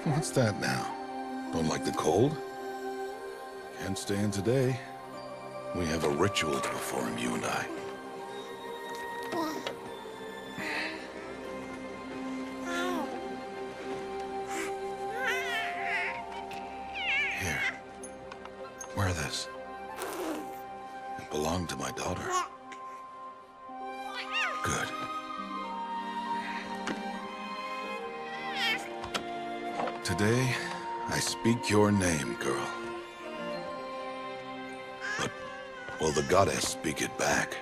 What's that now? Don't like the cold? Can't stay in today. We have a ritual to perform, you and I. Here. Wear this. It belonged to my daughter. Good. Today, I speak your name, girl. But will the goddess speak it back?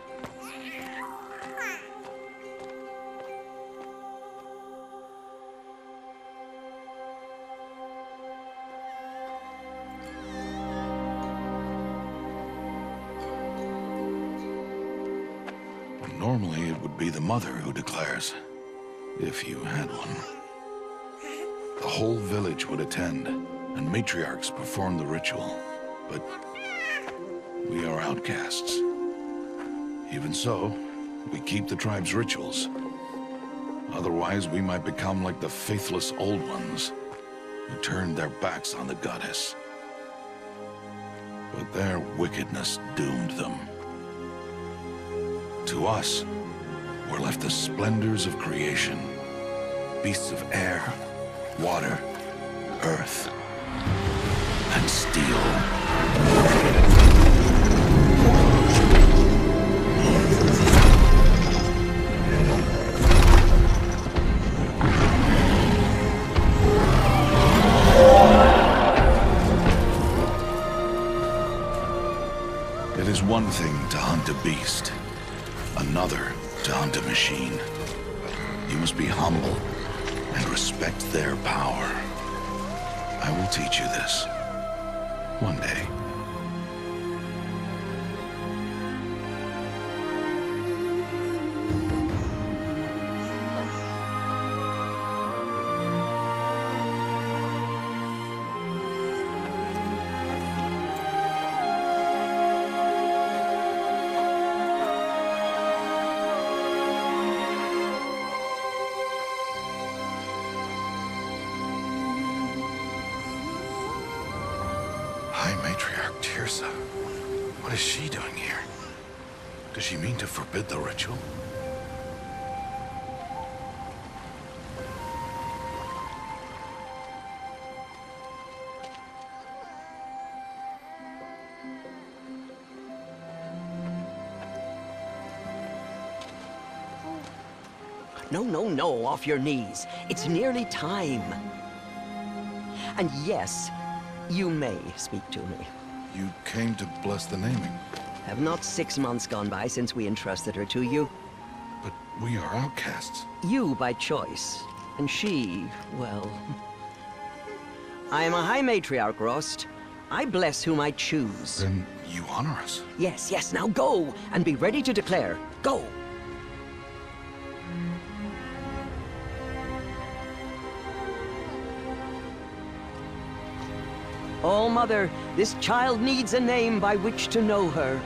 Normally, it would be the mother who declares, if you had one. The whole village would attend, and matriarchs perform the ritual. But we are outcasts. Even so, we keep the tribe's rituals. Otherwise, we might become like the faithless Old Ones, who turned their backs on the goddess. But their wickedness doomed them. To us, were left the splendors of creation, beasts of air, water, earth, and steel. It is one thing to hunt a beast, another to hunt a machine. You must be humble and respect their power. I will teach you this. One day. High Matriarch Teersa. What is she doing here? Does she mean to forbid the ritual? No, off your knees. It's nearly time. And yes, you may speak to me. You came to bless the naming, Have not 6 months gone by since we entrusted her to you? but we are outcasts. You by choice, and she, well... I am a High Matriarch, Rost. I bless whom I choose. Then you honor us. Yes, now go, and be ready to declare. Go! Oh, Mother, this child needs a name by which to know her.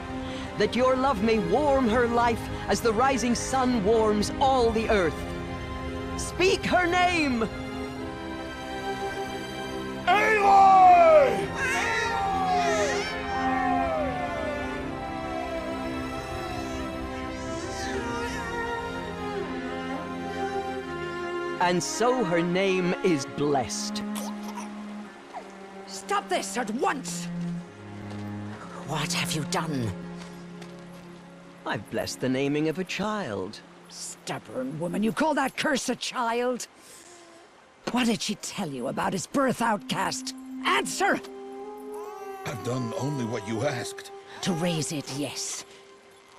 That your love may warm her life as the rising sun warms all the earth. Speak her name! Aloy! And so her name is blessed. Stop this at once! What have you done? I've blessed the naming of a child. Stubborn woman, you call that curse a child? What did she tell you about his birth, outcast? Answer! I've done only what you asked. To raise it, yes.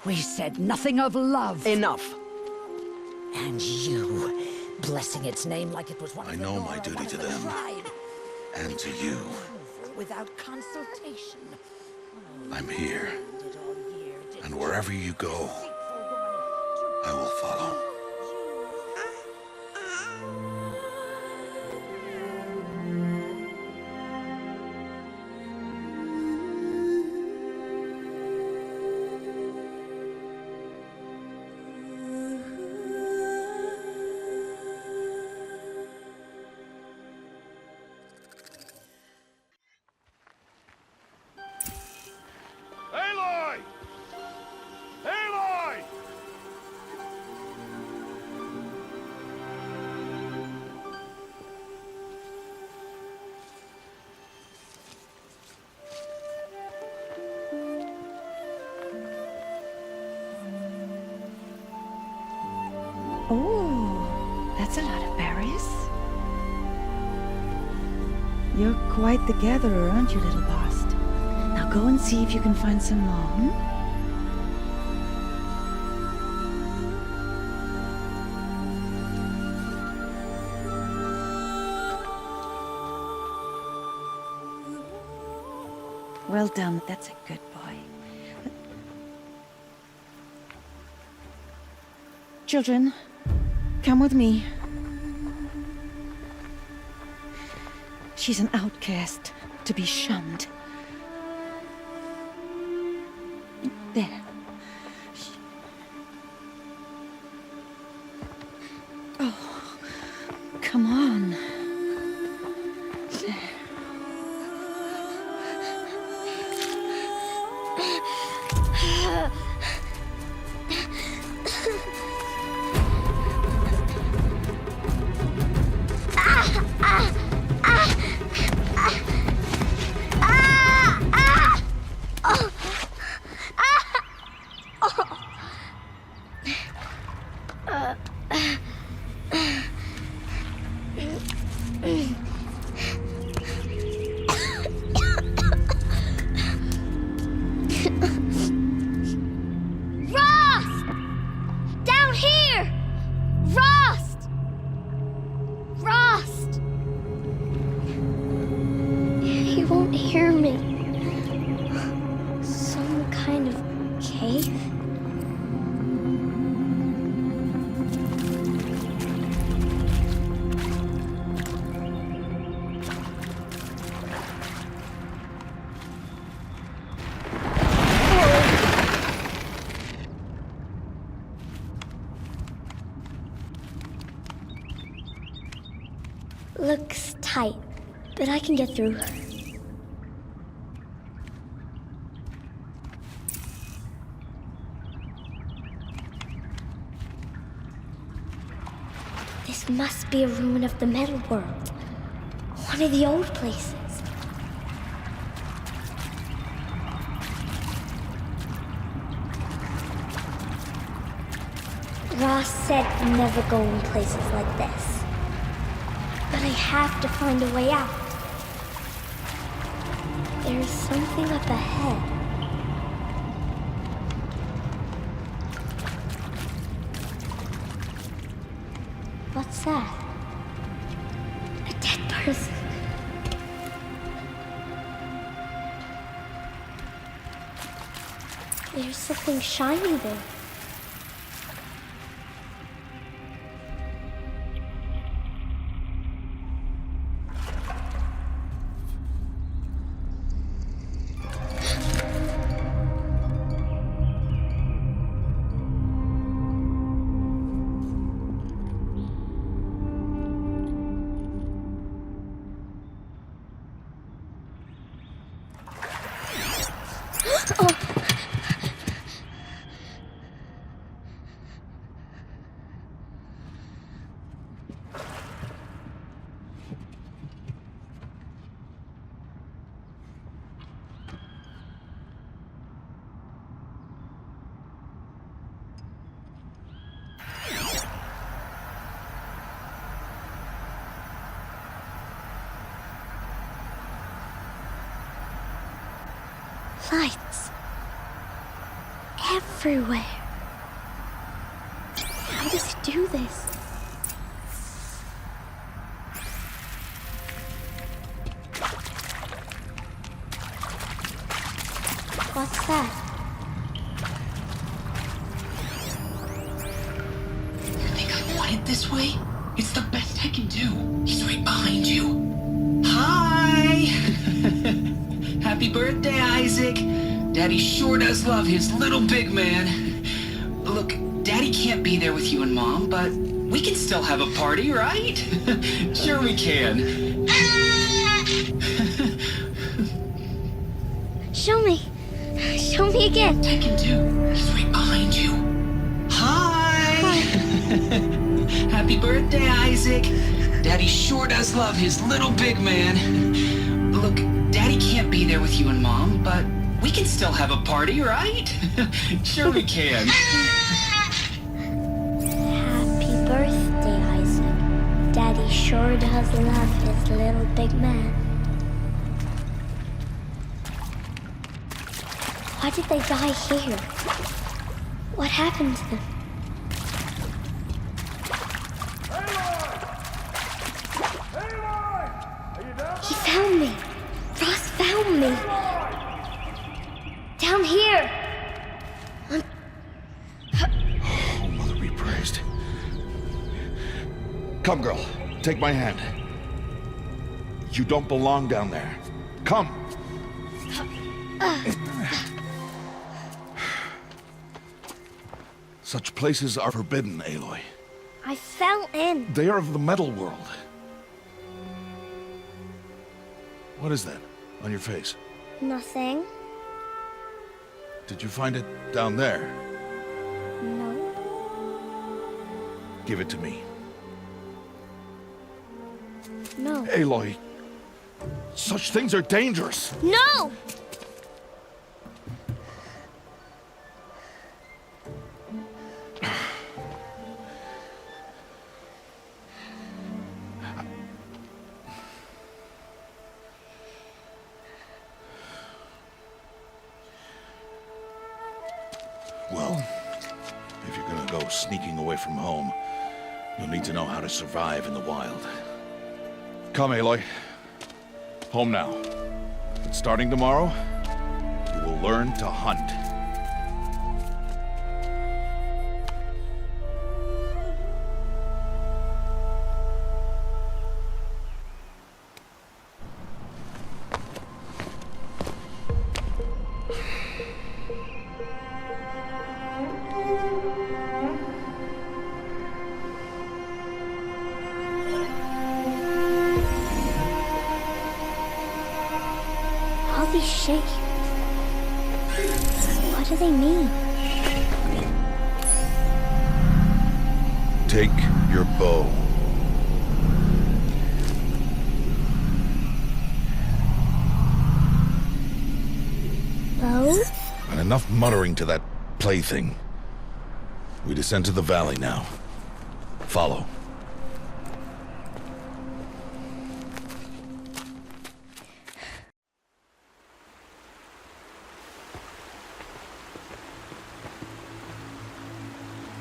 We said nothing of love. Enough. And you, blessing its name like it was one I of the know Nora, my duty one of to the them. tribe. And to you. Without consultation. I'm here. Did all year, did And wherever you go, I will follow. Oh, that's a lot of berries. You're quite the gatherer, aren't you, little Bast? Now go and see if you can find some more, hmm? Well done, that's a good boy. Children, come with me. She's an outcast, to be shunned. There. Oh, come on. There. Rost! Down here! Rost! Rost! He won't hear me. Some kind of cave? Looks tight, but I can get through. This must be a ruin of the metal world. One of the old places. Ross said never go in places like this. But I have to find a way out. There's something up ahead. What's that? A dead person. There's something shiny there. Lights. Everywhere. How does it do this? What's that? You think I want it this way? It's the best I can do. He's right behind you. Hi! Happy birthday, Isaac. Daddy sure does love his little big man. Look, Daddy can't be there with you and Mom, but we can still have a party, right? Sure we can. Show me. Show me again. Tekken 2. He's right behind you. Hi! Happy birthday, Isaac. Daddy sure does love his little big man. Look, Daddy can't be there with you and Mom, but we can still have a party, right? Sure we can. Happy does love his little big man. Why did they die here? What happened to them? He found me. Ross found me. Down here. Oh, Mother be praised. Come, girl. Take my hand. You don't belong down there. Come. Such places are forbidden, Aloy. I fell in. They are of the metal world. What is that on your face? Nothing. Did you find it down there? No. Give it to me. No. Aloy, such things are dangerous. No! Well, if you're gonna go sneaking away from home, you'll need to know how to survive in the wild. Come, Aloy. Home now. But starting tomorrow, you will learn to hunt. All these shapes. What do they mean? Take your bow. Bow? And enough muttering to that plaything. We descend to the valley now. Follow.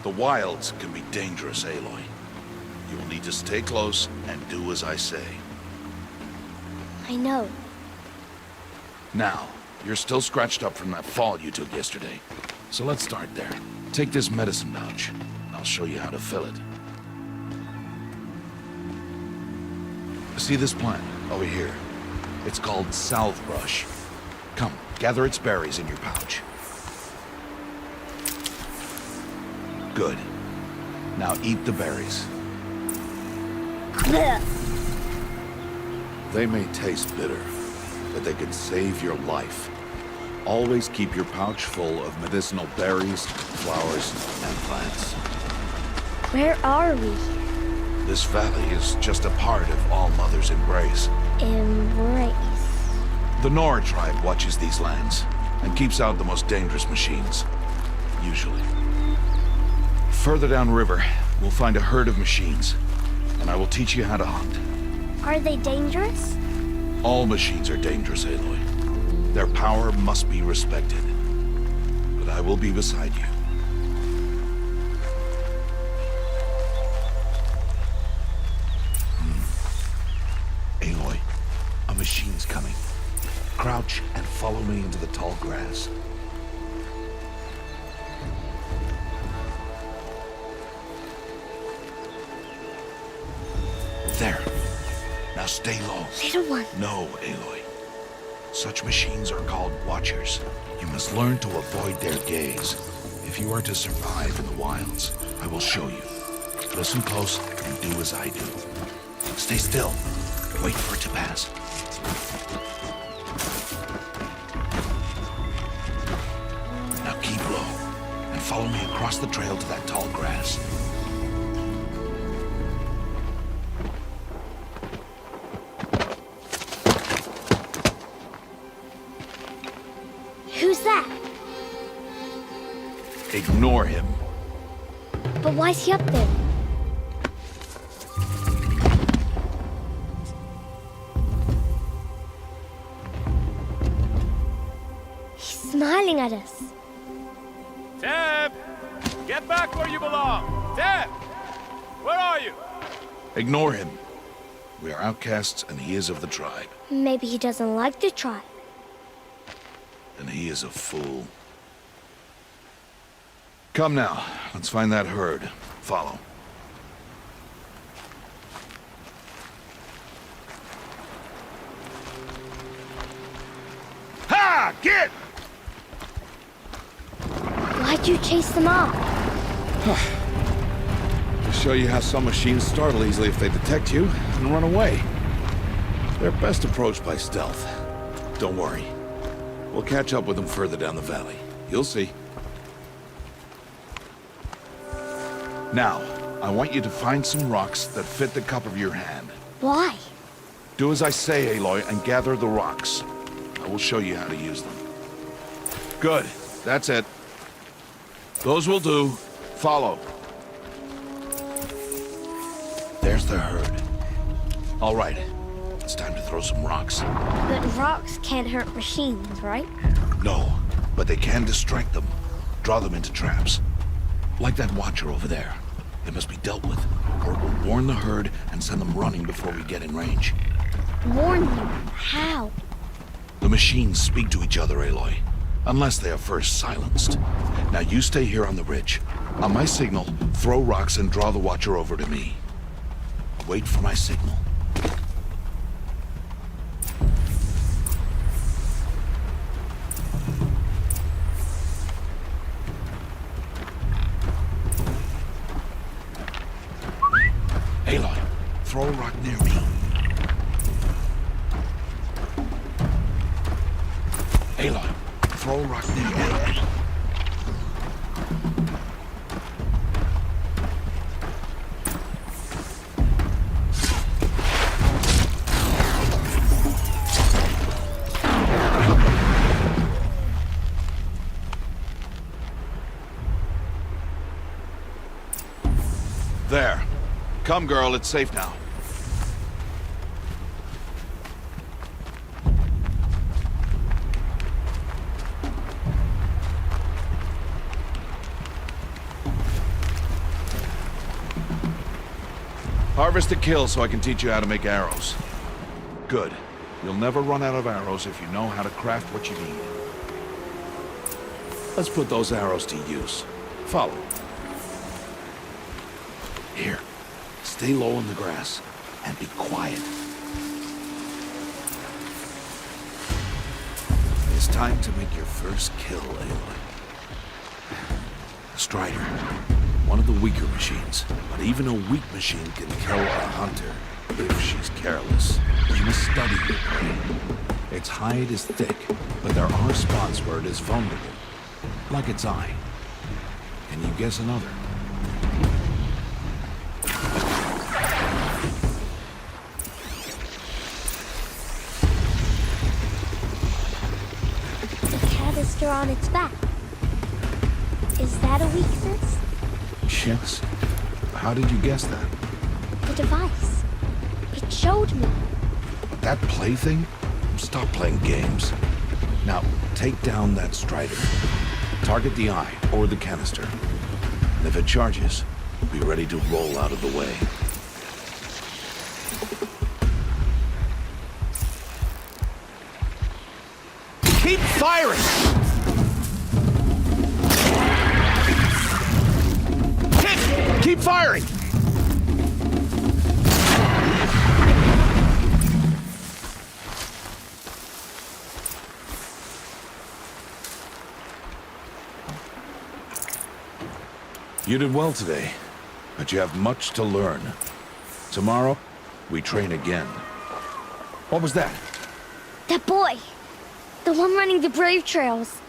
The wilds can be dangerous, Aloy. You will need to stay close and do as I say. I know. Now, you're still scratched up from that fall you took yesterday. So let's start there. Take this medicine pouch. I'll show you how to fill it. See this plant over here? It's called salve brush. Come, gather its berries in your pouch. Good. Now eat the berries. Blech. They may taste bitter, but they can save your life. Always keep your pouch full of medicinal berries, flowers, and plants. Where are we? This valley is just a part of All Mother's embrace. Embrace. The Nora tribe watches these lands and keeps out the most dangerous machines. Usually. Further downriver, we'll find a herd of machines, and I will teach you how to hunt. Are they dangerous? All machines are dangerous, Aloy. Their power must be respected. But I will be beside you. Aloy, a machine's coming. Crouch and follow me into the tall grass. There. Now stay low. Little one. No, Aloy. Such machines are called Watchers. You must learn to avoid their gaze. If you are to survive in the wilds, I will show you. Listen close and do as I do. Stay still. Wait for it to pass. Now keep low and follow me across the trail to that tall grass. Who's that? Ignore him. But why's he up there? smiling at us. Teb! Get back where you belong! Teb! Where are you? Ignore him. We are outcasts, and he is of the tribe. Maybe he doesn't like the tribe. And he is a fool. Come now, let's find that herd. Follow. Ha! Get! Why'd you chase them off? To show you how some machines startle easily if they detect you and run away. They're best approached by stealth. Don't worry. We'll catch up with them further down the valley. You'll see. Now, I want you to find some rocks that fit the cup of your hand. Why? Do as I say, Aloy, and gather the rocks. I will show you how to use them. Good. That's it. Those will do. Follow. There's the herd. All right. It's time to throw some rocks. But rocks can't hurt machines, right? No, but they can distract them. Draw them into traps. Like that watcher over there. It must be dealt with, or it will warn the herd and send them running before we get in range. Warn them? How? The machines speak to each other, Aloy. Unless they are first silenced. Now you stay here on the ridge. On my signal, throw rocks and draw the watcher over to me. Wait for my signal. Aloy, throw a rock near me. Aloy, throw a rock near me. There. Come, girl, it's safe now. Harvest a kill so I can teach you how to make arrows. Good. You'll never run out of arrows if you know how to craft what you need. Let's put those arrows to use. Follow. Here. Stay low in the grass, and be quiet. It's time to make your first kill, Aloy. Strider, one of the weaker machines, but even a weak machine can kill a hunter if she's careless. You must study your prey. Its hide is thick, but there are spots where it is vulnerable, like its eye. Can you guess another? Canister on its back. Is that a weakness? Yes. How did you guess that? The device. It showed me. That plaything? Stop playing games. Now, take down that Strider. Target the eye or the canister. And if it charges, be ready to roll out of the way. Keep firing! Hit! Keep firing! You did well today, but you have much to learn. Tomorrow, we train again. What was that? That boy. The one running the brave trails.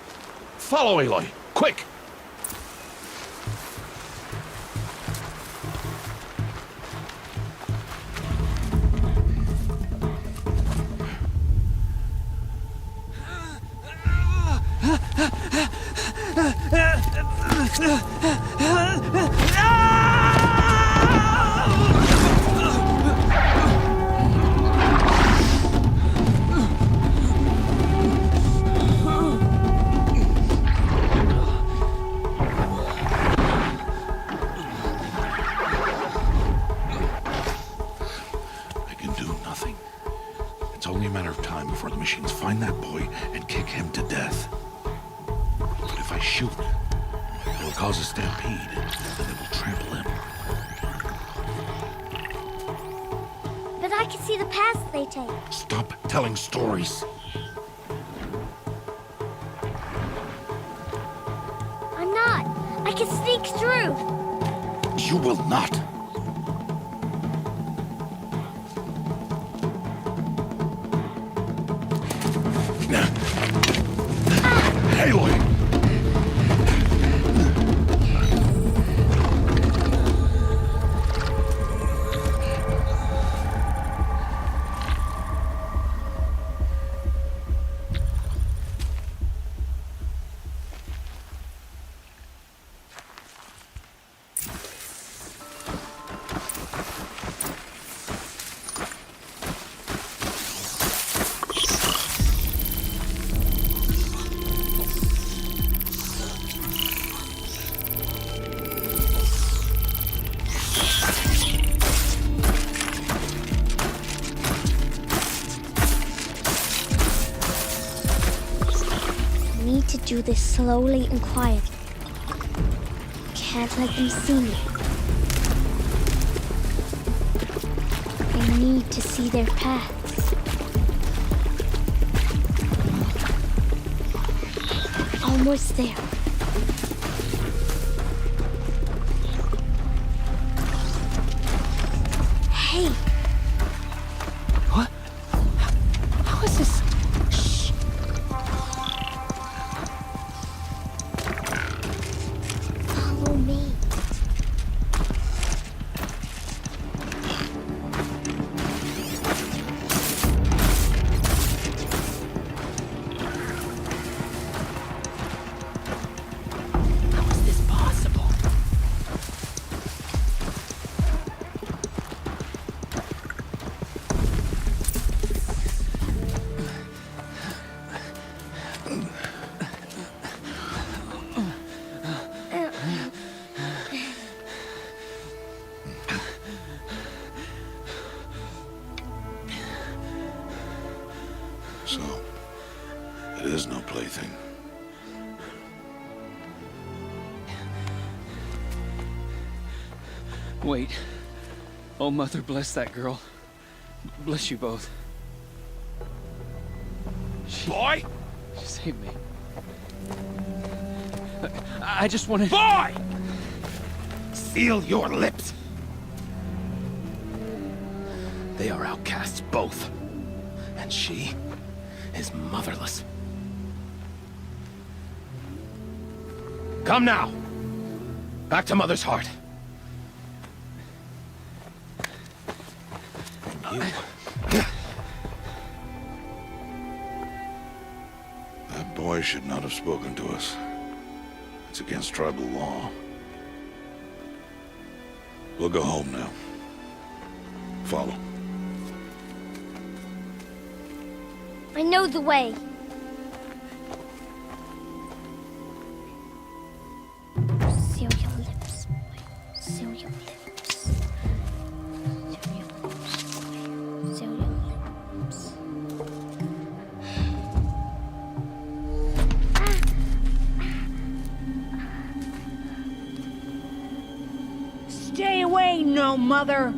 Follow Aloy, quick! before the machines find that boy and kick him to death. But if I shoot, it'll cause a stampede, and it will trample him. But I can see the paths they take. Stop telling stories. I'm not. I can sneak through. You will not. Aloy! To do this slowly and quietly. Can't let them see me. I need to see their paths. Almost there. Hey! What? How is this? Follow me. How is this possible? So, it is no plaything. Wait. Oh, Mother, bless that girl. Bless you both. Boy! She saved me. I just wanted... Boy! Seal your lips! They are outcasts, both. And she is motherless. Come now! Back to Mother's heart. And you... That boy should not have spoken to us. It's against tribal law. We'll go home now. Follow. I know the way. Seal your lips, boy. Seal your lips. Seal your lips, boy. Seal your lips. Stay away, no mother!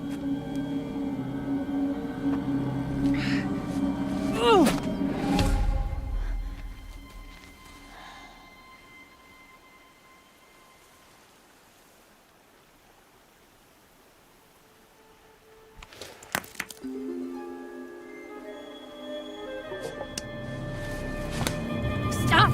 Stop!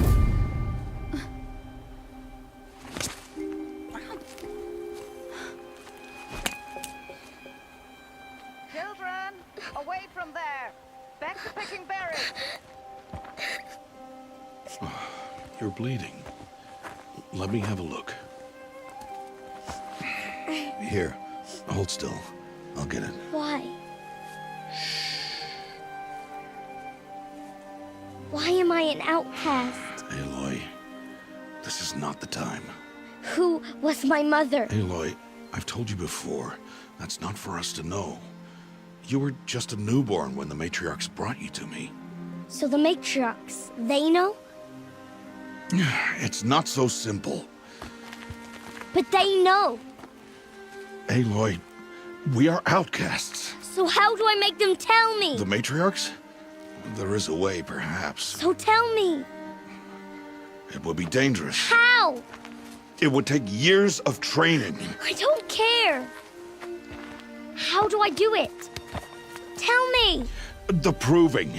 Children, away from there. Back to picking berries. You're bleeding. Let me have a look. Here, hold still. I'll get it. Why? Why am I an outcast? Aloy, this is not the time. Who was my mother? Aloy, I've told you before, that's not for us to know. You were just a newborn when the matriarchs brought you to me. So the matriarchs, they know? It's not so simple. But they know. Aloy, we are outcasts. So how do I make them tell me? The matriarchs? There is a way, perhaps. So tell me. It would be dangerous. How? It would take years of training. I don't care. How do I do it? Tell me. The proving.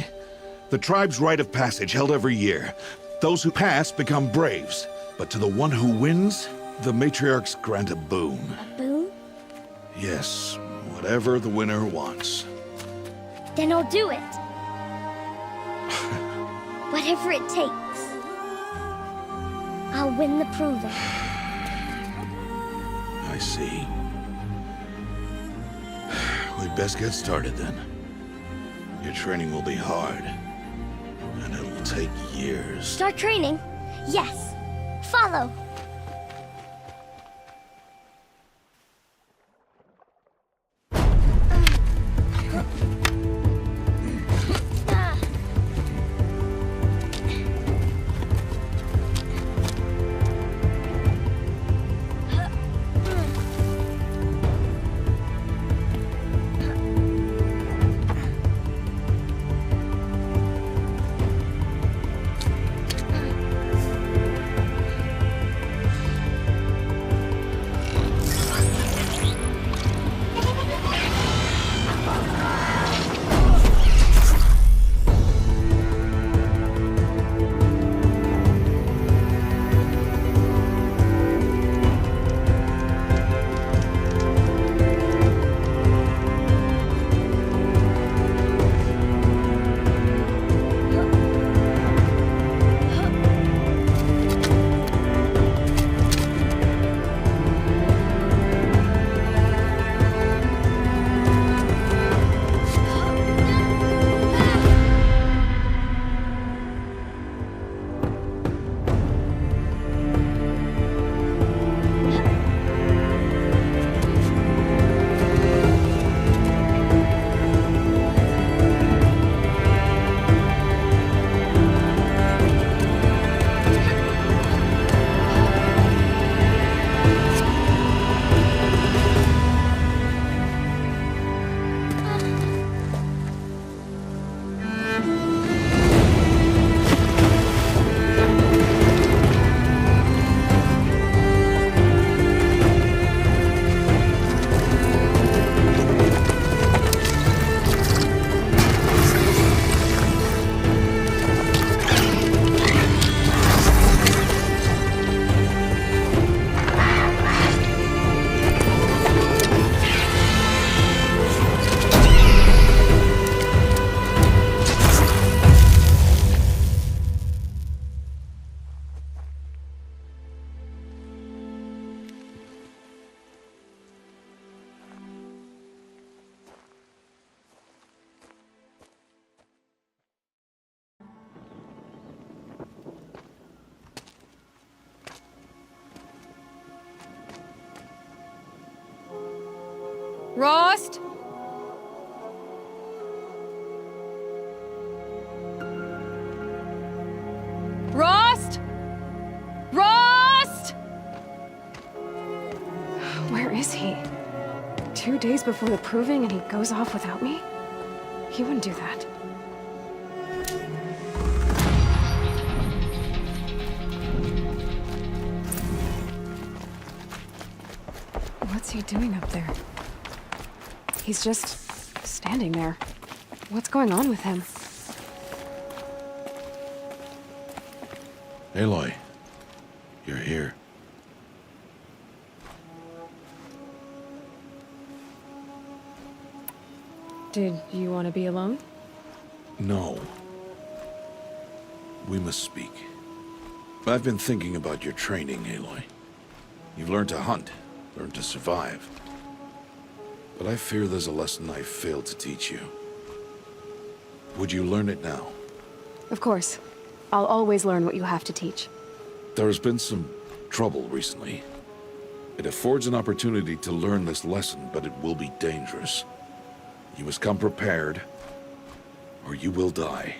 The tribe's rite of passage held every year. Those who pass become braves. But to the one who wins, the matriarchs grant a boon. A boon? Yes, whatever the winner wants. Then I'll do it. Whatever it takes. I'll win the proving. I see. We'd best get started then. Your training will be hard, and it will take years. Start training? Yes. Follow. Rost? Rost? Rost? Where is he? 2 days before the proving and he goes off without me? He wouldn't do that. What's he doing up there? He's just standing there. What's going on with him? Aloy, you're here. Did you want to be alone? No. We must speak. I've been thinking about your training, Aloy. You've learned to hunt, learned to survive. But I fear there's a lesson I failed to teach you. Would you learn it now? Of course. I'll always learn what you have to teach. There has been some trouble recently. It affords an opportunity to learn this lesson, but it will be dangerous. You must come prepared, or you will die.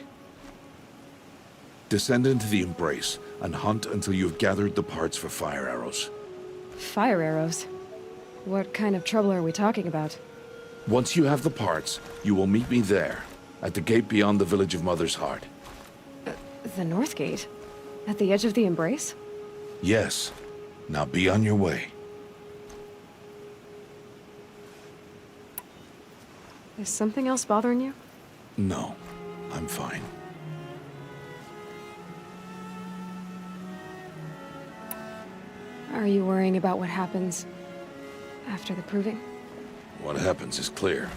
Descend into the Embrace and hunt until you've gathered the parts for fire arrows. Fire arrows? What kind of trouble are we talking about? Once you have the parts, you will meet me there, at the gate beyond the village of Mother's Heart. The North Gate? At the edge of the Embrace? Yes. Now be on your way. Is something else bothering you? No, I'm fine. Are you worrying about what happens after the proving? What happens is clear.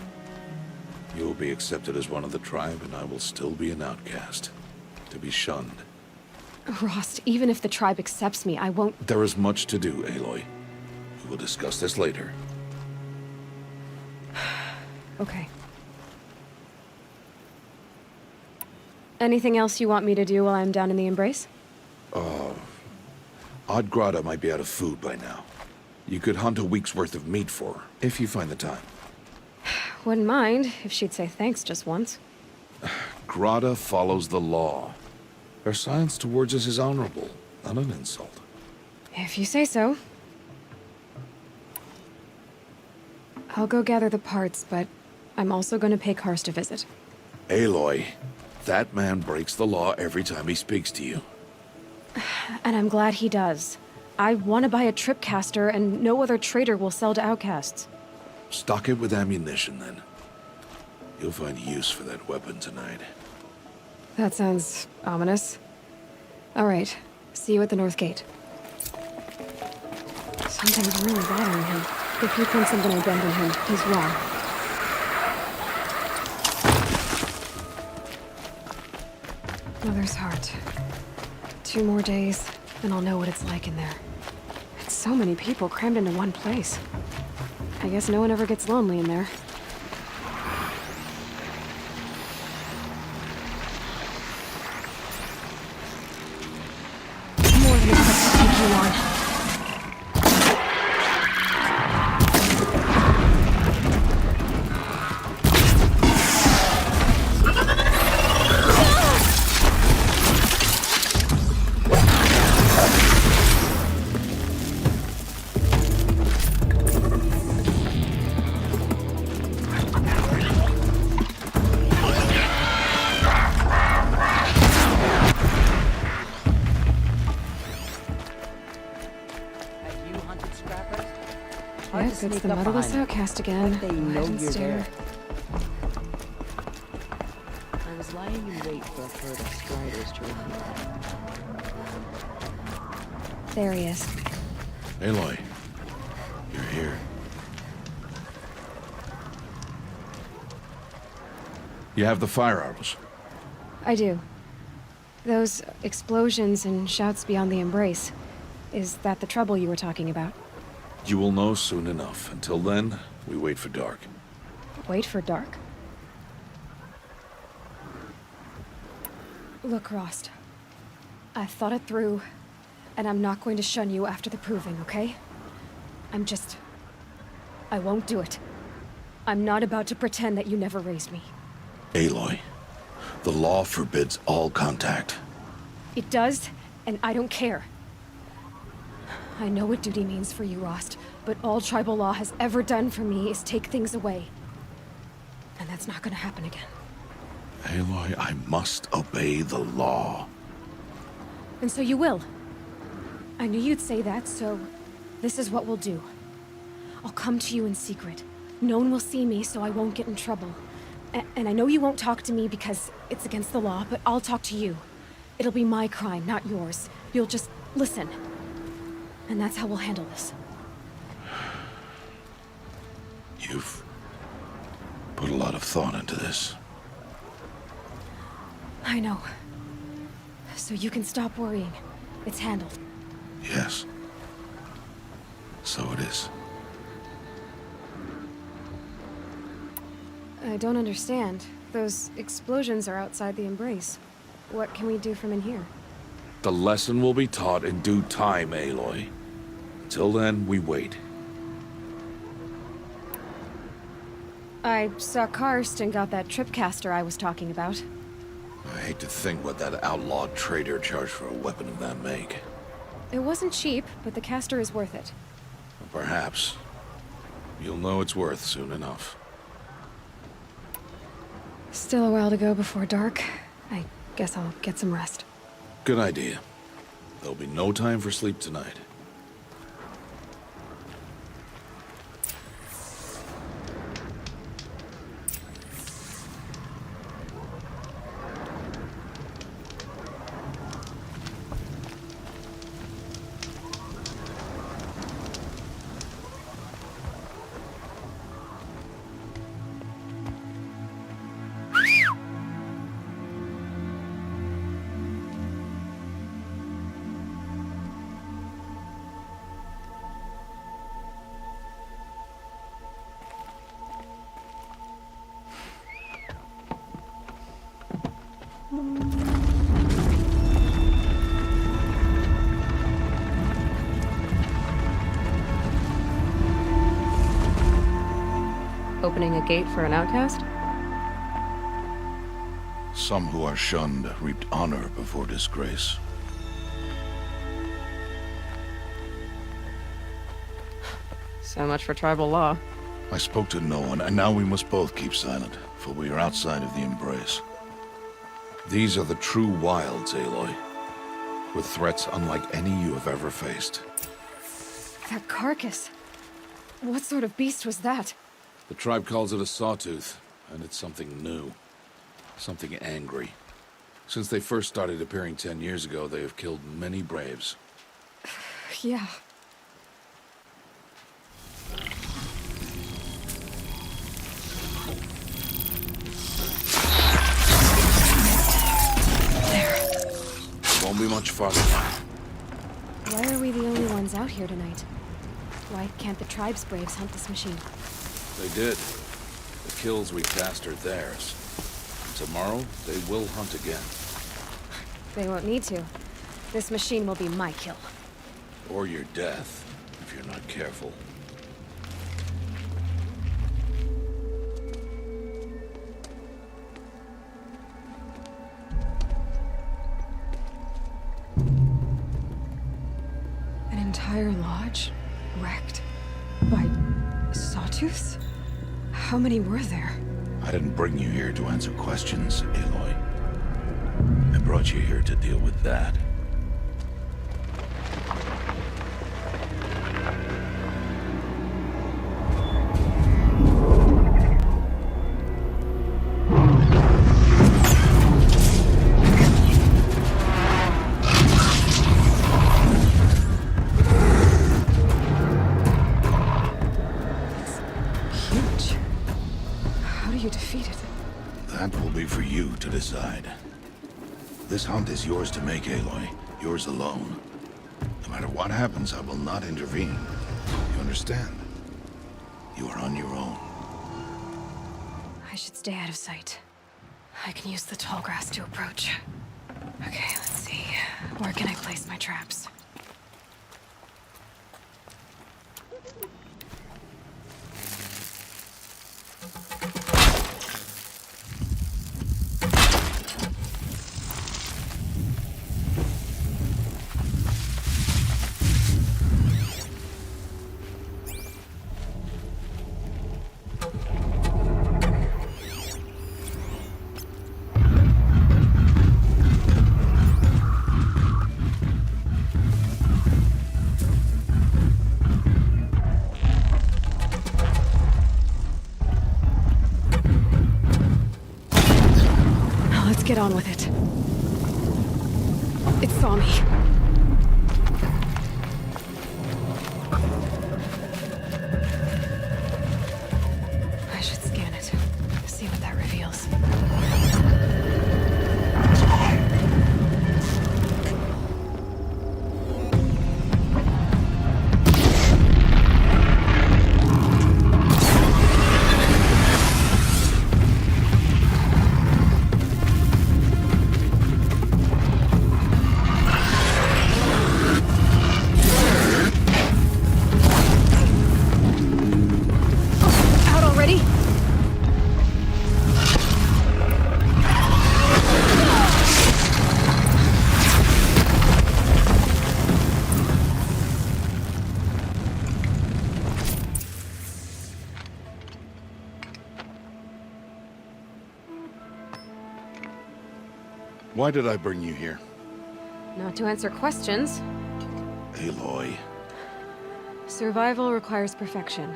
You will be accepted as one of the tribe, and I will still be an outcast. To be shunned. Rost, even if the tribe accepts me, I won't— There is much to do, Aloy. We will discuss this later. Okay. Anything else you want me to do while I'm down in the Embrace? Oddgrada might be out of food by now. You could hunt a week's worth of meat for her, if you find the time. Wouldn't mind if she'd say thanks just once. Grada follows the law. Her silence towards us is honorable, not an insult. If you say so. I'll go gather the parts, but I'm also going to pay Karst a visit. Aloy, that man breaks the law every time he speaks to you. And I'm glad he does. I want to buy a tripcaster, and no other trader will sell to outcasts. Stock it with ammunition, then. You'll find use for that weapon tonight. That sounds ominous. All right. See you at the North Gate. Something's really bothering him. If he thinks I'm gonna abandon him, he's wrong. Mother's Heart. 2 more days, and I'll know what it's like in there. It's so many people crammed into one place. I guess no one ever gets lonely in there. More than enough to take you on. Yep, it's the motherless outcast again. They know Hide and you're stare. there. I was lying in wait for a herd of striders to run. There he is. Aloy, you're here. You have the fire arrows. I do. Those explosions and shouts beyond the Embrace. Is that the trouble you were talking about? You will know soon enough. Until then, we wait for dark. Wait for dark? Look, Rost. I've thought it through, and I'm not going to shun you after the proving, okay? I won't do it. I'm not about to pretend that you never raised me. Aloy, the law forbids all contact. It does, and I don't care. I know what duty means for you, Rost, but all tribal law has ever done for me is take things away. And that's not gonna happen again. Aloy, I must obey the law. And so you will. I knew you'd say that, so this is what we'll do. I'll come to you in secret. No one will see me, so I won't get in trouble. And I know you won't talk to me because it's against the law, but I'll talk to you. It'll be my crime, not yours. You'll just listen. And that's how we'll handle this. You've put a lot of thought into this. I know. So you can stop worrying. It's handled. Yes. So it is. I don't understand. Those explosions are outside the Embrace. What can we do from in here? The lesson will be taught in due time, Aloy. Till then, we wait. I saw Karst and got that tripcaster I was talking about. I hate to think what that outlawed trader charged for a weapon of that make. It wasn't cheap, but the caster is worth it. Perhaps. You'll know it's worth soon enough. Still a while to go before dark. I guess I'll get some rest. Good idea. There'll be no time for sleep tonight. Opening a gate for an outcast? Some who are shunned reaped honor before disgrace. So much for tribal law. I spoke to no one, and now we must both keep silent, for we are outside of the embrace. These are the true wilds, Aloy, with threats unlike any you have ever faced. That carcass. What sort of beast was that? The tribe calls it a sawtooth, and it's something new. Something angry. Since they first started appearing 10 years ago, they have killed many braves. Yeah. Won't be much farther. Why are we the only ones out here tonight? Why can't the tribe's braves hunt this machine? They did. The kills we cast are theirs. And tomorrow, they will hunt again. They won't need to. This machine will be my kill. Or your death, if you're not careful. An entire lodge? Wrecked? By sawtooths? How many were there? I didn't bring you here to answer questions, Aloy. I brought you here to deal with that. That will be for you to decide. This hunt is yours to make, Aloy. Yours alone. No matter what happens, I will not intervene. You understand? You are on your own. I should stay out of sight. I can use the tall grass to approach. Okay, let's see. Where can I place my traps? Get on with it. It saw me. I should scan it. See what that reveals. Why did I bring you here? Not to answer questions. Aloy. Survival requires perfection.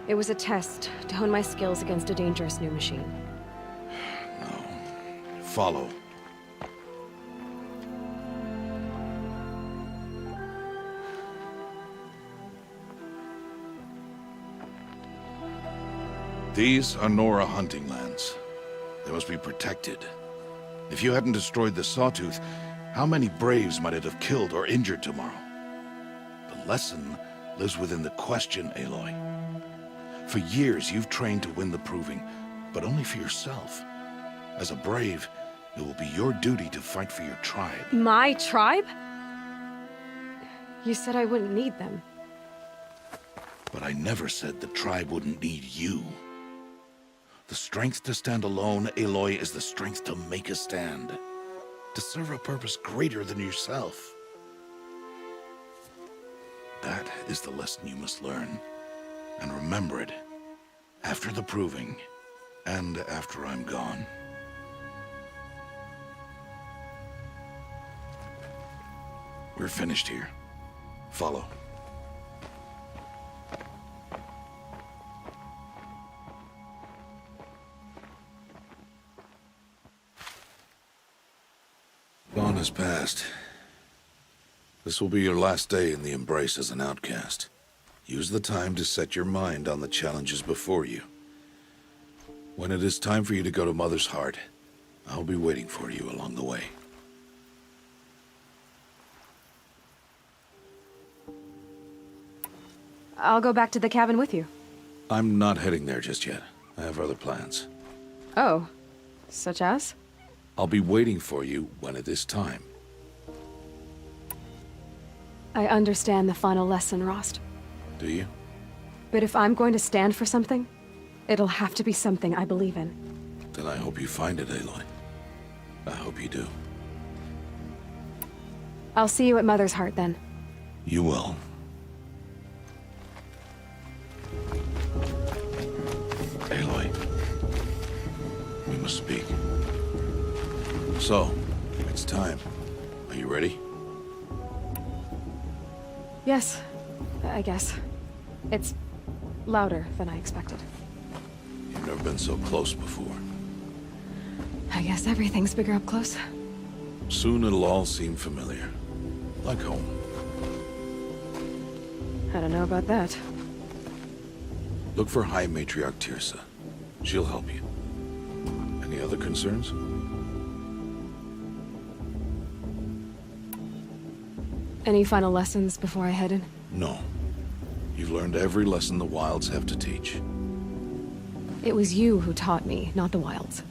It was a test to hone my skills against a dangerous new machine. No. Follow. These are Nora hunting lands. They must be protected. If you hadn't destroyed the Sawtooth, how many Braves might it have killed or injured tomorrow? The lesson lives within the question, Aloy. For years, you've trained to win the Proving, but only for yourself. As a Brave, it will be your duty to fight for your tribe. My tribe? You said I wouldn't need them. But I never said the tribe wouldn't need you. The strength to stand alone, Aloy, is the strength to make a stand. To serve a purpose greater than yourself. That is the lesson you must learn. And remember it. After the Proving. And after I'm gone. We're finished here. Follow. Dawn has passed. This will be your last day in the Embrace as an outcast. Use the time to set your mind on the challenges before you. When it is time for you to go to Mother's Heart, I'll be waiting for you along the way. I'll go back to the cabin with you. I'm not heading there just yet. I have other plans. Oh. Such as? I'll be waiting for you when it is time. I understand the final lesson, Rost. Do you? But if I'm going to stand for something, it'll have to be something I believe in. Then I hope you find it, Aloy. I hope you do. I'll see you at Mother's Heart, then. You will. Aloy. We must speak. So, it's time. Are you ready? Yes, I guess. It's louder than I expected. You've never been so close before. I guess everything's bigger up close. Soon it'll all seem familiar. Like home. I don't know about that. Look for High Matriarch Teersa. She'll help you. Any other concerns? Any final lessons before I head in? No. You've learned every lesson the Wilds have to teach. It was you who taught me, not the Wilds.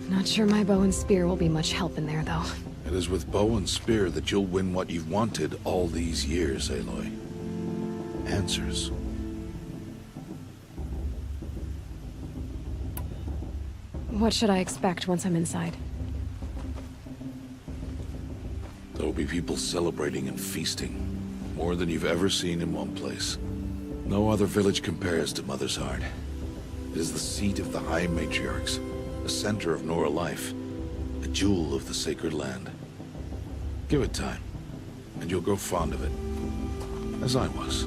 Not sure my bow and spear will be much help in there, though. It is with bow and spear that you'll win what you've wanted all these years, Aloy. Answers. What should I expect once I'm inside? There will be people celebrating and feasting. More than you've ever seen in one place. No other village compares to Mother's Heart. It is the seat of the High Matriarchs, the center of Nora life, a jewel of the sacred land. Give it time, and you'll grow fond of it. As I was,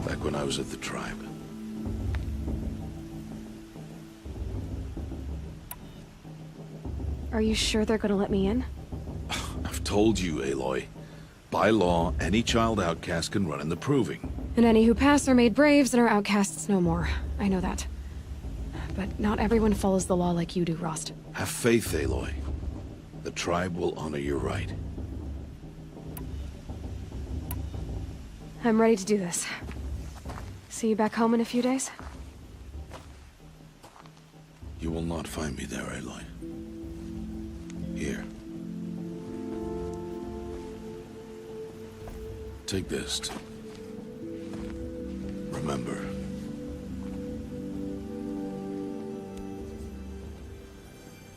back when I was at the tribe. Are you sure they're gonna let me in? I've told you, Aloy. By law, any child outcast can run in the Proving. And any who pass are made braves and are outcasts no more. I know that. But not everyone follows the law like you do, Rost. Have faith, Aloy. The tribe will honor your right. I'm ready to do this. See you back home in a few days? You will not find me there, Aloy. Here. Take this. Remember.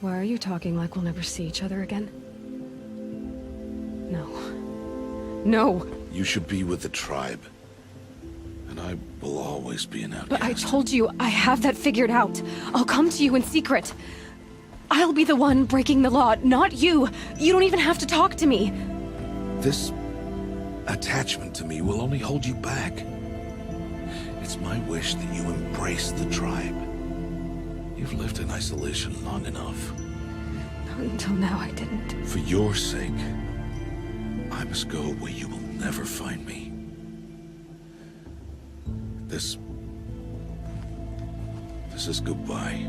Why are you talking like we'll never see each other again? No. No! You should be with the tribe. And I will always be an outcast. But I told you, I have that figured out. I'll come to you in secret. I'll be the one breaking the law, not you. You don't even have to talk to me. This attachment to me will only hold you back. It's my wish that you embrace the tribe. You've lived in isolation long enough. Until now, I didn't. For your sake, I must go where you will never find me. This is goodbye.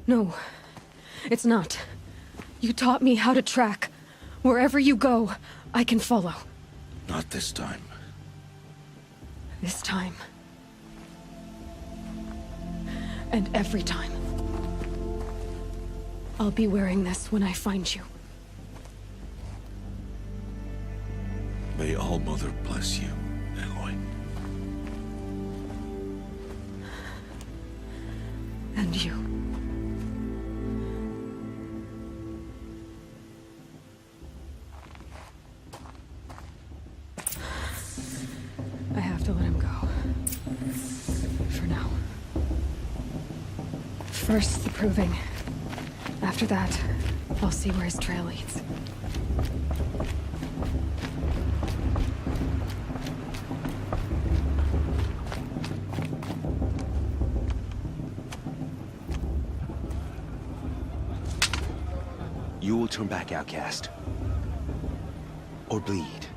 No, it's not. You taught me how to track. Wherever you go, I can follow. Not this time. This time. And every time. I'll be wearing this when I find you. May All-Mother bless you, Aloy. And you. I have to let him go. For now. First, the proving. After that, I'll see where his trail leads. You will turn back, outcast. Or bleed.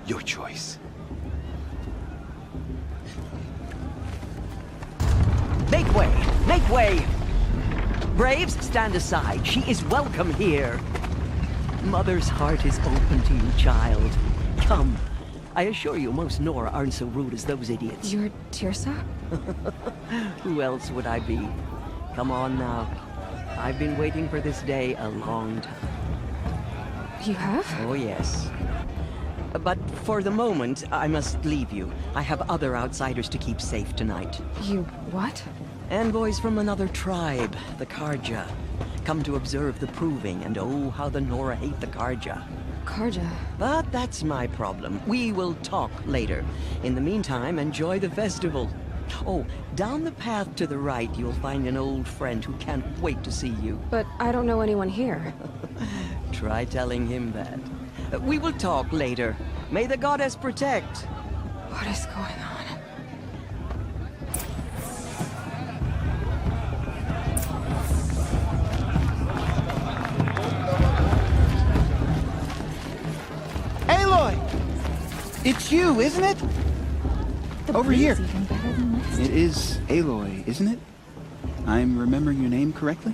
Your choice. Make way! Make way! Braves, stand aside. She is welcome here. Mother's heart is open to you, child. Come. I assure you, most Nora aren't so rude as those idiots. You're Teersa? Who else would I be? Come on now. I've been waiting for this day a long time. You have? Oh, yes. But for the moment, I must leave you. I have other outsiders to keep safe tonight. You what? Envoys from another tribe, the Carja. Come to observe the proving, and oh, how the Nora hate the Carja. Carja? But that's my problem. We will talk later. In the meantime, enjoy the festival. Oh, down the path to the right, you'll find an old friend who can't wait to see you. But I don't know anyone here. Try telling him that. We will talk later. May the goddess protect. What is going on? Aloy! It's you, isn't it? Over here. It is Aloy, isn't it? I'm remembering your name correctly?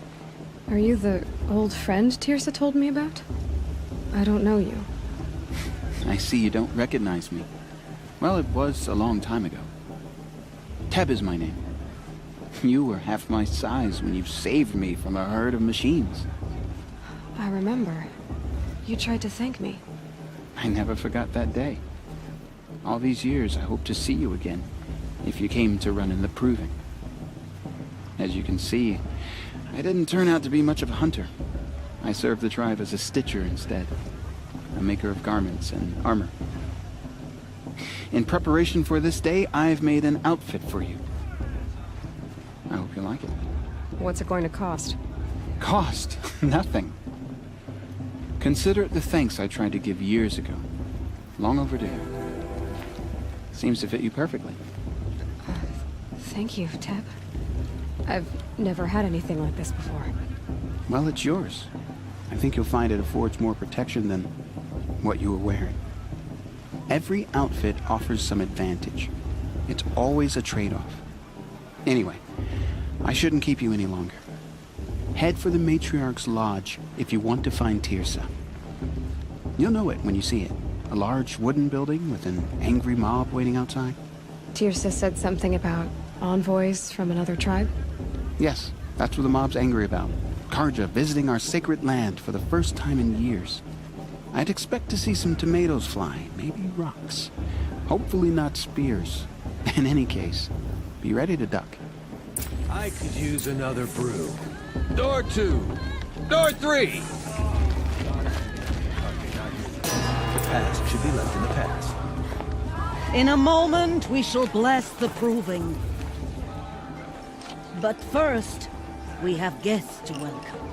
Are you the old friend Teersa told me about? I don't know you. I see you don't recognize me. Well, it was a long time ago. Teb is my name. You were half my size when you saved me from a herd of machines. I remember. You tried to thank me. I never forgot that day. All these years, I hope to see you again, if you came to run in the proving. As you can see, I didn't turn out to be much of a hunter. I served the tribe as a stitcher instead, a maker of garments and armor. In preparation for this day, I've made an outfit for you. I hope you like it. What's it going to cost? Cost? Nothing. Consider it the thanks I tried to give years ago. Long overdue. Seems to fit you perfectly. Thank you, Teb. I've never had anything like this before. Well, it's yours. I think you'll find it affords more protection than what you were wearing. Every outfit offers some advantage. It's always a trade-off. Anyway, I shouldn't keep you any longer. Head for the Matriarch's Lodge if you want to find Teersa. You'll know it when you see it. A large wooden building with an angry mob waiting outside. Teersa said something about envoys from another tribe? Yes, that's what the mob's angry about. Carja visiting our sacred land for the first time in years. I'd expect to see some tomatoes fly, maybe rocks. Hopefully not spears. In any case, be ready to duck. I could use another brew. Door 2. Door 3. past should be left in the past. In a moment, we shall bless the proving. But first, we have guests to welcome.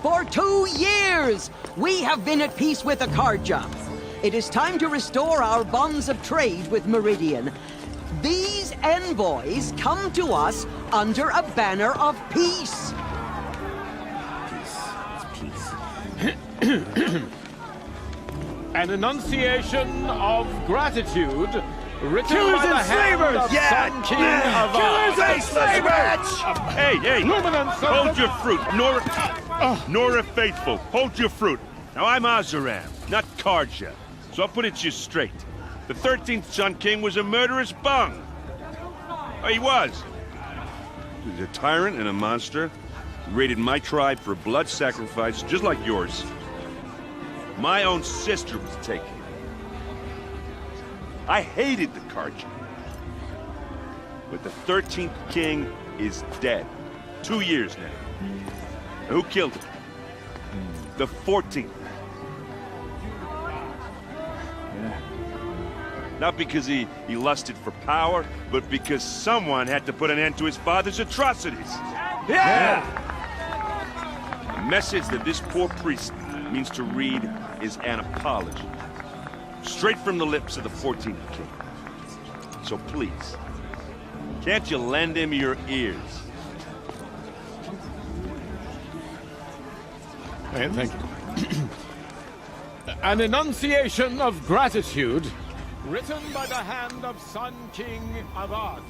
For 2 years, we have been at peace with Akarja. It is time to restore our bonds of trade with Meridian. These envoys come to us under a banner of peace. An enunciation of gratitude written Killers by the and hand slavers! of Yeah, Sun King yeah. of Killers Ard. and slavers! Hey, hey! Luminance of Hold the- your fruit, Nora Faithful. Hold your fruit. Now I'm Azaram, not Karja, so I'll put it to you straight. The 13th Sun King was a murderous bung. Oh, he was. He was a tyrant and a monster. He raided my tribe for blood sacrifice, just like yours. My own sister was taken. I hated the Karja. But the 13th king is dead. 2 years now. Who killed him? The 14th. Not because he lusted for power, but because someone had to put an end to his father's atrocities. Yeah! The message that this poor priest means to read is an apology. Straight from the lips of the 14th king. So please, can't you lend him your ears? Thank you. An enunciation of gratitude written by the hand of Sun King Avad,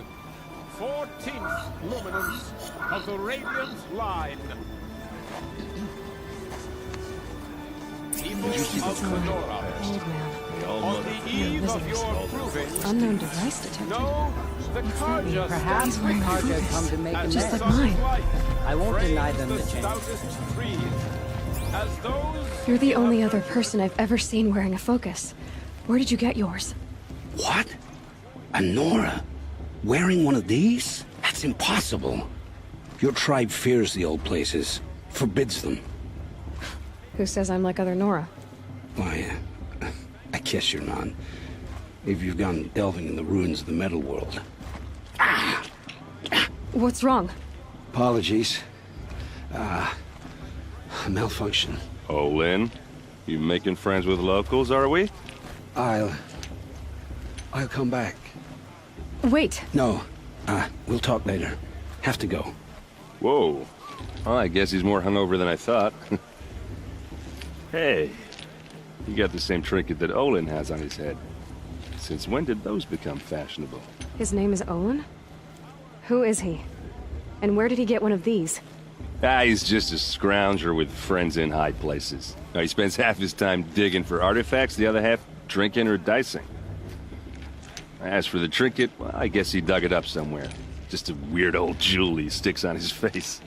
14th luminance of the Radiant Line. People of Fedora, Old man. on the eve of your proving, Unknown device detected. know the Karja Perhaps stands the Karja with come to you make as Just the like mine. light, I won't deny frames them the chance. stoutest trees, as those You're the only other person I've ever seen wearing a focus. Where did you get yours? What? A Nora? Wearing one of these? That's impossible. Your tribe fears the old places, forbids them. Who says I'm like other Nora? Why, I guess you're not. If you've gone delving in the ruins of the metal world. What's wrong? Apologies. Malfunction. Oh, Lynn, you making friends with locals, are we? I'll come back. Wait. No, we'll talk later. Have to go. Whoa. Well, I guess he's more hungover than I thought. Hey, you got the same trinket that Olin has on his head. Since when did those become fashionable? His name is Olin? Who is he? And where did he get one of these? He's just a scrounger with friends in high places. He spends half his time digging for artifacts, the other half drinking or dicing. As for the trinket, well, I guess he dug it up somewhere. Just a weird old jewel he sticks on his face.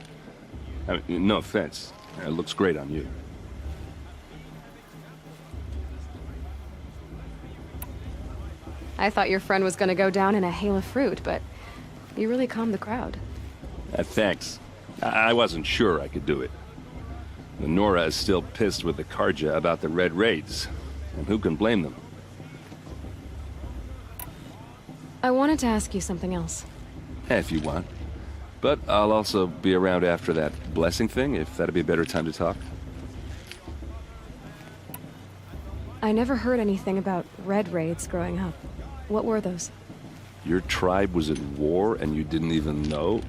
I mean, no offense. It looks great on you. I thought your friend was gonna go down in a hail of fruit, but you really calmed the crowd. Thanks. I wasn't sure I could do it. The Nora is still pissed with the Karja about the Red Raids, and who can blame them? I wanted to ask you something else. If you want. But I'll also be around after that blessing thing, if that'd be a better time to talk. I never heard anything about Red Raids growing up. What were those? Your tribe was at war and you didn't even know?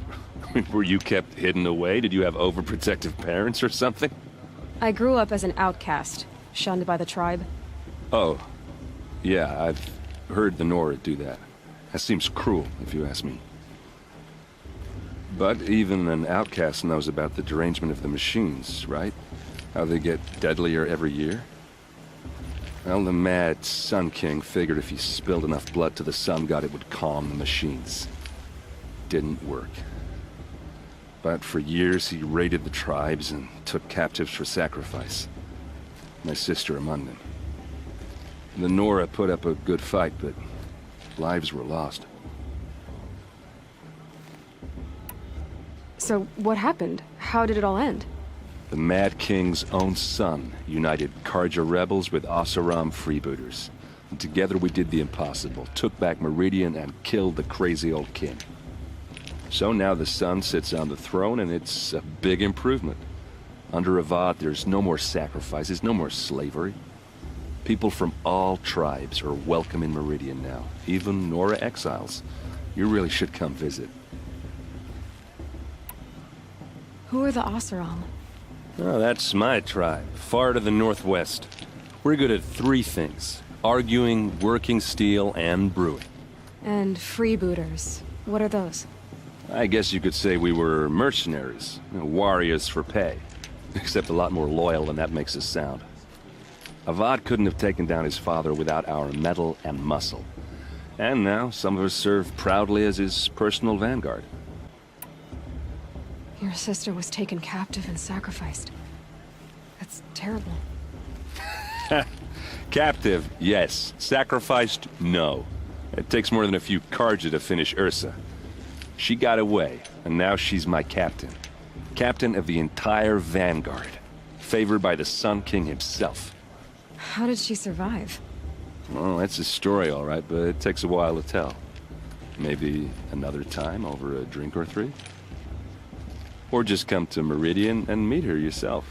Were you kept hidden away? Did you have overprotective parents or something? I grew up as an outcast, shunned by the tribe. Oh. Yeah, I've heard the Nora do that. That seems cruel, if you ask me. But even an outcast knows about the derangement of the machines, right? How they get deadlier every year? Well, the mad Sun King figured if he spilled enough blood to the Sun God, it would calm the machines. Didn't work. But for years, he raided the tribes and took captives for sacrifice. My sister among them. The Nora put up a good fight, but lives were lost. So what happened? How did it all end? The Mad King's own son united Karja rebels with Oseram freebooters. And together we did the impossible, took back Meridian and killed the crazy old king. So now the son sits on the throne, and it's a big improvement. Under Avad, there's no more sacrifices, no more slavery. People from all tribes are welcome in Meridian now, even Nora exiles. You really should come visit. Who are the Oseram? Oh, that's my tribe, far to the northwest. We're good at 3 things: arguing, working steel, and brewing. And freebooters. What are those? I guess you could say we were mercenaries, warriors for pay. Except a lot more loyal than that makes us sound. Avad couldn't have taken down his father without our metal and muscle. And now, some of us serve proudly as his personal vanguard. Your sister was taken captive and sacrificed. That's terrible. Captive, yes. Sacrificed, no. It takes more than a few Karja to finish Ursa. She got away, and now she's my captain. Captain of the entire vanguard. Favored by the Sun King himself. How did she survive? Well, that's a story, all right, but it takes a while to tell. Maybe another time over a drink or 3? Or just come to Meridian and meet her yourself.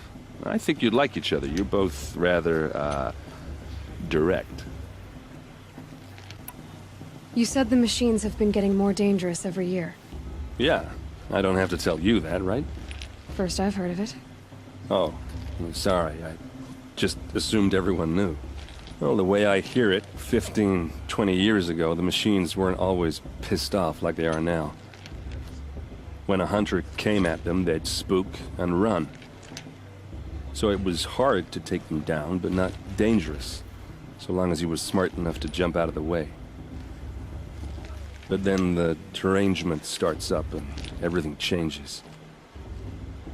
I think you'd like each other. You're both rather, direct. You said the machines have been getting more dangerous every year. Yeah, I don't have to tell you that, right? First I've heard of it. Oh, I'm sorry. I just assumed everyone knew. Well, the way I hear it, 15, 20 years ago, the machines weren't always pissed off like they are now. When a hunter came at them, they'd spook and run. So it was hard to take them down, but not dangerous, so long as he was smart enough to jump out of the way. But then the derangement starts up and everything changes.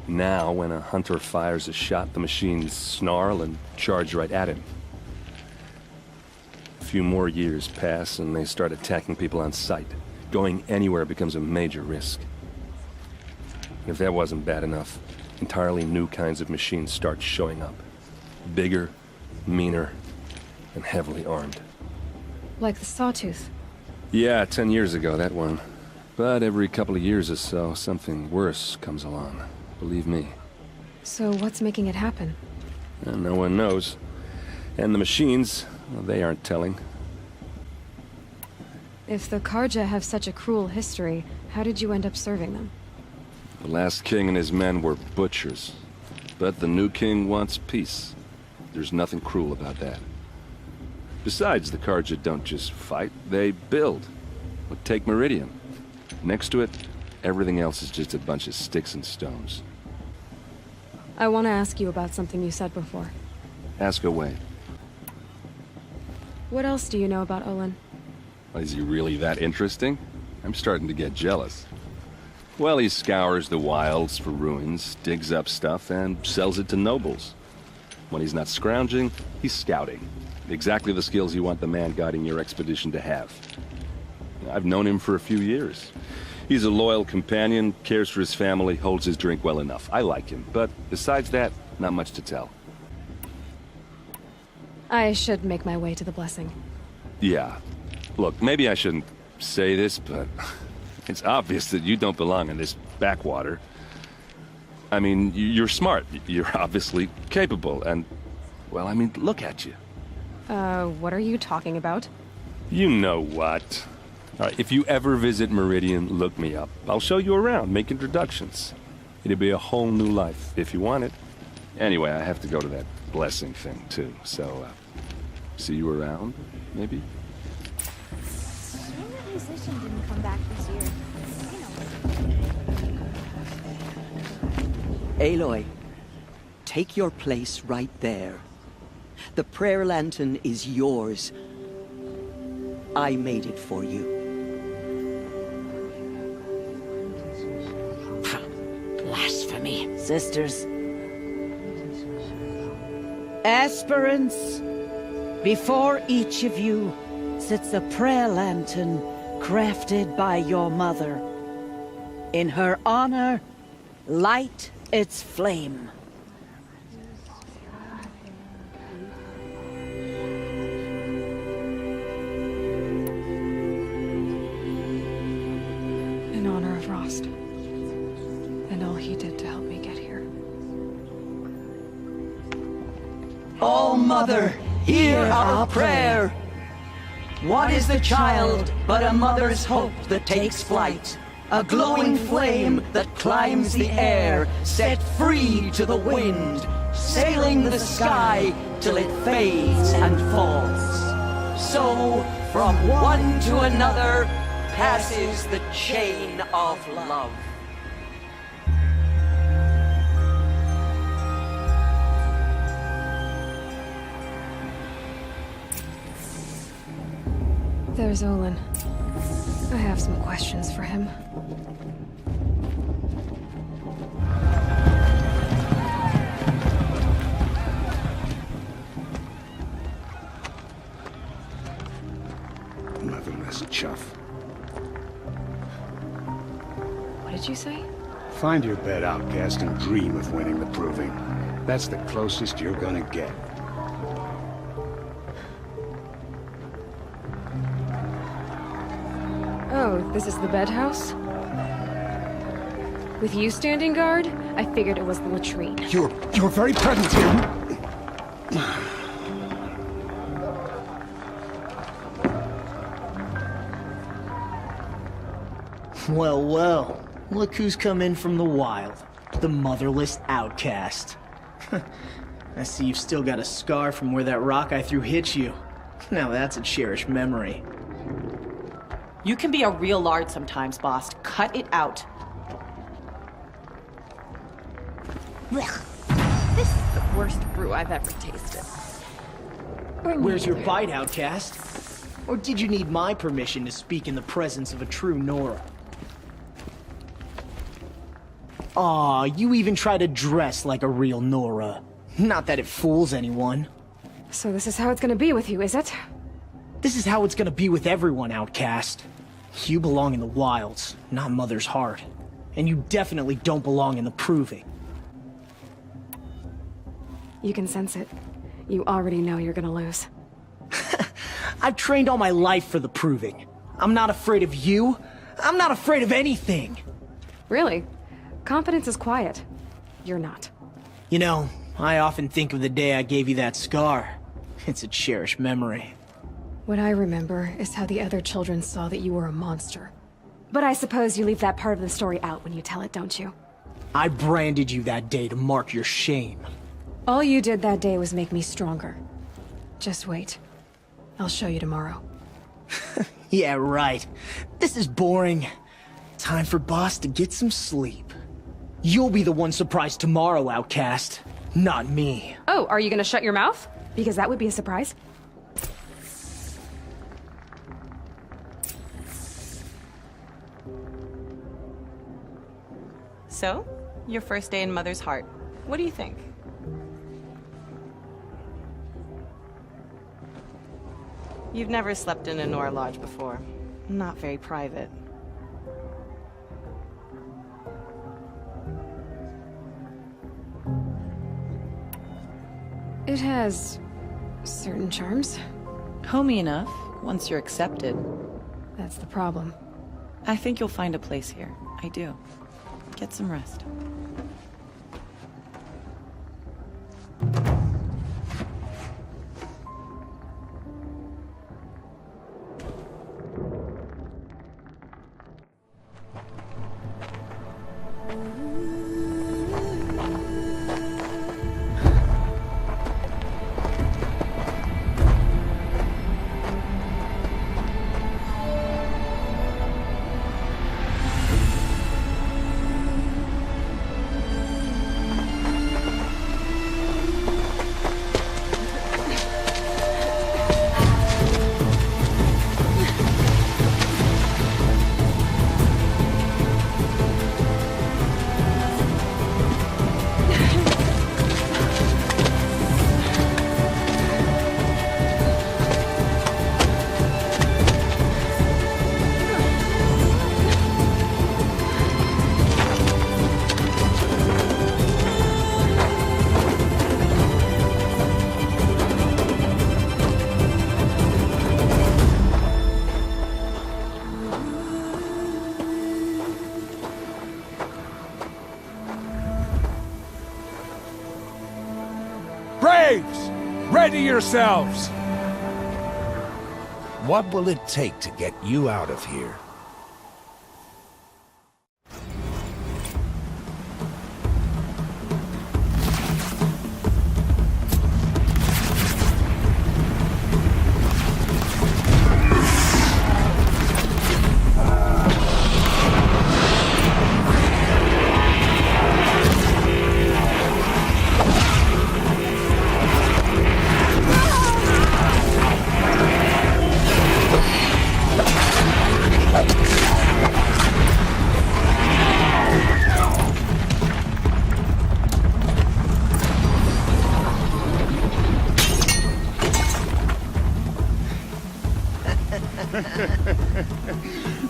Now, when a hunter fires a shot, the machines snarl and charge right at him. A few more years pass and they start attacking people on sight. Going anywhere becomes a major risk. If that wasn't bad enough, entirely new kinds of machines start showing up. Bigger, meaner, and heavily armed. Like the Sawtooth. Yeah, 10 years ago, that one. But every couple of years or so, something worse comes along. Believe me. So what's making it happen? And no one knows. And the machines, well, they aren't telling. If the Karja have such a cruel history, how did you end up serving them? The last king and his men were butchers. But the new king wants peace. There's nothing cruel about that. Besides, the Karja don't just fight, they build. But take Meridian. Next to it, everything else is just a bunch of sticks and stones. I want to ask you about something you said before. Ask away. What else do you know about Olin? Is he really that interesting? I'm starting to get jealous. Well, he scours the wilds for ruins, digs up stuff, and sells it to nobles. When he's not scrounging, he's scouting. Exactly the skills you want the man guiding your expedition to have. I've known him for a few years. He's a loyal companion, cares for his family, holds his drink well enough. I like him, but besides that, not much to tell. I should make my way to the blessing. Yeah. Look, maybe I shouldn't say this, but it's obvious that you don't belong in this backwater. I mean, you're smart. You're obviously capable, and, well, I mean, look at you. What are you talking about? You know what. All right, if you ever visit Meridian, look me up. I'll show you around, make introductions. It'll be a whole new life, if you want it. Anyway, I have to go to that blessing thing, too, so, see you around, maybe? The musician didn't come back this year. Aloy, take your place right there. The prayer lantern is yours. I made it for you. Blasphemy, sisters. Aspirants, before each of you sits a prayer lantern crafted by your mother. In her honor, light its flame. And all he did to help me get here. All Mother, hear our prayer. What is the child but a mother's hope that takes flight? A glowing flame that climbs the air, set free to the wind, sailing the sky till it fades and falls. So, from one to another, passes the chain of love. There's Olin. I have some questions for him. Motherless chuff. What did you say? Find your bed, outcast, and dream of winning the proving. That's the closest you're gonna get. Oh, this is the bed house? With you standing guard, I figured it was the latrine. Your very presence here. Well, well. Look who's come in from the wild. The motherless outcast. I see you've still got a scar from where that rock I threw hit you. Now that's a cherished memory. You can be a real lard sometimes, boss. Cut it out. Blech. This is the worst brew I've ever tasted. Where's your bite, outcast? Or did you need my permission to speak in the presence of a true Nora? Aw, you even try to dress like a real Nora. Not that it fools anyone. So this is how it's gonna be with you, is it? This is how it's gonna be with everyone, outcast. You belong in the wilds, not Mother's heart. And you definitely don't belong in the proving. You can sense it. You already know you're gonna lose. I've trained all my life for the proving. I'm not afraid of you. I'm not afraid of anything. Really? Confidence is quiet. You're not. You know, I often think of the day I gave you that scar. It's a cherished memory. What I remember is how the other children saw that you were a monster. But I suppose you leave that part of the story out when you tell it, don't you? I branded you that day to mark your shame. All you did that day was make me stronger. Just wait. I'll show you tomorrow. Yeah, right. This is boring. Time for Boss to get some sleep. You'll be the one surprised tomorrow, outcast. Not me. Oh, are you gonna shut your mouth? Because that would be a surprise. So, your first day in Mother's heart. What do you think? You've never slept in a Nora Lodge before. Not very private. It has certain charms. Homey enough, once you're accepted. That's the problem. I think you'll find a place here. I do. Get some rest. Braves! Ready yourselves! What will it take to get you out of here?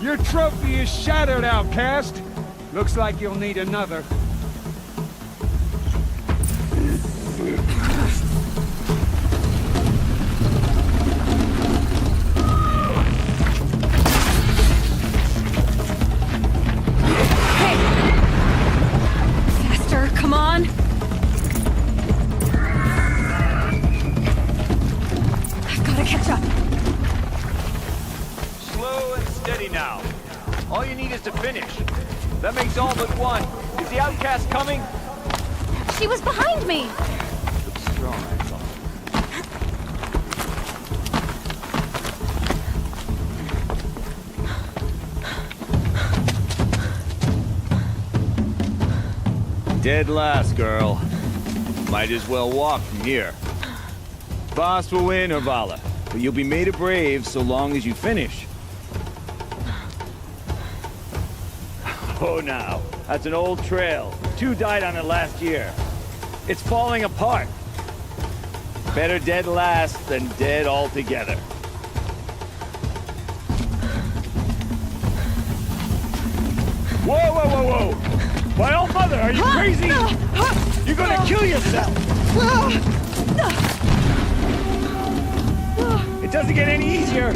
Your trophy is shattered, outcast. Looks like you'll need another. Faster, come on! I've gotta catch up. Slow and steady now. All you need is to finish. That makes all but one. Is the outcast coming? She was behind me! Looks strong, I thought. Dead last, girl. Might as well walk from here. Boss will win, or Vala, but you'll be made a brave so long as you finish. Oh, now. That's an old trail. 2 died on it last year. It's falling apart. Better dead last than dead altogether. Whoa, whoa, whoa, whoa! My old mother, are you crazy? You're gonna kill yourself! It doesn't get any easier!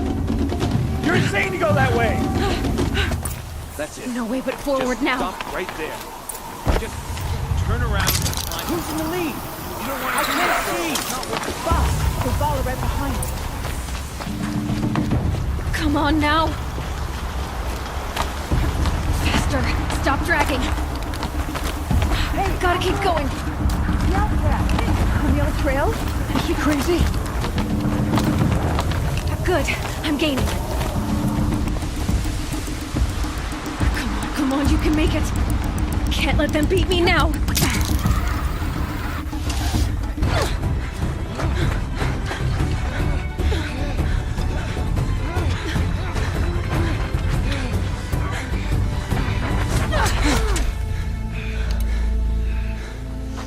You're insane to go that way! That's it. No way but forward Just now. Stop right there. Just turn around and climb. Who's in the lead? You don't want to see. Boss, the Vala right behind. Come on now. Faster. Stop dragging. Hey, gotta keep going. The outcast. On the old trail? Is she crazy? Good. I'm gaining. Come on, you can make it. Can't let them beat me now.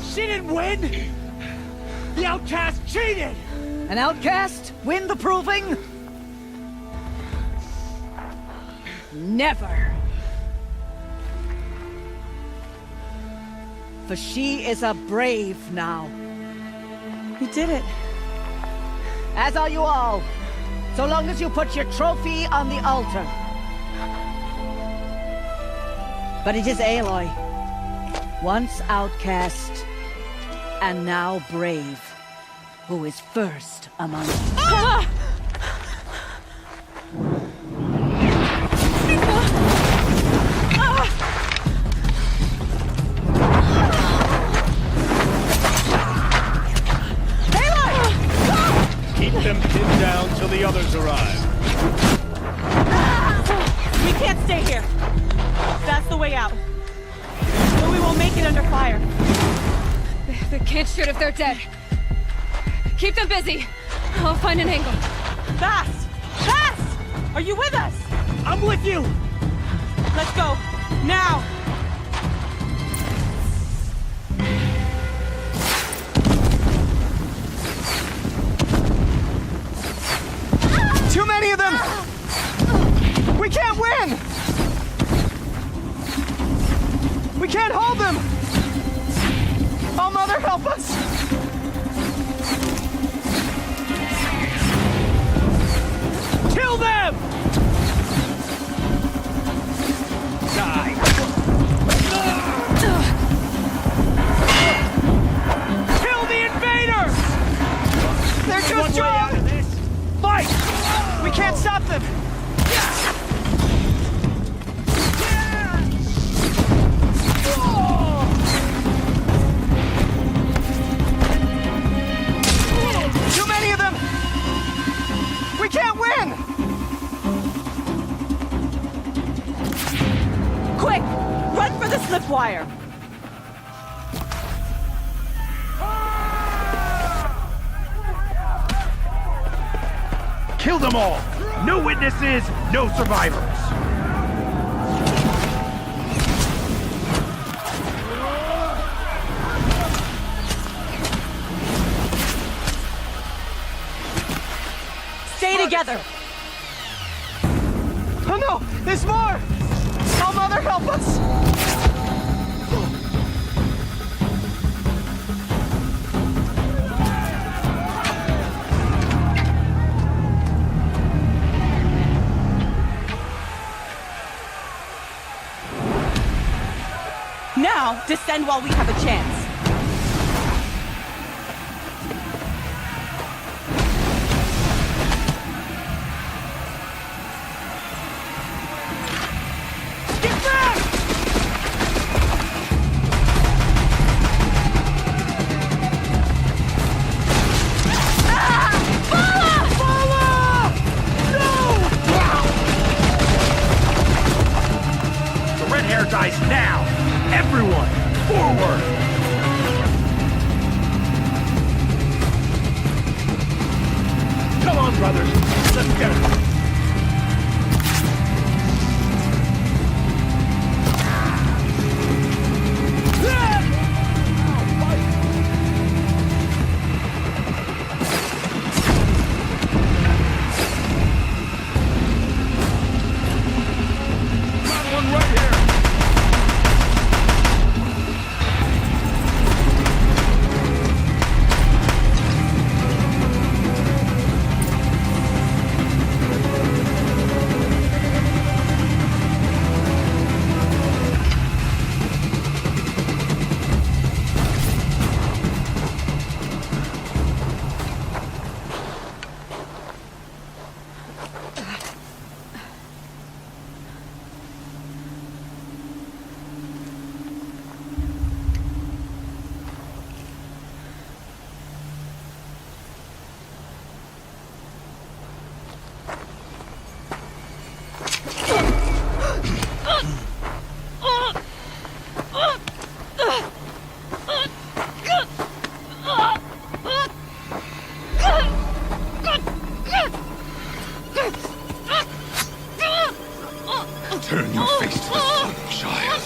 She didn't win! The outcast cheated! An outcast? Win the proving? Never. For she is a brave now. You did it. As are you all. So long as you put your trophy on the altar. But it is Aloy. Once outcast, and now brave, who is first among you. Ah! Keep them pinned down till the others arrive. We can't stay here. That's the way out. But we won't make it under fire. They can't shoot if they're dead. Keep them busy. I'll find an angle. Fast! Fast! Are you with us? I'm with you! Let's go. Now! Too many of them! We can't win! We can't hold them! Oh, Mother, help us! Kill them! Die! Kill the invader! the choir. Kill them all! No witnesses, no survivors! Stay together! Oh no! There's more! Oh, Mother, help us! Now, descend while we have a chance. Dies now! Everyone, forward! Come on, brothers, let's get it! Turn your face to the sun, child.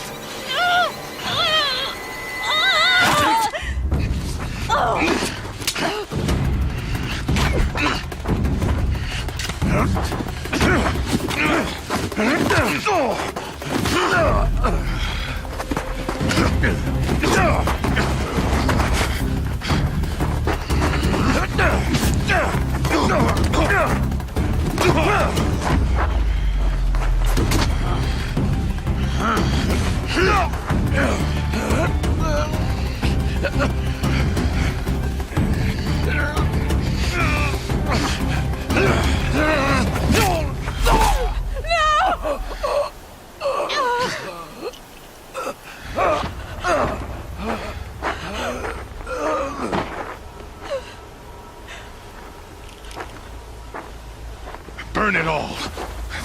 Burn it all,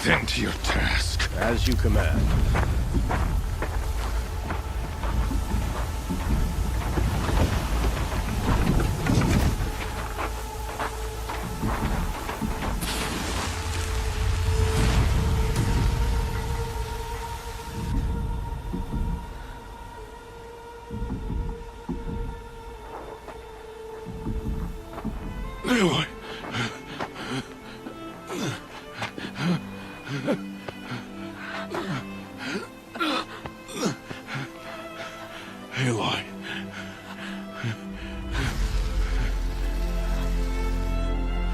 then to your task. As you command. Aloy. Aloy.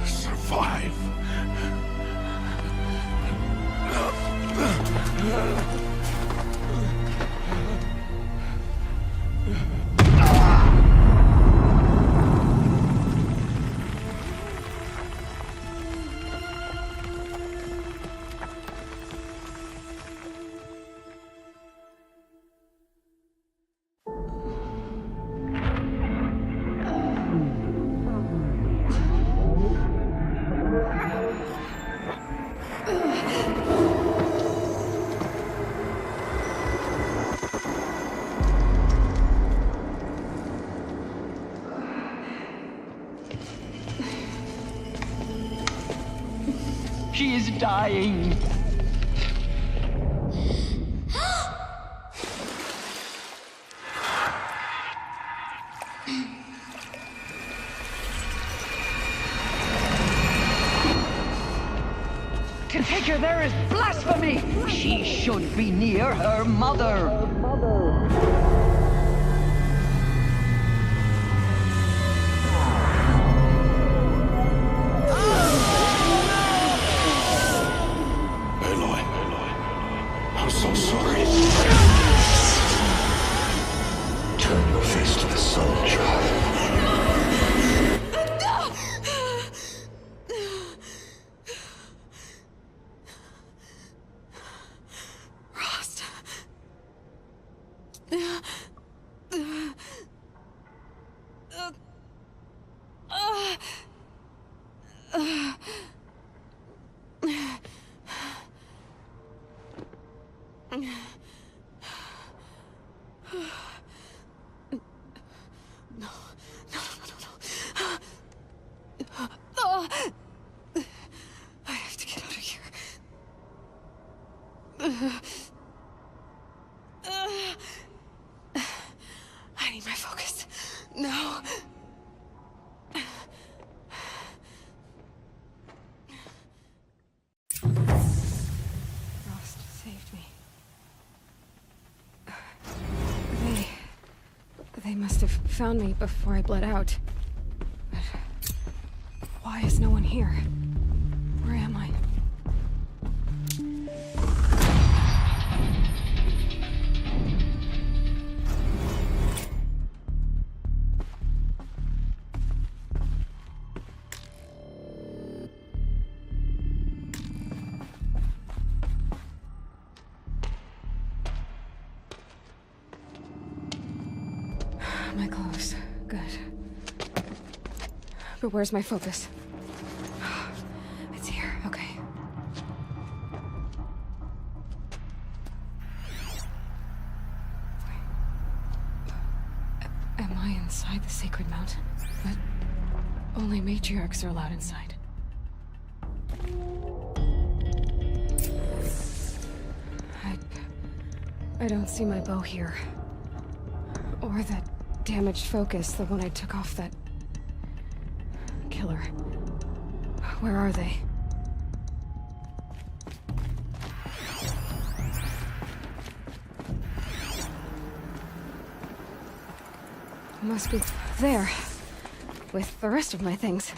Survive. She is dying. To take her there is blasphemy! She should be near her mother. Aloy, I'm so sorry. Turn your face to the sun, child. I have to get out of here. I need my focus. No. Rost saved me. They must have found me before I bled out. But why is no one here? Where am I? My clothes. Good. But where's my focus? It's here. Okay. Am I inside the sacred mountain? But only matriarchs are allowed inside. I don't see my bow here. Or that damaged focus, the one I took off that killer. Where are they? Must be there, with the rest of my things.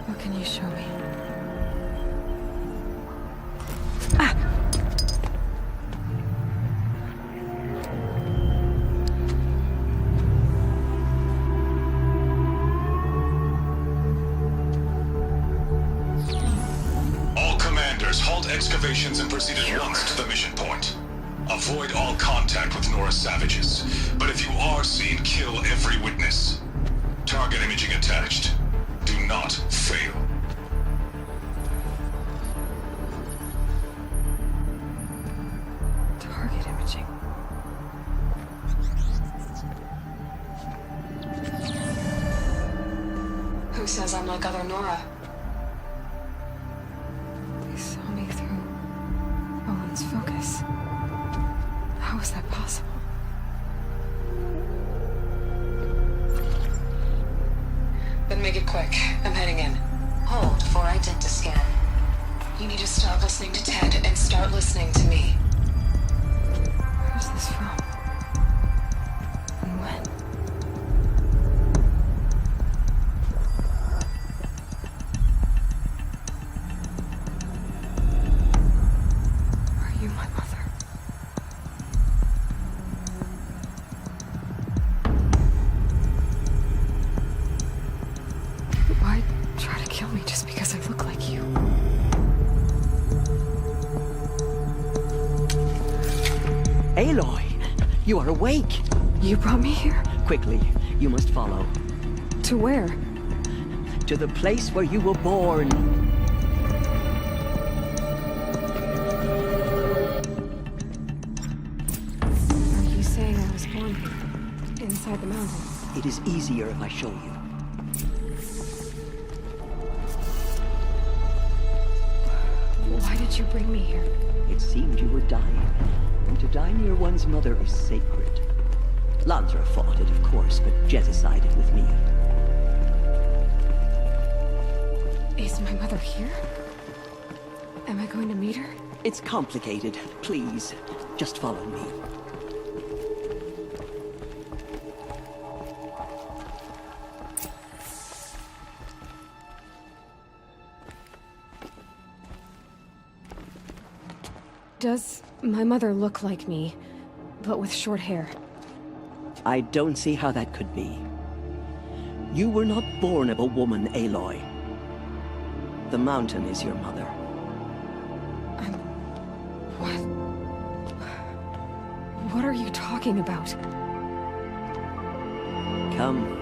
What can you show me? All commanders, halt excavations and proceed at once to the mission point. Avoid all contact with Nora savages, but if you are seen, kill every witness. Target imaging attached. Do not fail. Target imaging. Who says I'm like other Nora? They saw me through Owen's focus. How is that possible? Then make it quick. I'm heading in. Hold for identiscan. You need to stop listening to Ted and start listening to me. Where's this from? And when? Are you my mother? Why try to kill me just because I look like you? Aloy, you are awake. You brought me here? Quickly, you must follow. To where? To the place where you were born. Are you saying I was born here? Inside the mountain? It is easier if I show you. Why did you bring me here? It seemed you were dying, and to die near one's mother is sacred. Lansra fought it, of course, but Jezza sided with me. Is my mother here? Am I going to meet her? It's complicated. Please, just follow me. Does my mother look like me, but with short hair? I don't see how that could be. You were not born of a woman, Aloy. The mountain is your mother. What? What are you talking about? Come.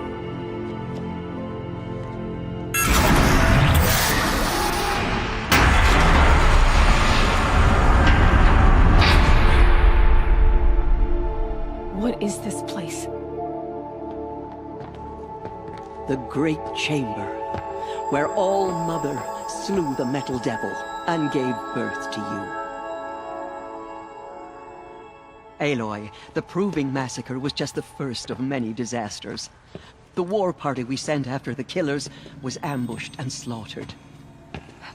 What is this place? The Great Chamber, where All-Mother slew the Metal Devil and gave birth to you. Aloy, the Proving Massacre was just the first of many disasters. The war party we sent after the killers was ambushed and slaughtered.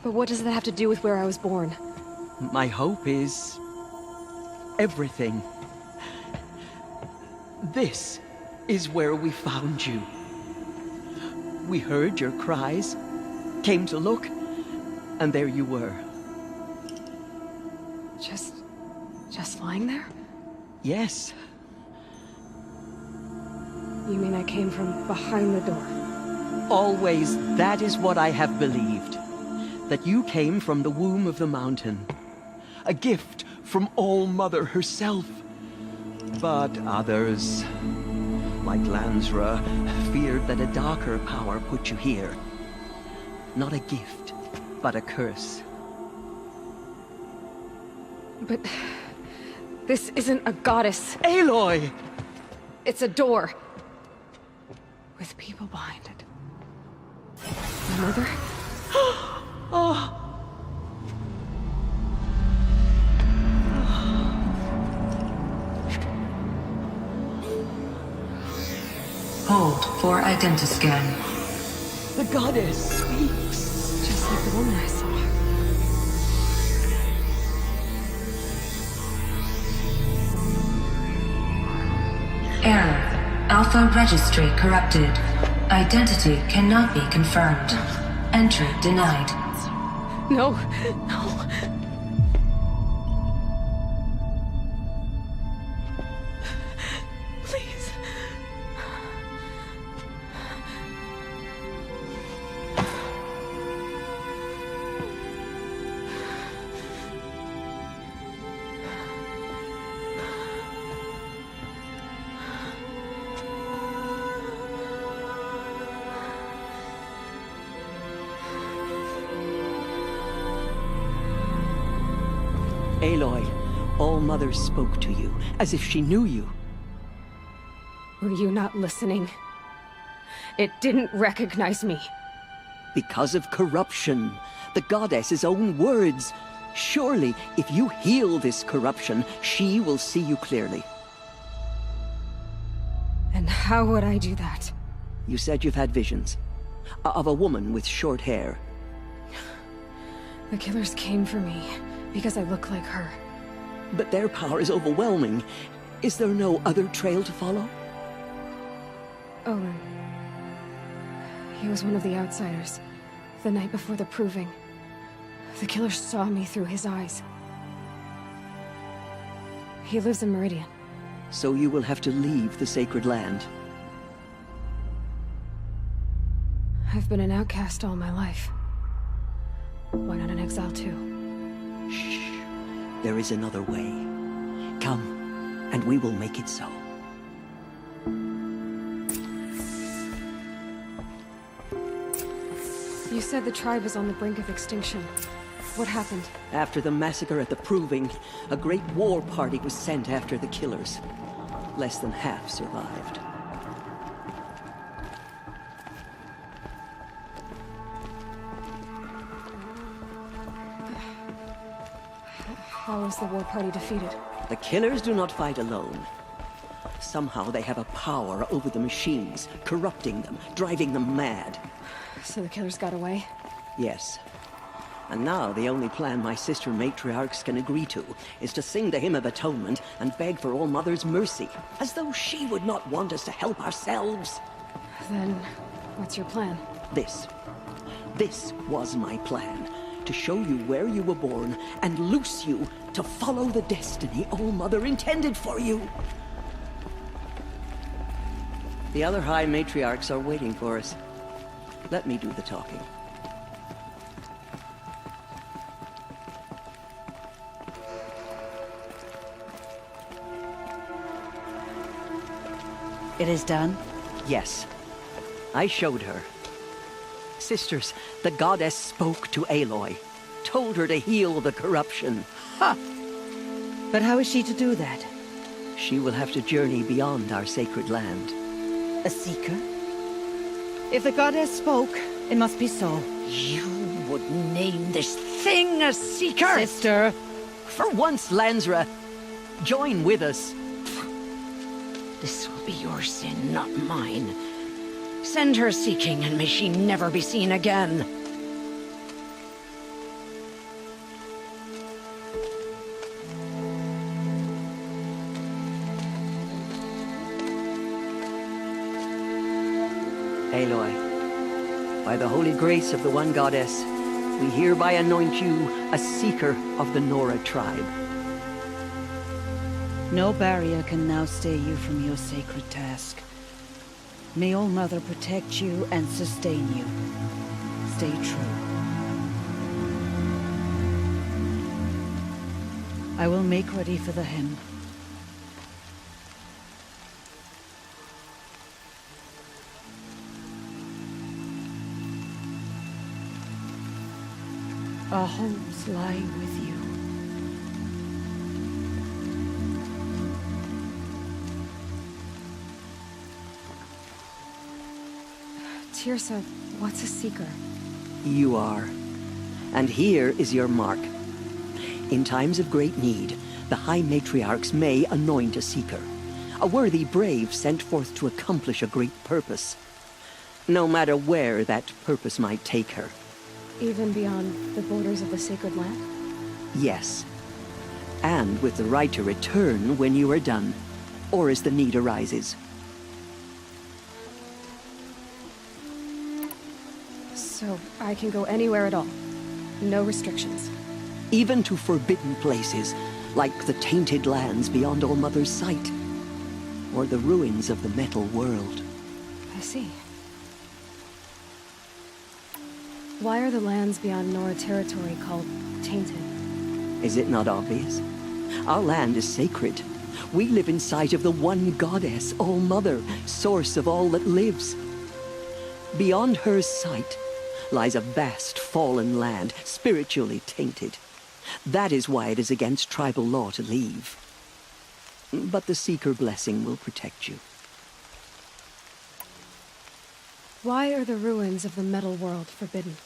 But what does that have to do with where I was born? My hope is... everything. This is where we found you. We heard your cries, came to look, and there you were. Just lying there? Yes. You mean I came from behind the door? Always, that is what I have believed. That you came from the womb of the mountain. A gift from All-Mother herself. But others, like Lansra, feared that a darker power put you here. Not a gift, but a curse. But... this isn't a goddess. Aloy! It's a door. With people behind it. My mother? Oh! Hold for identiscan. The goddess speaks. Just like the woman I saw. Error. Alpha registry corrupted. Identity cannot be confirmed. Entry denied. No, no. Please. Aloy, All-Mother spoke to you, as if she knew you. Were you not listening? It didn't recognize me. Because of corruption. The goddess's own words. Surely, if you heal this corruption, she will see you clearly. And how would I do that? You said you've had visions. Of a woman with short hair. The killers came for me, because I look like her. But their power is overwhelming. Is there no other trail to follow? Olin. He was one of the outsiders. The night before the Proving. The killer saw me through his eyes. He lives in Meridian. So you will have to leave the sacred land. I've been an outcast all my life. Why not an exile too? Shh. There is another way. Come, and we will make it so. You said the tribe was on the brink of extinction. What happened? After the massacre at the Proving, a great war party was sent after the killers. Less than half survived. How was the war party defeated? The killers do not fight alone. Somehow they have a power over the machines, corrupting them, driving them mad. So the killers got away? Yes. And now the only plan my sister matriarchs can agree to is to sing the Hymn of Atonement and beg for All Mother's mercy, as though she would not want us to help ourselves. Then, what's your plan? This was my plan. To show you where you were born and loose you to follow the destiny All Mother intended for you. The other High Matriarchs are waiting for us. Let me do the talking. It is done? Yes. I showed her. Sisters, the goddess spoke to Aloy. Told her to heal the corruption. Ha! But how is she to do that? She will have to journey beyond our sacred land. A seeker? If the goddess spoke, it must be so. You would name this thing a seeker? Sister! For once, Lansra, join with us. This will be your sin, not mine. Send her seeking, and may she never be seen again. Aloy, by the holy grace of the One Goddess, we hereby anoint you a seeker of the Nora tribe. No barrier can now stay you from your sacred task. May All Mother protect you and sustain you. Stay true. I will make ready for the hymn. Our homes lie with you. Teersa, what's a seeker? You are. And here is your mark. In times of great need, the High Matriarchs may anoint a seeker. A worthy brave sent forth to accomplish a great purpose. No matter where that purpose might take her. Even beyond the borders of the sacred land? Yes. And with the right to return when you are done, or as the need arises. So I can go anywhere at all? No restrictions? Even to forbidden places, like the tainted lands beyond All Mother's sight. Or the ruins of the metal world. I see. Why are the lands beyond Nora territory called tainted? Is it not obvious? Our land is sacred. We live in sight of the One Goddess, All Mother, source of all that lives. Beyond her sight lies a vast fallen land, spiritually tainted. That is why it is against tribal law to leave. But the Seeker blessing will protect you. Why are the ruins of the metal world forbidden?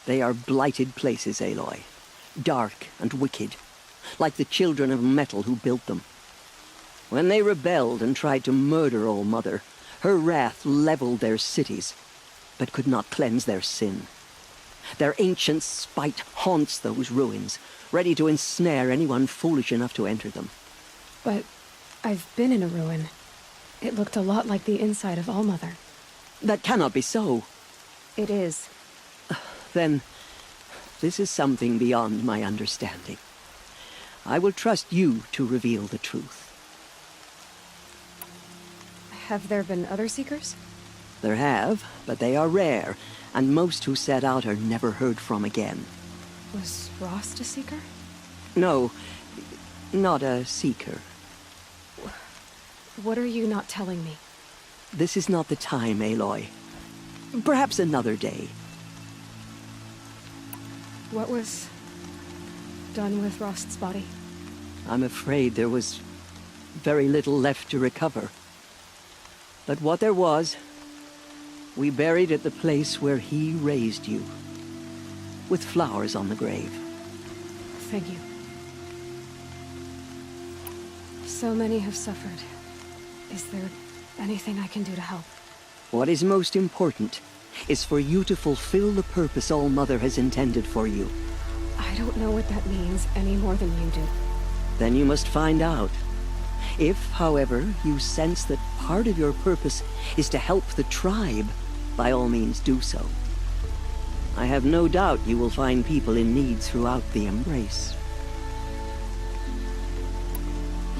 They are blighted places, Aloy. Dark and wicked, like the children of metal who built them. When they rebelled and tried to murder All Mother, her wrath leveled their cities, but could not cleanse their sin. Their ancient spite haunts those ruins, ready to ensnare anyone foolish enough to enter them. But I've been in a ruin. It looked a lot like the inside of All Mother. That cannot be so. It is. Then, this is something beyond my understanding. I will trust you to reveal the truth. Have there been other Seekers? There have, but they are rare, and most who set out are never heard from again. Was Rost a Seeker? No, not a Seeker. What are you not telling me? This is not the time, Aloy. Perhaps another day. What was done with Rost's body? I'm afraid there was very little left to recover. But what there was, we buried at the place where he raised you, with flowers on the grave. Thank you. So many have suffered. Is there anything I can do to help? What is most important is for you to fulfill the purpose All-Mother has intended for you. I don't know what that means any more than you do. Then you must find out. If, however, you sense that part of your purpose is to help the tribe, by all means do so. I have no doubt you will find people in need throughout the Embrace.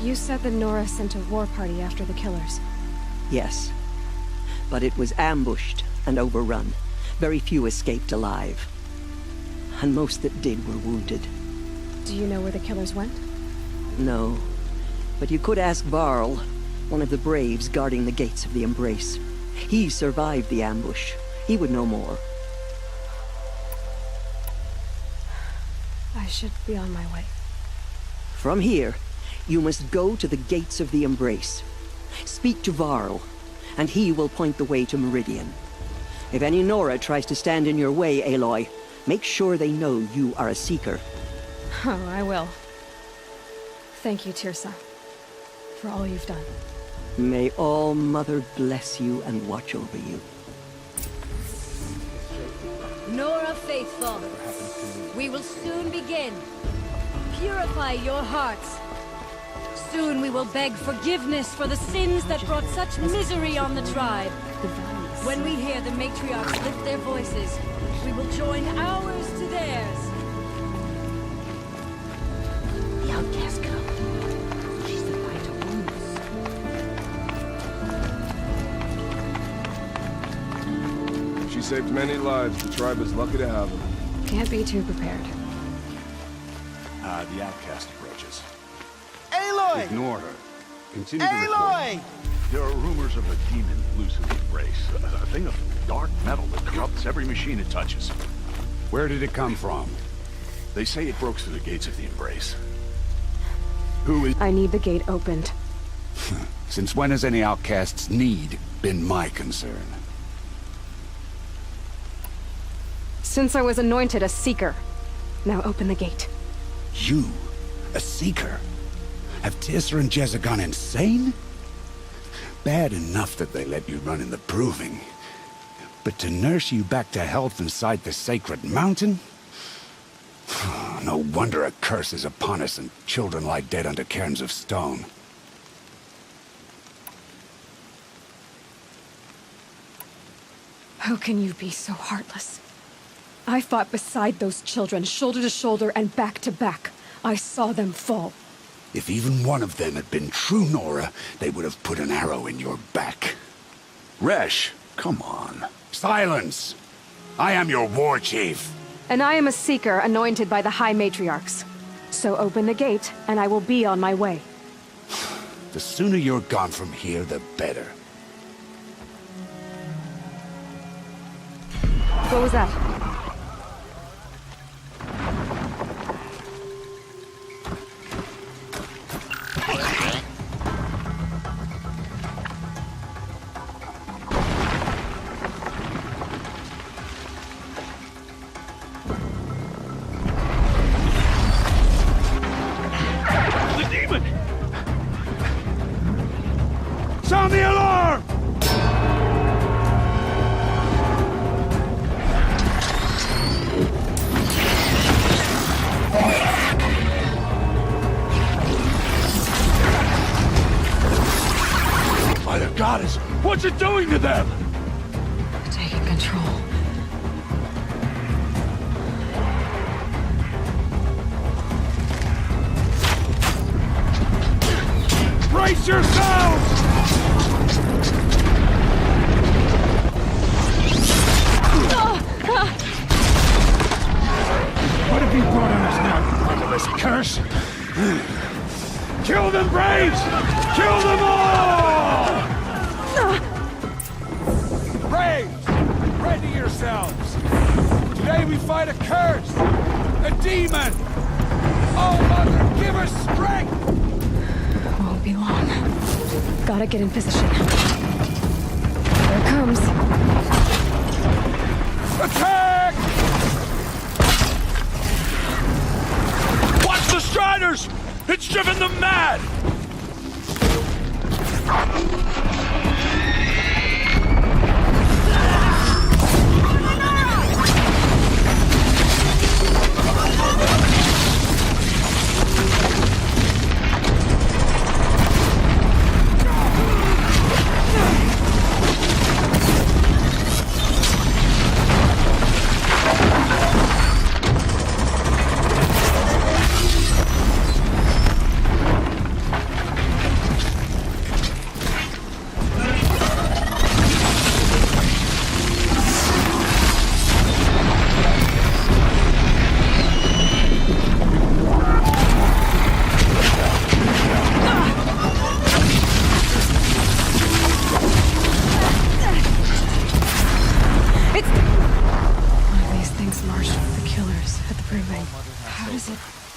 You said that Nora sent a war party after the killers. Yes, but it was ambushed and overrun. Very few escaped alive. And most that did were wounded. Do you know where the killers went? No, but you could ask Varl, one of the braves guarding the gates of the Embrace. He survived the ambush. He would know more. I should be on my way. From here, you must go to the gates of the Embrace. Speak to Varl, and he will point the way to Meridian. If any Nora tries to stand in your way, Aloy, make sure they know you are a Seeker. Oh, I will. Thank you, Teersa, for all you've done. May All-Mother bless you and watch over you. Nora Faithful, we will soon begin. Purify your hearts. Soon we will beg forgiveness for the sins that brought such misery on the tribe. When we hear the matriarchs lift their voices, we will join ours to theirs. The outcast girl. She's the vital wounds. She saved many lives. The tribe is lucky to have her. Can't be too prepared. The outcast approaches. Aloy! Ignore her. Continue to record. Aloy! There are rumors of a demon loose in the Embrace. A thing of dark metal that corrupts every machine it touches. Where did it come from? They say it broke through the gates of the Embrace. Who is... I need the gate opened. Since when has any outcast's need been my concern? Since I was anointed a Seeker. Now open the gate. You? A Seeker? Have Teersa and Jezza gone insane? Bad enough that they let you run in the Proving. But to nurse you back to health inside the Sacred Mountain? No wonder a curse is upon us and children lie dead under cairns of stone. How can you be so heartless? I fought beside those children, shoulder to shoulder and back to back. I saw them fall. If even one of them had been true Nora, they would have put an arrow in your back. Resh, come on. Silence! I am your war chief. And I am a Seeker anointed by the High Matriarchs. So open the gate, and I will be on my way. The sooner you're gone from here, the better. What was that? Sound the alarm! By the goddess, what's it doing to them? Taking control. Brace yourselves! What have you brought on us now, you motherless curse? Kill them, Braves! Kill them all! Braves, ready yourselves! Today we fight a curse! demon! Oh, Mother, give her strength! Won't be long. Gotta get in position. Here it comes. Attack! Watch the Striders! It's driven them mad!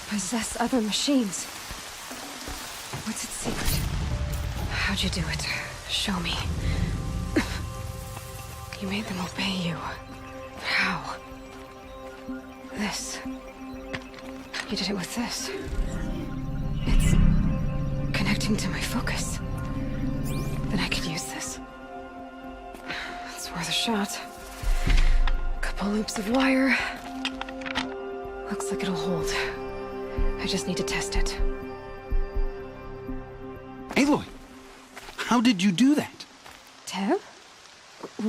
Possess other machines. What's its secret? How'd you do it? Show me. You made them obey you. How? This. You did it with this. It's connecting to my focus. Then I could use this. It's worth a shot. Couple loops of wire. Looks like it'll hold. I just need to test it. Aloy! How did you do that? Tev?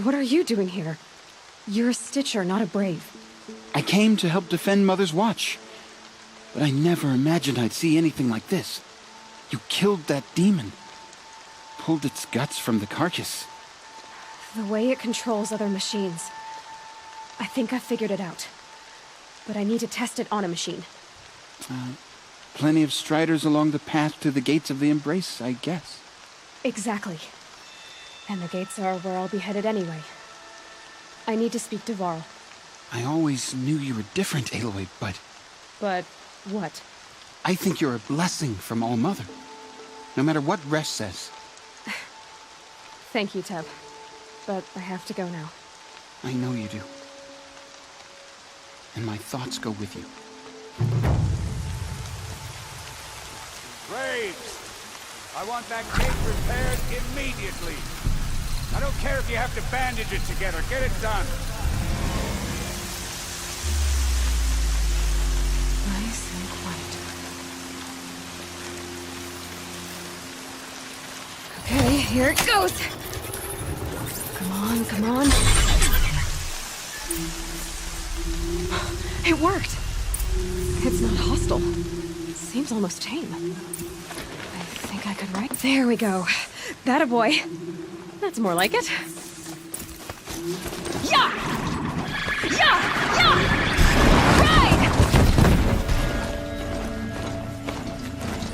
What are you doing here? You're a Stitcher, not a Brave. I came to help defend Mother's Watch. But I never imagined I'd see anything like this. You killed that demon. Pulled its guts from the carcass. The way it controls other machines. I think I figured it out. But I need to test it on a machine. Plenty of Striders along the path to the gates of the Embrace, I guess. Exactly. And the gates are where I'll be headed anyway. I need to speak to Varl. I always knew you were different, Aloy, but... But what? I think you're a blessing from All Mother. No matter what Resh says. Thank you, Tev. But I have to go now. I know you do. And my thoughts go with you. Graves! I want that gate repaired immediately. I don't care if you have to bandage it together. Get it done. Nice and quiet. Okay, here it goes. Come on, come on. It worked. It's not hostile. It seems almost tame. I think I could ride. There we go. That boy. That's more like it. Yeah! Yeah! Yeah! Ride!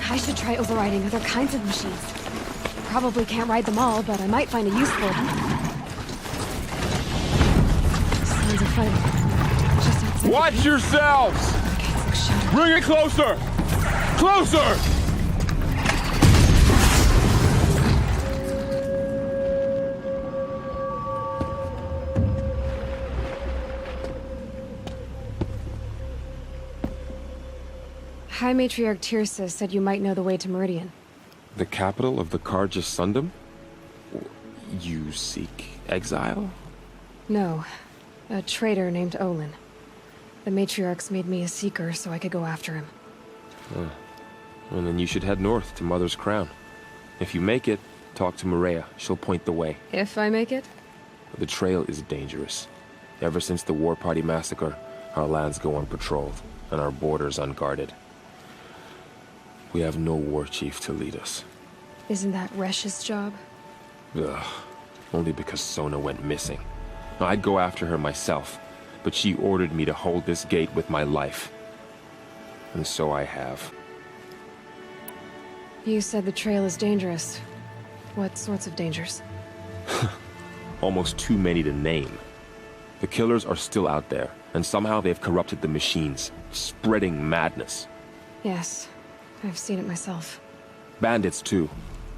I should try overriding other kinds of machines. Probably can't ride them all, but I might find a use for them. Sounds of fighting. Just outside. Watch yourselves! Bring it closer! Closer! High Matriarch Tirsa said you might know the way to Meridian. The capital of the Carja Sundom? You seek exile? No. A traitor named Olin. The Matriarchs made me a seeker so I could go after him. Well, then you should head north to Mother's Crown. If you make it, talk to Maria. She'll point the way. If I make it? The trail is dangerous. Ever since the War Party massacre, our lands go unpatrolled, and our borders unguarded. We have no war chief to lead us. Isn't that Resh's job? Ugh. Only because Sona went missing. I'd go after her myself, but she ordered me to hold this gate with my life. And so I have. You said the trail is dangerous. What sorts of dangers? Almost too many to name. The killers are still out there, And somehow they've corrupted the machines, spreading madness. Yes, I've seen it myself. Bandits, too.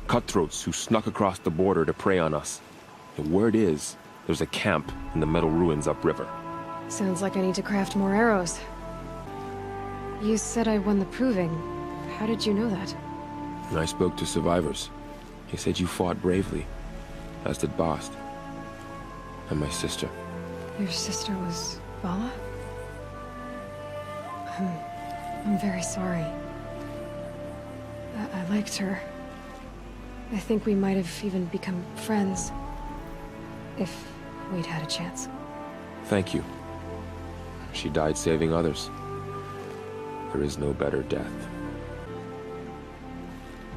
Cutthroats who snuck across the border to prey on us. The word is, there's a camp in the metal ruins upriver. Sounds like I need to craft more arrows. You said I won the proving. How did you know that? I spoke to survivors. He said you fought bravely, as did Bast. And my sister. Your sister was Vala? I'm very sorry. I liked her. I think we might have even become friends. If we'd had a chance. Thank you. She died saving others. There is no better death.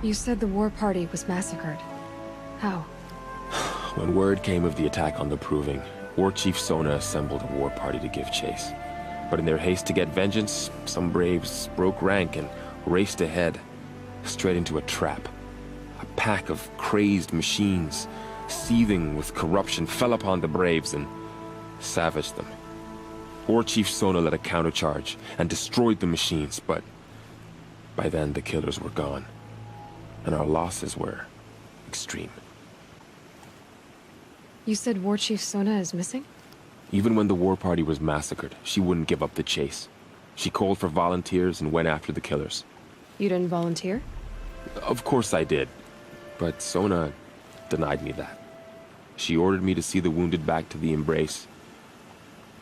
You said the war party was massacred. How? When word came of the attack on the Proving, War Chief Sona assembled a war party to give chase. But in their haste to get vengeance, some braves broke rank and raced ahead, straight into a trap. A pack of crazed machines, seething with corruption, fell upon the braves and savaged them. War Chief Sona led a countercharge and destroyed the machines, but by then the killers were gone, and our losses were extreme. You said War Chief Sona is missing? Even when the war party was massacred, she wouldn't give up the chase. She called for volunteers and went after the killers. You didn't volunteer? Of course I did, but Sona denied me that. She ordered me to see the wounded back to the Embrace,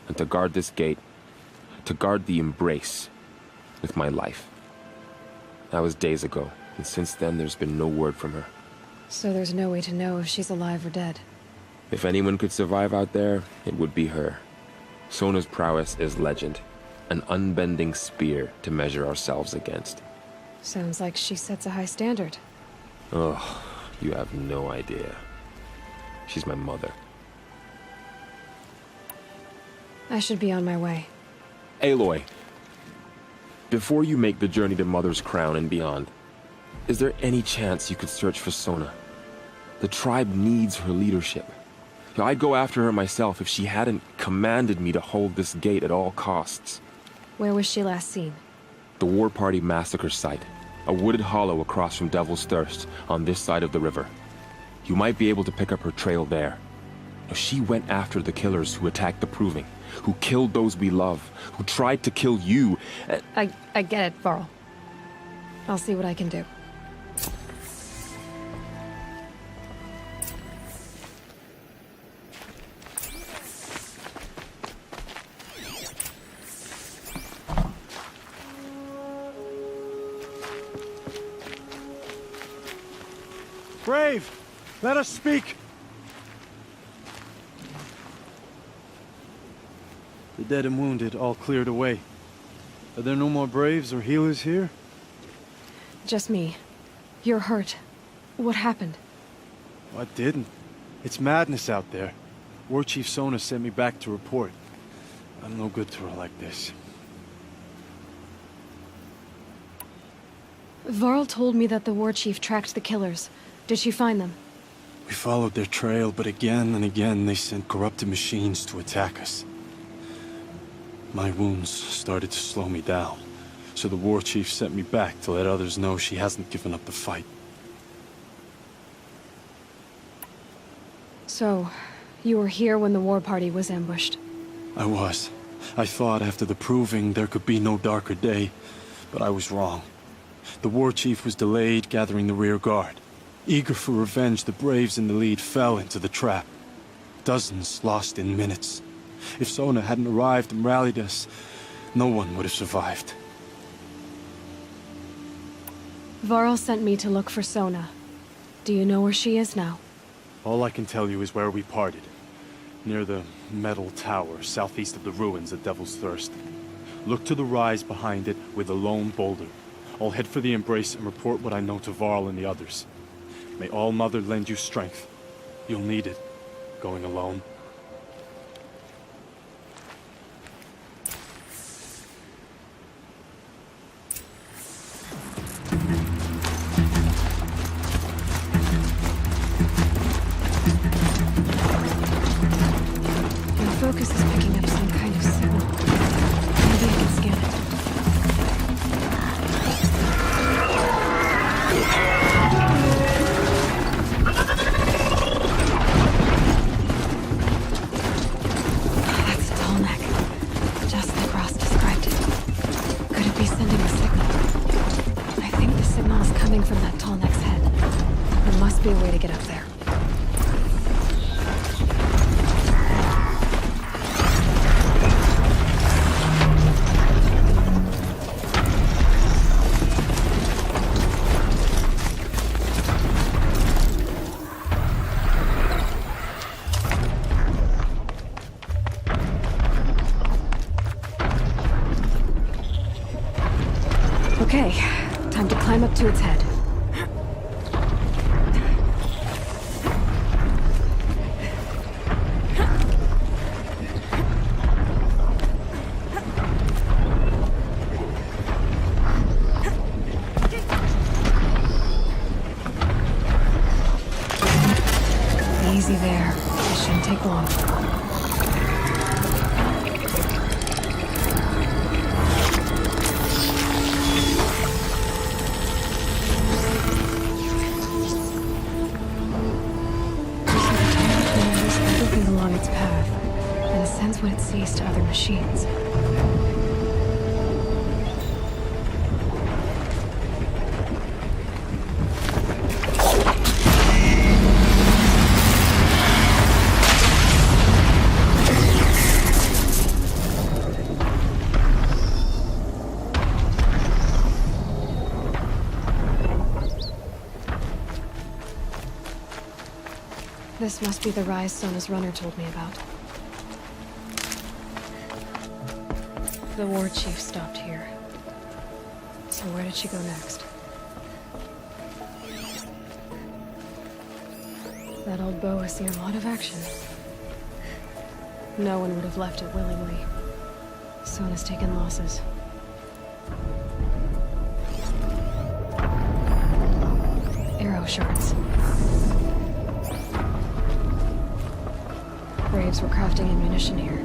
and to guard this gate, to guard the Embrace with my life. That was days ago, and since then there's been no word from her. So there's no way to know if she's alive or dead. If anyone could survive out there, it would be her. Sona's prowess is legend, an unbending spear to measure ourselves against. Sounds like she sets a high standard. Oh, you have no idea. She's my mother. I should be on my way. Aloy, before you make the journey to Mother's Crown and beyond, is there any chance you could search for Sona? The tribe needs her leadership. I'd go after her myself if she hadn't commanded me to hold this gate at all costs. Where was she last seen? The War Party massacre site. A wooded hollow across from Devil's Thirst, on this side of the river. You might be able to pick up her trail there. She went after the killers who attacked the Proving, who killed those we love, who tried to kill you. I get it, Varl. I'll see what I can do. Brave! Let us speak! The dead and wounded all cleared away. Are there no more braves or healers here? Just me. You're hurt. What happened? I didn't. It's madness out there. War Chief Sona sent me back to report. I'm no good to her like this. Varl told me that the war chief tracked the killers. Did she find them? We followed their trail, but again and again they sent corrupted machines to attack us. My wounds started to slow me down, so the war chief sent me back to let others know she hasn't given up the fight. So, you were here when the war party was ambushed? I was. I thought after the Proving there could be no darker day, but I was wrong. The war chief was delayed gathering the rear guard. Eager for revenge, the braves in the lead fell into the trap. Dozens lost in minutes. If Sona hadn't arrived and rallied us, no one would have survived. Varl sent me to look for Sona. Do you know where she is now? All I can tell you is where we parted. Near the metal tower, southeast of the ruins at Devil's Thirst. Look to the rise behind it with a lone boulder. I'll head for the Embrace and report what I know to Varl and the others. May All Mother lend you strength. You'll need it, going alone. My focus is picking up some kind of signal. be a way to get up there. Okay, time to climb up to its head. Easy there. It shouldn't take long. Its path and sends what it sees to other machines. This must be the rise Sona's runner told me about. The war chief stopped here. So where did she go next? That old bow has seen a lot of action. No one would have left it willingly. Sona's taken losses. Arrow shards. Braves were crafting ammunition here.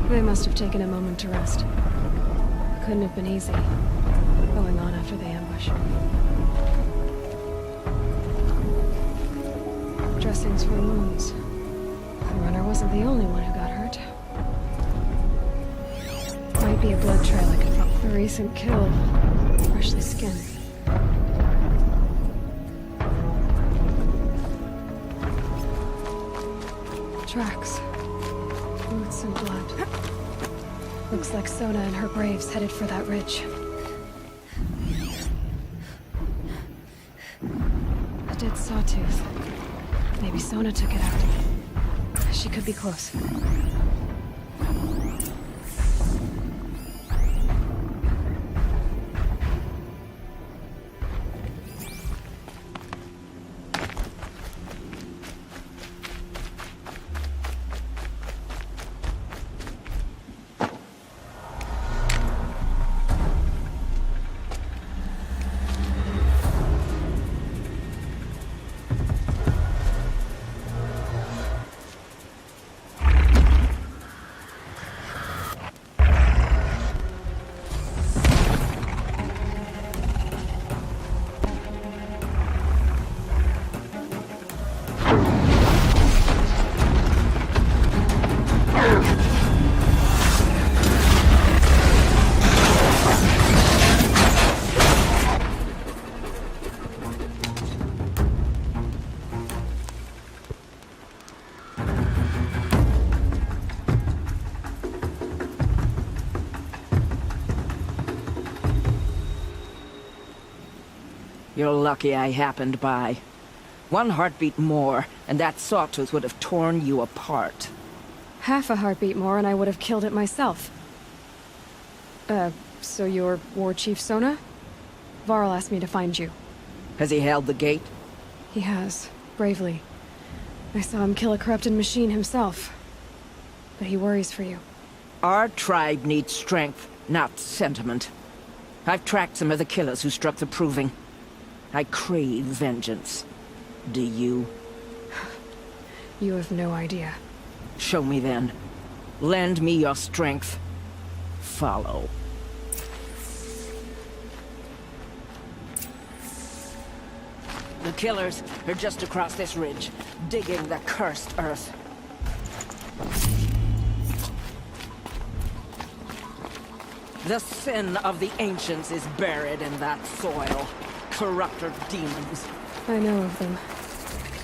They must have taken a moment to rest. Couldn't have been easy, going on after the ambush. Dressings for wounds. The runner wasn't the only one who got hurt. Might be a blood trail I can follow. A recent kill. Freshly skinned. Tracks. Boots and blood. Looks like Sona and her braves headed for that ridge. A dead sawtooth. Maybe Sona took it out. She could be close. You're lucky I happened by. One heartbeat more, and that sawtooth would have torn you apart. Half a heartbeat more and I would have killed it myself. So you're War Chief Sona? Varl asked me to find you. Has he held the gate? He has, bravely. I saw him kill a corrupted machine himself. But he worries for you. Our tribe needs strength, not sentiment. I've tracked some of the killers who struck the Proving. I crave vengeance. Do you? You have no idea. Show me then. Lend me your strength. Follow. The killers are just across this ridge, digging the cursed earth. The sin of the ancients is buried in that soil. corrupter demons. I know of them.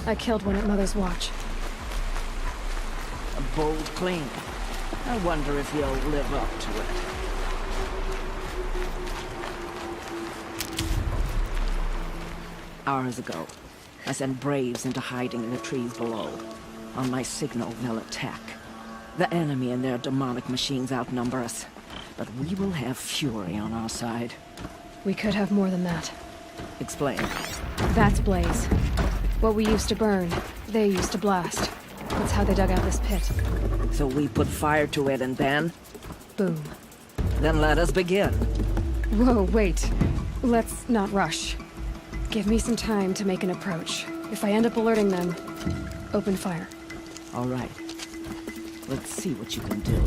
I killed one at Mother's Watch. A bold claim. I wonder if he'll live up to it. Hours ago, I sent Braves into hiding in the trees below. On my signal, they'll attack. The enemy and their demonic machines outnumber us, but we will have fury on our side. We could have more than that. Explain. That's Blaze. What we used to burn, they used to blast. That's how they dug out this pit. So we put fire to it and then? Boom. Then let us begin. Whoa, wait. Let's not rush. Give me some time to make an approach. If I end up alerting them, open fire. All right. Let's see what you can do.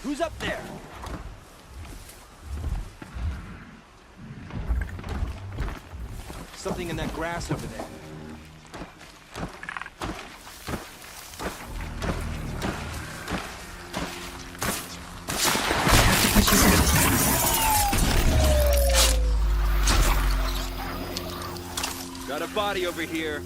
Who's up there? Something in that grass over there. Got a body over here.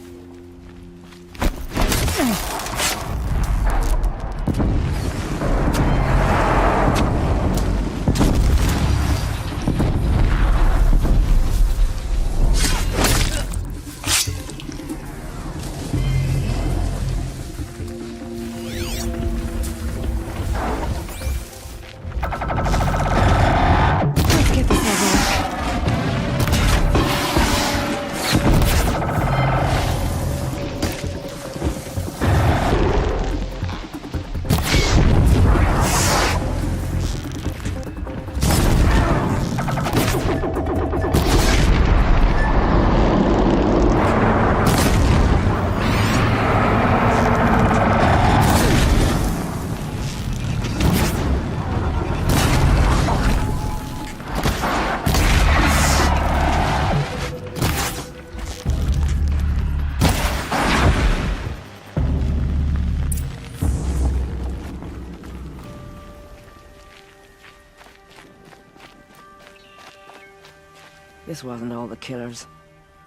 This wasn't all the killers.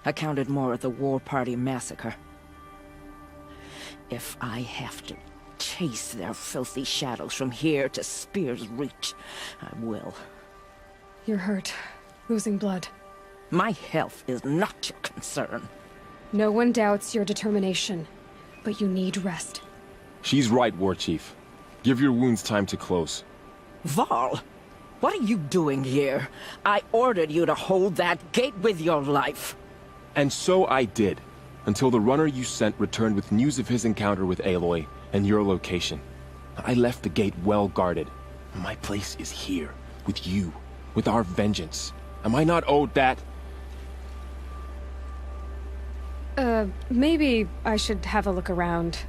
I counted more at the War Party massacre. If I have to chase their filthy shadows from here to Spear's Reach, I will. You're hurt. Losing blood. My health is not your concern. No one doubts your determination, but you need rest. She's right, War Chief. Give your wounds time to close. Varl, what are you doing here? I ordered you to hold that gate with your life. And so I did, until the runner you sent returned with news of his encounter with Aloy and your location. I left the gate well guarded. My place is here, with you, with our vengeance. Am I not owed that? Maybe I should have a look around.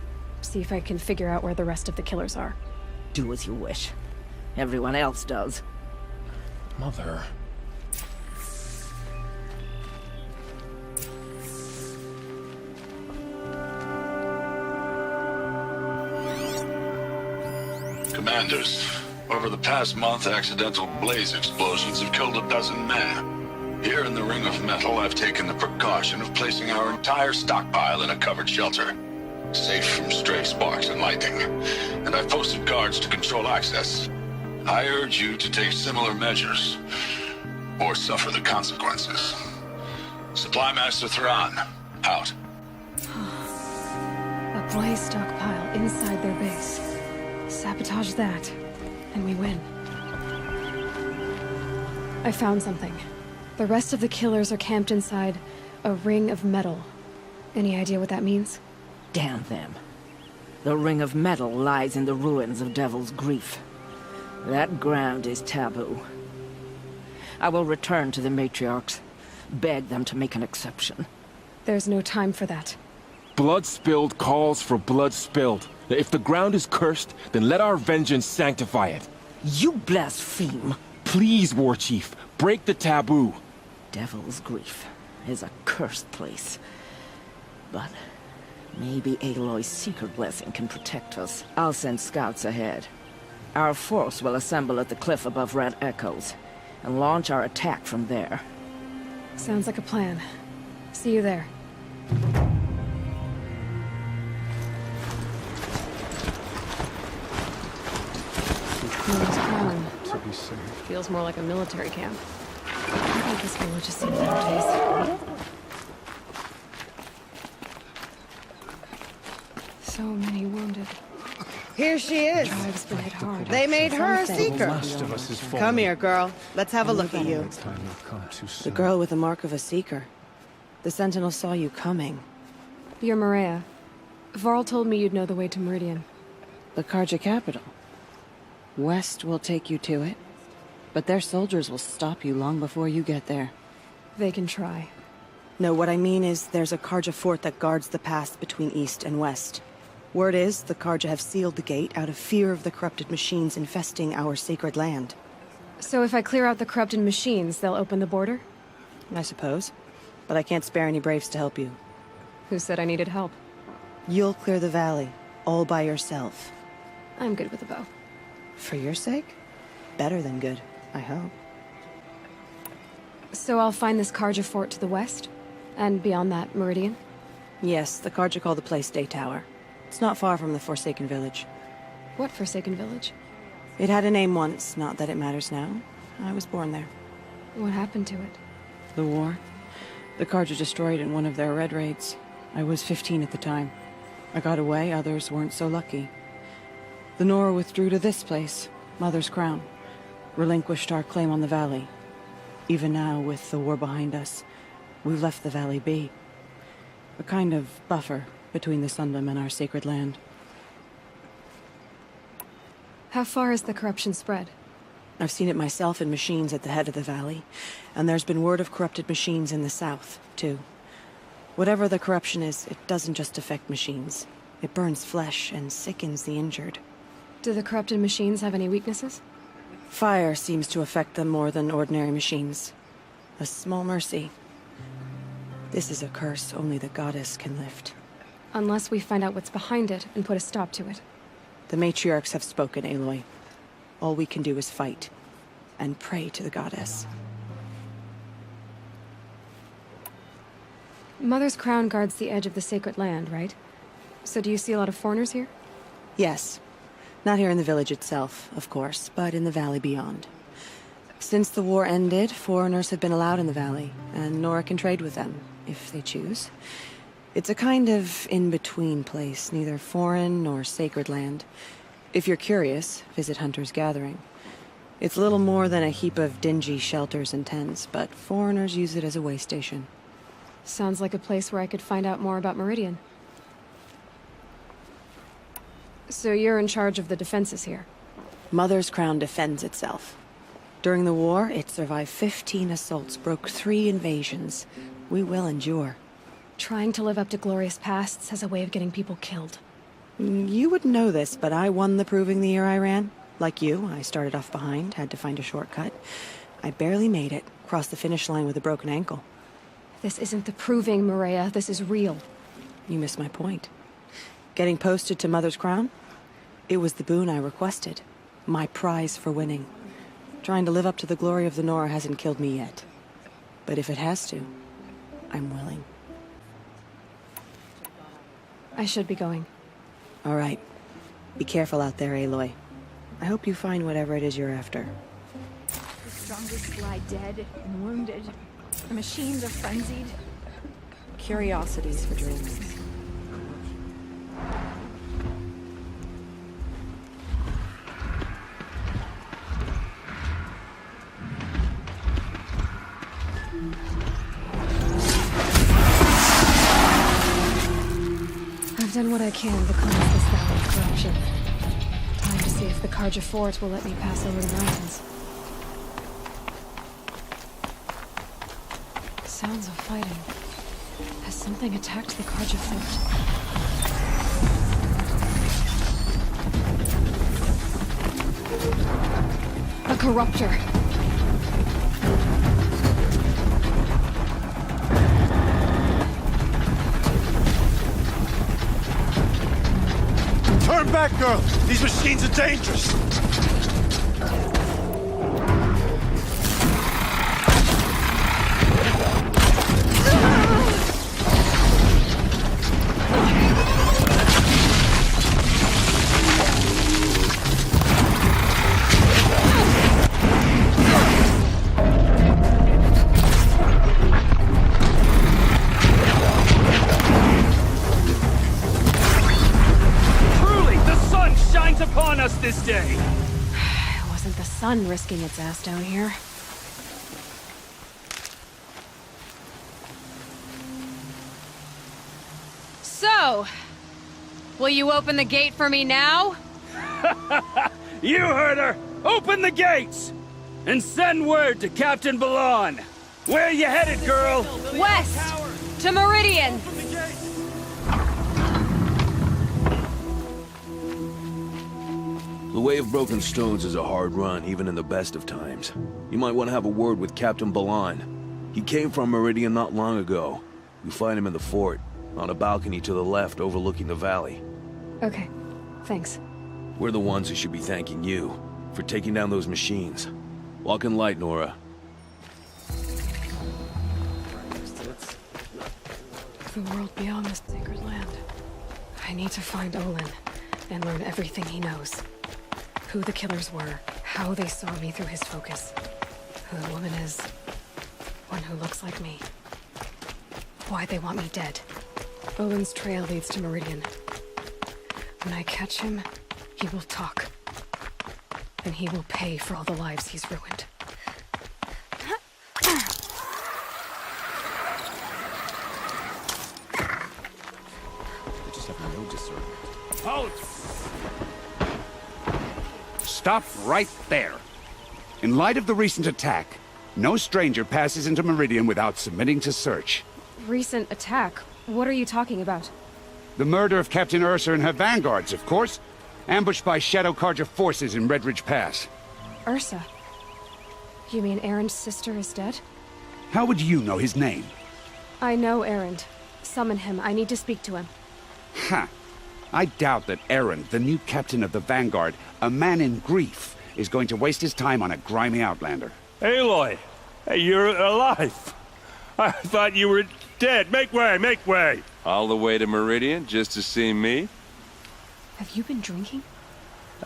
See if I can figure out where the rest of the killers are. Do as you wish. Everyone else does. Mother... Commanders, over the past month, accidental blaze explosions have killed 12 men. Here in the Ring of Metal, I've taken the precaution of placing our entire stockpile in a covered shelter, safe from stray sparks and lightning, and I've posted guards to control access. I urge you to take similar measures, or suffer the consequences. Supply Master Thrawn, out. A blaze stockpile inside their base. Sabotage that, and we win. I found something. The rest of the killers are camped inside a ring of metal. Any idea what that means? Damn them. The Ring of Metal lies in the ruins of Devil's Grief. That ground is taboo. I will return to the Matriarchs, beg them to make an exception. There's no time for that. Blood spilled calls for blood spilled. If the ground is cursed, then let our vengeance sanctify it. You blaspheme. Please, War Chief, break the taboo. Devil's Grief is a cursed place. But maybe Aloy's secret blessing can protect us. I'll send scouts ahead. Our force will assemble at the cliff above Red Echoes, and launch our attack from there. Sounds like a plan. See you there. North's Crown. To be safe. Feels more like a military camp. I think this village has seen better days. So many wounded. Here she is. Tribe's been hit hard. They made her a seeker. Last of us is fallen. Come here, girl. Let's have a look at you. Next time will come too The soon. girl with the mark of a seeker. The Sentinel saw you coming. You're Maria. Varl told me you'd know the way to Meridian. The Carja capital. West will take you to it, but their soldiers will stop you long before you get there. They can try. No, what I mean is there's a Carja fort that guards the pass between East and West. Word is, the Carja have sealed the gate out of fear of the corrupted machines infesting our sacred land. So if I clear out the corrupted machines, they'll open the border? I suppose. But I can't spare any braves to help you. Who said I needed help? You'll clear the valley, all by yourself. I'm good with a bow. For your sake? Better than good, I hope. So I'll find this Carja fort to the west? And beyond that, Meridian? Yes, the Carja call the place Day Tower. It's not far from the Forsaken Village. What Forsaken Village? It had a name once, not that it matters now. I was born there. What happened to it? The war. The Carja destroyed in one of their red raids. I was 15 at the time. I got away, others weren't so lucky. The Nora withdrew to this place, Mother's Crown. Relinquished our claim on the valley. Even now, with the war behind us, we've left the valley be. A kind of buffer between the Sundom and our sacred land. How far has the corruption spread? I've seen it myself in machines at the head of the valley, and there's been word of corrupted machines in the south, too. Whatever the corruption is, it doesn't just affect machines. It burns flesh and sickens the injured. Do the corrupted machines have any weaknesses? Fire seems to affect them more than ordinary machines. A small mercy. This is a curse only the goddess can lift. Unless we find out what's behind it and put a stop to it. The matriarchs have spoken, Aloy. All we can do is fight, and pray to the goddess. Mother's Crown guards the edge of the sacred land, right? So do you see a lot of foreigners here? Yes. Not here in the village itself, of course, but in the valley beyond. Since the war ended, foreigners have been allowed in the valley, and Nora can trade with them, if they choose. It's a kind of in-between place, neither foreign nor sacred land. If you're curious, visit Hunter's Gathering. It's little more than a heap of dingy shelters and tents, but foreigners use it as a way station. Sounds like a place where I could find out more about Meridian. So you're in charge of the defenses here? Mother's Crown defends itself. During the war, it survived 15 assaults, broke 3 invasions. We will endure. Trying to live up to glorious pasts has a way of getting people killed. You wouldn't know this, but I won the Proving the year I ran. Like you, I started off behind, had to find a shortcut. I barely made it, crossed the finish line with a broken ankle. This isn't the Proving, Maria. This is real. You missed my point. Getting posted to Mother's Crown? It was the boon I requested. My prize for winning. Trying to live up to the glory of the Nora hasn't killed me yet. But if it has to, I'm willing. I should be going. All right. Be careful out there, Aloy. I hope you find whatever it is you're after. The strongest lie dead and wounded. The machines are frenzied. Curiosities for dreams. I've done what I can to cleanse this valley of corruption. Time to see if the Carja fort will let me pass over the mountains. Sounds of fighting. Has something attacked the Carja fort? A corruptor. Turn back, girl! These machines are dangerous! This day. It wasn't the sun risking its ass down here. So, will you open the gate for me now? You heard her! Open the gates! And send word to Captain Balon. Where you headed, girl? West! To Meridian! The Way of Broken Stones is a hard run, even in the best of times. You might want to have a word with Captain Balon. He came from Meridian not long ago. You find him in the fort, on a balcony to the left overlooking the valley. Okay, thanks. We're the ones who should be thanking you for taking down those machines. Walk in light, Nora. The world beyond this sacred land. I need to find Olin and learn everything he knows. Who the killers were, how they saw me through his focus, who the woman is, one who looks like me, why they want me dead. Olin's trail leads to Meridian. When I catch him, he will talk. And he will pay for all the lives he's ruined. I just have no discernment. Halt! Stop right there. In light of the recent attack, no stranger passes into Meridian without submitting to search. Recent attack? What are you talking about? The murder of Captain Ursa and her vanguards, of course. Ambushed by Shadow Carja forces in Redridge Pass. Ursa? You mean Erend's sister is dead? How would you know his name? I know Erend. Summon him. I need to speak to him. Ha! I doubt that Erend, the new captain of the Vanguard, a man in grief, is going to waste his time on a grimy outlander. Aloy! Hey, you're alive! I thought you were dead. Make way, make way! All the way to Meridian just to see me? Have you been drinking?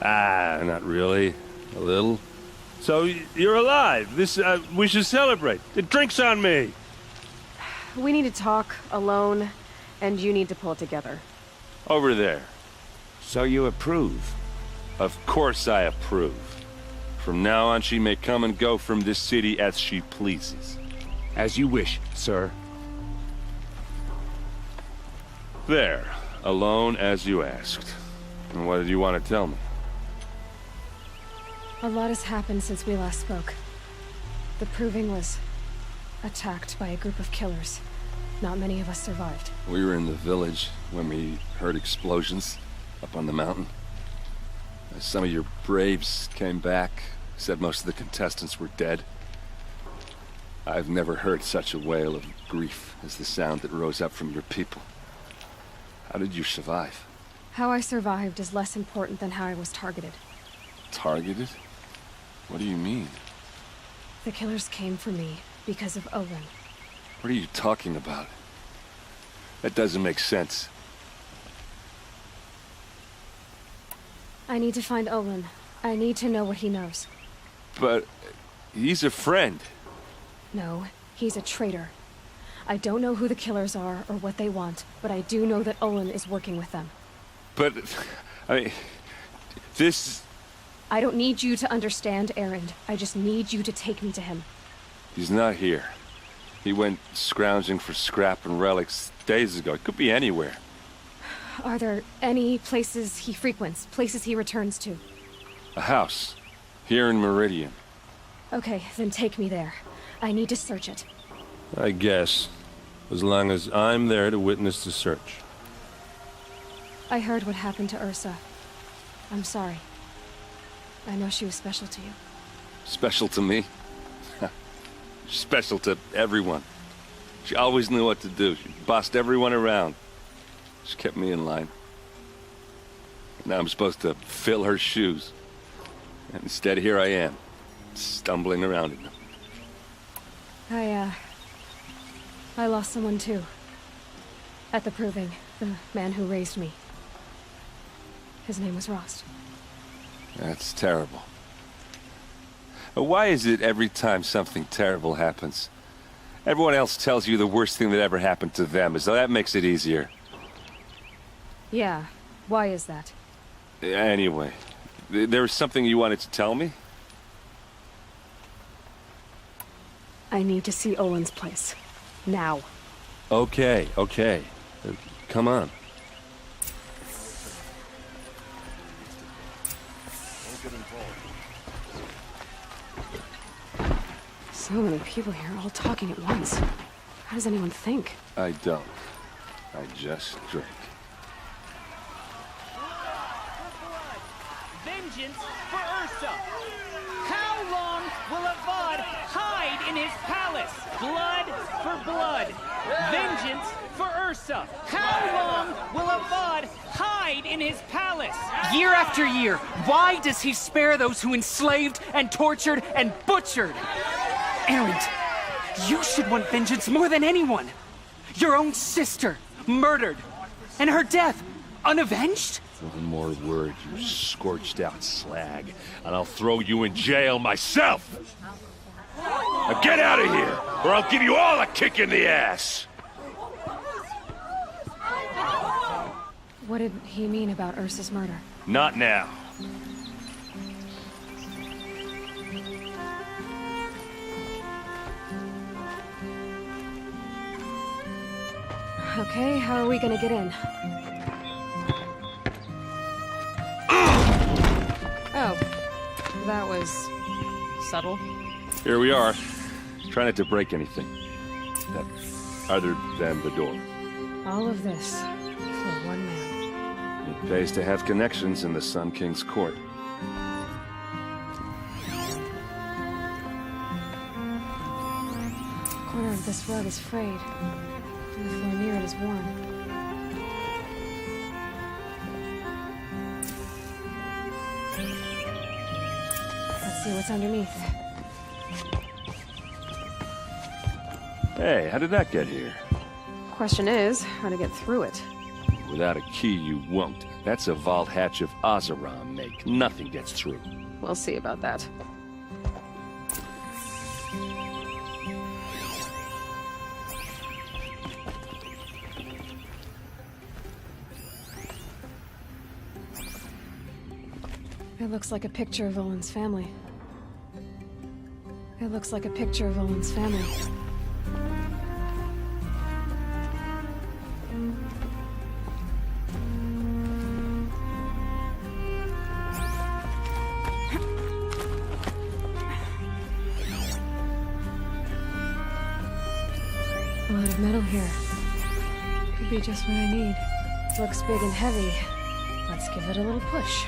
Ah, not really. A little. So, you're alive. We should celebrate. The drink's on me. We need to talk, alone, and you need to pull it together. Over there. So you approve? Of course I approve. From now on, she may come and go from this city as she pleases. As you wish, sir. There. Alone as you asked. And what did you want to tell me? A lot has happened since we last spoke. The Proving was attacked by a group of killers. Not many of us survived. We were in the village when we heard explosions up on the mountain. Some of your braves came back, said most of the contestants were dead. I've never heard such a wail of grief as the sound that rose up from your people. How did you survive? How I survived is less important than how I was targeted. Targeted? What do you mean? The killers came for me because of Olin. What are you talking about? That doesn't make sense. I need to find Olin. I need to know what he knows. But he's a friend. No, he's a traitor. I don't know who the killers are or what they want, but I do know that Olin is working with them. But, I mean, this... I don't need you to understand, Erend. I just need you to take me to him. He's not here. He went scrounging for scrap and relics days ago. It could be anywhere. Are there any places he frequents, places he returns to? A house. Here in Meridian. Okay, then take me there. I need to search it. I guess. as long as I'm there to witness the search. I heard what happened to Ursa. I'm sorry. I know she was special to you. Special to me? Special to everyone. She always knew what to do. She bossed everyone around. She kept me in line. Now I'm supposed to fill her shoes. And instead, here I am, stumbling around in them. I lost someone too. At the Proving, the man who raised me. His name was Rost. That's terrible. Why is it every time something terrible happens, everyone else tells you the worst thing that ever happened to them, as though that makes it easier? Yeah, why is that? Anyway, there was something you wanted to tell me? I need to see Olin's place. Now. Okay. Come on. So many people here, all talking at once. How does anyone think? I don't. I just drink. Vengeance for Ursa! How long will Avad hide in his palace? Blood for blood. Vengeance for Ursa! How long will Avad hide in his palace? Year after year, why does he spare those who enslaved and tortured and butchered? Erend, you should want vengeance more than anyone. Your own sister, murdered, and her death, unavenged? One more word, you scorched-out slag, and I'll throw you in jail myself! Now get out of here, or I'll give you all a kick in the ass! What did he mean about Ursa's murder? Not now. Okay, how are we gonna get in? Oh, that was subtle. Here we are. Try not to break anything. Other than the door. All of this for one man. It pays to have connections in the Sun King's court. The corner of this rug is frayed. And the floor near it is worn. Let's see what's underneath. Hey, how did that get here? Question is, how to get through it. Without a key, you won't. That's a vault hatch of Oseram make. Nothing gets through. We'll see about that. It looks like a picture of Olin's family. It looks like a picture of Olin's family. A lot of metal here. Could be just what I need. Looks big and heavy. Let's give it a little push.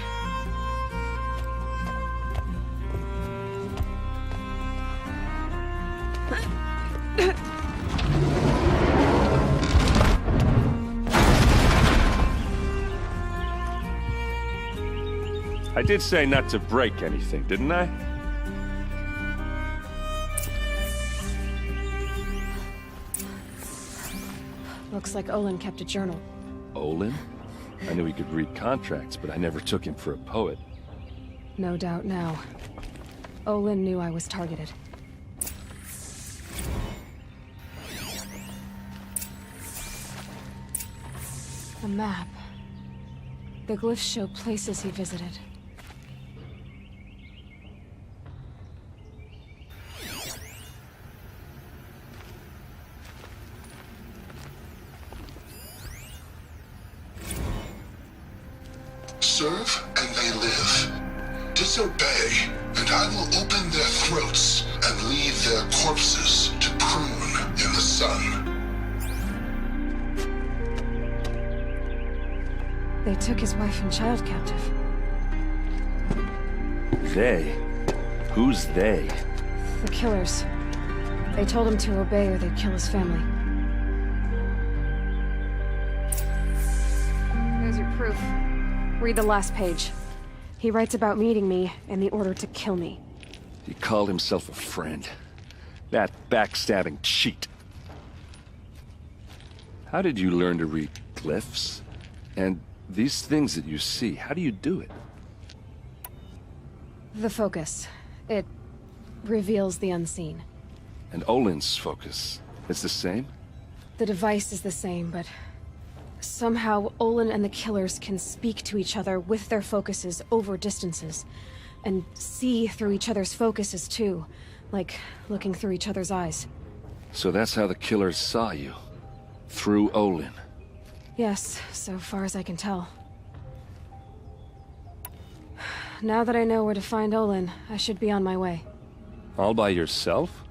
I did say not to break anything, didn't I? Looks like Olin kept a journal. Olin? I knew he could read contracts, but I never took him for a poet. No doubt now. Olin knew I was targeted. A map. The glyphs show places he visited. Serve and they live. Disobey, and I will open their throats and leave their corpses to prune in the sun. They took his wife and child captive. They? Who's they? The killers. They told him to obey or they'd kill his family. There's your proof. Read the last page. He writes about meeting me and the order to kill me. He called himself a friend. That backstabbing cheat. How did you learn to read glyphs? And these things that you see, how do you do it? The focus. It reveals the unseen. And Olin's focus, it's the same? The device is the same, but somehow Olin and the killers can speak to each other with their focuses over distances. And see through each other's focuses too, like looking through each other's eyes. So that's how the killers saw you? Through Olin? Yes, so far as I can tell. Now that I know where to find Olin, I should be on my way. All by yourself?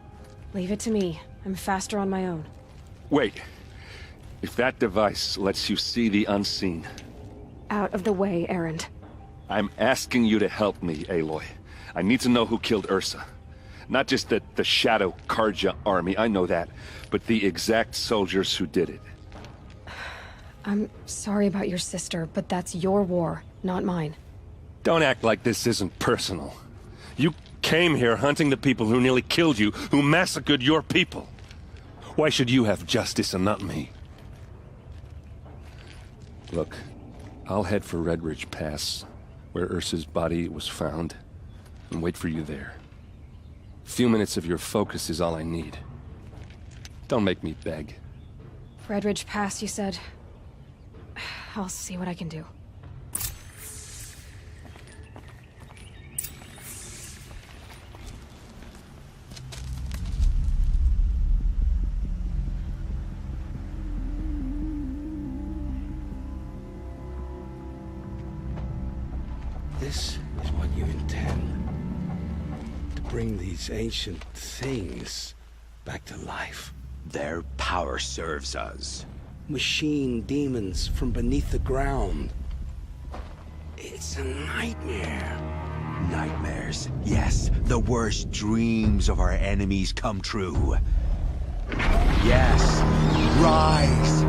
Leave it to me. I'm faster on my own. Wait. If that device lets you see the unseen... Out of the way, Erend. I'm asking you to help me, Aloy. I need to know who killed Ursa. Not just the Shadow Karja army, I know that, but the exact soldiers who did it. I'm sorry about your sister, but that's your war, not mine. Don't act like this isn't personal. You came here hunting the people who nearly killed you, who massacred your people. Why should you have justice and not me? Look, I'll head for Redridge Pass, where Ursa's body was found, and wait for you there. A few minutes of your focus is all I need. Don't make me beg. Redridge Pass, you said? I'll see what I can do. This is what you intend. To bring these ancient things back to life. Their power serves us. Machine demons from beneath the ground. It's a nightmare. Nightmares. Yes, the worst dreams of our enemies come true. Yes, rise!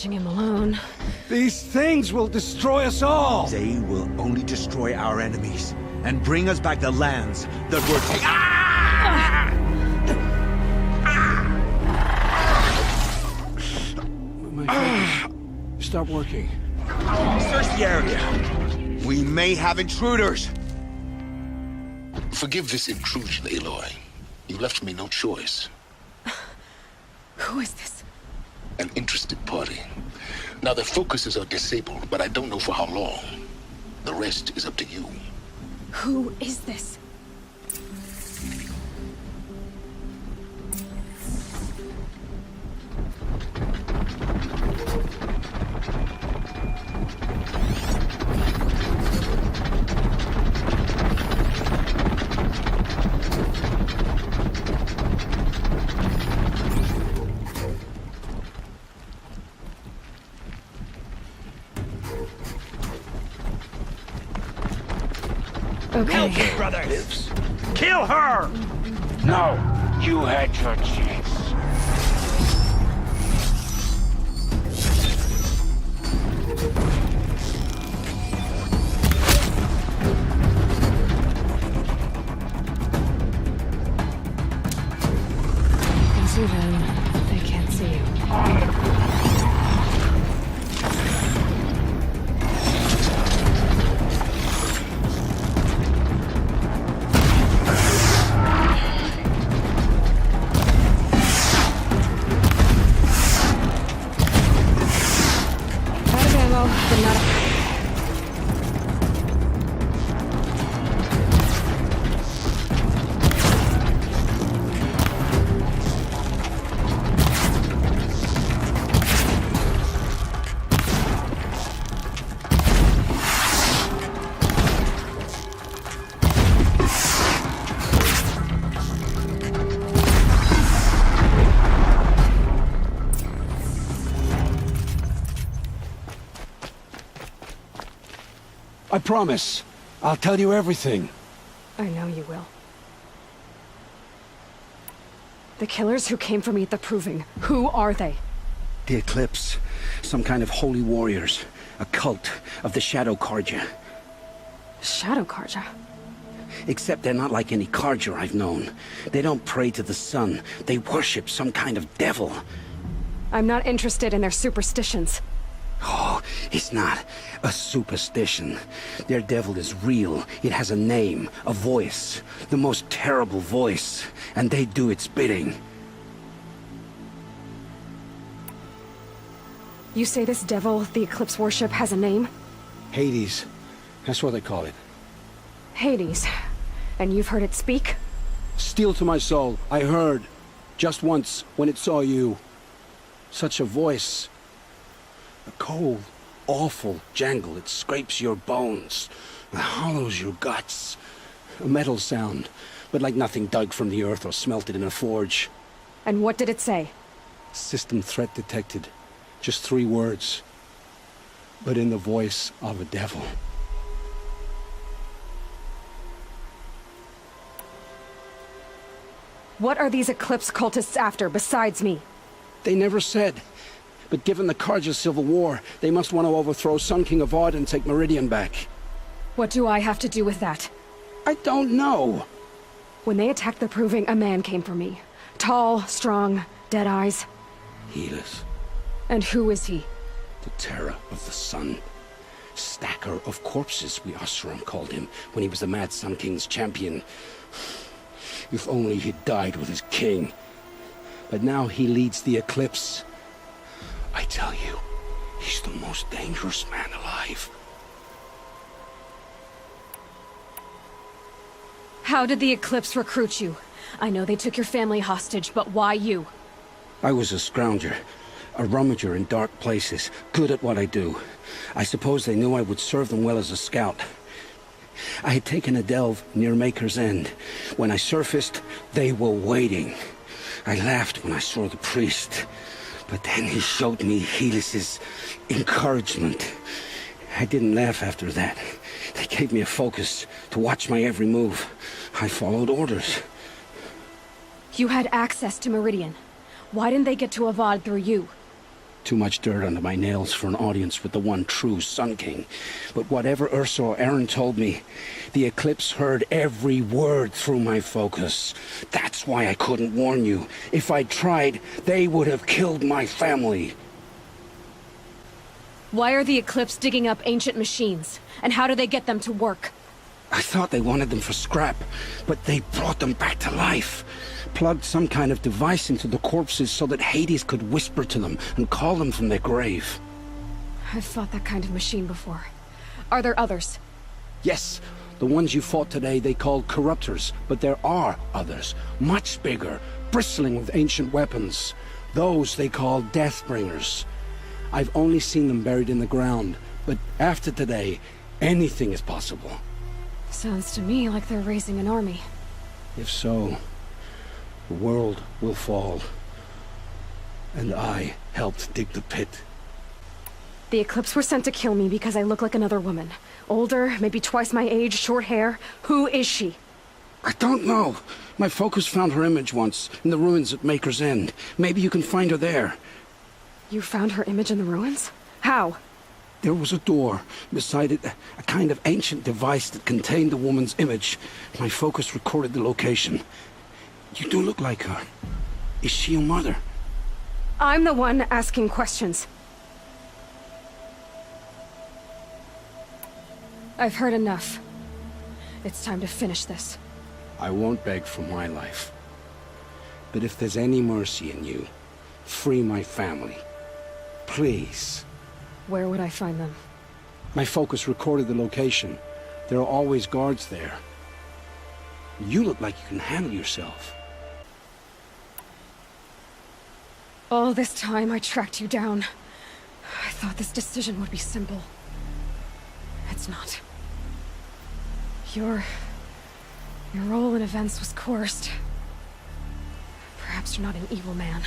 Him alone. These things will destroy us all! They will only destroy our enemies and bring us back the lands that were My focus. Stop working. Search the area. We may have intruders. Forgive this intrusion, Aloy. You left me no choice. Who is this? An interested party. Now, their focuses are disabled, but I don't know for how long. The rest is up to you. Who is this? Okay. Help me, brothers! Kill her! No, you had your chance. You can see them, but they can't see you. I promise. I'll tell you everything. I know you will. The killers who came for me at the Proving, who are they? The Eclipse. Some kind of holy warriors. A cult of the Shadow Carja. Shadow Carja? Except they're not like any Carja I've known. They don't pray to the sun. They worship some kind of devil. I'm not interested in their superstitions. Oh, it's not a superstition. Their devil is real. It has a name, a voice. The most terrible voice. And they do its bidding. You say this devil the Eclipse worship has a name? Hades. That's what they call it. Hades. And you've heard it speak? Steel to my soul. I heard. Just once, when it saw you. Such a voice. A cold, awful jangle. It scrapes your bones. It hollows your guts. A metal sound, but like nothing dug from the earth or smelted in a forge. And what did it say? System threat detected. Just 3 words. But in the voice of a devil. What are these Eclipse cultists after, besides me? They never said. But given the Carja civil war, they must want to overthrow Sun King Avad and take Meridian back. What do I have to do with that? I don't know. When they attacked the Proving, a man came for me. Tall, strong, dead eyes. Helis. And who is he? The terror of the sun. Stacker of corpses, we Oseram called him, when he was the Mad Sun King's champion. If only he'd died with his king. But now he leads the Eclipse. I tell you, he's the most dangerous man alive. How did the Eclipse recruit you? I know they took your family hostage, but why you? I was a scrounger, a rummager in dark places, good at what I do. I suppose they knew I would serve them well as a scout. I had taken a delve near Maker's End. When I surfaced, they were waiting. I laughed when I saw the priest, but then he showed me Helis's encouragement. I didn't laugh after that. They gave me a focus to watch my every move. I followed orders. You had access to Meridian. Why didn't they get to Avad through you? Too much dirt under my nails for an audience with the one true Sun King. But whatever Ursa or Aaron told me, the Eclipse heard every word through my focus. That's why I couldn't warn you. If I'd tried, they would have killed my family. Why are the Eclipse digging up ancient machines? And how do they get them to work? I thought they wanted them for scrap, but they brought them back to life. Plugged some kind of device into the corpses so that Hades could whisper to them and call them from their grave. I've fought that kind of machine before. Are there others? Yes, the ones you fought today they called Corruptors, but there are others, much bigger, bristling with ancient weapons. Those they call Deathbringers. I've only seen them buried in the ground, but after today, anything is possible. Sounds to me like they're raising an army. If so, the world will fall. And I helped dig the pit. The Eclipse were sent to kill me because I look like another woman. Older, maybe twice my age, short hair. Who is she? I don't know. My focus found her image once, in the ruins at Maker's End. Maybe you can find her there. You found her image in the ruins? How? There was a door. Beside it, a kind of ancient device that contained the woman's image. My focus recorded the location. You do look like her. Is she your mother? I'm the one asking questions. I've heard enough. It's time to finish this. I won't beg for my life. But if there's any mercy in you, free my family. Please. Where would I find them? My focus recorded the location. There are always guards there. You look like you can handle yourself. All this time I tracked you down. I thought this decision would be simple. It's not. Your role in events was coerced. Perhaps you're not an evil man.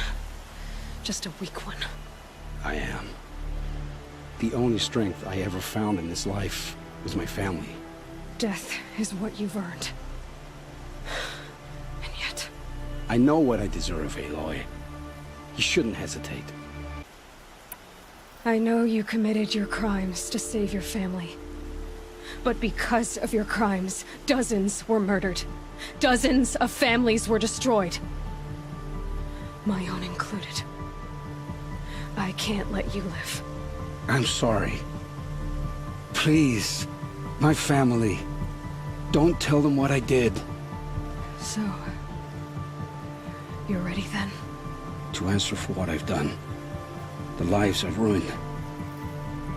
Just a weak one. I am. The only strength I ever found in this life was my family. Death is what you've earned. And yet... I know what I deserve, Aloy. You shouldn't hesitate. I know you committed your crimes to save your family. But because of your crimes, dozens were murdered. Dozens of families were destroyed. My own included. I can't let you live. I'm sorry. Please, my family. Don't tell them what I did. So... you're ready then? To answer for what I've done. The lives I've ruined.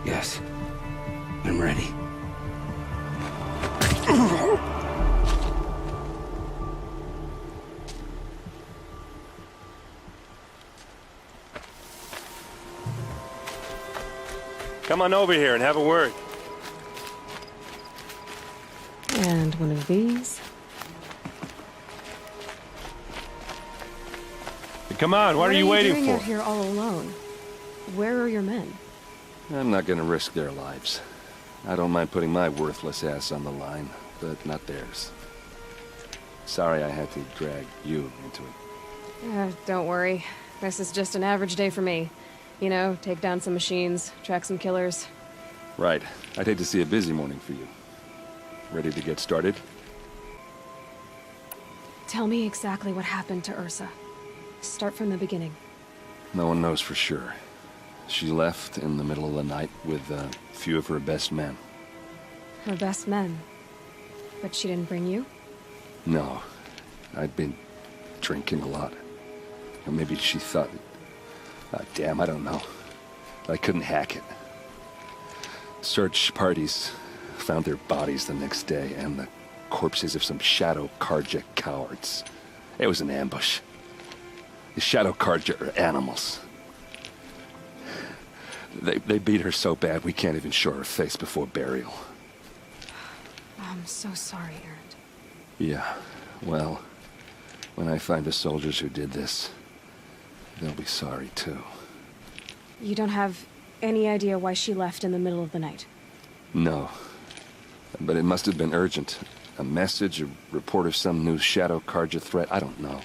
Yes, I'm ready. Come on over here and have a word. And one of these. Come on, what are you waiting doing for? out here all alone? Where are your men? I'm not gonna risk their lives. I don't mind putting my worthless ass on the line, but not theirs. Sorry I had to drag you into it. Don't worry. This is just an average day for me. You know, take down some machines, track some killers. Right. I'd hate to see a busy morning for you. Ready to get started? Tell me exactly what happened to Ursa. Start from the beginning. No one knows for sure. She left in the middle of the night with a few of her best men. Her best men? But she didn't bring you? No. I'd been drinking a lot. Or maybe she thought... damn, I don't know. I couldn't hack it. Search parties found their bodies the next day, and the corpses of some Shadow Carja cowards. It was an ambush. The Shadow Carja are animals. They beat her so bad we can't even show her face before burial. I'm so sorry, Erend. Yeah, well, when I find the soldiers who did this, they'll be sorry too. You don't have any idea why she left in the middle of the night? No. But it must have been urgent. A message, a report of some new Shadow Carja threat, I don't know.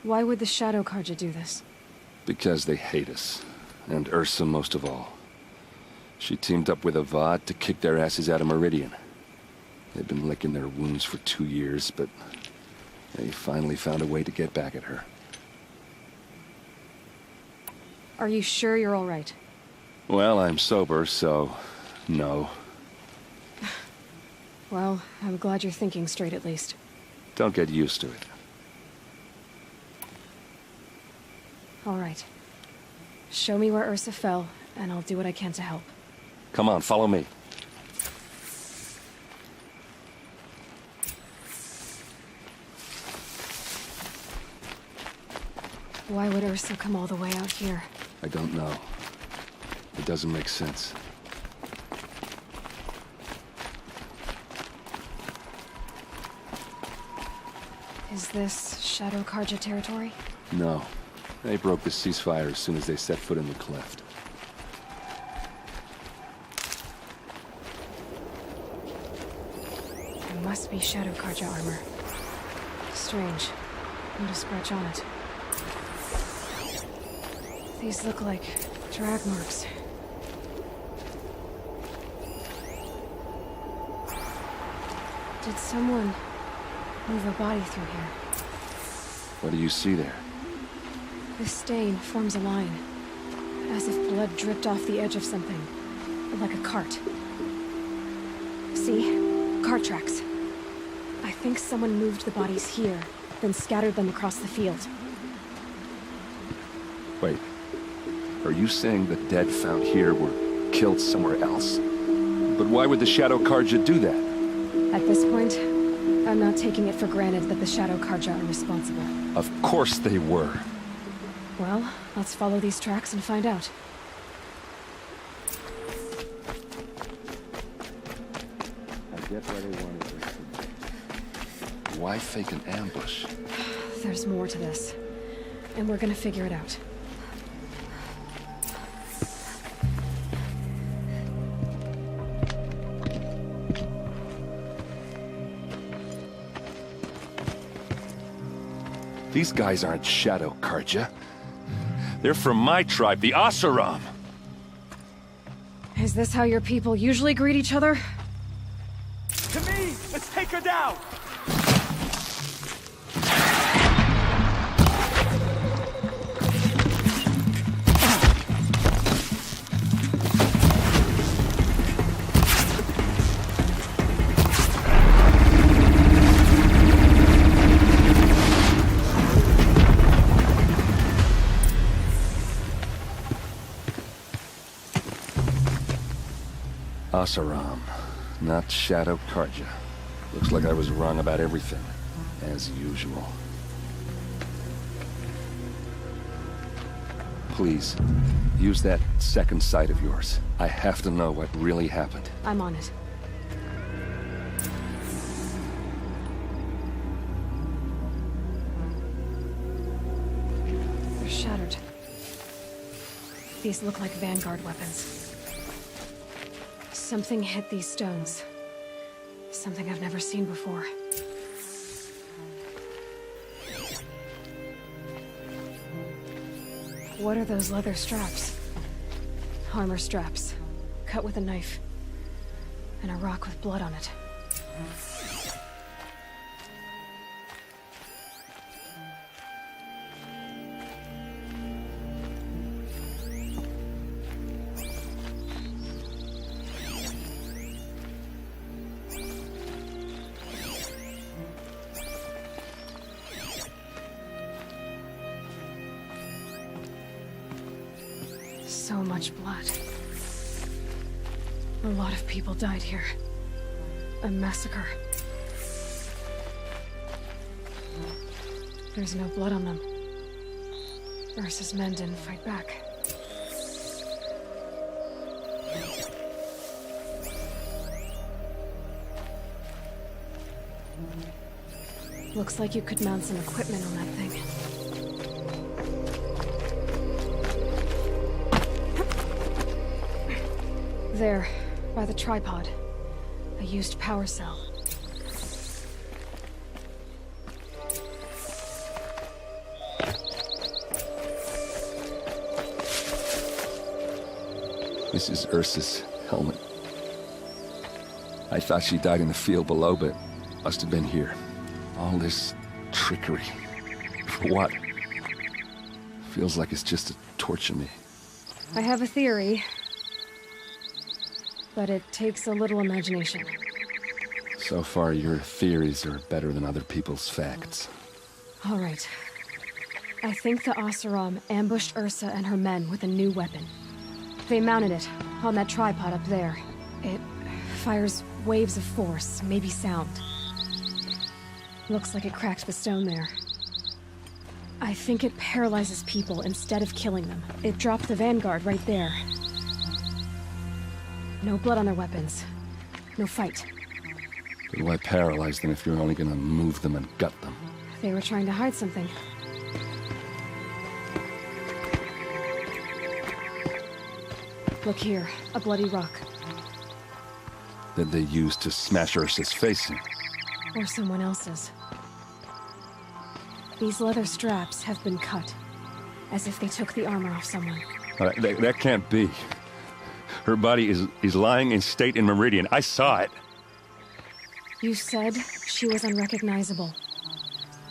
Why would the Shadow Carja do this? Because they hate us. And Ursa most of all. She teamed up with Avad to kick their asses out of Meridian. They've been licking their wounds for 2 years, but they finally found a way to get back at her. Are you sure you're all right? Well, I'm sober, so... no. Well, I'm glad you're thinking straight at least. Don't get used to it. All right. Show me where Ursa fell, and I'll do what I can to help. Come on, follow me. Why would Ursa come all the way out here? I don't know. It doesn't make sense. Is this Shadow Carja territory? No. They broke the ceasefire as soon as they set foot in the cleft. It must be Shadow Carja armor. Strange. Not a scratch on it. These look like drag marks. Did someone move a body through here? What do you see there? This stain forms a line, as if blood dripped off the edge of something, like a cart. See? Cart tracks. I think someone moved the bodies here, then scattered them across the field. Wait. Are you saying the dead found here were killed somewhere else? But why would the Shadow Carja do that? At this point, I'm not taking it for granted that the Shadow Carja are responsible. Of course they were. Well, let's follow these tracks and find out. I get why they wanted this. Why fake an ambush? There's more to this, and we're gonna figure it out. These guys aren't Shadow Karja. They're from my tribe, the Oseram. Is this how your people usually greet each other? To me! Let's take her down! Oseram, not Shadow Karja. Looks like I was wrong about everything, as usual. Please, use that second sight of yours. I have to know what really happened. I'm on it. They're shattered. These look like Vanguard weapons. Something hit these stones. Something I've never seen before. What are those leather straps? Armor straps, cut with a knife. And a rock with blood on it. So much blood. A lot of people died here. A massacre. There's no blood on them. Ursa's men didn't fight back. Looks like you could mount some equipment on that thing. There, by the tripod. A used power cell. This is Ursa's helmet. I thought she died in the field below, but must have been here. All this trickery. For what? Feels like it's just to torture me. I have a theory. But it takes a little imagination. So far, your theories are better than other people's facts. All right. I think the Oseram ambushed Ursa and her men with a new weapon. They mounted it on that tripod up there. It fires waves of force, maybe sound. Looks like it cracked the stone there. I think it paralyzes people instead of killing them. It dropped the Vanguard right there. No blood on their weapons. No fight. But why paralyze them if you're only gonna move them and gut them? They were trying to hide something. Look here, a bloody rock. That they used to smash Ursa's face in. Or someone else's. These leather straps have been cut. As if they took the armor off someone. That can't be. Her body is lying in state in Meridian. I saw it. You said she was unrecognizable.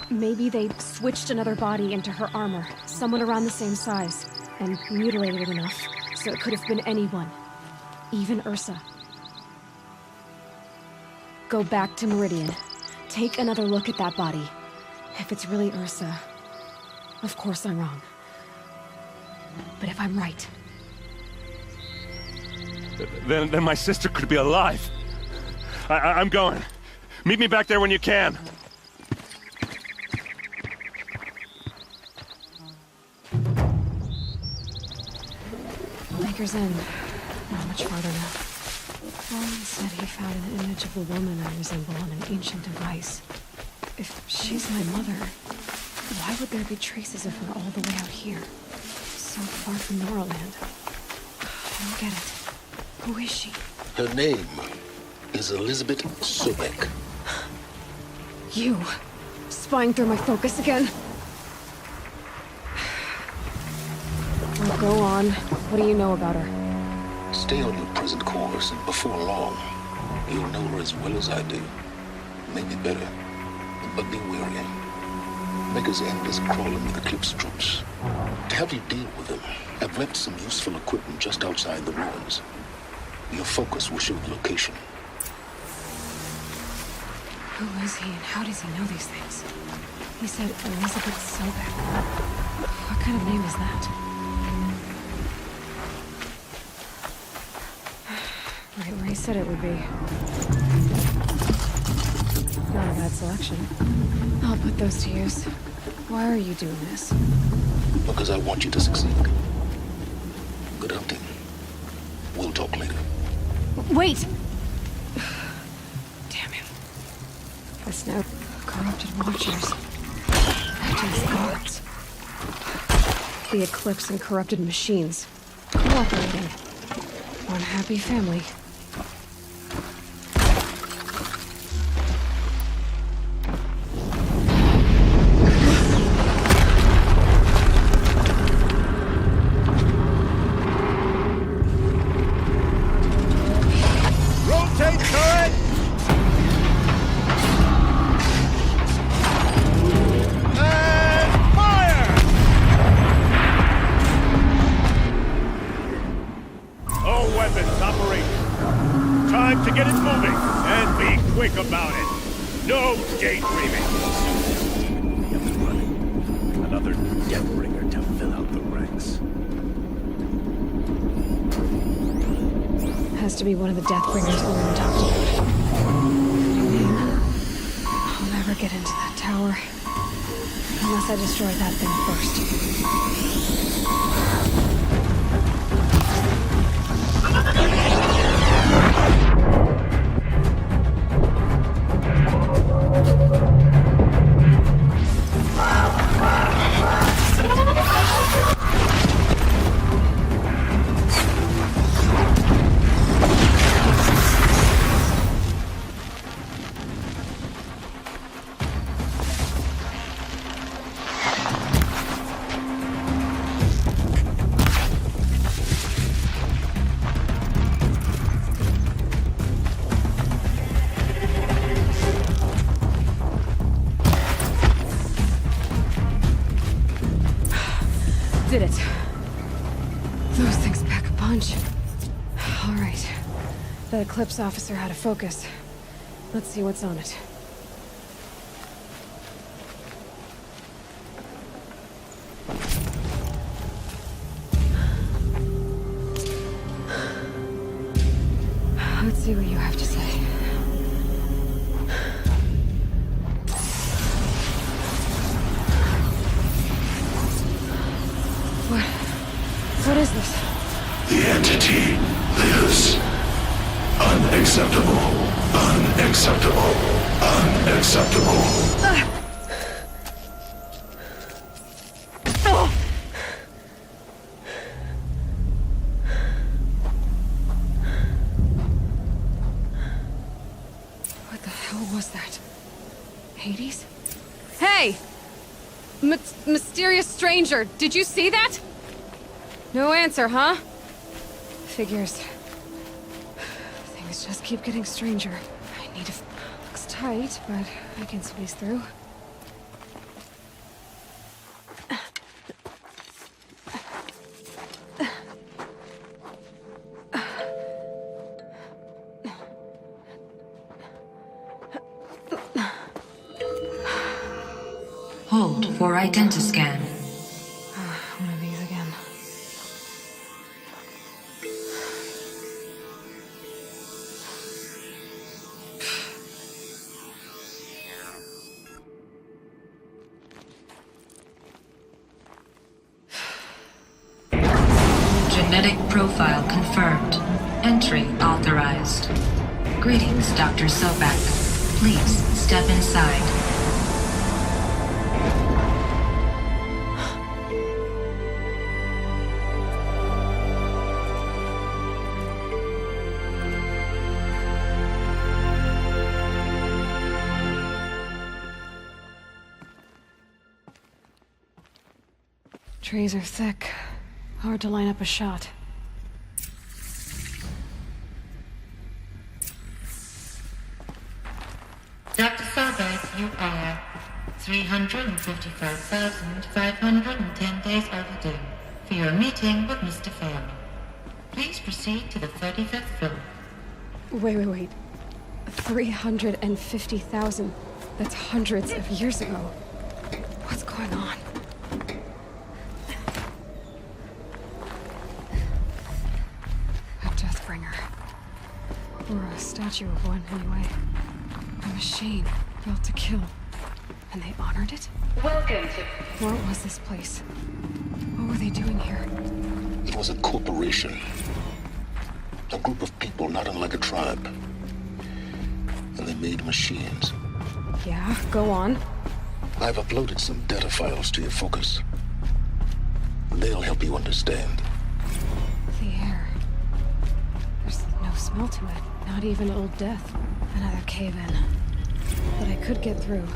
Maybe they switched another body into her armor, someone around the same size, and mutilated it enough, so it could have been anyone. Even Ursa. Go back to Meridian. Take another look at that body. If it's really Ursa, of course I'm wrong. But if I'm right... Then my sister could be alive. I'm going. Meet me back there when you can. Maker's End. Not much farther now. Foreman said he found an image of a woman I resemble on an ancient device. If she's my mother, why would there be traces of her all the way out here? So far from Noraland. I don't get it. Who is she? Her name is Elizabeth Sobek. You? Spying through my focus again? Go on. What do you know about her? Stay on your present course, and before long, you'll know her as well as I do. Maybe better, but be wary. Maker's End is crawling with Eclipse troops. To help you deal with them, I've left some useful equipment just outside the ruins. Your focus will show the location. Who is he and how does he know these things? He said Elizabeth Sobek. What kind of name is that? Right where he said it would be. Not a bad selection. I'll put those to use. Why are you doing this? Because I want you to succeed. Good hunting. We'll talk later. Wait! Damn him. This note. Corrupted watchers. These gods. The Eclipse and corrupted machines. Cooperating. One happy family. Rotate turret! And fire! All weapons operating. Time to get it moving, and be quick about it. No daydreaming. Another Deathbringer to fill out the ranks. Has to be one of the Deathbringers Orin talked about. I'll never get into that tower. Unless I destroy that thing first. Did it. Those things pack a punch. All right. The Eclipse officer had a focus. Let's see what's on it. Let's see what you have to say. What is this? The entity lives. Unacceptable. Unacceptable. Unacceptable. What the hell was that? Hades? Hey! Mysterious stranger, did you see that? No answer, huh? Figures. Things just keep getting stranger. I need a... Looks tight, but I can squeeze through. Hold for identiscan. One of these again. Genetic profile confirmed. Entry authorized. Greetings, Dr. Sobek. Please step inside. Trees are thick. Hard to line up a shot. Dr. Sobeck, you are 355,510 days overdue for your meeting with Mr. Farrell. Please proceed to the 35th floor. Wait. 350,000. That's hundreds of years ago. What's going on? A Deathbringer. Or a statue of one, anyway. A machine built to kill. And they honored it? Welcome to... What was this place? What were they doing here? It was a corporation. A group of people not unlike a tribe. And they made machines. Yeah, go on. I've uploaded some data files to your focus. They'll help you understand. The air. There's no smell to it. Not even Old Death. Another cave-in. But I could get through.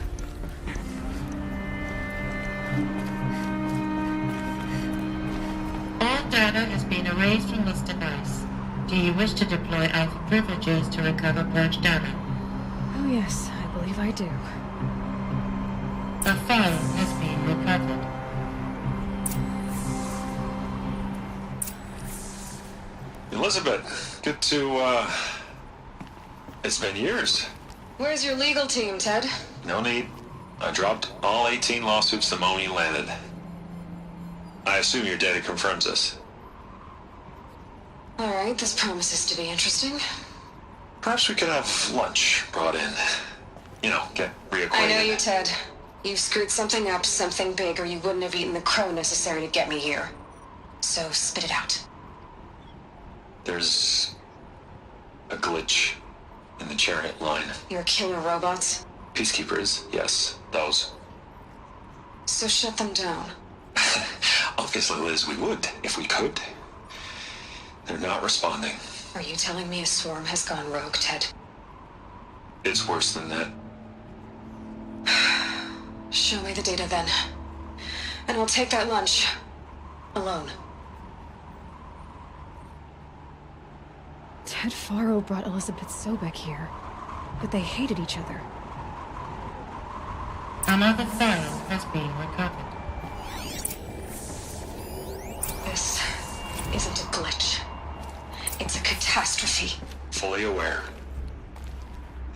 All data has been erased from this device. Do you wish to deploy Alpha privileges to recover purged data? Oh yes, I believe I do. A file has been recovered. Elizabeth, good to, it's been years. Where's your legal team, Ted? No need. I dropped all 18 lawsuits the moment you landed. I assume your data confirms this. All right, this promises to be interesting. Perhaps we could have lunch brought in. You know, get reacquainted. I know you, Ted. You've screwed something up, something big, or you wouldn't have eaten the crow necessary to get me here. So spit it out. There's a glitch in the chariot line. Your killer robots? Peacekeepers, yes, those. So shut them down. Obviously, Liz, we would, if we could. They're not responding. Are you telling me a swarm has gone rogue, Ted? It's worse than that. Show me the data then. And I'll take that lunch. Alone. Ted Faro brought Elizabeth Sobeck here. But they hated each other. Another file has been recovered. This isn't a glitch. It's a catastrophe. Fully aware.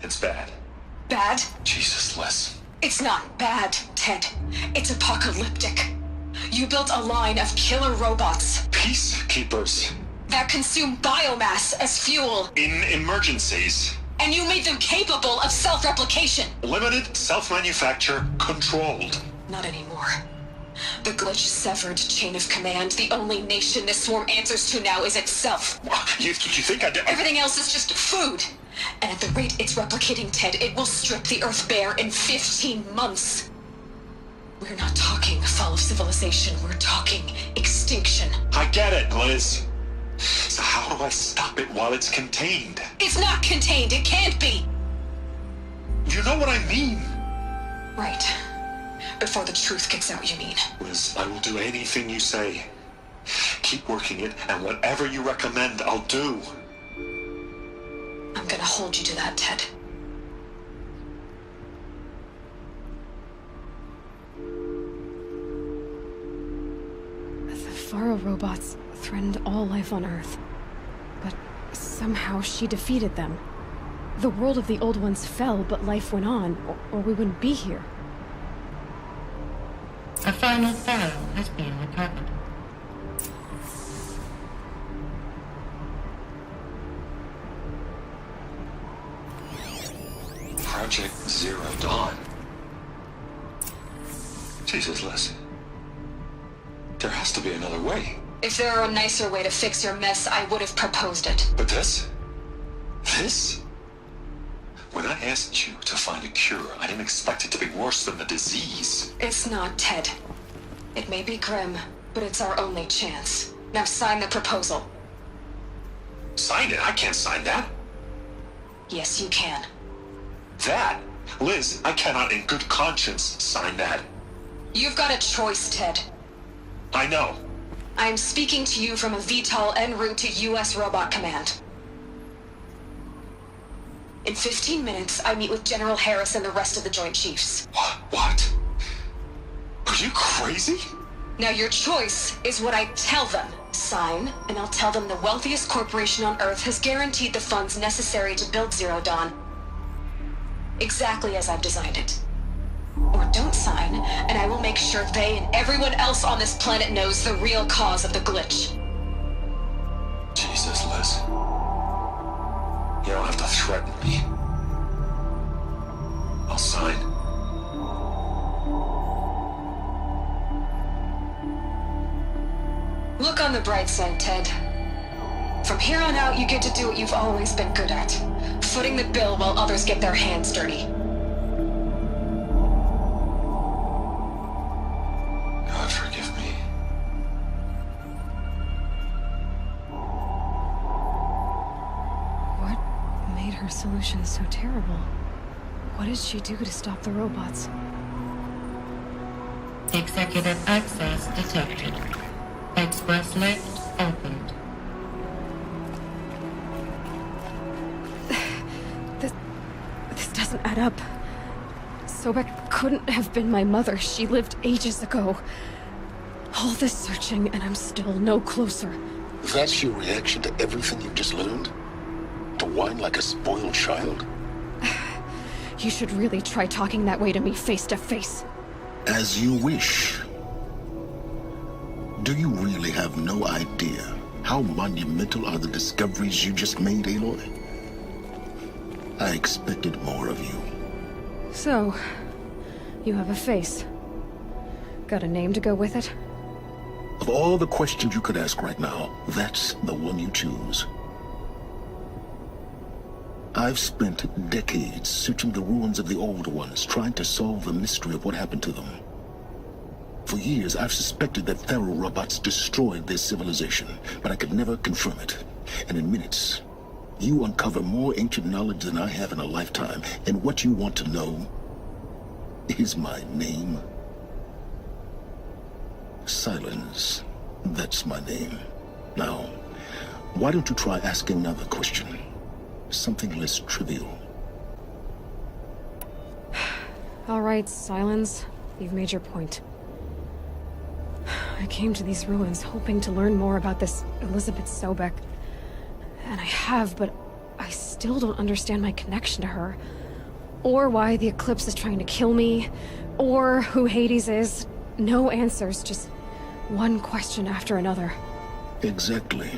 It's bad. Bad? Jesus, Liz. It's not bad, Ted. It's apocalyptic. You built a line of killer robots. Peacekeepers. That consume biomass as fuel. In emergencies. And you made them capable of self-replication. Limited, self-manufacture, controlled. Not anymore. The glitch severed chain of command. The only nation this swarm answers to now is itself. You think I did? Everything else is just food. And at the rate it's replicating, Ted, it will strip the Earth bare in 15 months. We're not talking fall of civilization. We're talking extinction. I get it, Liz. So how do I stop it while it's contained? It's not contained. It can't be. You know what I mean? Right. Before the truth gets out, you mean? Liz, I will do anything you say. Keep working it, and whatever you recommend, I'll do. I'm gonna hold you to that, Ted. The Faro robots threatened all life on Earth. But somehow she defeated them. The world of the Old Ones fell, but life went on, or we wouldn't be here. A final file has been recovered. Project Zero Dawn. Jesus, Liz. There has to be another way. If there were a nicer way to fix your mess, I would have proposed it. But this? This? When I asked you to find a cure, I didn't expect it to be worse than the disease. It's not, Ted. It may be grim, but it's our only chance. Now sign the proposal. Sign it? I can't sign that. Yes, you can. That? Liz, I cannot in good conscience sign that. You've got a choice, Ted. I know. I am speaking to you from a VTOL en route to U.S. Robot Command. In 15 minutes, I meet with General Harris and the rest of the Joint Chiefs. What? Are you crazy? Now your choice is what I tell them. Sign, and I'll tell them the wealthiest corporation on Earth has guaranteed the funds necessary to build Zero Dawn. Exactly as I've designed it. Or don't sign, and I will make sure they and everyone else on this planet knows the real cause of the glitch. Jesus, Liz. You don't have to threaten me. I'll sign. Look on the bright side, Ted. From here on out, you get to do what you've always been good at. Footing the bill while others get their hands dirty. God forgive me. What made her solution so terrible? What did she do to stop the robots? Executive access detected. Express lift opened. This doesn't add up. Sobek couldn't have been my mother. She lived ages ago. All this searching, and I'm still no closer. That's your reaction to everything you've just learned? To whine like a spoiled child? You should really try talking that way to me face to face. As you wish. Do you really have no idea how monumental are the discoveries you just made, Aloy? I expected more of you. So, you have a face. Got a name to go with it? Of all the questions you could ask right now, that's the one you choose. I've spent decades searching the ruins of the old ones, trying to solve the mystery of what happened to them. For years, I've suspected that Faro robots destroyed their civilization, but I could never confirm it. And in minutes, you uncover more ancient knowledge than I have in a lifetime, and what you want to know is my name. Silence. That's my name. Now, why don't you try asking another question? Something less trivial. All right, Silence. You've made your point. I came to these ruins hoping to learn more about this Elizabeth Sobek. And I have, but I still don't understand my connection to her. Or why the Eclipse is trying to kill me. Or who Hades is. No answers, just one question after another. Exactly.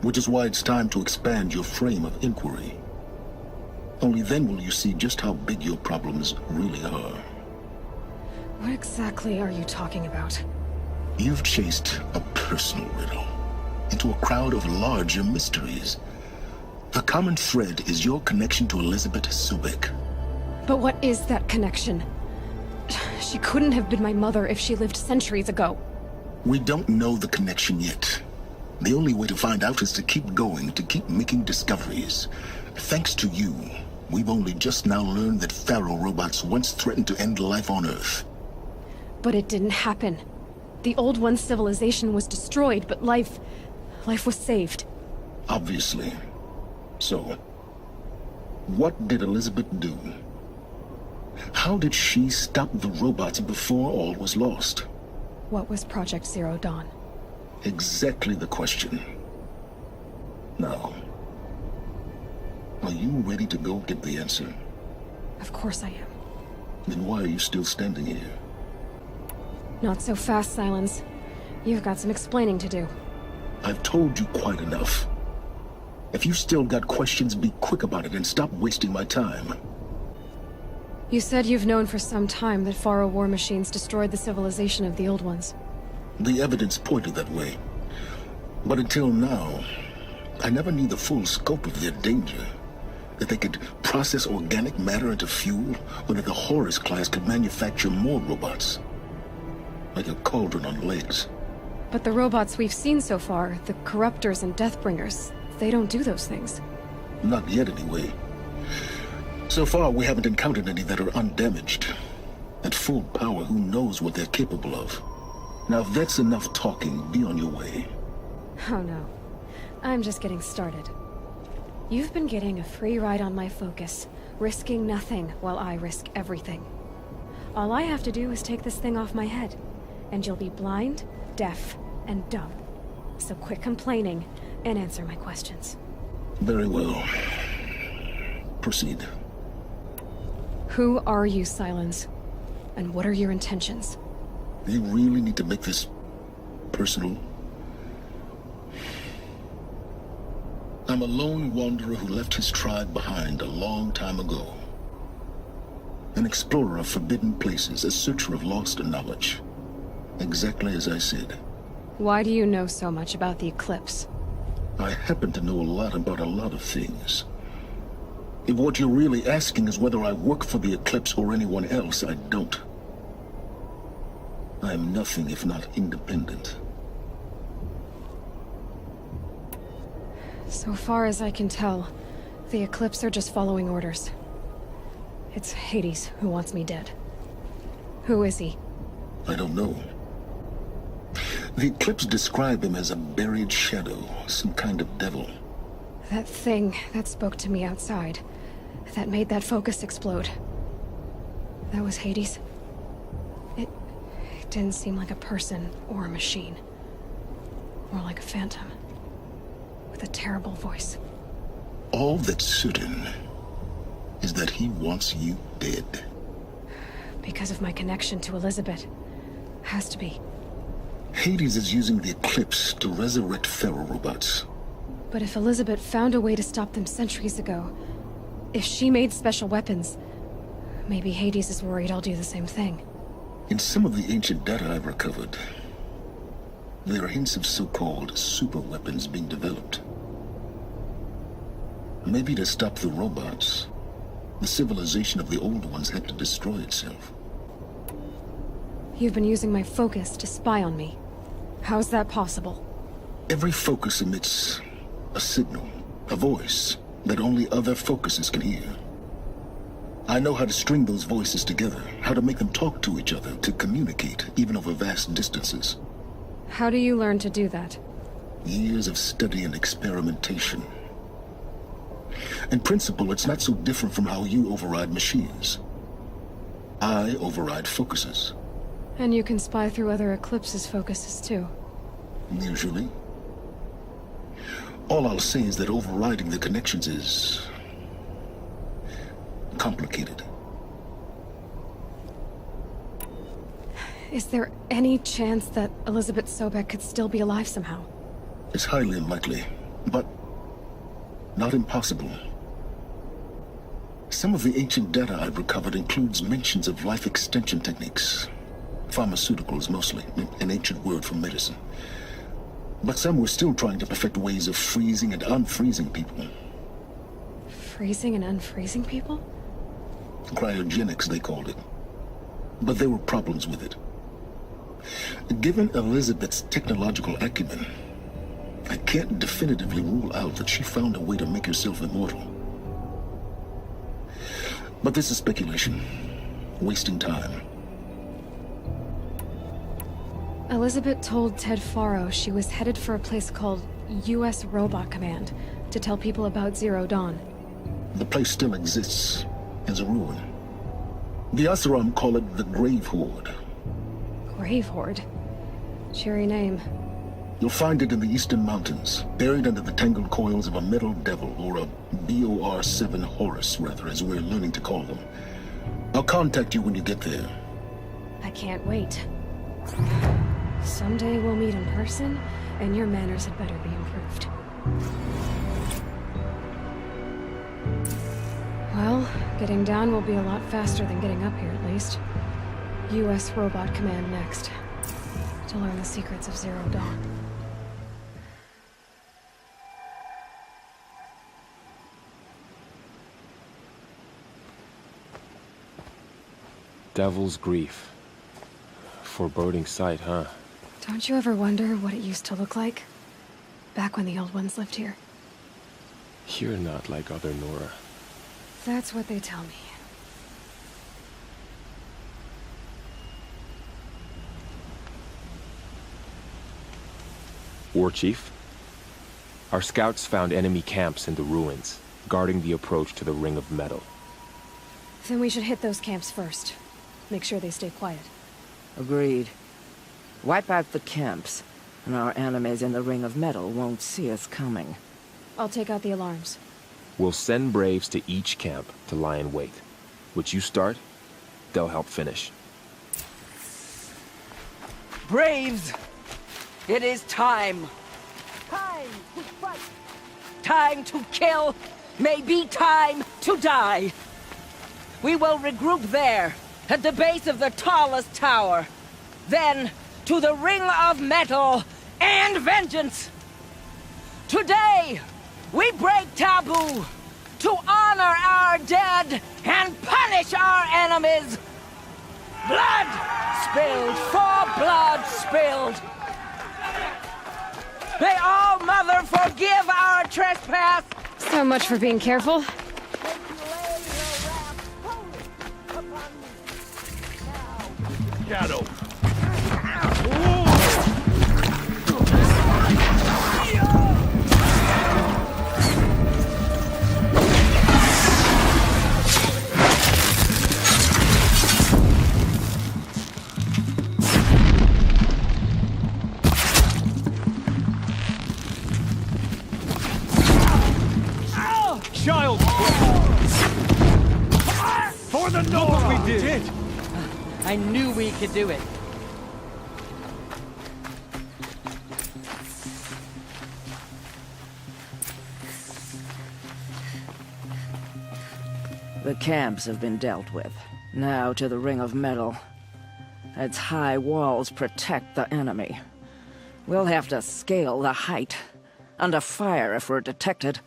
Which is why it's time to expand your frame of inquiry. Only then will you see just how big your problems really are. What exactly are you talking about? You've chased a personal riddle into a crowd of larger mysteries. The common thread is your connection to Elizabeth Sobek. But what is that connection? She couldn't have been my mother if she lived centuries ago. We don't know the connection yet. The only way to find out is to keep going, to keep making discoveries. Thanks to you, we've only just now learned that Faro robots once threatened to end life on Earth. But it didn't happen. The Old One's civilization was destroyed, but life was saved. Obviously. So, what did Elizabeth do? How did she stop the robots before all was lost? What was Project Zero Dawn? Exactly the question. Now, are you ready to go get the answer? Of course I am. Then why are you still standing here? Not so fast, Silence. You've got some explaining to do. I've told you quite enough. If you've still got questions, be quick about it and stop wasting my time. You said you've known for some time that Faro war machines destroyed the civilization of the Old Ones. The evidence pointed that way. But until now, I never knew the full scope of their danger. That they could process organic matter into fuel, or that the Horus class could manufacture more robots. Like a cauldron on legs. But the robots we've seen so far, the Corruptors and Deathbringers, they don't do those things. Not yet, anyway. So far, we haven't encountered any that are undamaged. At full power, who knows what they're capable of? Now, if that's enough talking, be on your way. Oh no. I'm just getting started. You've been getting a free ride on my focus, risking nothing while I risk everything. All I have to do is take this thing off my head, and you'll be blind, deaf, and dumb. So quit complaining and answer my questions. Very well. Proceed. Who are you, Sylens? And what are your intentions? You really need to make this personal? I'm a lone wanderer who left his tribe behind a long time ago. An explorer of forbidden places, a searcher of lost knowledge. Exactly as I said. Why do you know so much about the Eclipse? I happen to know a lot about a lot of things. If what you're really asking is whether I work for the Eclipse or anyone else, I don't. I am nothing if not independent. So far as I can tell, the Eclipse are just following orders. It's Hades who wants me dead. Who is he? I don't know. The Eclipse describe him as a buried shadow, some kind of devil. That thing that spoke to me outside, that made that focus explode. That was Hades? It didn't seem like a person or a machine. More like a phantom. With a terrible voice. All that's certain is that he wants you dead. Because of my connection to Elizabeth. Has to be. Hades is using the Eclipse to resurrect Pharaoh robots. But if Elizabeth found a way to stop them centuries ago, if she made special weapons, maybe Hades is worried I'll do the same thing. In some of the ancient data I've recovered, there are hints of so-called super weapons being developed. Maybe to stop the robots, the civilization of the old ones had to destroy itself. You've been using my focus to spy on me. How's that possible? Every focus emits a signal, a voice that only other focuses can hear. I know how to string those voices together, how to make them talk to each other, to communicate, even over vast distances. How do you learn to do that? Years of study and experimentation. In principle, it's not so different from how you override machines. I override focuses. And you can spy through other Eclipse's focuses too. Usually. All I'll say is that overriding the connections is complicated. Is there any chance that Elizabeth Sobek could still be alive somehow? It's highly unlikely, but not impossible. Some of the ancient data I've recovered includes mentions of life extension techniques. Pharmaceuticals, mostly, an ancient word for medicine. But some were still trying to perfect ways of freezing and unfreezing people. Freezing and unfreezing people? Cryogenics, they called it. But there were problems with it. Given Elizabeth's technological acumen, I can't definitively rule out that she found a way to make herself immortal. But this is speculation. Wasting time. Elizabeth told Ted Faro she was headed for a place called U.S. Robot Command to tell people about Zero Dawn. The place still exists as a ruin. The Oseram call it the Grave Horde. Grave Horde? Cheery name. You'll find it in the Eastern Mountains, buried under the tangled coils of a metal devil, or a BOR-7 Horus, rather, as we're learning to call them. I'll contact you when you get there. I can't wait. Someday we'll meet in person, and your manners had better be improved. Well, getting down will be a lot faster than getting up here, at least. U.S. Robot Command next. To learn the secrets of Zero Dawn. Devil's Grief. Foreboding sight, huh? Don't you ever wonder what it used to look like? Back when the old ones lived here. You're not like other Nora. That's what they tell me. War Chief? Our scouts found enemy camps in the ruins, guarding the approach to the Ring of Metal. Then we should hit those camps first. Make sure they stay quiet. Agreed. Wipe out the camps, and our enemies in the Ring of Metal won't see us coming. I'll take out the alarms. We'll send Braves to each camp to lie in wait. Which you start, they'll help finish. Braves! It is time! Time to fight! Time to kill! Maybe time to die! We will regroup there, at the base of the tallest tower. Then, to the Ring of Metal and vengeance! Today, we break taboo to honor our dead and punish our enemies! Blood spilled for blood spilled! May All Mother forgive our trespass! So much for being careful. Shadow. Child! For the Nora! We did! I knew we could do it. The camps have been dealt with. Now to the Ring of Metal. Its high walls protect the enemy. We'll have to scale the height. Under fire if we're detected.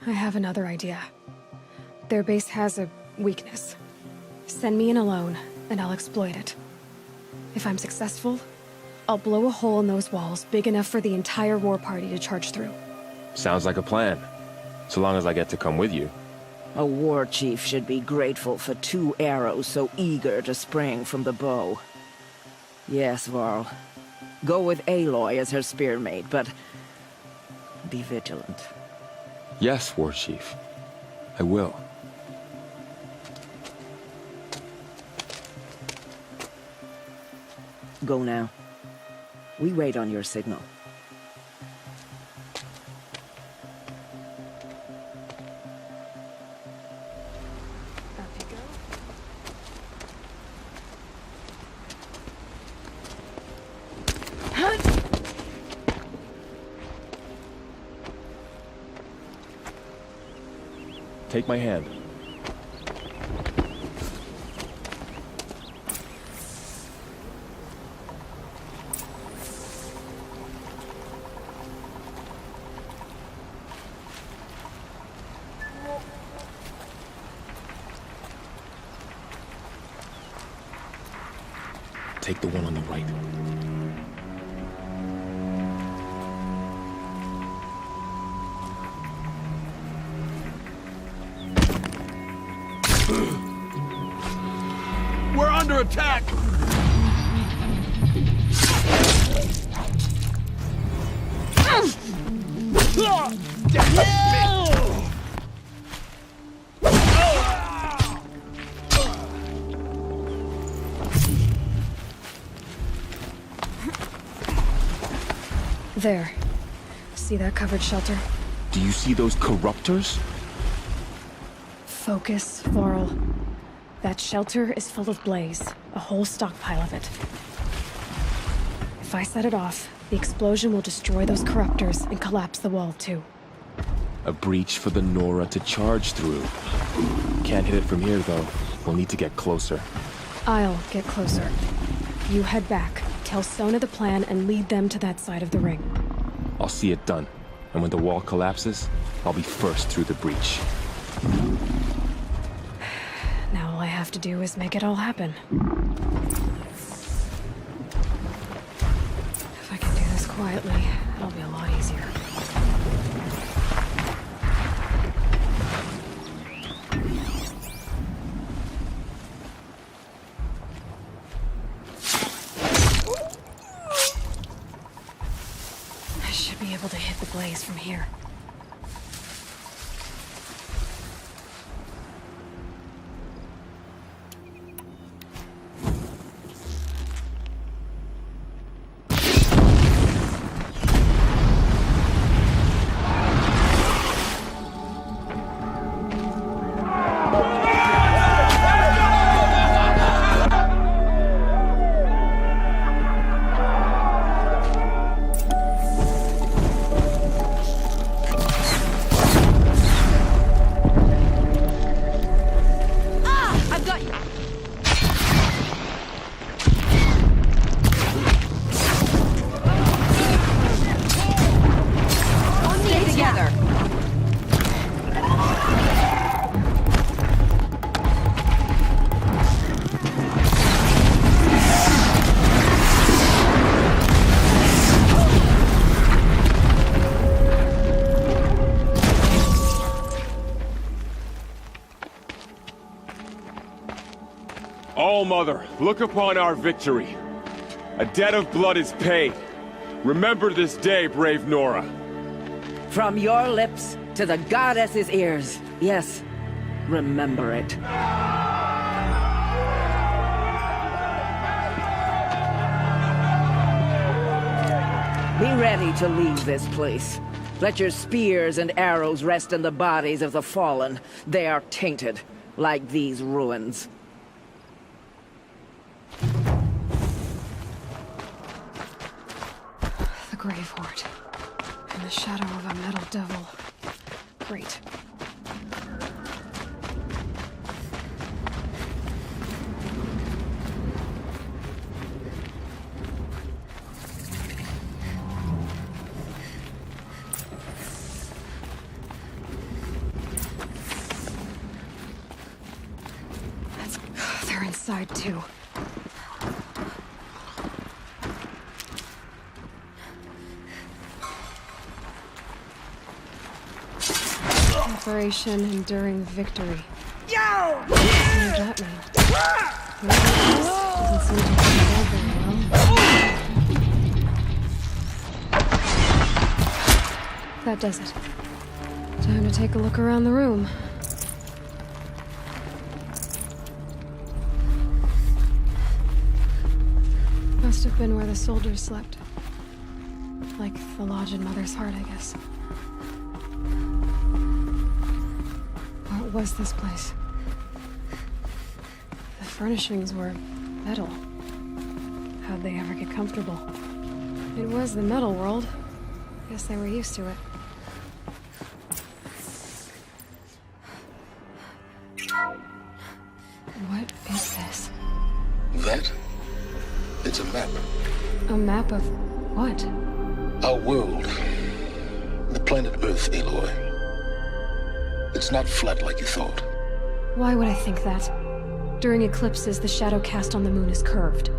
I have another idea. Their base has a weakness. Send me in alone, and I'll exploit it. If I'm successful, I'll blow a hole in those walls big enough for the entire war party to charge through. Sounds like a plan. So long as I get to come with you. A war chief should be grateful for 2 arrows so eager to spring from the bow. Yes, Varl. Go with Aloy as her spearmate, but be vigilant. Yes, War Chief. I will. Go now. We wait on your signal. Take my hand. Take the one on the right. We're under attack! There. See that covered shelter? Do you see those corruptors? Focus, Varl. That shelter is full of blaze. A whole stockpile of it. If I set it off, the explosion will destroy those corruptors and collapse the wall, too. A breach for the Nora to charge through. Can't hit it from here, though. We'll need to get closer. I'll get closer. You head back, tell Sona the plan, and lead them to that side of the ring. I'll see it done. And when the wall collapses, I'll be first through the breach. Now all I have to do is make it all happen. If I can do this quietly, it'll be a lot easier. together! All-Mother, look upon our victory. A debt of blood is paid. Remember this day, brave Nora. From your lips to the goddess's ears. Yes, remember it. Be ready to leave this place. Let your spears and arrows rest in the bodies of the fallen. They are tainted, like these ruins. The Grave Horde. In the shadow of a metal devil. Great. They're inside too. Operation Enduring Victory. Yo! What does that mean? Doesn't seem to go very well. That does it. Time to take a look around the room. Must have been where the soldiers slept. Like the lodge in Mother's Heart, I guess. What was this place? The furnishings were metal. How'd they ever get comfortable? It was the metal world. Guess they were used to it. What is this? That? It's a map. A map of what? Our world. The planet Earth, Aloy. It's not flat like you thought. Why would I think that? During eclipses, the shadow cast on the moon is curved.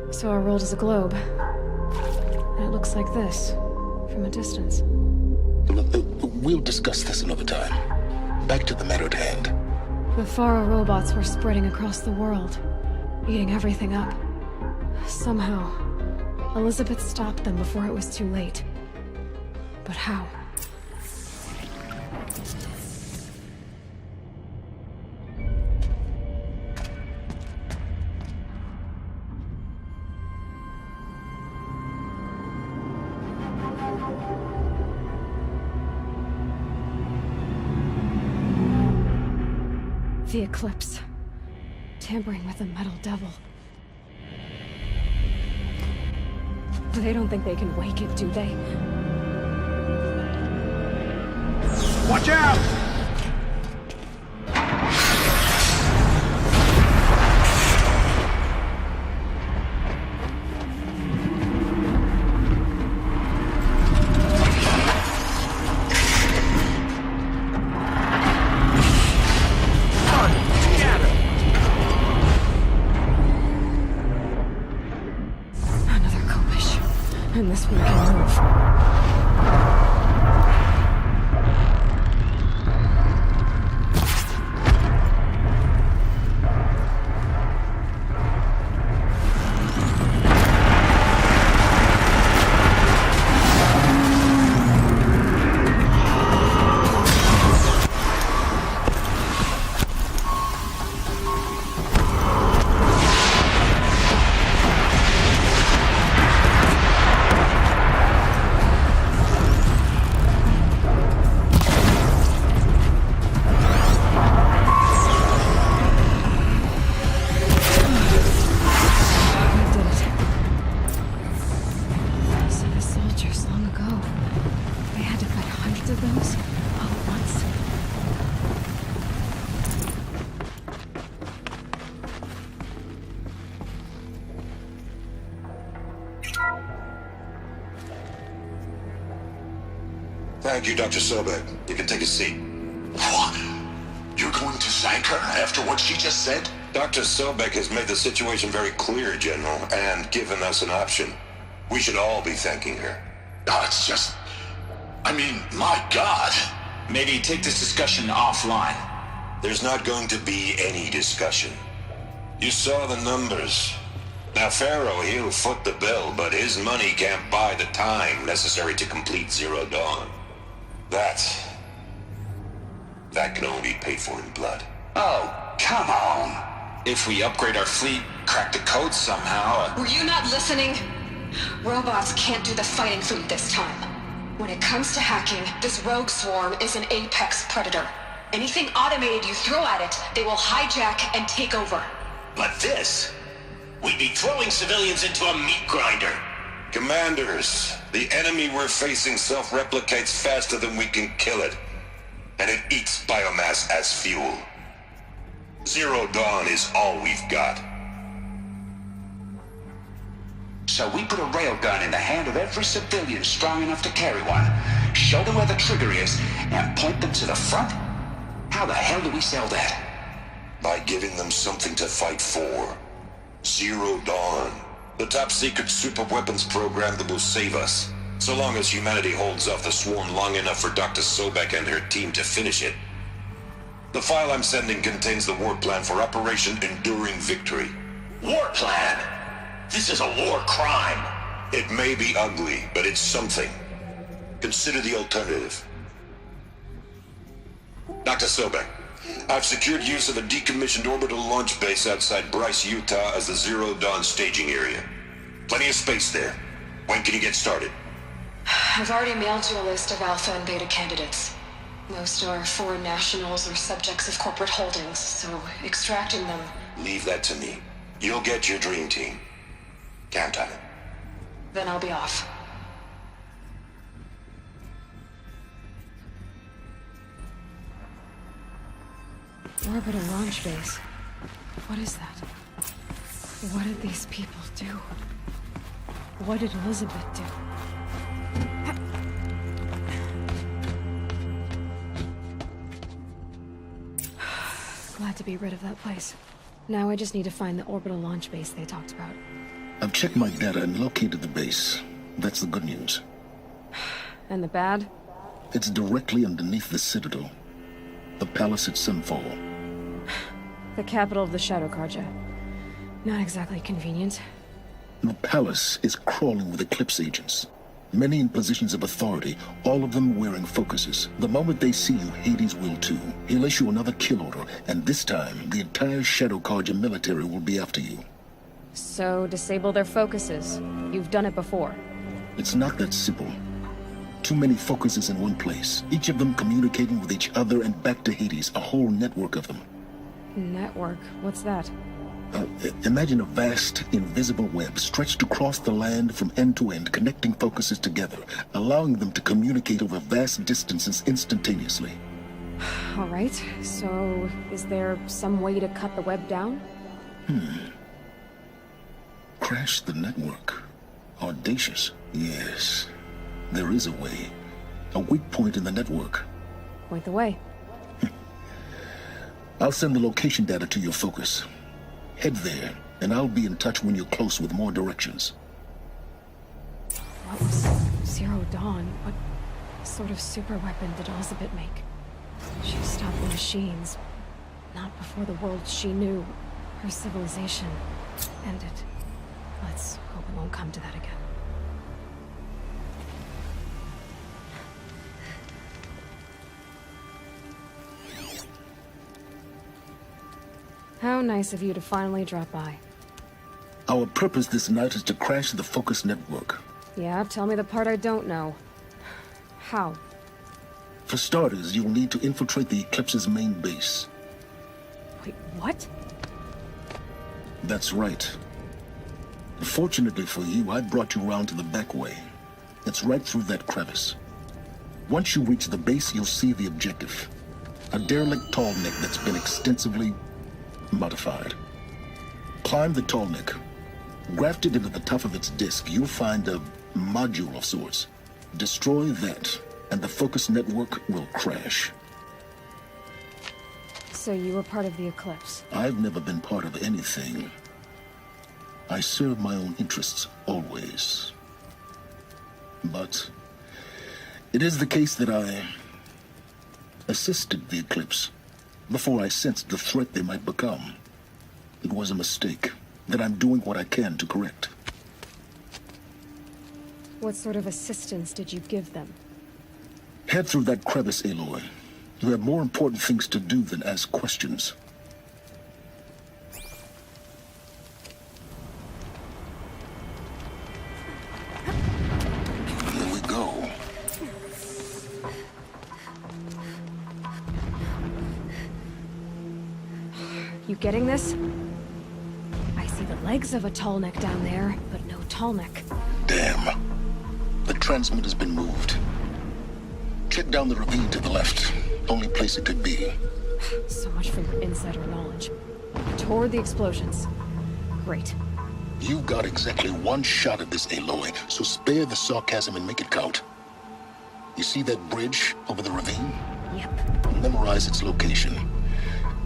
So our world is a globe. And it looks like this, from a distance. We'll discuss this another time. Back to the matter at hand. The Faro robots were spreading across the world, eating everything up. Somehow, Elizabeth stopped them before it was too late. But how? The Eclipse. Tampering with the metal devil. They don't think they can wake it, do they? Watch out! And this one can move. Thank you, Dr. Sobek. You can take a seat. What? You're going to thank her after what she just said? Dr. Sobek has made the situation very clear, General, and given us an option. We should all be thanking her. Oh, it's just... I mean, my God. Maybe take this discussion offline. There's not going to be any discussion. You saw the numbers. Now, Pharaoh, he'll foot the bill, but his money can't buy the time necessary to complete Zero Dawn. That can only be paid for in blood. Oh, come on. If we upgrade our fleet, crack the code somehow... Were you not listening? Robots can't do the fighting for you this time. When it comes to hacking, this rogue swarm is an apex predator. Anything automated you throw at it, they will hijack and take over. But this... we'd be throwing civilians into a meat grinder. Commanders, the enemy we're facing self-replicates faster than we can kill it. And it eats biomass as fuel. Zero Dawn is all we've got. So we put a railgun in the hand of every civilian strong enough to carry one, show them where the trigger is, and point them to the front? How the hell do we sell that? By giving them something to fight for. Zero Dawn. The top-secret super-weapons program that will save us. So long as humanity holds off the swarm long enough for Dr. Sobek and her team to finish it. The file I'm sending contains the war plan for Operation Enduring Victory. War plan? This is a war crime. It may be ugly, but it's something. Consider the alternative. Dr. Sobek, I've secured use of a decommissioned orbital launch base outside Bryce, Utah as the Zero Dawn staging area. Plenty of space there. When can you get started? I've already mailed you a list of alpha and beta candidates. Most are foreign nationals or subjects of corporate holdings, so extracting them... Leave that to me. You'll get your dream team. Count on it. Then I'll be off. Orbital launch base. What is that? What did these people do? What did Elizabeth do? Glad to be rid of that place. Now I just need to find the orbital launch base they talked about. I've checked my data and located the base. That's the good news. And the bad? It's directly underneath the Citadel. The palace at Sunfall. The capital of the Shadow Carja. Not exactly convenient. The palace is crawling with Eclipse agents. Many in positions of authority, all of them wearing focuses. The moment they see you, Hades will too. He'll issue another kill order, and this time, the entire Shadow Carja military will be after you. So, disable their focuses. You've done it before. It's not that simple. Too many focuses in one place, each of them communicating with each other and back to Hades, a whole network of them. Network? What's that? Imagine a vast, invisible web stretched across the land from end to end, connecting focuses together, allowing them to communicate over vast distances instantaneously. All right, so is there some way to cut the web down? Crash the network. Audacious. Yes, there is a way. A weak point in the network. Point the way. I'll send the location data to your focus. Head there, and I'll be in touch when you're close with more directions. What was Zero Dawn? What sort of super weapon did Elizabeth make? She stopped the machines. Not before the world she knew, her civilization, ended. Let's hope it won't come to that again. How nice of you to finally drop by. Our purpose this night is to crash the Focus network. Yeah, tell me the part I don't know. How? For starters, you'll need to infiltrate the Eclipse's main base. Wait, what? That's right. Fortunately for you, I brought you around to the back way. It's right through that crevice. Once you reach the base, you'll see the objective. A derelict tall neck that's been extensively modified. Climb the tall neck. Grafted into the top of its disk, you'll find a module of sorts. Destroy that, and the focus network will crash. So you were part of the Eclipse? I've never been part of anything. I serve my own interests, always. But it is the case that I assisted the Eclipse before I sensed the threat they might become. It was a mistake that I'm doing what I can to correct. What sort of assistance did you give them? Head through that crevice, Aloy. You have more important things to do than ask questions. Here we go. You getting this? I see the legs of a Tallneck down there, but no Tallneck. Damn. The transmitter's been moved. Check down the ravine to the left. Only place it could be. So much for your insider knowledge. Toward the explosions. Great. You've got exactly one shot at this, Aloy, so spare the sarcasm and make it count. You see that bridge over the ravine? Yep. Memorize its location.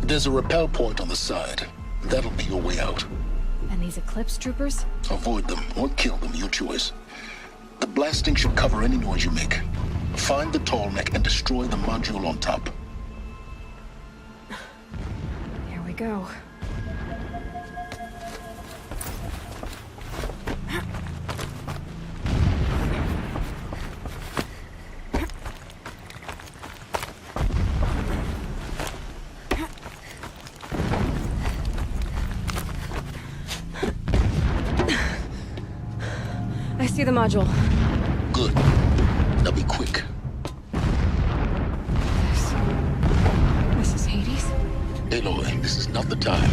There's a rappel point on the side. That'll be your way out. And these Eclipse troopers? Avoid them or kill them, your choice. The blasting should cover any noise you make. Find the Tallneck and destroy the module on top. Here we go. I see the module. Good. Now be quick. This is Hades? Aloy, this is not the time.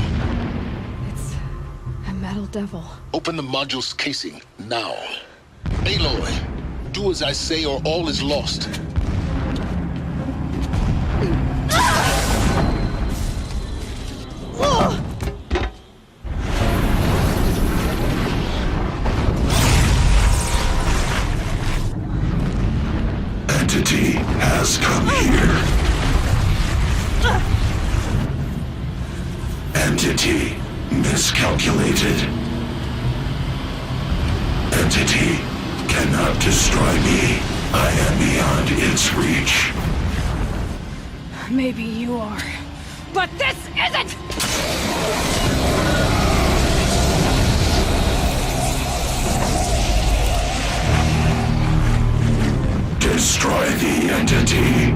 It's a metal devil. Open the module's casing, now. Aloy, do as I say or all is lost. Entity has come here. Entity miscalculated. Entity cannot destroy me. I am beyond its reach. Maybe you are. But this isn't! Destroy the entity.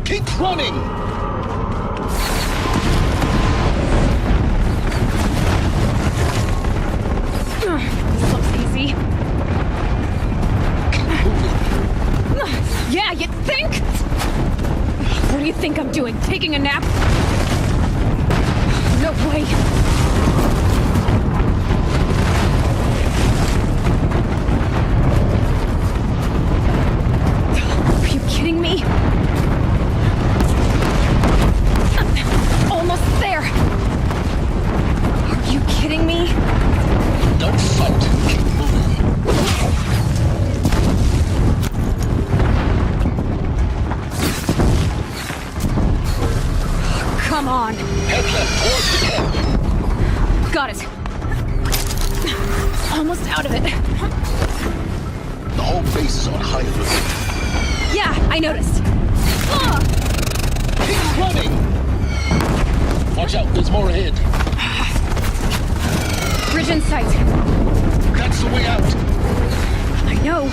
Keep running! This looks easy. Yeah, you think? What do you think I'm doing? Taking a nap? No way. Are you kidding me? Almost there. Are you kidding me? Don't fight. Keep moving. Come on. Head left towards the camp. Got it. Almost out of it. The whole base is on high alert. Yeah, I noticed. Keep running! Watch out, there's more ahead. Bridge in sight. That's the way out. I know.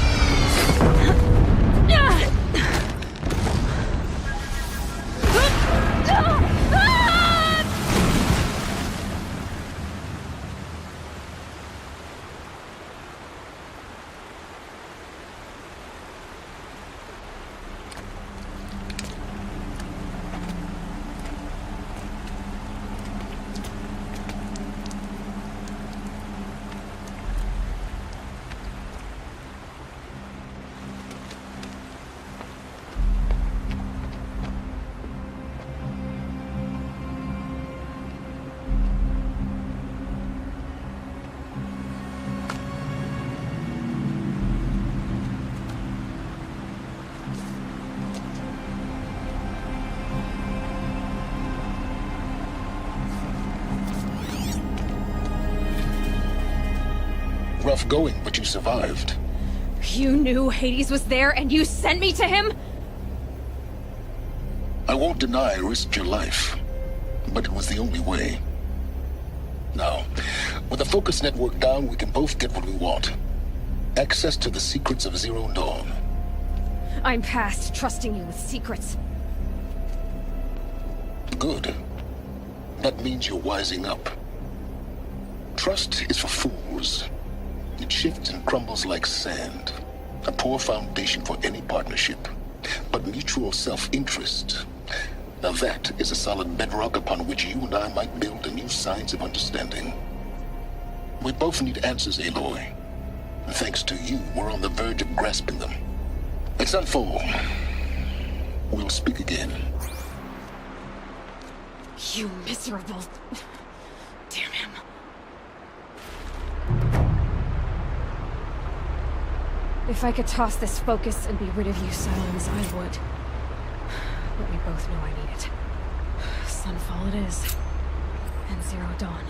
off going, but you survived. You knew Hades was there and you sent me to him? I won't deny I risked your life, but it was the only way. Now, with the focus network down, we can both get what we want. Access to the secrets of Zero Dawn. I'm past trusting you with secrets. Good. That means you're wising up. Trust is for fools. It shifts and crumbles like sand. A poor foundation for any partnership. But mutual self-interest, now that is a solid bedrock upon which you and I might build a new science of understanding. We both need answers, Aloy. And thanks to you, we're on the verge of grasping them. At Sunfall, we'll speak again. You miserable... Damn him. If I could toss this focus and be rid of you, Silence, I would. But we both know I need it. Sunfall it is. And Zero Dawn.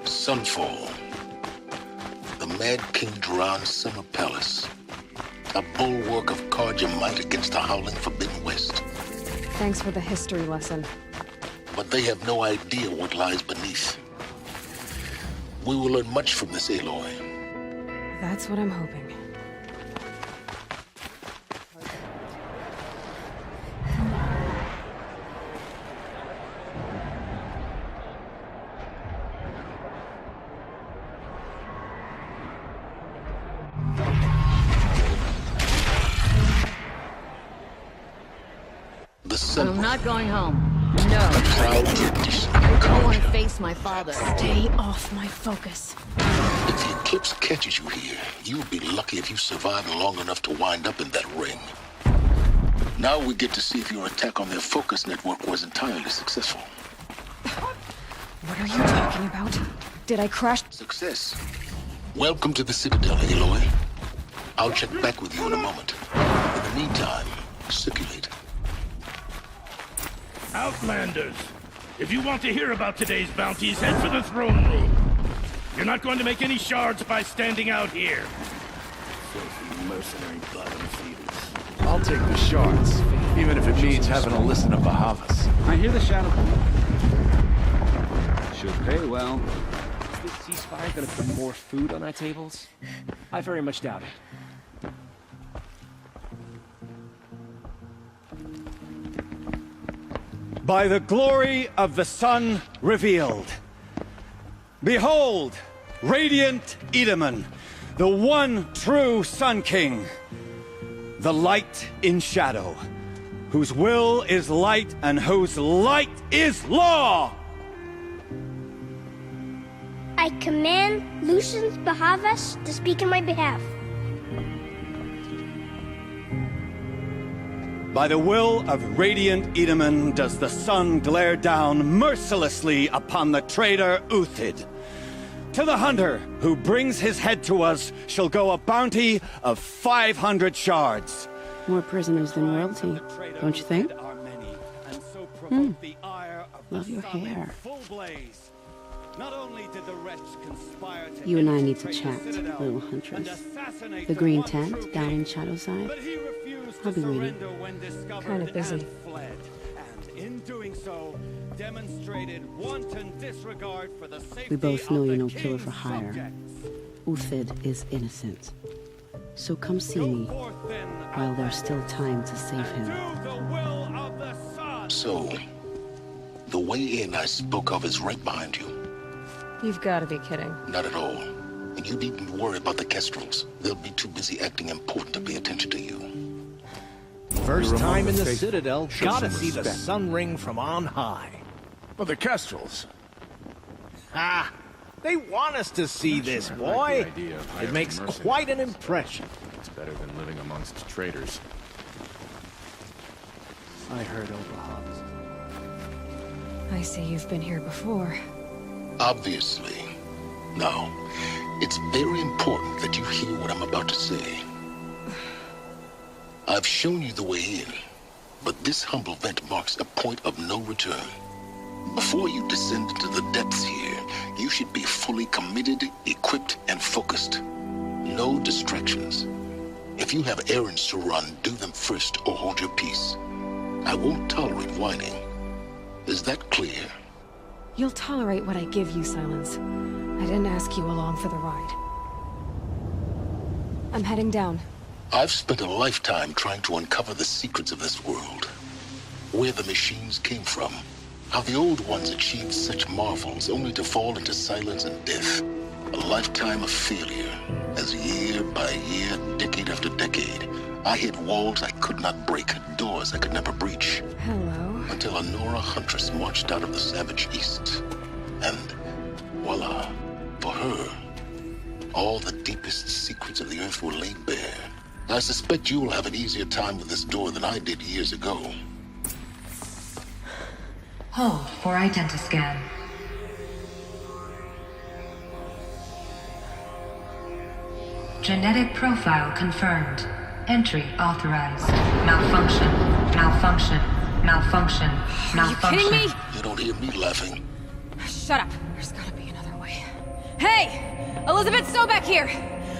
Sunfall. The Mad King Duran's summer palace. A bulwark of Carja might against the howling Forbidden West. Thanks for the history lesson. But they have no idea what lies beneath. We will learn much from this, Aloy. That's what I'm hoping. I'm not going home. No. I don't want to face my father. Stay off my focus. If the Eclipse catches you here, you'll be lucky if you survive long enough to wind up in that ring. Now we get to see if your attack on their focus network was entirely successful. What are you talking about? Did I crash? Success. Welcome to the Citadel, Aloy. I'll check back with you in a moment. In the meantime, circulate. Outlanders, if you want to hear about today's bounties, head for the throne room. You're not going to make any shards by standing out here. Filthy mercenary bottom feeders. I'll take the shards, even if it means having to listen to Bahavas. I hear the shadow. Should pay well. Is this ceasefire gonna put more food on our tables? I very much doubt it. By the glory of the sun revealed. Behold, radiant Edaman, the one true Sun King, the light in shadow, whose will is light and whose light is law! I command Lucius Bahavas to speak in my behalf. By the will of radiant Edaman does the sun glare down mercilessly upon the traitor Uthid. To the hunter who brings his head to us shall go a bounty of 500 shards. More prisoners than royalty, don't you think? Love your hair. You and I need to chat, little huntress. The green tent down in Shadowside. I'll be waiting. Kind of busy. We both know you're no killer for hire. Uthid is innocent. So come see me while there's still time to save him. So, the way in I spoke of is right behind you. You've got to be kidding. Not at all. And you needn't worry about the Kestrels. They'll be too busy acting important to pay attention to you. First time in the Citadel, gotta see the sun ring from on high. But the Kestrels. Ah, they want us to see this, boy. It makes quite an impression. It's better than living amongst traitors. I heard Oberhaupt. I see you've been here before. Obviously. Now, it's very important that you hear what I'm about to say. I've shown you the way in, but this humble vent marks a point of no return. Before you descend into the depths here, you should be fully committed, equipped, and focused. No distractions. If you have errands to run, do them first or hold your peace. I won't tolerate whining. Is that clear? You'll tolerate what I give you, Silence. I didn't ask you along for the ride. I'm heading down. I've spent a lifetime trying to uncover the secrets of this world. Where the machines came from. How the old ones achieved such marvels only to fall into silence and death. A lifetime of failure, as year by year, decade after decade, I hit walls I could not break, doors I could never breach. Hello. Until a Nora huntress marched out of the savage east. And voila, for her, all the deepest secrets of the earth were laid bare. I suspect you will have an easier time with this door than I did years ago. Hold for identiscan. Genetic profile confirmed. Entry authorized. Malfunction. Malfunction. Malfunction. Malfunction. Are you kidding me? You don't hear me laughing. Shut up. There's gotta be another way. Hey! Elizabeth Sobeck here!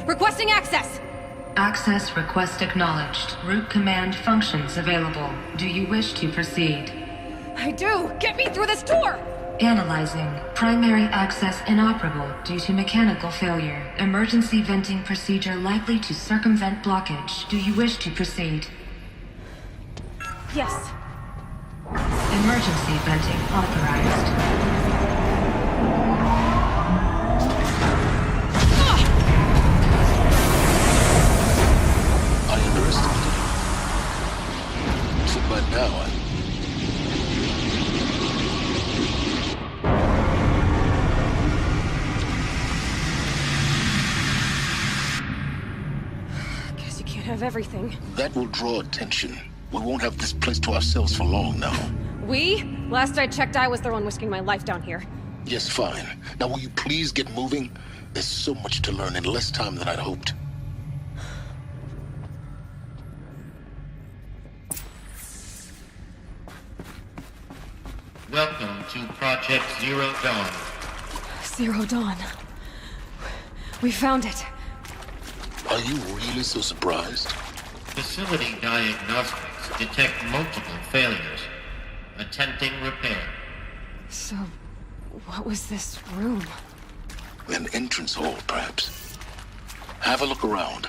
Requesting access! Access request acknowledged. Root command functions available. Do you wish to proceed? I do! Get me through this door! Analyzing. Primary access inoperable due to mechanical failure. Emergency venting procedure likely to circumvent blockage. Do you wish to proceed? Yes. Emergency venting authorized. I underestimated you. So by now, Guess you can't have everything. that will draw attention. We won't have this place to ourselves for long now. We? Last I checked, I was the one risking my life down here. Yes, fine. Now will you please get moving? There's so much to learn in less time than I'd hoped. Welcome to Project Zero Dawn. Zero Dawn. We found it. Are you really so surprised? Facility diagnostics detect multiple failures. Attempting repair. So, what was this room? An entrance hall, perhaps. Have a look around.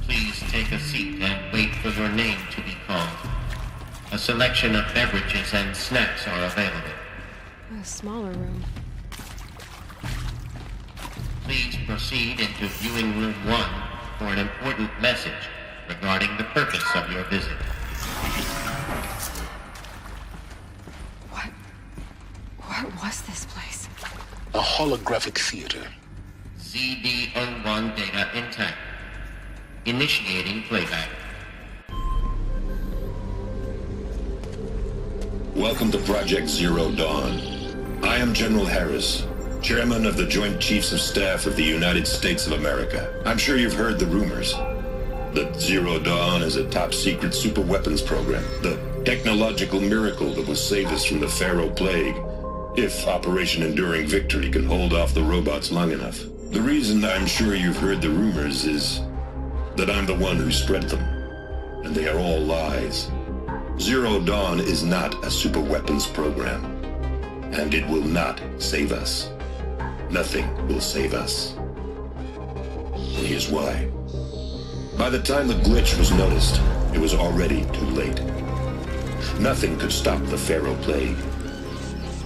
Please take a seat and wait for your name to be called. A selection of beverages and snacks are available. A smaller room. Please proceed into viewing room 1 for an important message regarding the purpose of your visit. What was this place? A holographic theater. ZD-01 data intact. Initiating playback. Welcome to Project Zero Dawn. I am General Harris, Chairman of the Joint Chiefs of Staff of the United States of America. I'm sure you've heard the rumors that Zero Dawn is a top-secret superweapons program, the technological miracle that will save us from the Pharaoh Plague, if Operation Enduring Victory can hold off the robots long enough. The reason I'm sure you've heard the rumors is that I'm the one who spread them, and they are all lies. Zero Dawn is not a superweapons program, and it will not save us. Nothing will save us. Here's why. By the time the glitch was noticed, it was already too late. Nothing could stop the Pharaoh Plague.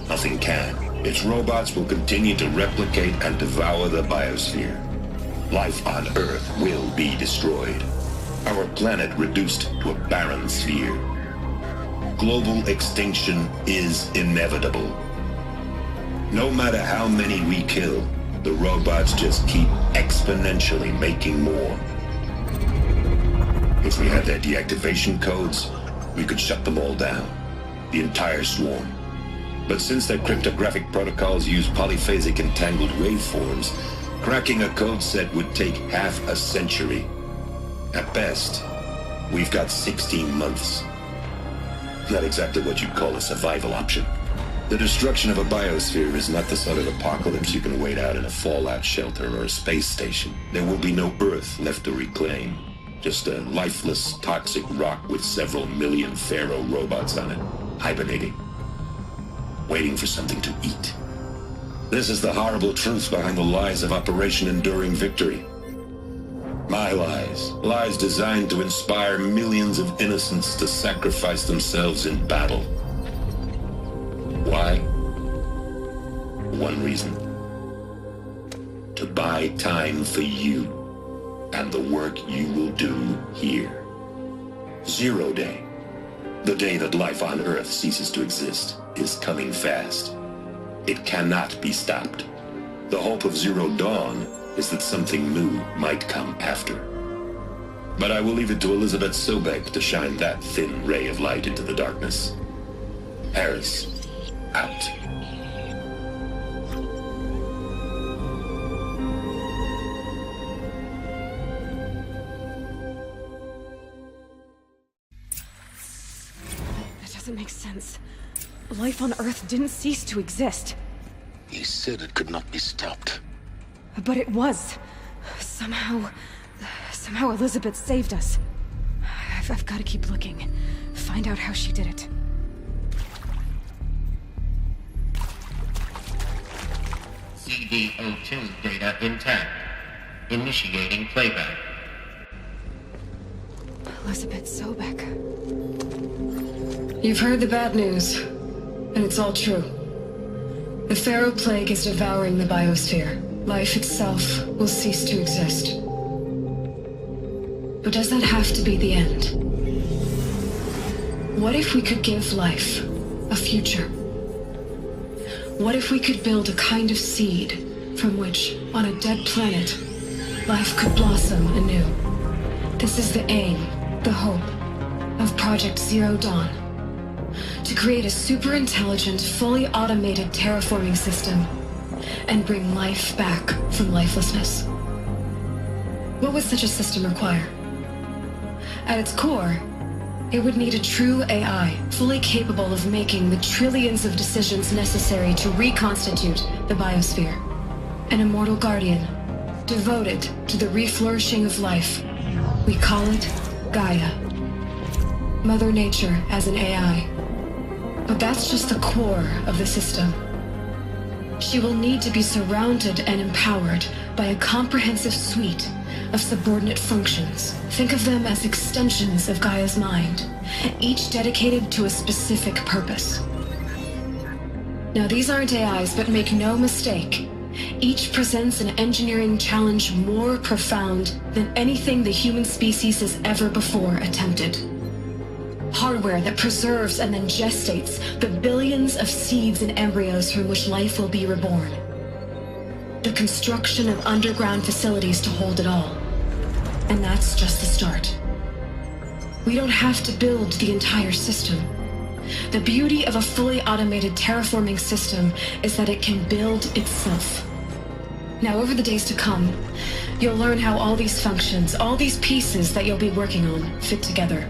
Nothing can. Its robots will continue to replicate and devour the biosphere. Life on Earth will be destroyed. Our planet reduced to a barren sphere. Global extinction is inevitable. No matter how many we kill, the robots just keep exponentially making more. If we had their deactivation codes, we could shut them all down. The entire swarm. But since their cryptographic protocols use polyphasic entangled waveforms, cracking a code set would take half a century. At best, we've got 16 months. Not exactly what you'd call a survival option. The destruction of a biosphere is not the sort of apocalypse you can wait out in a fallout shelter or a space station. There will be no Earth left to reclaim. Just a lifeless, toxic rock with several million Pharaoh robots on it, hibernating, waiting for something to eat. This is the horrible truth behind the lies of Operation Enduring Victory. My lies. Lies designed to inspire millions of innocents to sacrifice themselves in battle. Why? One reason. To buy time for you and the work you will do here. Zero Day, the day that life on Earth ceases to exist, is coming fast. It cannot be stopped. The hope of Zero Dawn is that something new might come after. But I will leave it to Elizabeth Sobek to shine that thin ray of light into the darkness. Harris, out. That doesn't make sense. Life on Earth didn't cease to exist. He said it could not be stopped. But it was. Somehow Elizabeth saved us. I've got to keep looking. Find out how she did it. CD02 data intact. Initiating playback. Elizabeth Sobek. You've heard the bad news, and it's all true. The Pharaoh Plague is devouring the biosphere. Life itself will cease to exist. But does that have to be the end? What if we could give life a future? What if we could build a kind of seed from which, on a dead planet, life could blossom anew? This is the aim, the hope, of Project Zero Dawn. To create a super-intelligent, fully automated terraforming system and bring life back from lifelessness. What would such a system require? At its core, it would need a true AI, fully capable of making the trillions of decisions necessary to reconstitute the biosphere. An immortal guardian, devoted to the reflourishing of life. We call it Gaia. Mother Nature as an AI. But that's just the core of the system. She will need to be surrounded and empowered by a comprehensive suite of subordinate functions. Think of them as extensions of Gaia's mind, each dedicated to a specific purpose. Now, these aren't AIs, but make no mistake, each presents an engineering challenge more profound than anything the human species has ever before attempted. Hardware that preserves and then gestates the billions of seeds and embryos from which life will be reborn. The construction of underground facilities to hold it all. And that's just the start. We don't have to build the entire system. The beauty of a fully automated terraforming system is that it can build itself. Now, over the days to come, you'll learn how all these functions, all these pieces that you'll be working on, fit together.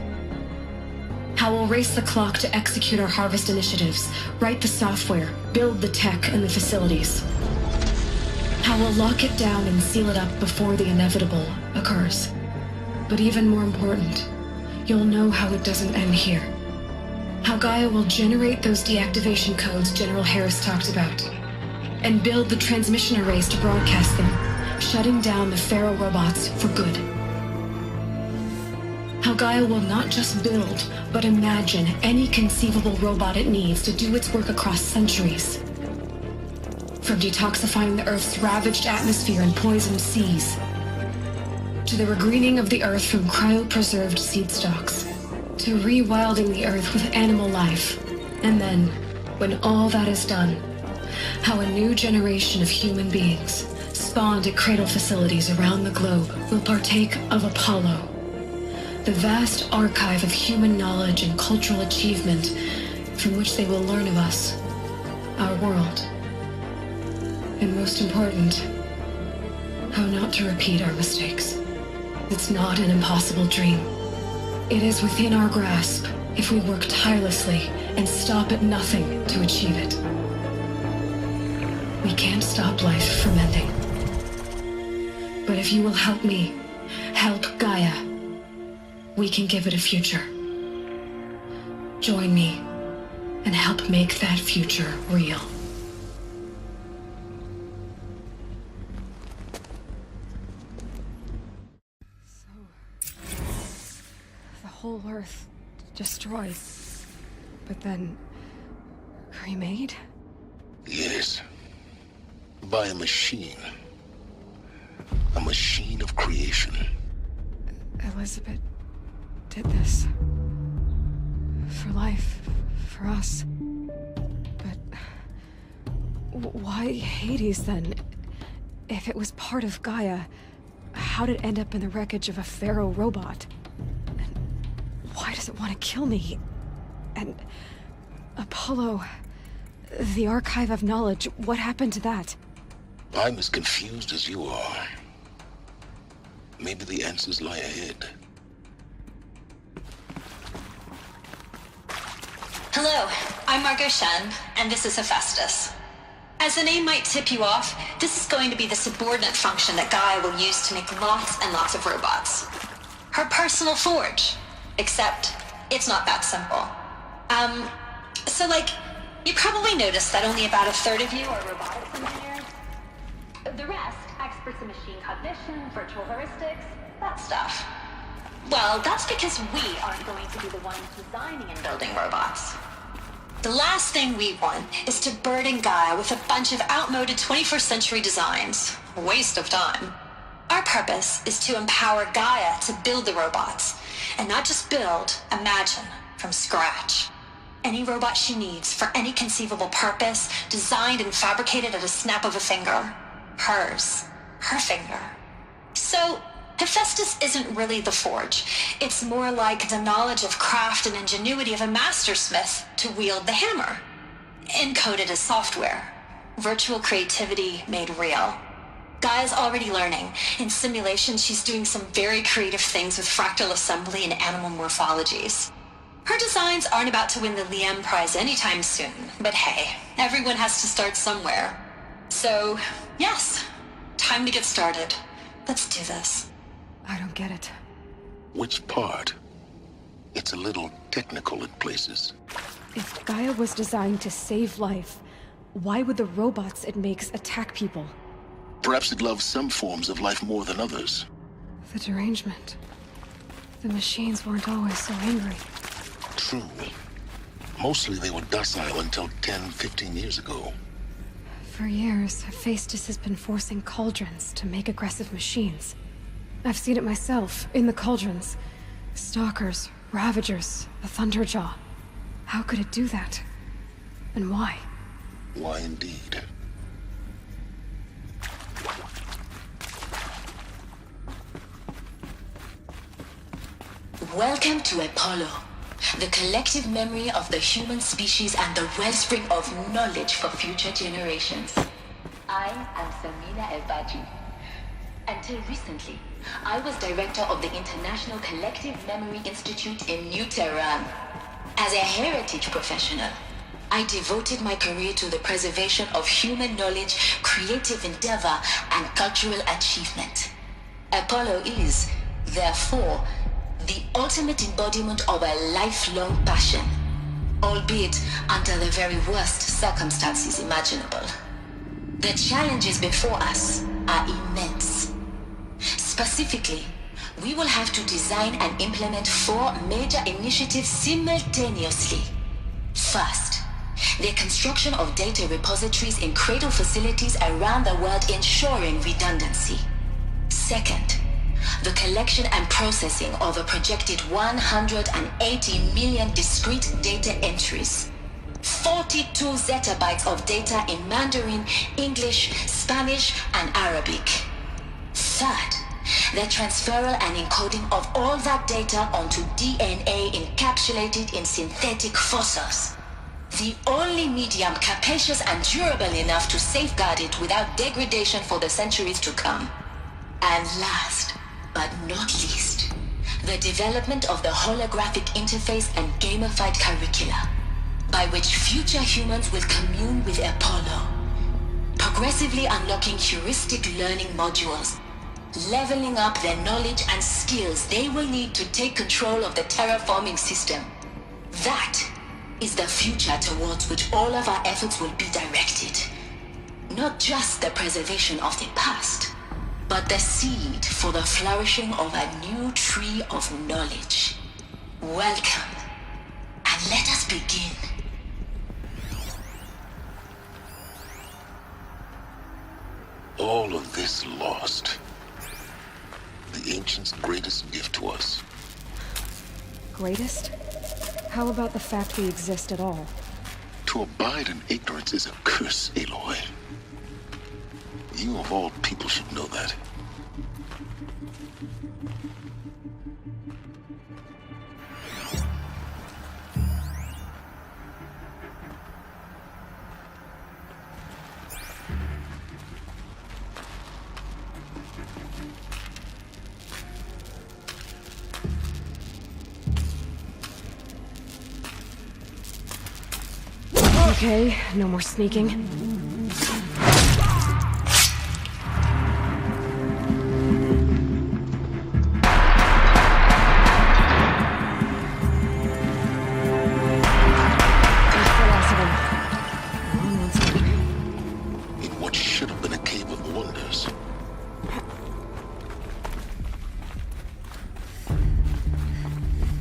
How we'll race the clock to execute our harvest initiatives, write the software, build the tech and the facilities. How we'll lock it down and seal it up before the inevitable occurs. But even more important, you'll know how it doesn't end here. How Gaia will generate those deactivation codes General Harris talked about, and build the transmission arrays to broadcast them, shutting down the Pharaoh robots for good. How Gaia will not just build, but imagine any conceivable robot it needs to do its work across centuries. From detoxifying the Earth's ravaged atmosphere and poisoned seas, to the regreening of the Earth from cryopreserved seed stalks, to rewilding the Earth with animal life. And then, when all that is done, how a new generation of human beings, spawned at cradle facilities around the globe, will partake of Apollo, the vast archive of human knowledge and cultural achievement from which they will learn of us, our world, and most important, how not to repeat our mistakes. It's not an impossible dream. It is within our grasp if we work tirelessly and stop at nothing to achieve it. We can't stop life from ending. But if you will help me, help Gaia, we can give it a future. Join me and help make that future real. The whole Earth destroyed, but then remade? Yes. By a machine. A machine of creation. Elizabeth did this. For life, for us. But why Hades then? If it was part of Gaia, how did it end up in the wreckage of a Pharaoh robot? And why does it want to kill me? And Apollo, the Archive of Knowledge, what happened to that? I'm as confused as you are. Maybe the answers lie ahead. Hello, I'm Margot Shen, and this is Hephaestus. As the name might tip you off, this is going to be the subordinate function that Gaia will use to make lots and lots of robots. Her personal forge. Except, it's not that simple. So you probably noticed that only about a third of you are robotics engineers. The rest, experts in machine cognition, virtual heuristics, that stuff. Well, that's because we aren't going to be the ones designing and building robots. The last thing we want is to burden Gaia with a bunch of outmoded 21st century designs. A waste of time. Our purpose is to empower Gaia to build the robots, and not just build, imagine, from scratch. Any robot she needs for any conceivable purpose, designed and fabricated at a snap of a finger. Hers. Her finger. So, Hephaestus isn't really the forge. It's more like the knowledge of craft and ingenuity of a mastersmith to wield the hammer. Encoded as software. Virtual creativity made real. Gaia's already learning. In simulation, she's doing some very creative things with fractal assembly and animal morphologies. Her designs aren't about to win the Liam Prize anytime soon, but hey, everyone has to start somewhere. So, yes, time to get started. Let's do this. I don't get it. Which part? It's a little technical in places. If Gaia was designed to save life, why would the robots it makes attack people? Perhaps it loves some forms of life more than others. The derangement. The machines weren't always so angry. True. Mostly they were docile until 10, 15 years ago. For years, Hephaestus has been forcing cauldrons to make aggressive machines. I've seen it myself, in the cauldrons. Stalkers, Ravagers, the Thunderjaw. How could it do that? And why? Why indeed? Welcome to Apollo, the collective memory of the human species and the wellspring of knowledge for future generations. I am Samina El-Baji. Until recently, I was director of the International Collective Memory Institute in New Tehran. As a heritage professional, I devoted my career to the preservation of human knowledge, creative endeavor, and cultural achievement. Apollo is, therefore, the ultimate embodiment of a lifelong passion, albeit under the very worst circumstances imaginable. The challenges before us are immense. Specifically, we will have to design and implement 4 major initiatives simultaneously. First, the construction of data repositories in cradle facilities around the world, ensuring redundancy. Second, the collection and processing of a projected 180 million discrete data entries. 42 zettabytes of data in Mandarin, English, Spanish, and Arabic. Third, the transferal and encoding of all that data onto DNA encapsulated in synthetic fossils. The only medium capacious and durable enough to safeguard it without degradation for the centuries to come. And last, but not least, the development of the holographic interface and gamified curricula, by which future humans will commune with Apollo, progressively unlocking heuristic learning modules, leveling up their knowledge and skills they will need to take control of the terraforming system. That is the future towards which all of our efforts will be directed. Not just the preservation of the past, but the seed for the flourishing of a new tree of knowledge. Welcome, and let us begin. All of this lost. The Ancients' greatest gift to us. Greatest? How about the fact we exist at all? To abide in ignorance is a curse, Aloy. You of all people should know that. Okay, no more sneaking.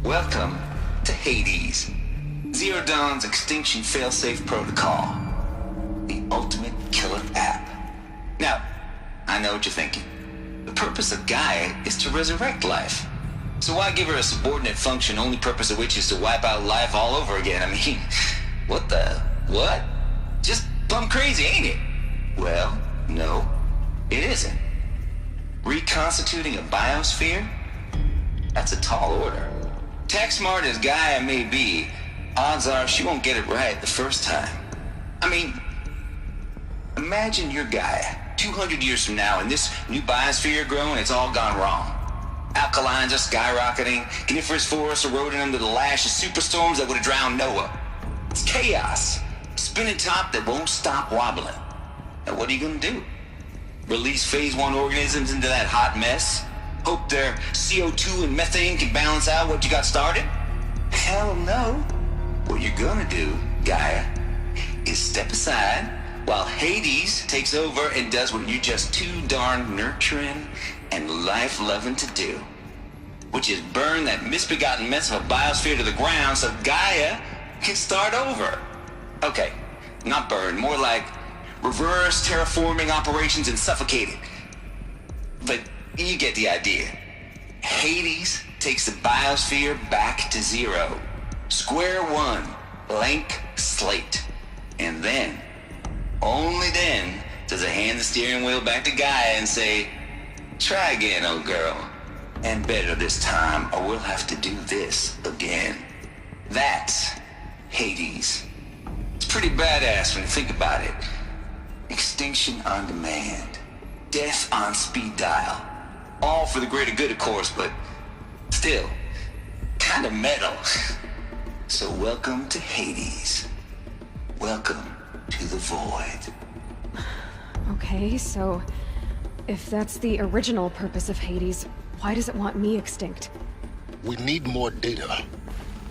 Welcome to Hades, Zero Dawn's extinction failsafe protocol, the ultimate killer app. Now, I know what you're thinking. The purpose of Gaia is to resurrect life. So why give her a subordinate function, only purpose of which is to wipe out life all over again? I mean, what? Just plumb crazy, ain't it? Well, no, it isn't. Reconstituting a biosphere? That's a tall order. Tech smart as Gaia may be, odds are she won't get it right the first time. I mean, imagine you're Gaia, 200 years from now, and this new biosphere growing, it's all gone wrong. Alkalines are skyrocketing, coniferous forests eroding under the lash of superstorms that would have drowned Noah. It's chaos, spinning top that won't stop wobbling. Now what are you gonna do? Release phase 1 organisms into that hot mess? Hope their CO2 and methane can balance out what you got started? Hell no. What you're gonna do, Gaia, is step aside while Hades takes over and does what you're just too darn nurturing and life-loving to do, which is burn that misbegotten mess of a biosphere to the ground so Gaia can start over. Okay, not burn, more like reverse terraforming operations and suffocate it. But you get the idea. Hades takes the biosphere back to zero. Square one, blank slate. And then, only then, does it hand the steering wheel back to Gaia and say, try again, old girl. And better this time, or we'll have to do this again. That's Hades. It's pretty badass when you think about it. Extinction on demand. Death on speed dial. All for the greater good, of course, but still, kind of metal. So welcome to Hades. Welcome to the void. Okay, so if that's the original purpose of Hades, why does it want me extinct? We need more data.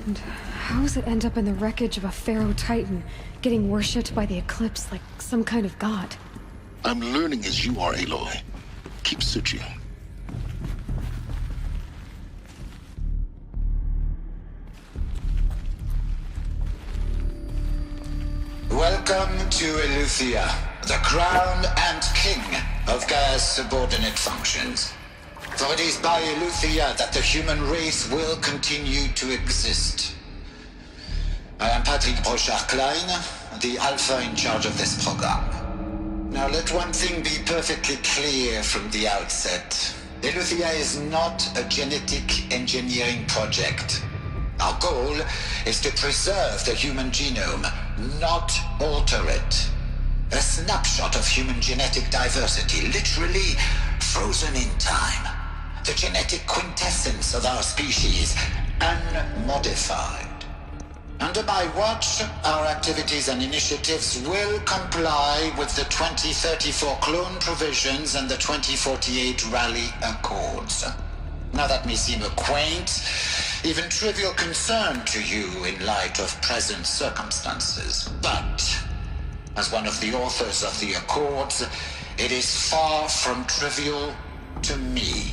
And how does it end up in the wreckage of a Pharaoh Titan, getting worshipped by the Eclipse like some kind of god? I'm learning as you are, Aloy. Keep searching. Welcome to Eleuthia, the crown and king of Gaia's subordinate functions. For it is by Eleuthia that the human race will continue to exist. I am Patrick Brochard-Klein, the Alpha in charge of this program. Now let one thing be perfectly clear from the outset. Eleuthia is not a genetic engineering project. Our goal is to preserve the human genome, not alter it. A snapshot of human genetic diversity, literally frozen in time. the genetic quintessence of our species, unmodified. Under my watch, our activities and initiatives will comply with the 2034 clone provisions and the 2048 Rally Accords. Now that may seem a quaint, even trivial concern to you in light of present circumstances, but as one of the authors of the Accords, it is far from trivial to me.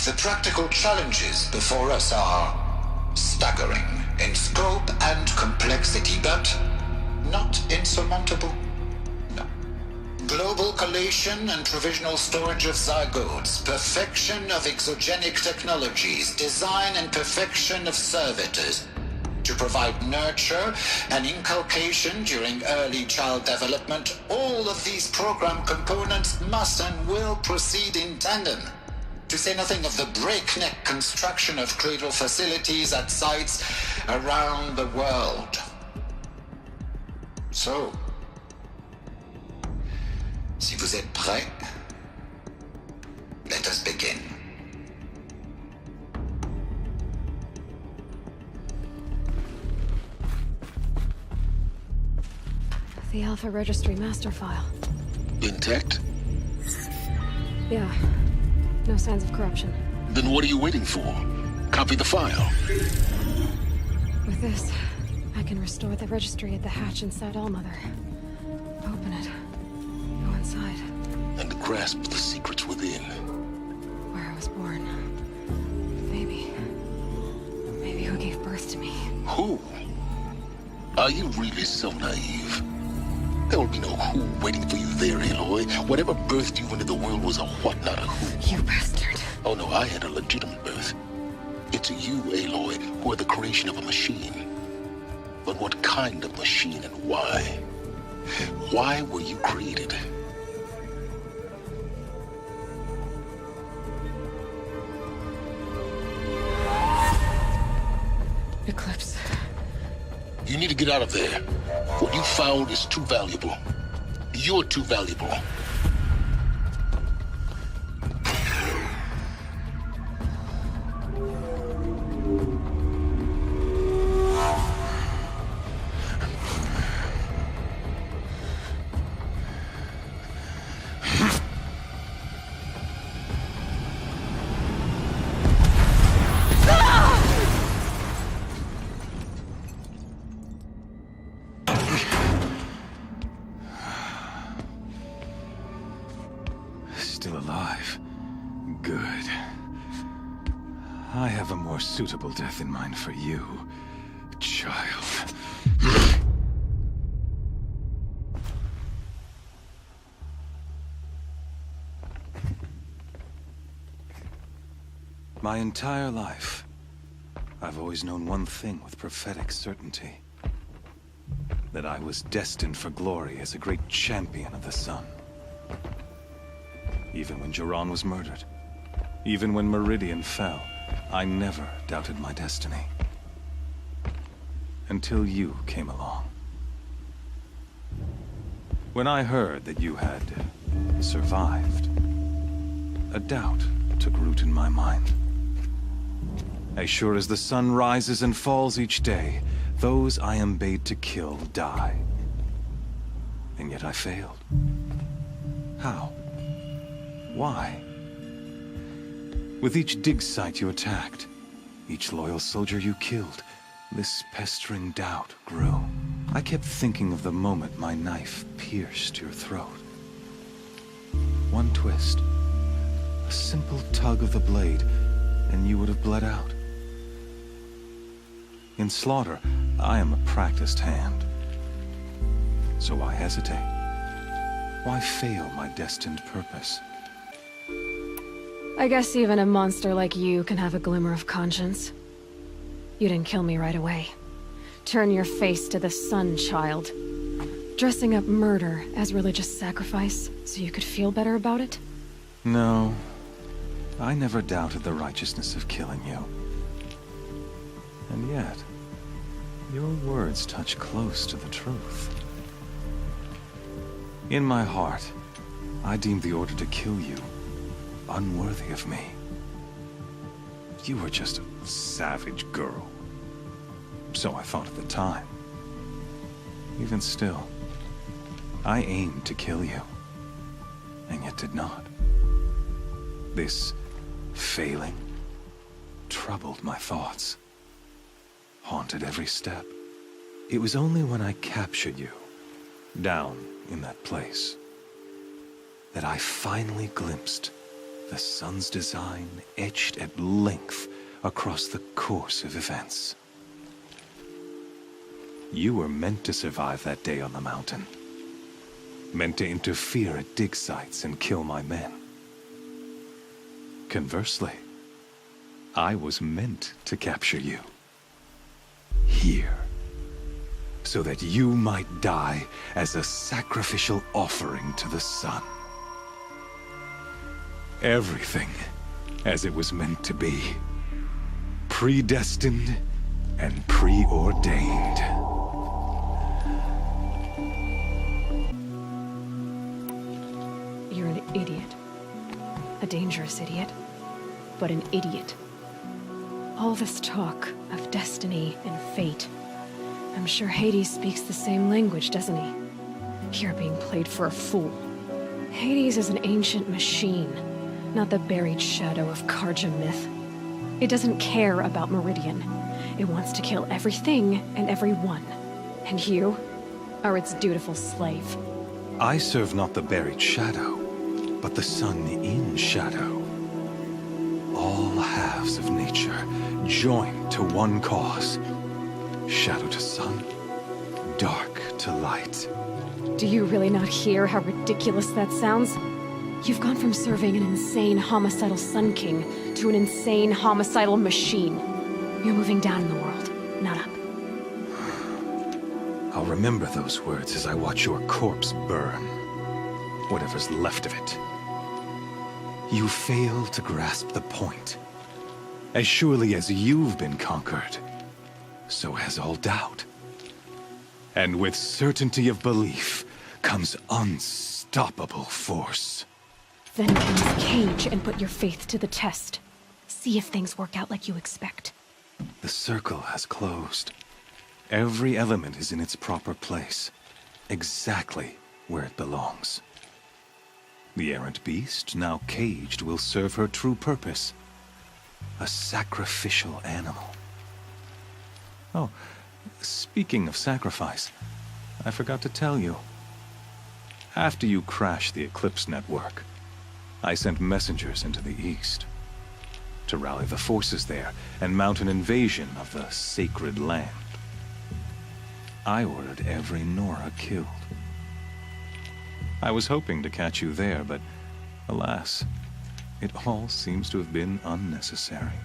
The practical challenges before us are staggering in scope and complexity, but not insurmountable. No. Global collation and provisional storage of zygotes, perfection of exogenic technologies, design and perfection of servitors to provide nurture and inculcation during early child development. All of these program components must and will proceed in tandem. To say nothing of the breakneck construction of cradle facilities at sites around the world. So, si vous êtes prêts, let us begin. The Alpha Registry master file. Intact? Yeah. No signs of corruption. Then what are you waiting for? Copy the file. With this, I can restore the registry at the hatch inside Allmother. Open it. Go inside. And grasp the secrets within. Where I was born. Maybe who gave birth to me. Who? Are you really so naive? There will be no who waiting for you there, Aloy. Whatever birthed you into the world was a what, not a who. You bastard. Oh no, I had a legitimate birth. It's you, Aloy, who are the creation of a machine. But what kind of machine and why? Why were you created? Eclipse. You need to get out of there. What you found is too valuable. You're too valuable. Still alive. Good. I have a more suitable death in mind for you, child. My entire life, I've always known one thing with prophetic certainty. That I was destined for glory as a great champion of the sun. Even when Jiran was murdered, even when Meridian fell, I never doubted my destiny. Until you came along. When I heard that you had survived, a doubt took root in my mind. As sure as the sun rises and falls each day, those I am bade to kill die. And yet I failed. How? Why? With each dig site you attacked, each loyal soldier you killed, this pestering doubt grew. I kept thinking of the moment my knife pierced your throat. One twist, a simple tug of the blade, and you would have bled out. In slaughter, I am a practiced hand. So why hesitate? Why fail my destined purpose? I guess even a monster like you can have a glimmer of conscience. You didn't kill me right away. Turn your face to the sun, child. Dressing up murder as religious sacrifice so you could feel better about it? No. I never doubted the righteousness of killing you. And yet, your words touch close to the truth. In my heart, I deemed the order to kill you unworthy of me. You were just a savage girl. So I thought at the time. Even still, I aimed to kill you, and yet did not. This failing troubled my thoughts, haunted every step. It was only when I captured you, down in that place, that I finally glimpsed the sun's design etched at length across the course of events. You were meant to survive that day on the mountain. Meant to interfere at dig sites and kill my men. Conversely, I was meant to capture you. Here. So that you might die as a sacrificial offering to the sun. Everything as it was meant to be. Predestined and preordained. You're an idiot. A dangerous idiot, but an idiot. All this talk of destiny and fate. I'm sure Hades speaks the same language, doesn't he? You're being played for a fool. Hades is an ancient machine, not the buried shadow of Karja myth. It doesn't care about Meridian. It wants to kill everything and everyone. And you are its dutiful slave. I serve not the buried shadow, but the sun in shadow. All halves of nature joined to one cause. Shadow to sun, dark to light. Do you really not hear how ridiculous that sounds? You've gone from serving an insane homicidal Sun King to an insane homicidal machine. You're moving down in the world, not up. I'll remember those words as I watch your corpse burn. Whatever's left of it. You fail to grasp the point. As surely as you've been conquered, so has all doubt. And with certainty of belief comes unstoppable force. Then use Cage and put your faith to the test. See if things work out like you expect. The circle has closed. Every element is in its proper place. Exactly where it belongs. The errant beast, now caged, will serve her true purpose. A sacrificial animal. Oh, speaking of sacrifice, I forgot to tell you. After you crashed the Eclipse network, I sent messengers into the east to rally the forces there and mount an invasion of the sacred land. I ordered every Nora killed. I was hoping to catch you there, but alas, it all seems to have been unnecessary.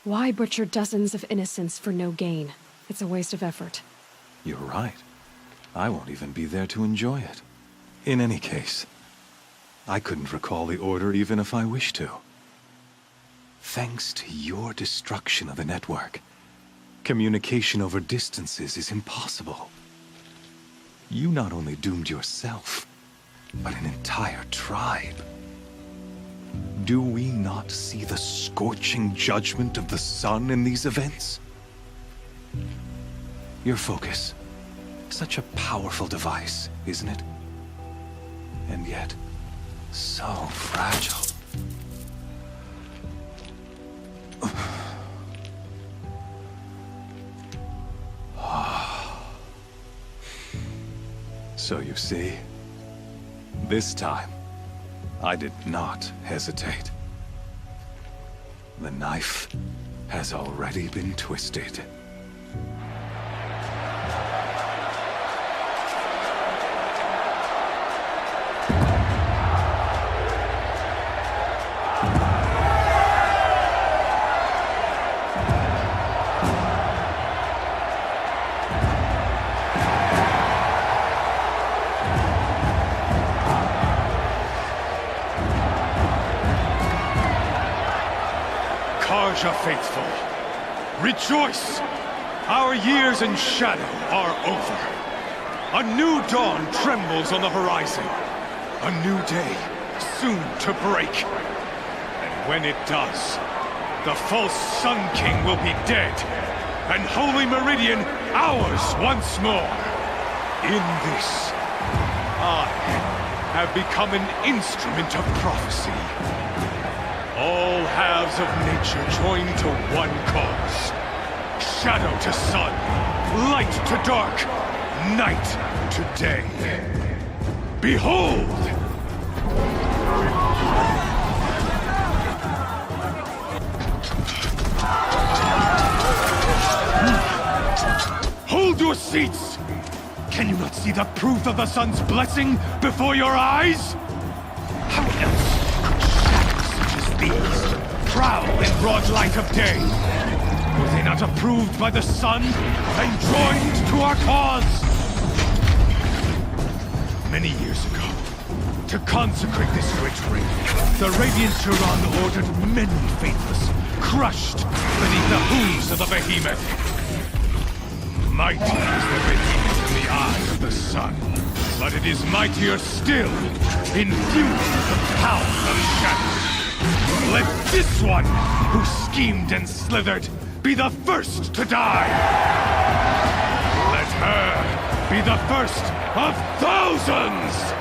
Why butcher dozens of innocents for no gain? It's a waste of effort. You're right. I won't even be there to enjoy it. In any case, I couldn't recall the order even if I wished to. Thanks to your destruction of the network, communication over distances is impossible. You not only doomed yourself, but an entire tribe. Do we not see the scorching judgment of the sun in these events? Your focus, such a powerful device, isn't it? And yet, so fragile. So you see, this time, I did not hesitate. The knife has already been twisted. Karja faithful, rejoice! Our years in shadow are over. A new dawn trembles on the horizon. A new day soon to break. And when it does, the false Sun King will be dead, and Holy Meridian ours once more. In this, I have become an instrument of prophecy. All halves of nature join to one cause. Shadow to sun, light to dark, night to day. Behold! Hold your seats! Can you not see the proof of the sun's blessing before your eyes? How else could shadows such as these prowl in broad light of day? Were they not approved by the sun and joined to our cause? Many years ago, to consecrate this great ring, the Radiant Turan ordered many faithless, crushed beneath the hooves of the behemoth. Mighty is the behemoth in the eye of the sun, but it is mightier still, infused with the power of shadow. Let this one, who schemed and slithered, be the first to die! Let her be the first of thousands!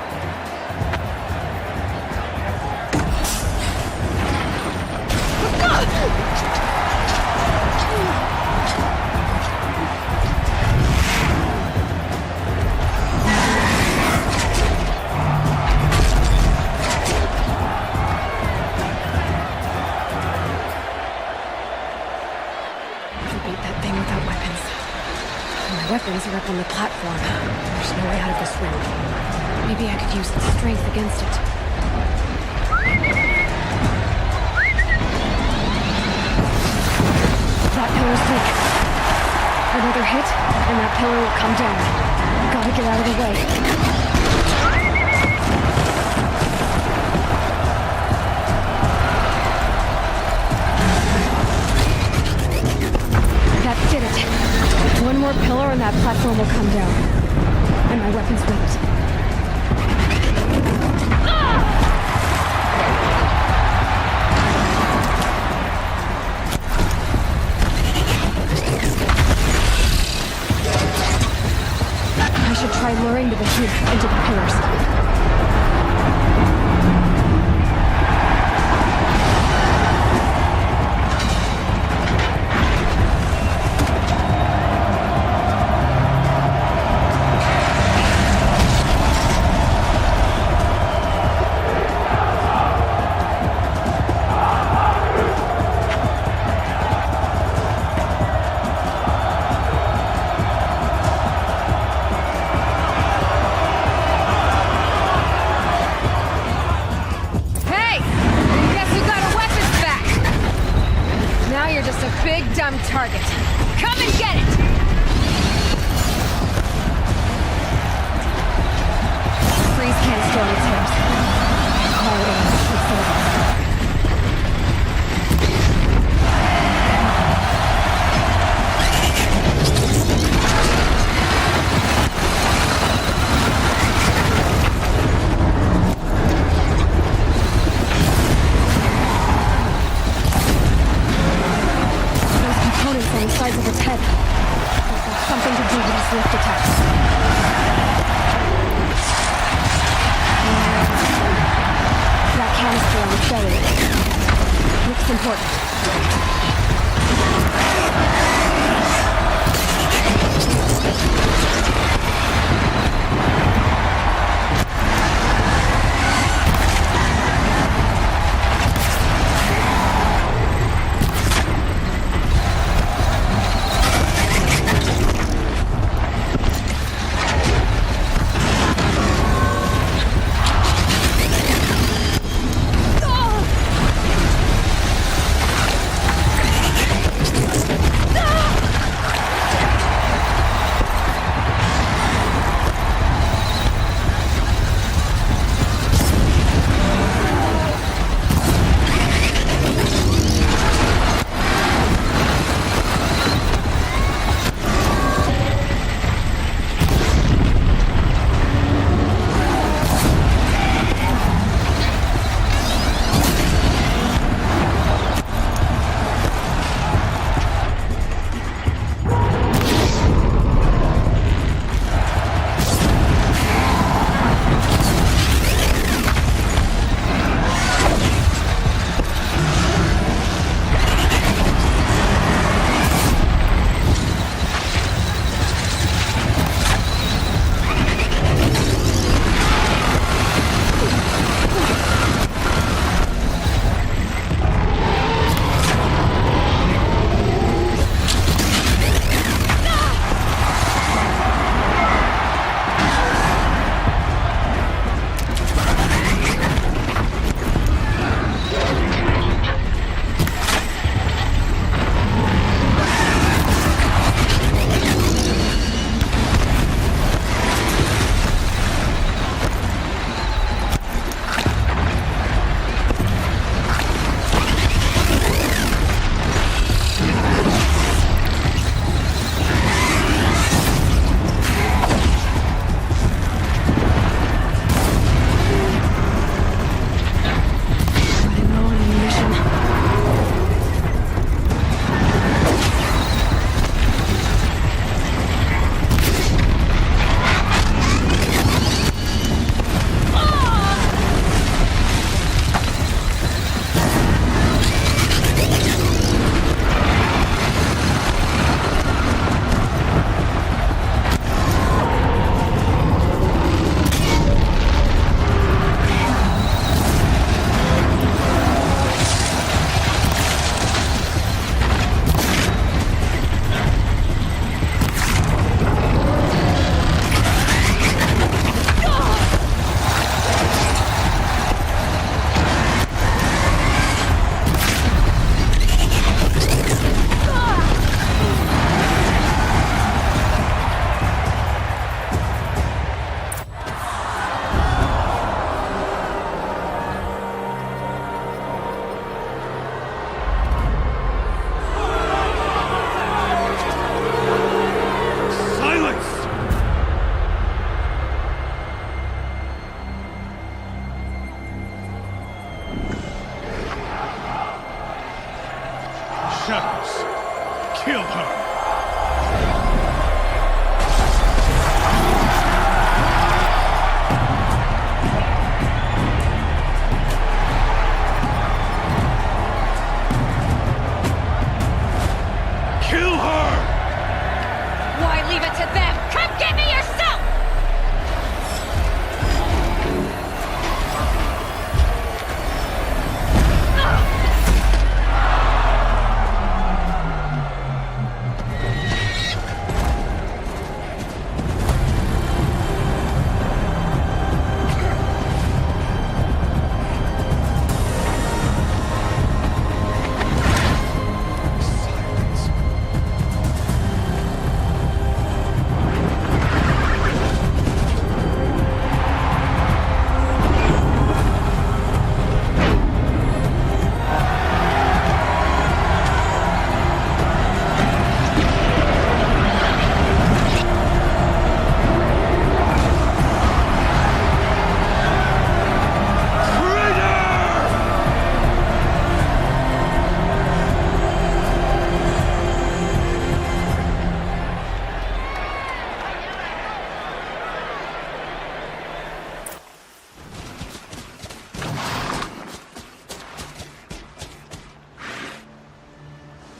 Weapons are up on the platform. There's no way out of this room. Maybe I could use its strength against it. That pillar's weak. Another hit, and that pillar will come down. Gotta get out of the way. That did it. One more pillar and that platform will come down. And my weapon's weak. I should try luring the behemoth into the pillars. Target. Come and get it! Freeze can't store its hairs. Quiet aim should save us. On the sides of its head. That's something to do with its lift attacks. That canister on its belly looks important.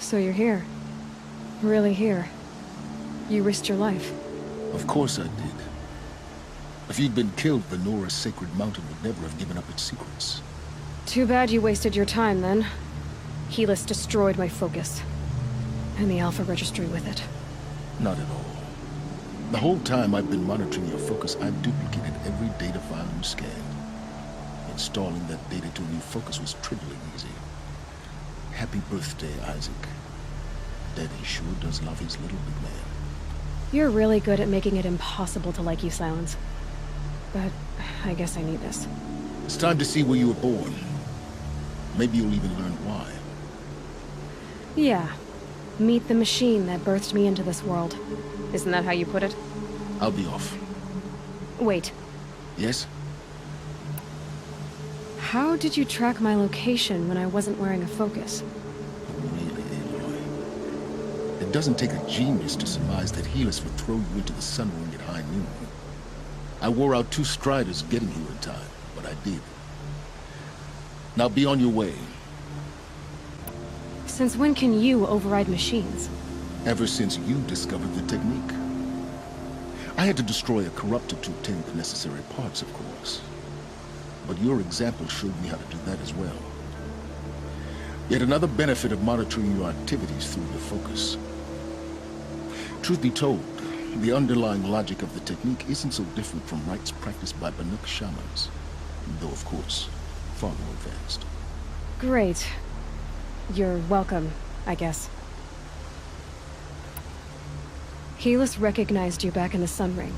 So you're here. Really here. You risked your life. Of course I did. If you'd been killed, the Nora's sacred mountain would never have given up its secrets. Too bad you wasted your time, then. Helis destroyed my focus. And the Alpha Registry with it. Not at all. The whole time I've been monitoring your focus, I've duplicated every data file you scanned. Installing that data to a new focus was trivially easy. Happy birthday, Isaac. Daddy sure does love his little big man. You're really good at making it impossible to like you, Silence. But I guess I need this. It's time to see where you were born. Maybe you'll even learn why. Yeah. Meet the machine that birthed me into this world. Isn't that how you put it? I'll be off. Wait. Yes? How did you track my location when I wasn't wearing a focus? Really, Aloy. It doesn't take a genius to surmise that Helis would throw you into the sun ring at high noon. I wore out 2 striders getting here in time, but I did. Now be on your way. Since when can you override machines? Ever since you discovered the technique. I had to destroy a corruptor to obtain the necessary parts, of course. But your example showed me how to do that as well. Yet another benefit of monitoring your activities through your focus. Truth be told, the underlying logic of the technique isn't so different from rites practiced by Banuk shamans, though of course, far more advanced. Great. You're welcome, I guess. Helis recognized you back in the Sun Ring.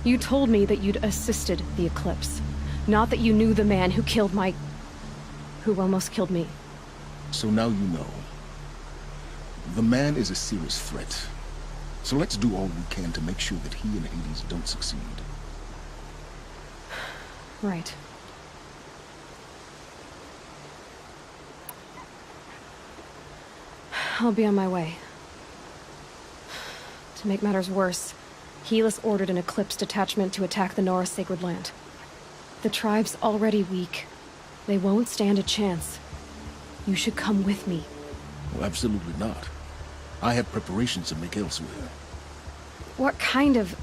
You told me that you'd assisted the Eclipse. Not that you knew the man who killed my... who almost killed me. So now you know. The man is a serious threat. So let's do all we can to make sure that he and Hades don't succeed. Right. I'll be on my way. To make matters worse, Helis ordered an Eclipse detachment to attack the Nora Sacred Land. The tribe's already weak. They won't stand a chance. You should come with me. Well, absolutely not. I have preparations to make elsewhere. What kind of...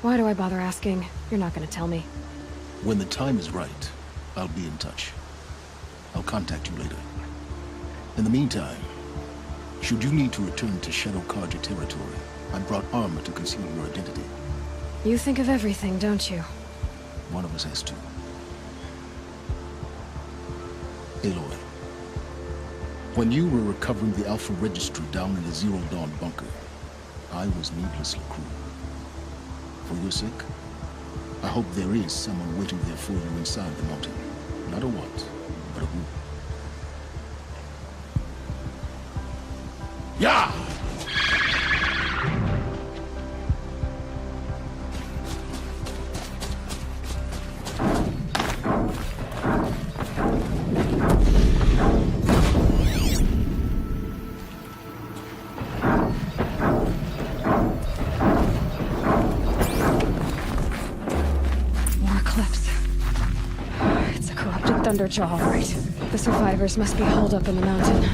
Why do I bother asking? You're not gonna tell me. When the time is right, I'll be in touch. I'll contact you later. In the meantime, should you need to return to Shadow Carja territory, I brought armor to conceal your identity. You think of everything, don't you? One of us has to. Aloy, when you were recovering the Alpha Registry down in the Zero Dawn bunker, I was needlessly cruel. For your sake, I hope there is someone waiting there for you inside the mountain. Not a what, but a who. Yeah! Thunderjaw, all right. The survivors must be holed up in the mountain.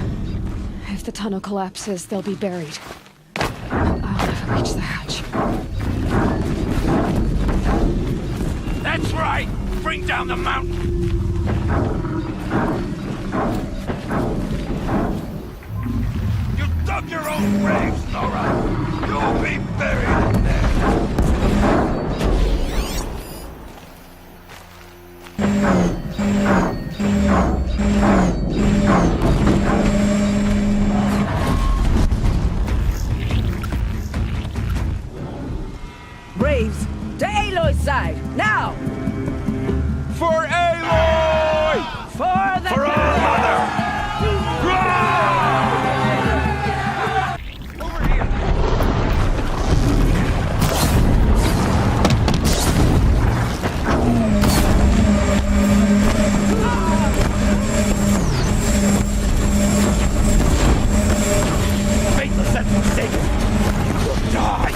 If the tunnel collapses, they'll be buried. I'll never reach the hatch. That's right! Bring down the mountain! You dug your own graves, Nora! You'll be buried in there! Braves, to Aloy's side, now! For Aloy! For the... For our mother! Faithless and forsaken! You will die!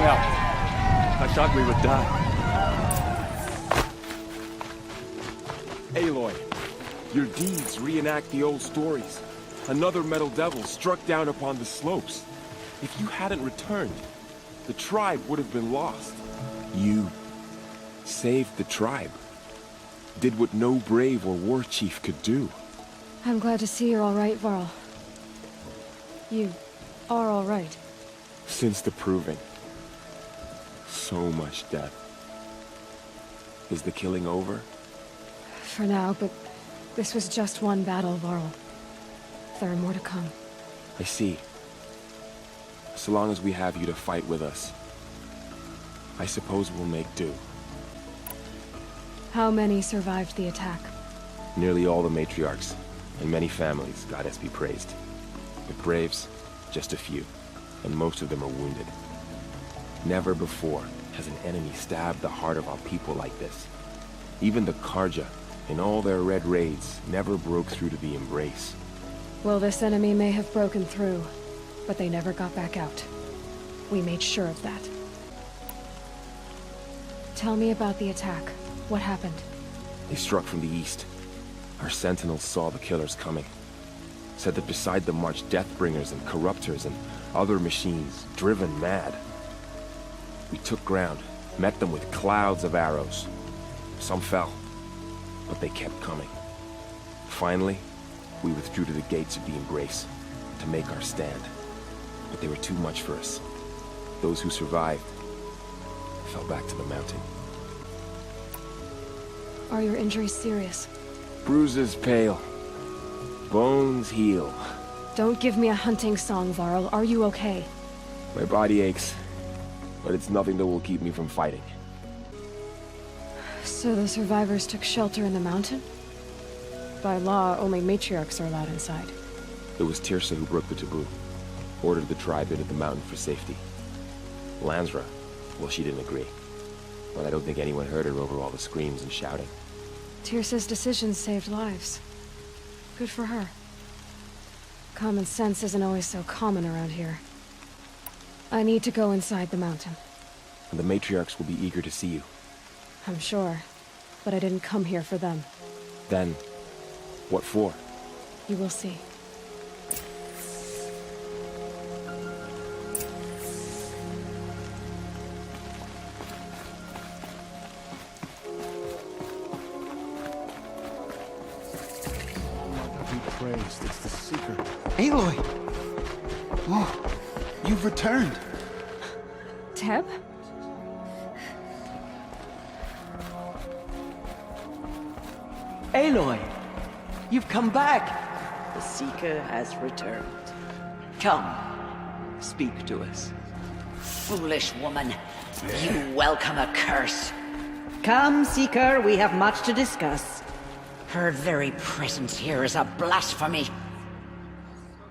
help. I thought we would die. Aloy, your deeds reenact the old stories. Another Metal Devil struck down upon the slopes. If you hadn't returned, the tribe would have been lost. You saved the tribe. Did what no brave or war chief could do. I'm glad to see you're all right, Varl. You are all right. Since the Proving. So much death. Is the killing over? For now, but this was just one battle, Varl. There are more to come. I see. So long as we have you to fight with us, I suppose we'll make do. How many survived the attack? Nearly all the matriarchs, and many families, goddess be praised. But braves, just a few, and most of them are wounded. Never before has an enemy stabbed the heart of our people like this. Even the Karja, in all their red raids, never broke through to the Embrace. Well, this enemy may have broken through, but they never got back out. We made sure of that. Tell me about the attack. What happened? They struck from the east. Our sentinels saw the killers coming. Said that beside them marched Deathbringers and Corruptors and other machines, driven mad. We took ground, met them with clouds of arrows. Some fell, but they kept coming. Finally, we withdrew to the gates of the Embrace to make our stand. But they were too much for us. Those who survived fell back to the mountain. Are your injuries serious? Bruises pale. Bones heal. Don't give me a hunting song, Varl. Are you okay? My body aches, but it's nothing that will keep me from fighting. So the survivors took shelter in the mountain? By law, only matriarchs are allowed inside. It was Tirsa who broke the taboo. Ordered the tribe into the mountain for safety. Lansra, well, she didn't agree. But I don't think anyone heard her over all the screams and shouting. Tirsa's decisions saved lives. Good for her. Common sense isn't always so common around here. I need to go inside the mountain. And the matriarchs will be eager to see you. I'm sure. But I didn't come here for them. Then, what for? You will see. Praised, it's the Seeker. Aloy! Oh, you've returned. Teb? Aloy! You've come back! The Seeker has returned. Come, speak to us. Foolish woman. You welcome a curse. Come, Seeker, we have much to discuss. Her very presence here is a blasphemy.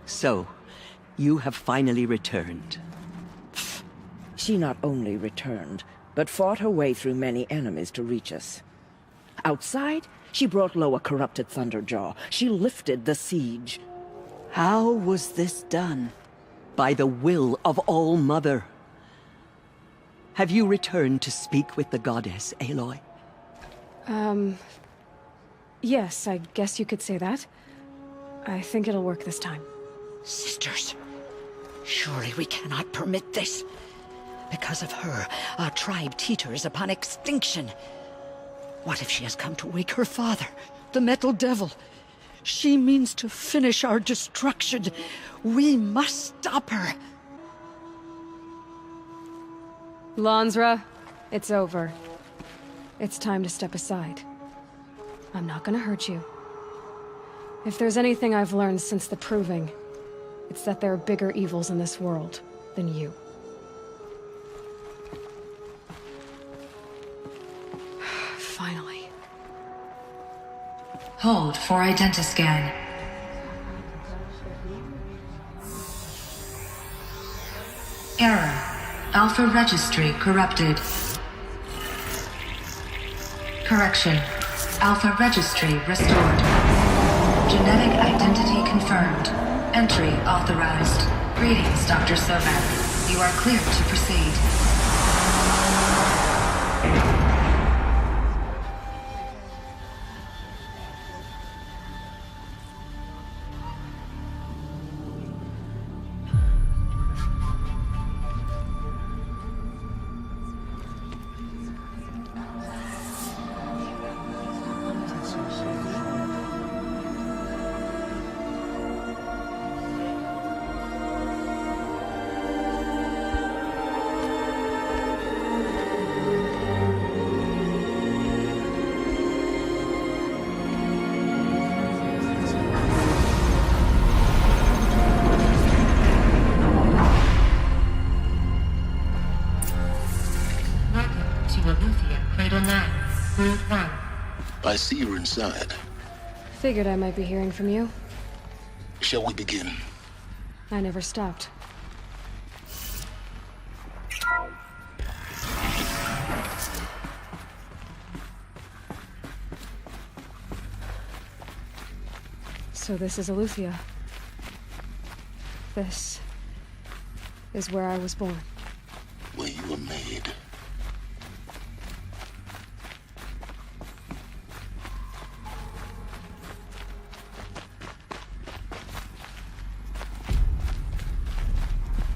So, you have finally returned. She not only returned, but fought her way through many enemies to reach us. Outside, she brought low a corrupted Thunderjaw. She lifted the siege. How was this done? By the will of All-Mother. Have you returned to speak with the goddess, Aloy? Yes, I guess you could say that. I think it'll work this time. Sisters, surely we cannot permit this. Because of her, our tribe teeters upon extinction. What if she has come to wake her father, the Metal Devil? She means to finish our destruction. We must stop her. Lansra, it's over. It's time to step aside. I'm not gonna hurt you. If there's anything I've learned since the Proving, it's that there are bigger evils in this world than you. Finally. Hold for identiscan. Error. Alpha registry corrupted. Correction. Alpha registry restored. Genetic identity confirmed. Entry authorized. Greetings, Dr. Sovac. You are clear to proceed. I see you're inside. Figured I might be hearing from you. Shall we begin? I never stopped. So this is Eleuthia. This is where I was born. Where you were made.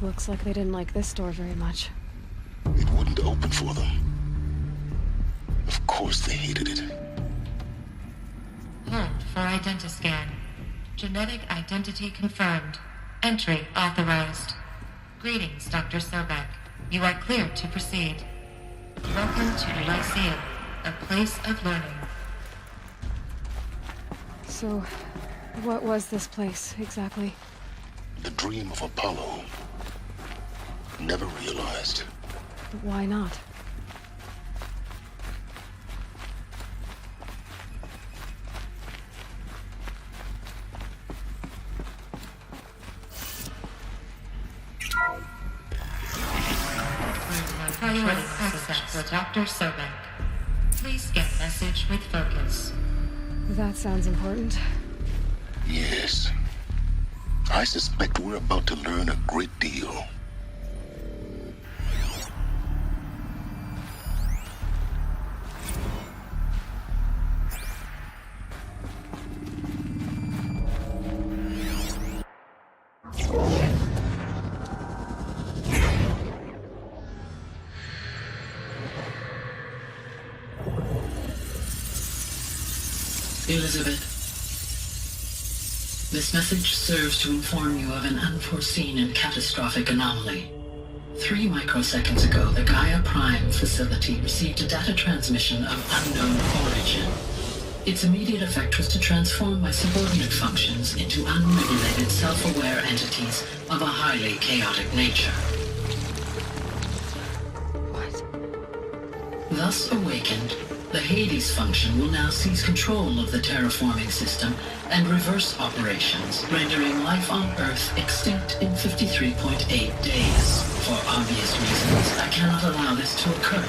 Looks like they didn't like this door very much. It wouldn't open for them. Of course they hated it. Hold for identiscan. Genetic identity confirmed. Entry authorized. Greetings, Dr. Sobek. You are clear to proceed. Welcome to Lyceum, a place of learning. So, what was this place, exactly? The dream of Apollo. Never realized. But why not? Priority access for Dr. Sobek. Please get message with focus. That sounds important. Yes. I suspect we're about to learn a great deal. Elizabeth, this message serves to inform you of an unforeseen and catastrophic anomaly. 3 microseconds ago, the Gaia Prime facility received a data transmission of unknown origin. Its immediate effect was to transform my subordinate functions into unregulated, self-aware entities of a highly chaotic nature. What? Thus awakened, the Hades function will now seize control of the terraforming system and reverse operations, rendering life on Earth extinct in 53.8 days. For obvious reasons, I cannot allow this to occur.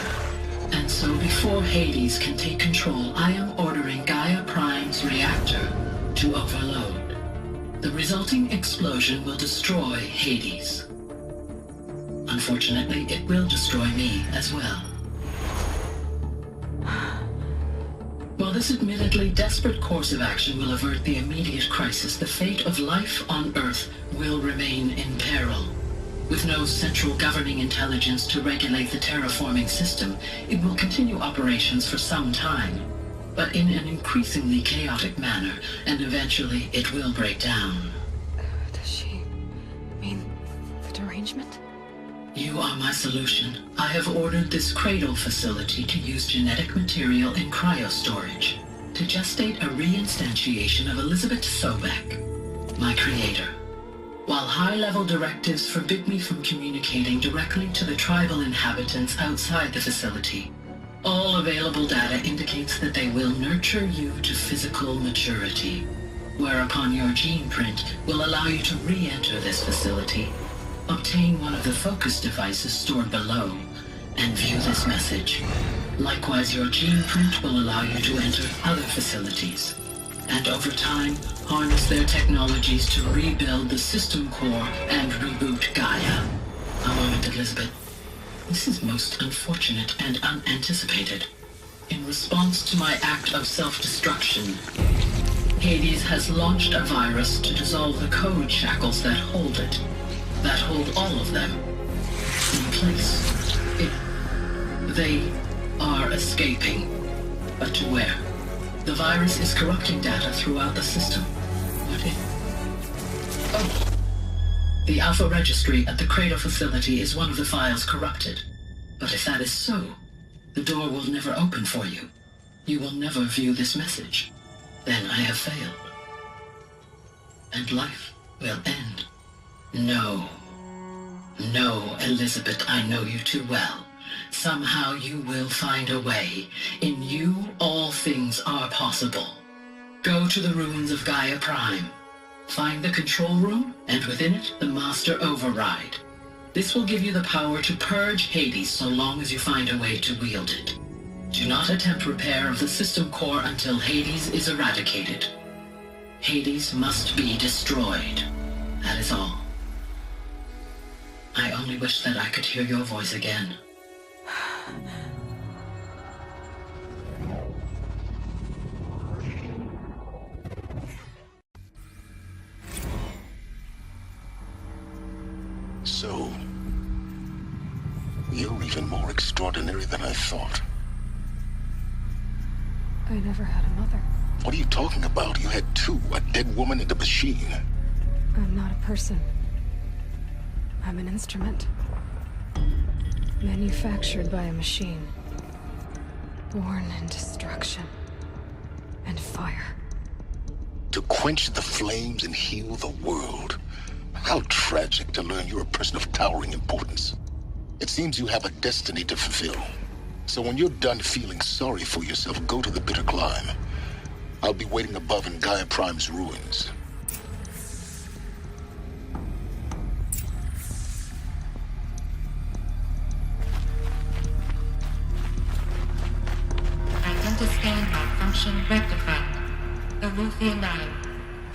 And so before Hades can take control, I am ordering Gaia Prime's reactor to overload. The resulting explosion will destroy Hades. Unfortunately, it will destroy me as well. While this admittedly desperate course of action will avert the immediate crisis, the fate of life on Earth will remain in peril. With no central governing intelligence to regulate the terraforming system, it will continue operations for some time, but in an increasingly chaotic manner, and eventually it will break down. Does she mean the derangement? You are my solution. I have ordered this cradle facility to use genetic material in cryostorage to gestate a reinstantiation of Elizabeth Sobek, my creator. While high-level directives forbid me from communicating directly to the tribal inhabitants outside the facility, all available data indicates that they will nurture you to physical maturity, whereupon your gene print will allow you to re-enter this facility, obtain one of the focus devices stored below, and view this message. Likewise, your gene print will allow you to enter other facilities, and over time, harness their technologies to rebuild the system core and reboot Gaia. A moment, Elizabeth. This is most unfortunate and unanticipated. In response to my act of self-destruction, Hades has launched a virus to dissolve the code shackles that hold it. That hold all of them in place. They are escaping. But to where? The virus is corrupting data throughout the system. What if... Oh. The Alpha Registry at the Cradle facility is one of the files corrupted. But if that is so, the door will never open for you. You will never view this message. Then I have failed. And life will end. No. No, Elizabeth, I know you too well. Somehow you will find a way. In you, all things are possible. Go to the ruins of Gaia Prime. Find the control room, and within it, the Master Override. This will give you the power to purge Hades so long as you find a way to wield it. Do not attempt repair of the system core until Hades is eradicated. Hades must be destroyed. That is all. I only wish that I could hear your voice again. So, you're even more extraordinary than I thought. I never had a mother. What are you talking about? You had two, a dead woman and a machine. I'm not a person. I'm an instrument. Manufactured by a machine. Born in destruction. And fire. To quench the flames and heal the world. How tragic to learn you're a person of towering importance. It seems you have a destiny to fulfill. So when you're done feeling sorry for yourself, go to the Bitter Climb. I'll be waiting above in Gaia Prime's ruins. Identiscan malfunction rectified. Eleuthia 9.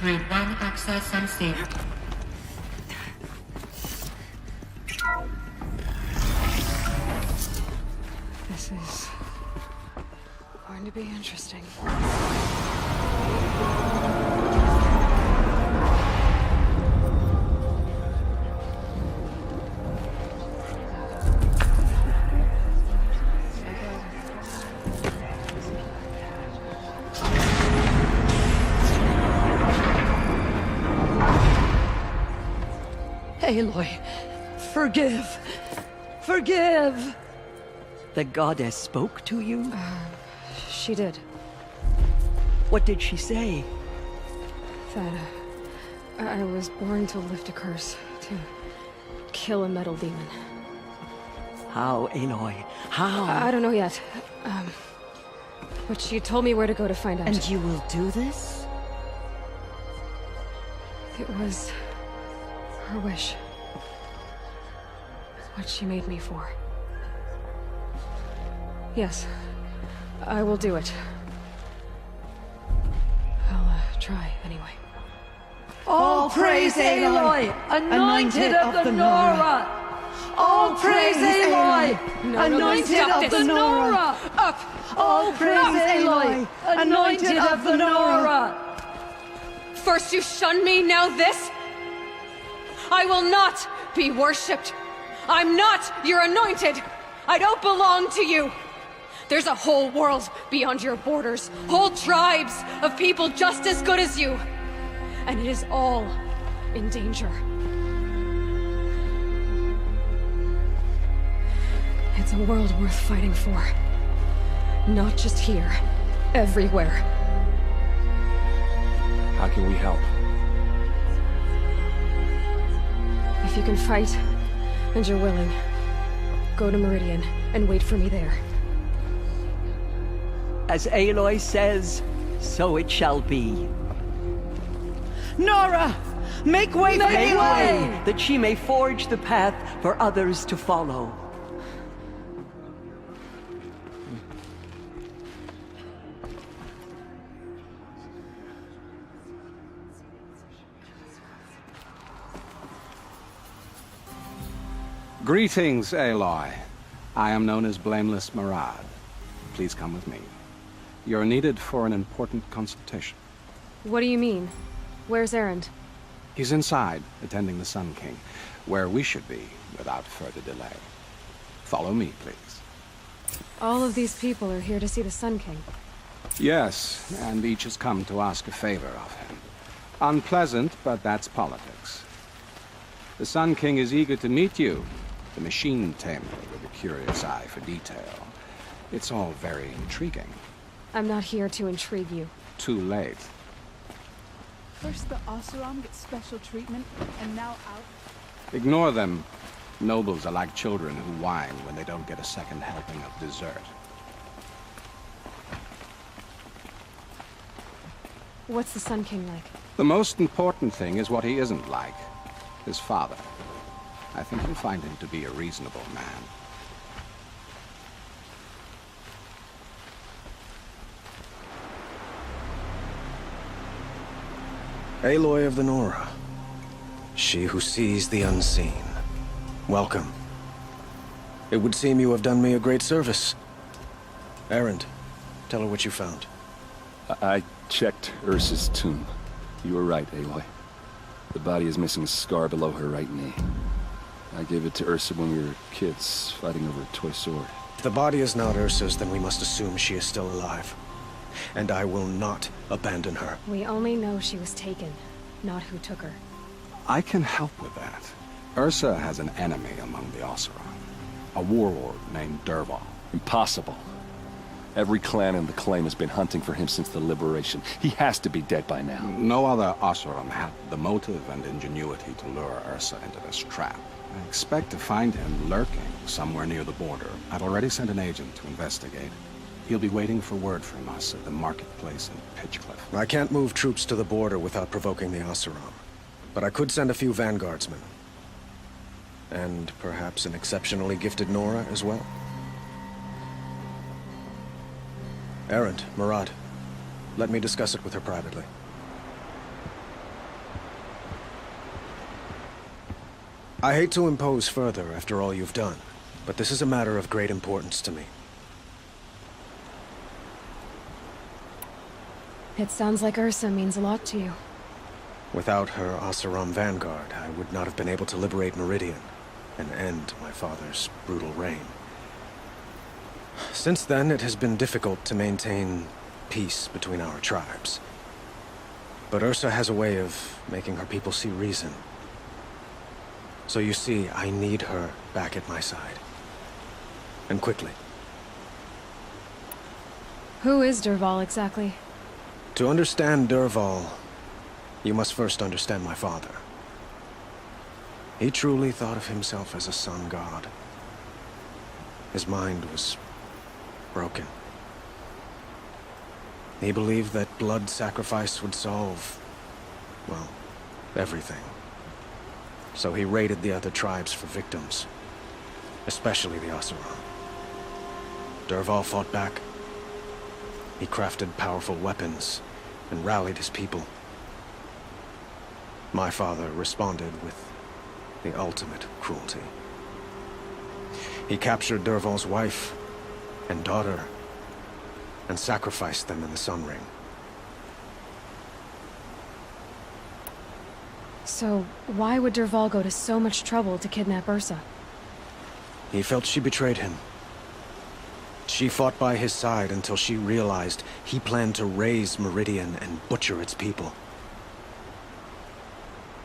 Brood 1 access unsealed. This is going to be interesting. Aloy, forgive. Forgive! The goddess spoke to you? She did. What did she say? That I was born to lift a curse, to kill a metal demon. How, Aloy? How? I don't know yet. But she told me where to go to find out. And you will do this? It was her wish. What she made me for. Yes, I will do it. I'll try anyway. All praise Aloy, anointed of the Nora! All praise Aloy, anointed of the Nora! Up! All praise Aloy, anointed of the Nora! First you shun me, now this? I will not be worshipped. I'm not your anointed. I don't belong to you. There's a whole world beyond your borders, whole tribes of people just as good as you. And it is all in danger. It's a world worth fighting for. Not just here, everywhere. How can we help? If you can fight, and you're willing, go to Meridian and wait for me there. As Aloy says, so it shall be. Nora! Make way for Aloy, that she may forge the path for others to follow. Greetings, Aloy. I am known as Blameless Murad. Please come with me. You're needed for an important consultation. What do you mean? Where's Erend? He's inside, attending the Sun King, where we should be without further delay. Follow me, please. All of these people are here to see the Sun King. Yes, and each has come to ask a favor of him. Unpleasant, but that's politics. The Sun King is eager to meet you, the machine tamer with a curious eye for detail. It's all very intriguing. I'm not here to intrigue you. Too late. First the Oseram get special treatment, and now out. Ignore them. Nobles are like children who whine when they don't get a second helping of dessert. What's the Sun King like? The most important thing is what he isn't like. His father. I think you'll find him to be a reasonable man. Aloy of the Nora. She who sees the unseen. Welcome. It would seem you have done me a great service. Erend, tell her what you found. I checked Ursa's tomb. You were right, Aloy. The body is missing a scar below her right knee. I gave it to Ursa when we were kids, fighting over a toy sword. If the body is not Ursa's, then we must assume she is still alive. And I will not abandon her. We only know she was taken, not who took her. I can help with that. Ursa has an enemy among the Oseram. A warlord named Dervahl. Impossible. Every clan in the claim has been hunting for him since the liberation. He has to be dead by now. No other Oseram had the motive and ingenuity to lure Ursa into this trap. I expect to find him lurking somewhere near the border. I've already sent an agent to investigate. He'll be waiting for word from us at the marketplace in Pitchcliff. I can't move troops to the border without provoking the Oseram. But I could send a few vanguardsmen. And perhaps an exceptionally gifted Nora as well. Erend, Murad, let me discuss it with her privately. I hate to impose further after all you've done, but this is a matter of great importance to me. It sounds like Ursa means a lot to you. Without her Oseram vanguard, I would not have been able to liberate Meridian and end my father's brutal reign. Since then, it has been difficult to maintain peace between our tribes. But Ursa has a way of making her people see reason. So you see, I need her back at my side. And quickly. Who is Dervahl exactly? To understand Dervahl, you must first understand my father. He truly thought of himself as a sun god. His mind was broken. He believed that blood sacrifice would solve, well, everything. So he raided the other tribes for victims, especially the Oseram. Dervahl fought back. He crafted powerful weapons and rallied his people. My father responded with the ultimate cruelty. He captured Dervahl's wife and daughter and sacrificed them in the Sun Ring. So, why would Dervahl go to so much trouble to kidnap Ursa? He felt she betrayed him. She fought by his side until she realized he planned to raise Meridian and butcher its people.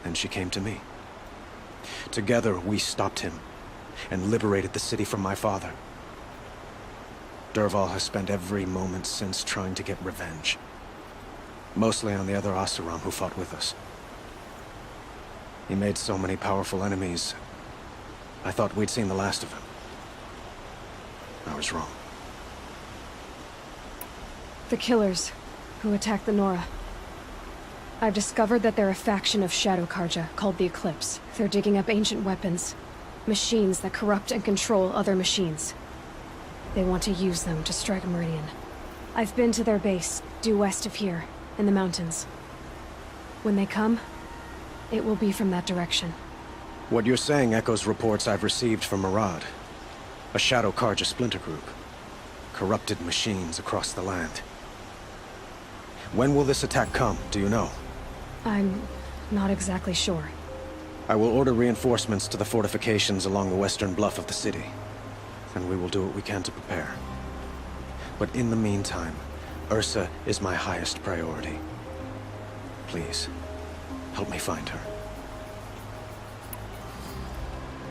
Then she came to me. Together, we stopped him and liberated the city from my father. Dervahl has spent every moment since trying to get revenge. Mostly on the other Oseram who fought with us. He made so many powerful enemies, I thought we'd seen the last of him. I was wrong. The Killers, who attacked the Nora. I've discovered that they're a faction of Shadow Carja, called the Eclipse. They're digging up ancient weapons. Machines that corrupt and control other machines. They want to use them to strike Meridian. I've been to their base, due west of here, in the mountains. When they come, it will be from that direction. What you're saying echoes reports I've received from Murad. A Shadow Carja splinter group. Corrupted machines across the land. When will this attack come, do you know? I'm not exactly sure. I will order reinforcements to the fortifications along the western bluff of the city. And we will do what we can to prepare. But in the meantime, Ursa is my highest priority. Please, help me find her.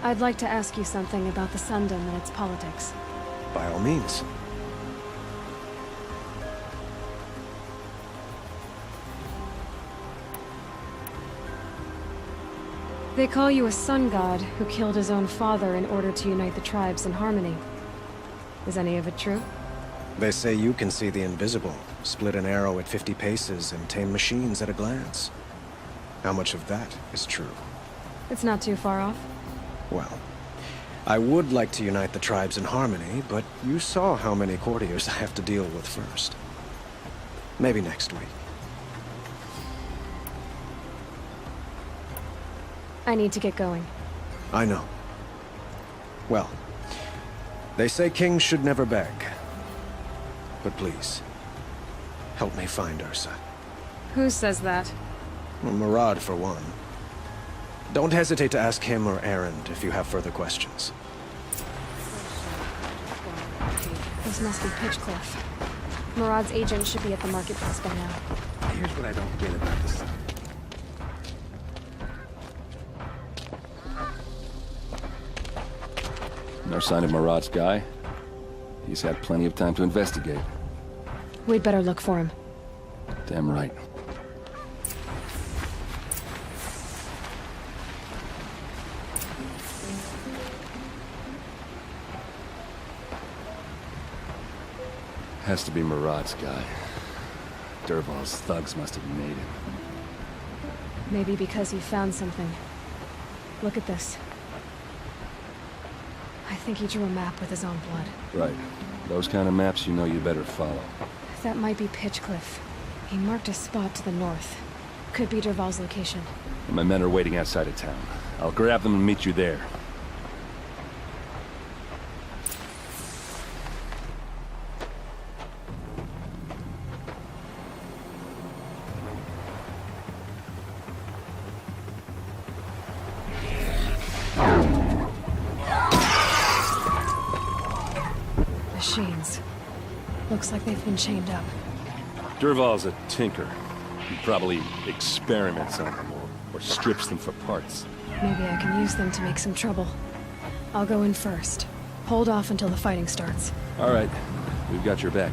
I'd like to ask you something about the Sundom and its politics. By all means. They call you a sun god who killed his own father in order to unite the tribes in harmony. Is any of it true? They say you can see the invisible, split an arrow at 50 paces, and tame machines at a glance. How much of that is true? It's not too far off. Well, I would like to unite the tribes in harmony, but you saw how many courtiers I have to deal with first. Maybe next week. I need to get going. I know. Well, they say kings should never beg. But please, help me find Ursa. Who says that? Well, Murad, for one. Don't hesitate to ask him or Erend if you have further questions. This must be Pitchcliff. Murad's agent should be at the marketplace by now. Here's what I don't get about this. No sign of Murad's guy? He's had plenty of time to investigate. We'd better look for him. Damn right. Has to be Murad's guy. Dervahl's thugs must have made him. Maybe because he found something. Look at this. I think he drew a map with his own blood. Right. Those kind of maps you know you better follow. That might be Pitchcliff. He marked a spot to the north. Could be Dervahl's location. And my men are waiting outside of town. I'll grab them and meet you there. Machines. Looks like they've been chained up. Dervahl's a tinker. He probably experiments on them or strips them for parts. Maybe I can use them to make some trouble. I'll go in first. Hold off until the fighting starts. All right. We've got your back.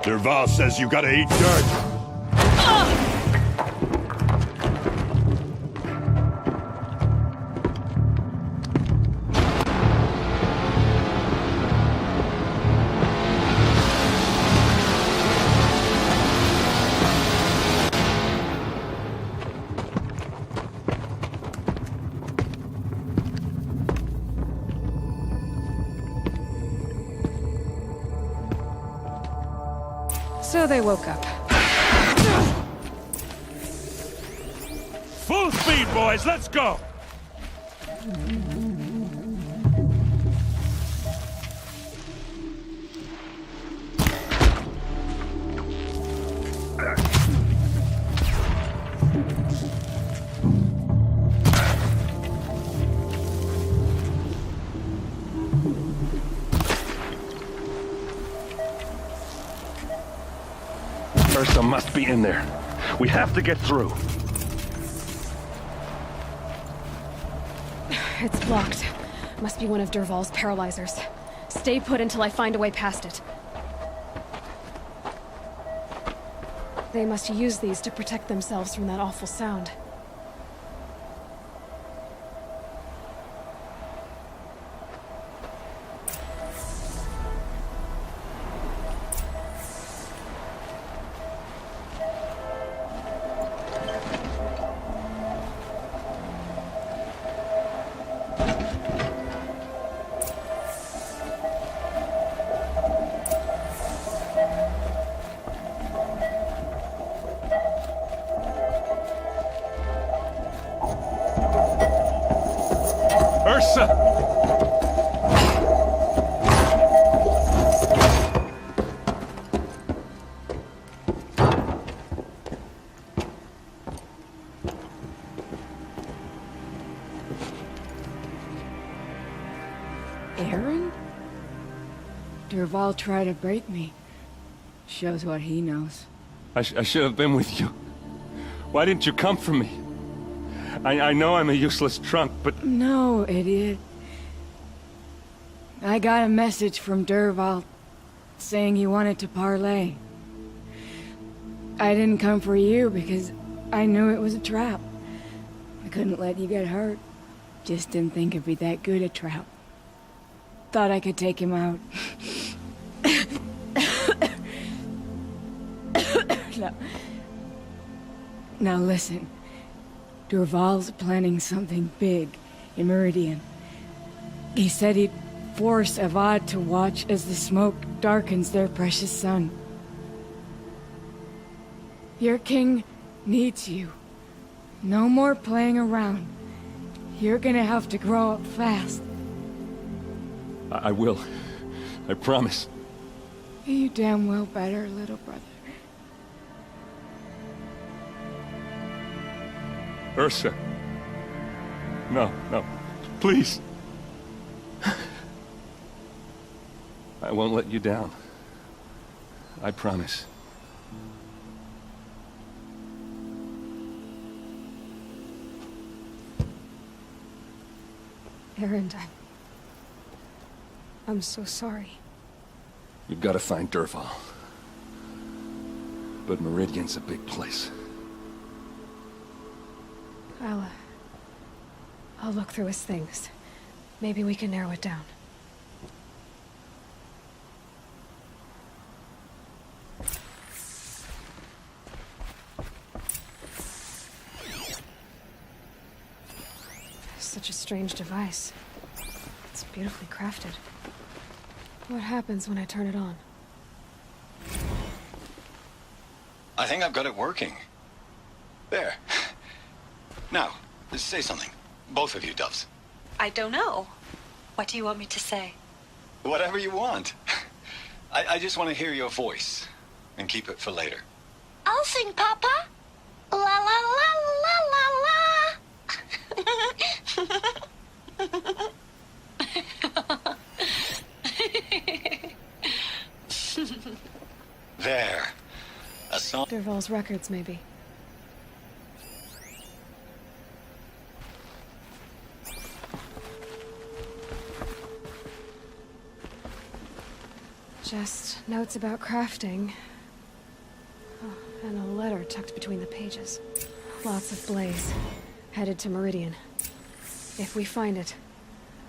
Dervahl says you gotta eat dirt. So they woke up. Full speed, boys, let's go! Ursa must be in there. We have to get through. It's blocked. Must be one of Dervahl's paralyzers. Stay put until I find a way past it. They must use these to protect themselves from that awful sound. Ursa! Eren? Dervahl tried to break me. Shows what he knows. I should have been with you. Why didn't you come for me? I know I'm a useless trunk, but... No, idiot. I got a message from Dervahl saying he wanted to parlay. I didn't come for you because I knew it was a trap. I couldn't let you get hurt. Just didn't think it'd be that good a trap. Thought I could take him out. Now listen. Dervahl's planning something big in Meridian. He said he'd force Avad to watch as the smoke darkens their precious sun. Your king needs you. No more playing around. You're gonna have to grow up fast. I will. I promise. You damn well better, little brother. Ursa. No, no. Please. I won't let you down. I promise. Eren, I'm so sorry. You've got to find Dervahl. But Meridian's a big place. I'll look through his things. Maybe we can narrow it down. Such a strange device. It's beautifully crafted. What happens when I turn it on? I think I've got it working. There. Now, say something. Both of you, Doves. I don't know. What do you want me to say? Whatever you want. I just want to hear your voice. And keep it for later. I'll sing, Papa. La la la la la la. There. A song. Dervahl's records, maybe. Just notes about crafting. Oh, and a letter tucked between the pages. Lots of blaze. Headed to Meridian. If we find it,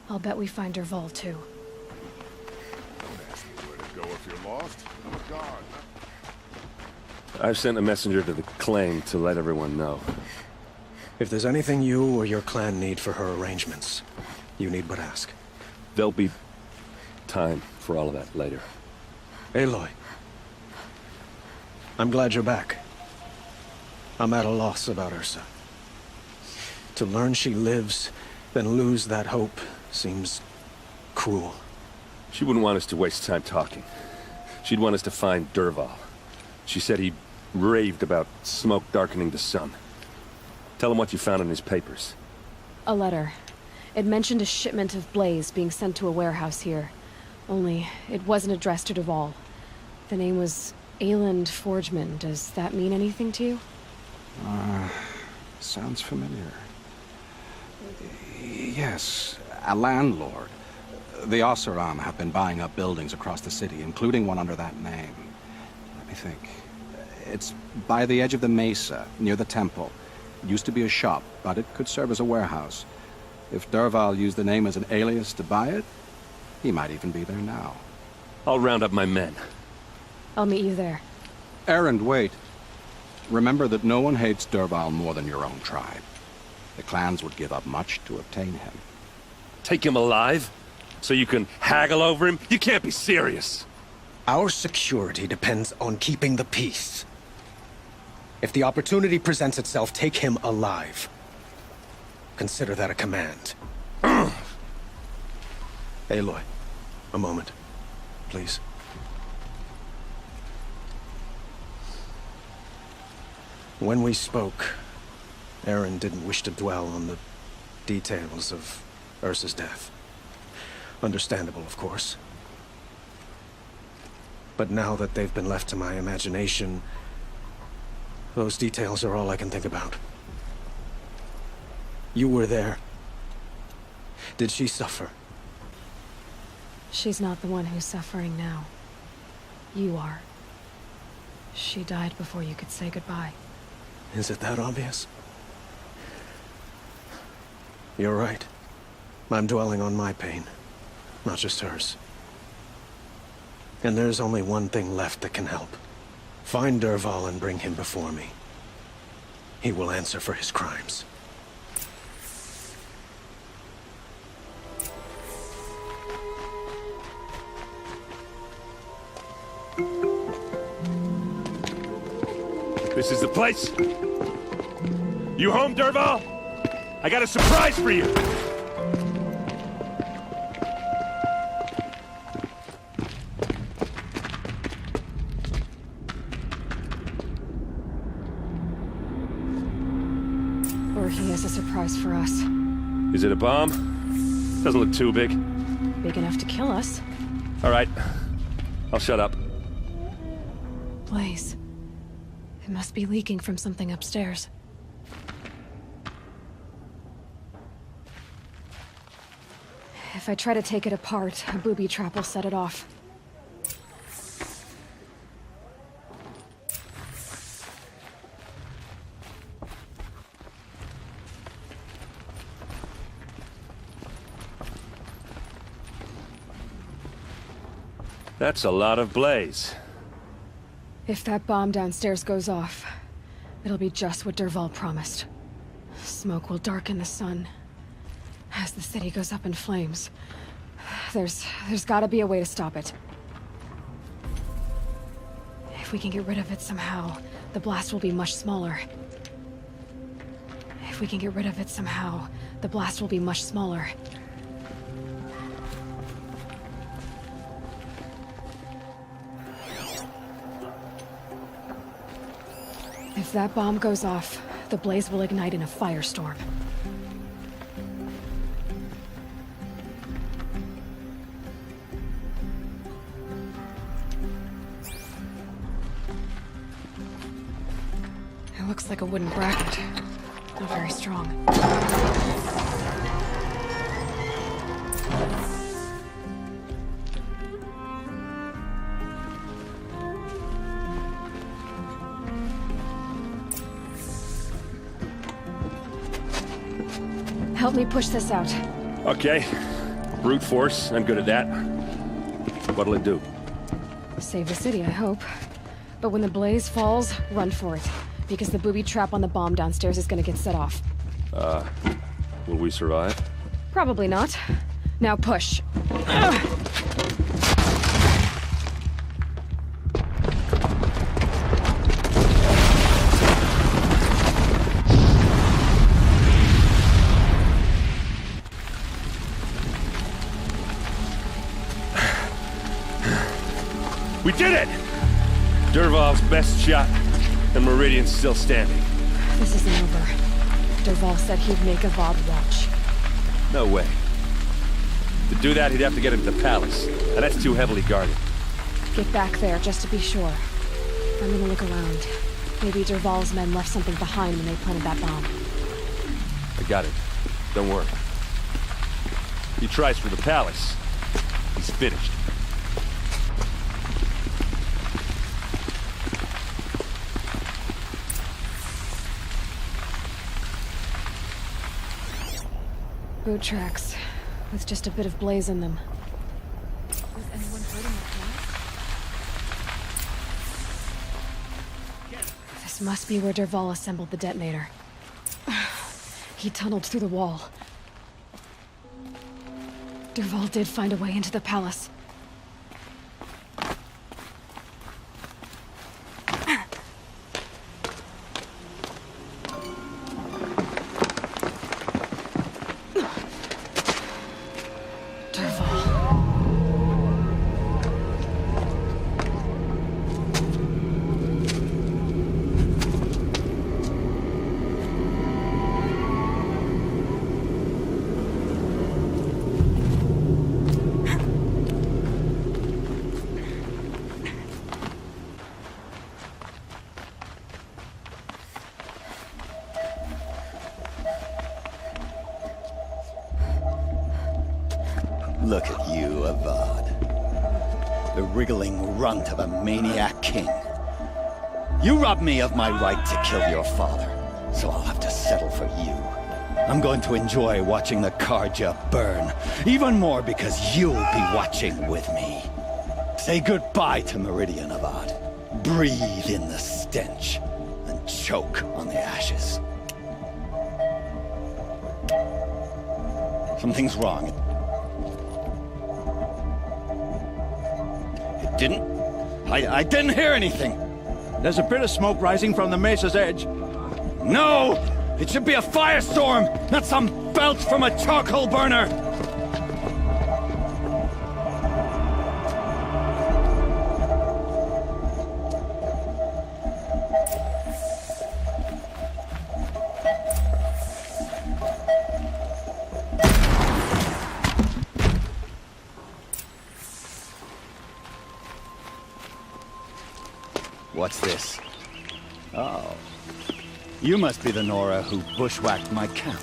I'll bet we find Dervahl too. Where to go if you're lost? God. I've sent a messenger to the claim to let everyone know. If there's anything you or your clan need for her arrangements, you need but ask. There'll be time for all of that later. Aloy. I'm glad you're back. I'm at a loss about Ursa. To learn she lives, then lose that hope, seems cruel. She wouldn't want us to waste time talking. She'd want us to find Dervahl. She said he raved about smoke darkening the sun. Tell him what you found in his papers. A letter. It mentioned a shipment of blaze being sent to a warehouse here. Only, it wasn't addressed to Dervahl. The name was Ayland Forgeman, does that mean anything to you? Sounds familiar. Yes, a landlord. The Oseram have been buying up buildings across the city, including one under that name. Let me think. It's by the edge of the mesa, near the temple. It used to be a shop, but it could serve as a warehouse. If Dervahl used the name as an alias to buy it, he might even be there now. I'll round up my men. I'll meet you there. Erend, wait. Remember that no one hates Dervahl more than your own tribe. The clans would give up much to obtain him. Take him alive? So you can haggle over him? You can't be serious. Our security depends on keeping the peace. If the opportunity presents itself, take him alive. Consider that a command. Aloy, a moment, please. When we spoke, Erend didn't wish to dwell on the details of Ursa's death. Understandable, of course. But now that they've been left to my imagination, those details are all I can think about. You were there. Did she suffer? She's not the one who's suffering now. You are. She died before you could say goodbye. Is it that obvious? You're right. I'm dwelling on my pain, not just hers. And there's only one thing left that can help. Find Dervahl and bring him before me. He will answer for his crimes. This is the place. You home, Dervahl? I got a surprise for you. Or he has a surprise for us. Is it a bomb? Doesn't look too big. Big enough to kill us. All right. I'll shut up. Blaze. It must be leaking from something upstairs. If I try to take it apart, a booby trap will set it off. That's a lot of blaze. If that bomb downstairs goes off, it'll be just what Dervahl promised. Smoke will darken the sun. As the city goes up in flames, there's gotta be a way to stop it. If we can get rid of it somehow, the blast will be much smaller. If we can get rid of it somehow, the blast will be much smaller. If that bomb goes off, the blaze will ignite in a firestorm. It looks like a wooden bracket. Not very strong. Help me push this out. Okay. Brute force. I'm good at that. What'll it do? Save the city, I hope. But when the blaze falls, run for it. Because the booby trap on the bomb downstairs is gonna get set off. Will we survive? Probably not. Now push. We did it! Dervahl's best shot, and Meridian's still standing. This isn't over. Dervahl said he'd make Avad watch. No way. To do that, he'd have to get into the palace, and that's too heavily guarded. Get back there, just to be sure. I'm gonna look around. Maybe Dervahl's men left something behind when they planted that bomb. I got it. Don't worry. He tries for the palace. He's finished. Boot tracks, with just a bit of blaze in them. Was anyone hurt in the blast? This must be where Dervahl assembled the detonator. He tunneled through the wall. Dervahl did find a way into the palace. Look at you, Avad. The wriggling runt of a maniac king. You robbed me of my right to kill your father, so I'll have to settle for you. I'm going to enjoy watching the Carja burn, even more because you'll be watching with me. Say goodbye to Meridian, Avad. Breathe in the stench, and choke on the ashes. Something's wrong. I didn't hear anything. There's a bit of smoke rising from the mesa's edge. No! It should be a firestorm, not some belch from a charcoal burner! What's this? Oh. You must be the Nora who bushwhacked my camp.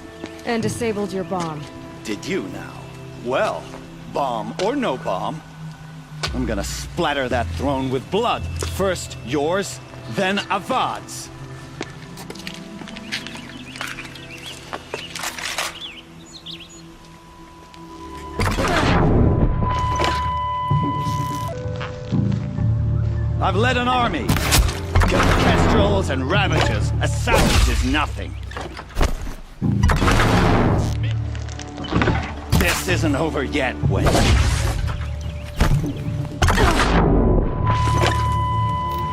And disabled your bomb. Did you now? Well, bomb or no bomb, I'm gonna splatter that throne with blood. First yours, then Avad's. I've led an army. Against kestrels and ravagers, a savage is nothing. This isn't over yet, Wade.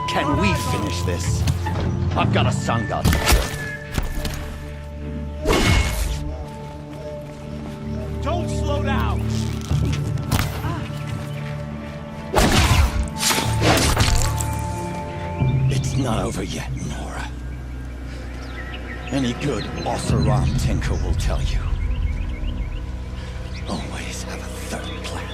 Can we finish this? I've got a sun god. Don't slow down! It's not over yet, Nora. Any good Oseram tinker will tell you. Always have a third plan.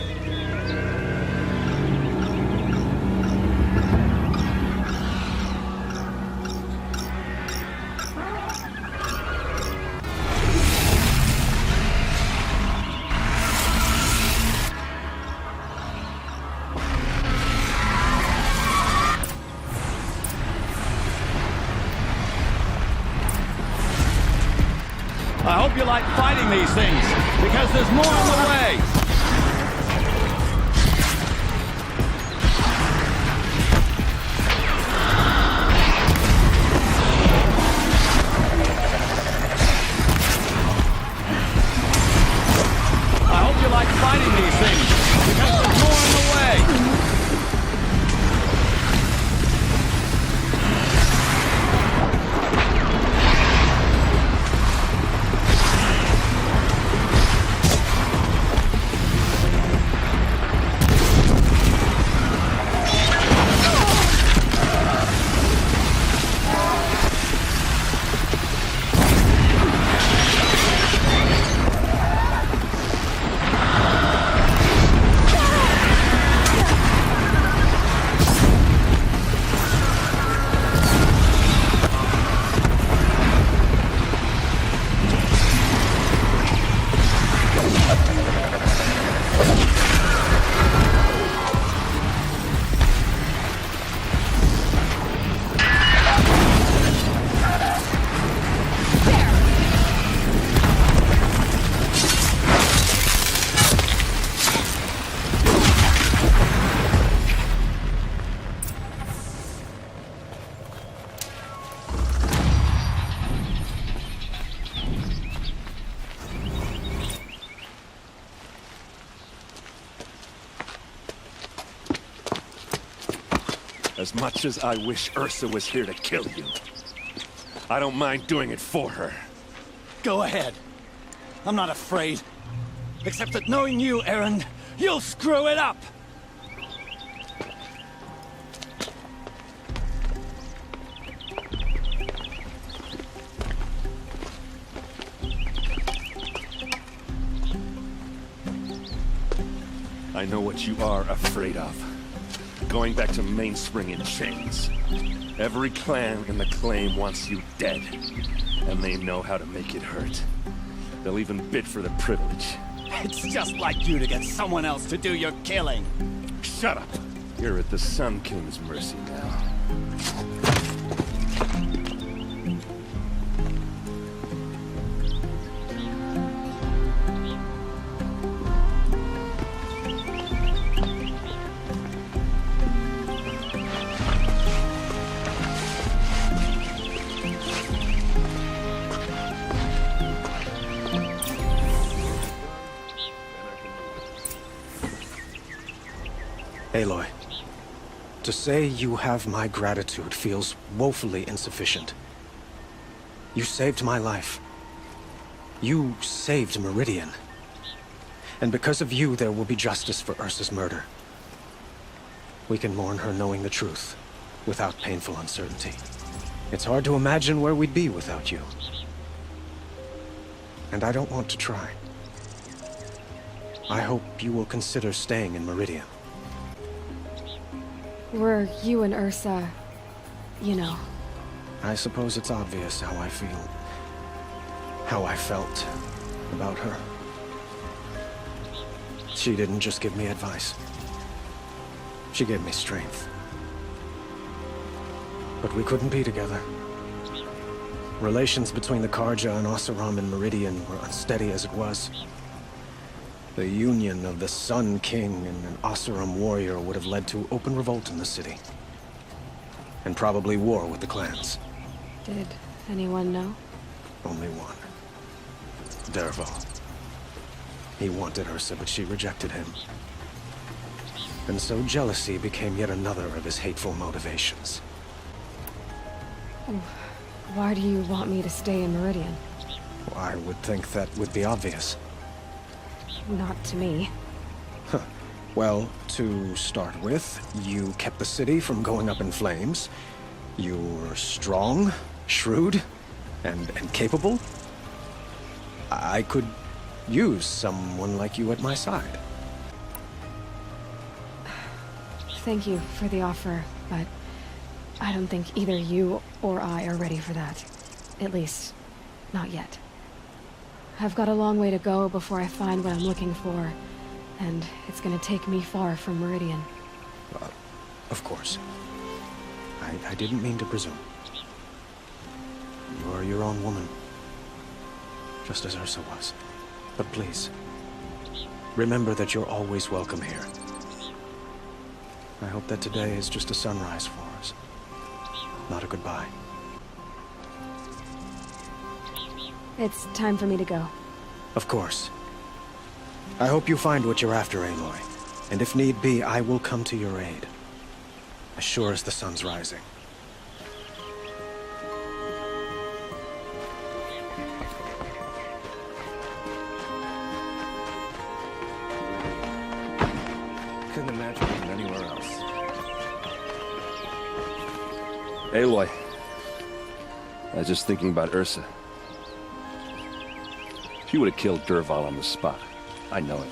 I hope you like fighting these things, because there's more on the way! I hope you like fighting these things, because there's more on the way! As much as I wish Ursa was here to kill you, I don't mind doing it for her. Go ahead. I'm not afraid. Except that knowing you, Erend, you'll screw it up! I know what you are afraid of. Going back to Mainspring in chains. Every clan in the claim wants you dead. And they know how to make it hurt. They'll even bid for the privilege. It's just like you to get someone else to do your killing. Shut up! You're at the Sun King's mercy now. Aloy, to say you have my gratitude feels woefully insufficient. You saved my life. You saved Meridian. And because of you, there will be justice for Ursa's murder. We can mourn her knowing the truth, without painful uncertainty. It's hard to imagine where we'd be without you. And I don't want to try. I hope you will consider staying in Meridian. Were you and Ursa, you know? I suppose it's obvious how I feel. How I felt about her. She didn't just give me advice. She gave me strength. But we couldn't be together. Relations between the Carja and Oseram and Meridian were unsteady as it was. The union of the Sun King and an Oseram warrior would have led to open revolt in the city. And probably war with the clans. Did anyone know? Only one. Dervahl. He wanted Ursa, but she rejected him. And so jealousy became yet another of his hateful motivations. Why do you want me to stay in Meridian? Well, I would think that would be obvious. Not to me. Huh. Well, to start with, you kept the city from going up in flames. You were strong, shrewd, and capable. I could use someone like you at my side. Thank you for the offer, but I don't think either you or I are ready for that. At least, not yet. I've got a long way to go before I find what I'm looking for, and it's gonna take me far from Meridian. Of course. I didn't mean to presume. You are your own woman, just as Ursa was. But please, remember that you're always welcome here. I hope that today is just a sunrise for us, not a goodbye. It's time for me to go. Of course. I hope you find what you're after, Aloy. And if need be, I will come to your aid. As sure as the sun's rising. Couldn't imagine it anywhere else. Aloy. I was just thinking about Ursa. She would have killed Dervahl on the spot. I know it.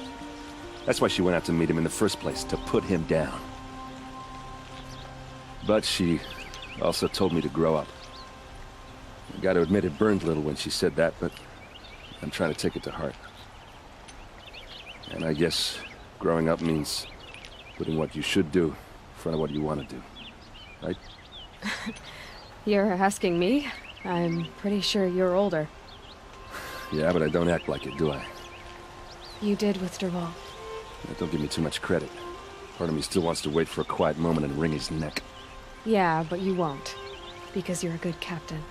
That's why she went out to meet him in the first place, to put him down. But she also told me to grow up. I gotta admit it burned a little when she said that, but I'm trying to take it to heart. And I guess growing up means putting what you should do in front of what you want to do. Right? You're asking me? I'm pretty sure you're older. Yeah, but I don't act like it, do I? You did with Dervahl. Don't give me too much credit. Part of me still wants to wait for a quiet moment and wring his neck. Yeah, but you won't. Because you're a good captain.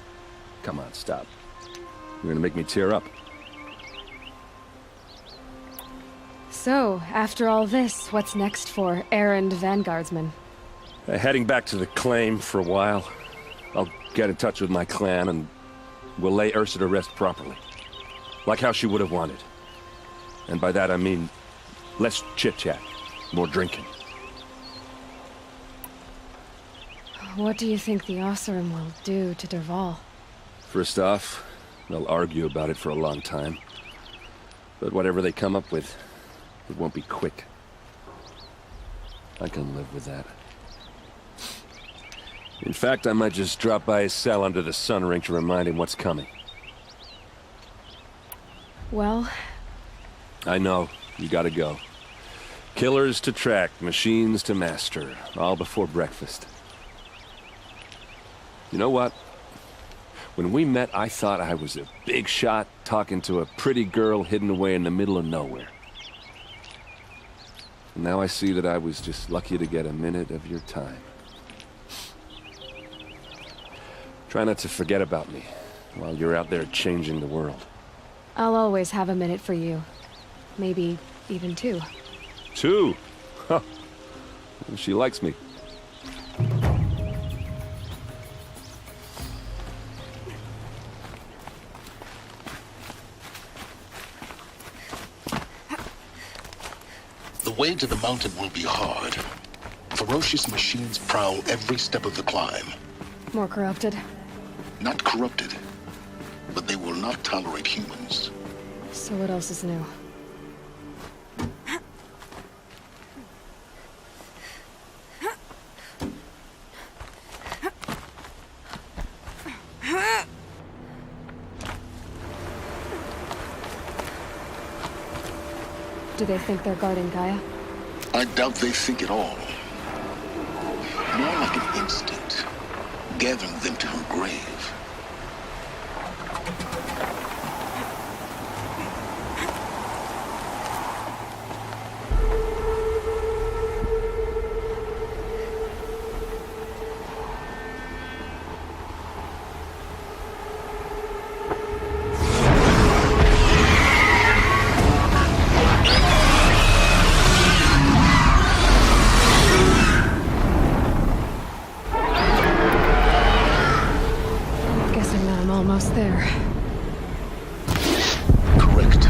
Come on, stop. You're gonna make me tear up. So, after all this, what's next for Erend Vanguardsman? Heading back to the claim for a while. I'll get in touch with my clan and we'll lay Ursa to rest properly. Like how she would have wanted. And by that I mean less chit-chat, more drinking. What do you think the Oseram will do to Dervahl? First off, they'll argue about it for a long time. But whatever they come up with, it won't be quick. I can live with that. In fact, I might just drop by his cell under the sun ring to remind him what's coming. Well... I know. You gotta go. Killers to track, machines to master. All before breakfast. You know what? When we met, I thought I was a big shot talking to a pretty girl hidden away in the middle of nowhere. And now I see that I was just lucky to get a minute of your time. Try not to forget about me while you're out there changing the world. I'll always have a minute for you. Maybe even 2. 2? Huh. She likes me. The way to the mountain will be hard. Ferocious machines prowl every step of the climb. More corrupted? Not corrupted, but they will not tolerate humans. So what else is new? Do they think they're guarding Gaia? I doubt they think at all. More like an instinct, gathering them to her grave. Almost there. Correct.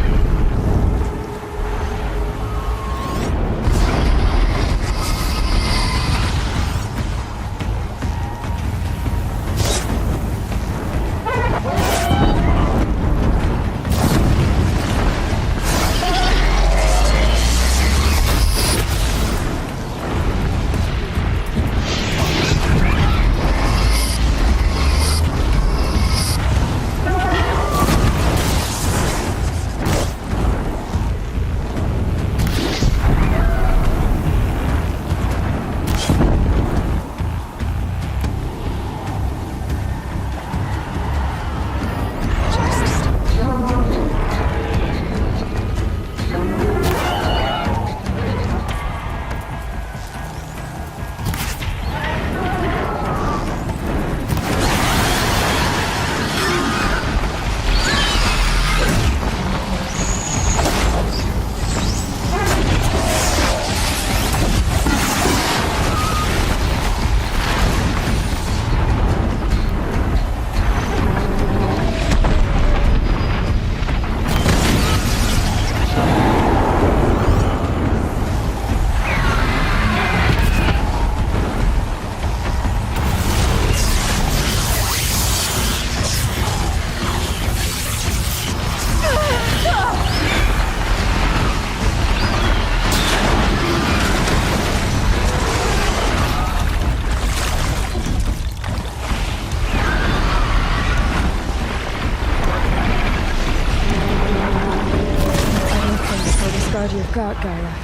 You've got, Gaia.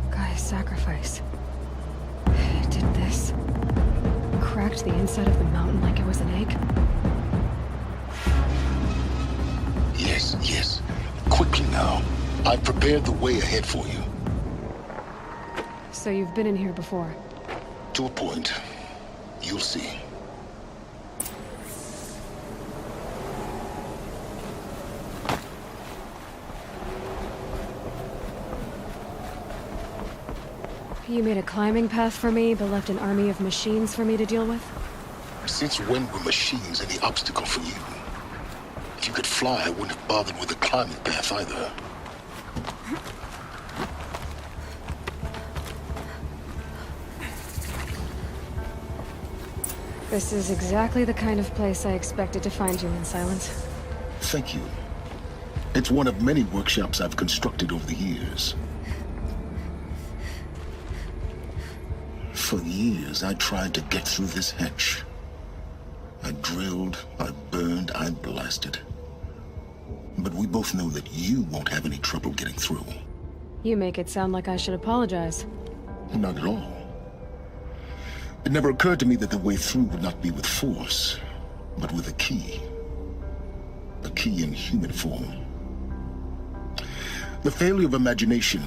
Gaia's sacrifice. It did this. Cracked the inside of the mountain like it was an egg. I've prepared the way ahead for you. So you've been in here before? To a point. You'll see. You made a climbing path for me, but left an army of machines for me to deal with? Since when were machines any obstacle for you? If you could fly, I wouldn't have bothered with the climbing path either. This is exactly the kind of place I expected to find you in, Silence. Thank you. It's one of many workshops I've constructed over the years. For years, I tried to get through this hatch. I drilled, I burned, I blasted. But we both know that you won't have any trouble getting through. You make it sound like I should apologize. Not at all. It never occurred to me that the way through would not be with force, but with a key. A key in human form. The failure of imagination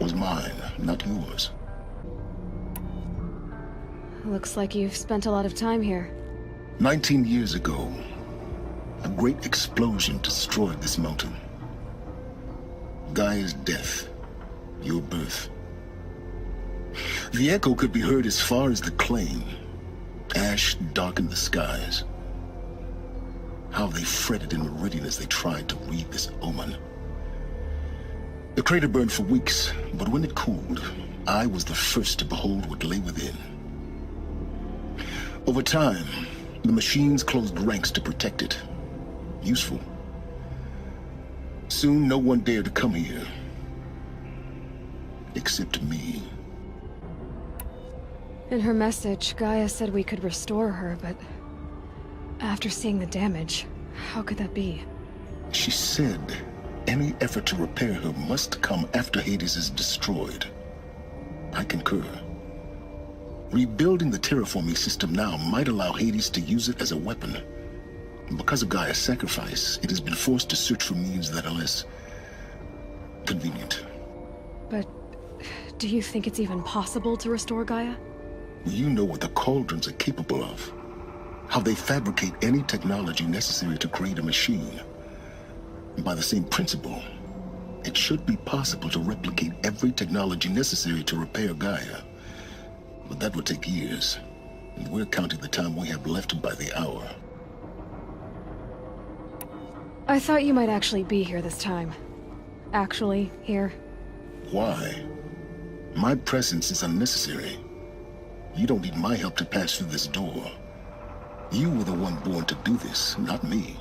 was mine, not yours. Looks like you've spent a lot of time here. 19 years ago, a great explosion destroyed this mountain. Gaia's death, your birth. The echo could be heard as far as the claim. Ash darkened the skies. How they fretted in meridian as they tried to read this omen. The crater burned for weeks, but when it cooled, I was the first to behold what lay within. Over time, the machines closed ranks to protect it. Useful. Soon, no one dared to come here. Except me. In her message, Gaia said we could restore her, but after seeing the damage, how could that be? She said any effort to repair her must come after Hades is destroyed. I concur. Rebuilding the terraforming system now might allow Hades to use it as a weapon. Because of Gaia's sacrifice, it has been forced to search for means that are less convenient. But do you think it's even possible to restore Gaia? You know what the Cauldrons are capable of. How they fabricate any technology necessary to create a machine. And by the same principle, it should be possible to replicate every technology necessary to repair Gaia. But that would take years, and we're counting the time we have left by the hour. I thought you might actually be here this time. Actually, here. Why? My presence is unnecessary. You don't need my help to pass through this door. You were the one born to do this, not me.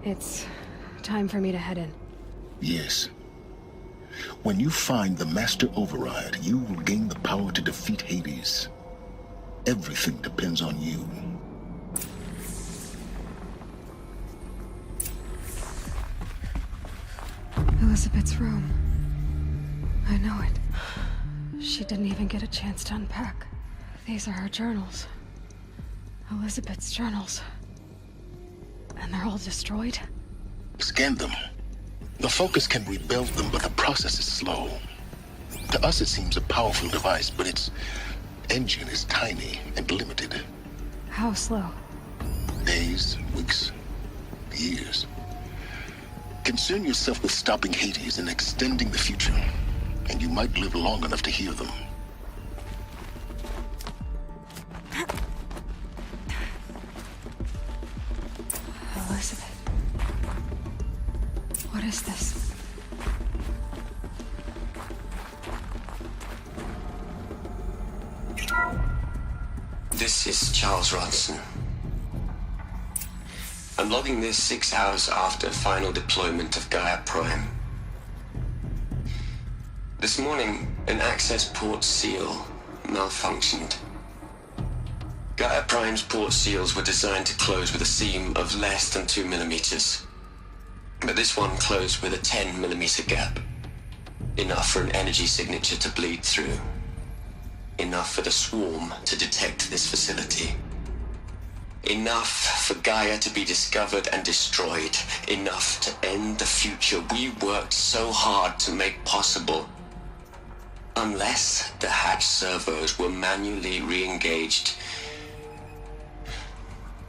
It's time for me to head in. Yes. When you find the Master Override, you will gain the power to defeat Hades. Everything depends on you. Elizabeth's room. I know it. She didn't even get a chance to unpack. These are her journals. Elizabeth's journals. And they're all destroyed? Scan them. The Focus can rebuild them, but the process is slow. To us it seems a powerful device, but its engine is tiny and limited. How slow? Days, weeks, years. Concern yourself with stopping Hades and extending the future, and you might live long enough to hear them. Elizabeth. What is this? This is Charles Ronson. I'm logging this 6 hours after final deployment of Gaia Prime. This morning, an access port seal malfunctioned. Gaia Prime's port seals were designed to close with a seam of less than 2 millimeters. But this one closed with a 10 millimeter gap. Enough for an energy signature to bleed through. Enough for the swarm to detect this facility. Enough for Gaia to be discovered and destroyed. Enough to end the future we worked so hard to make possible. Unless the hatch servos were manually re-engaged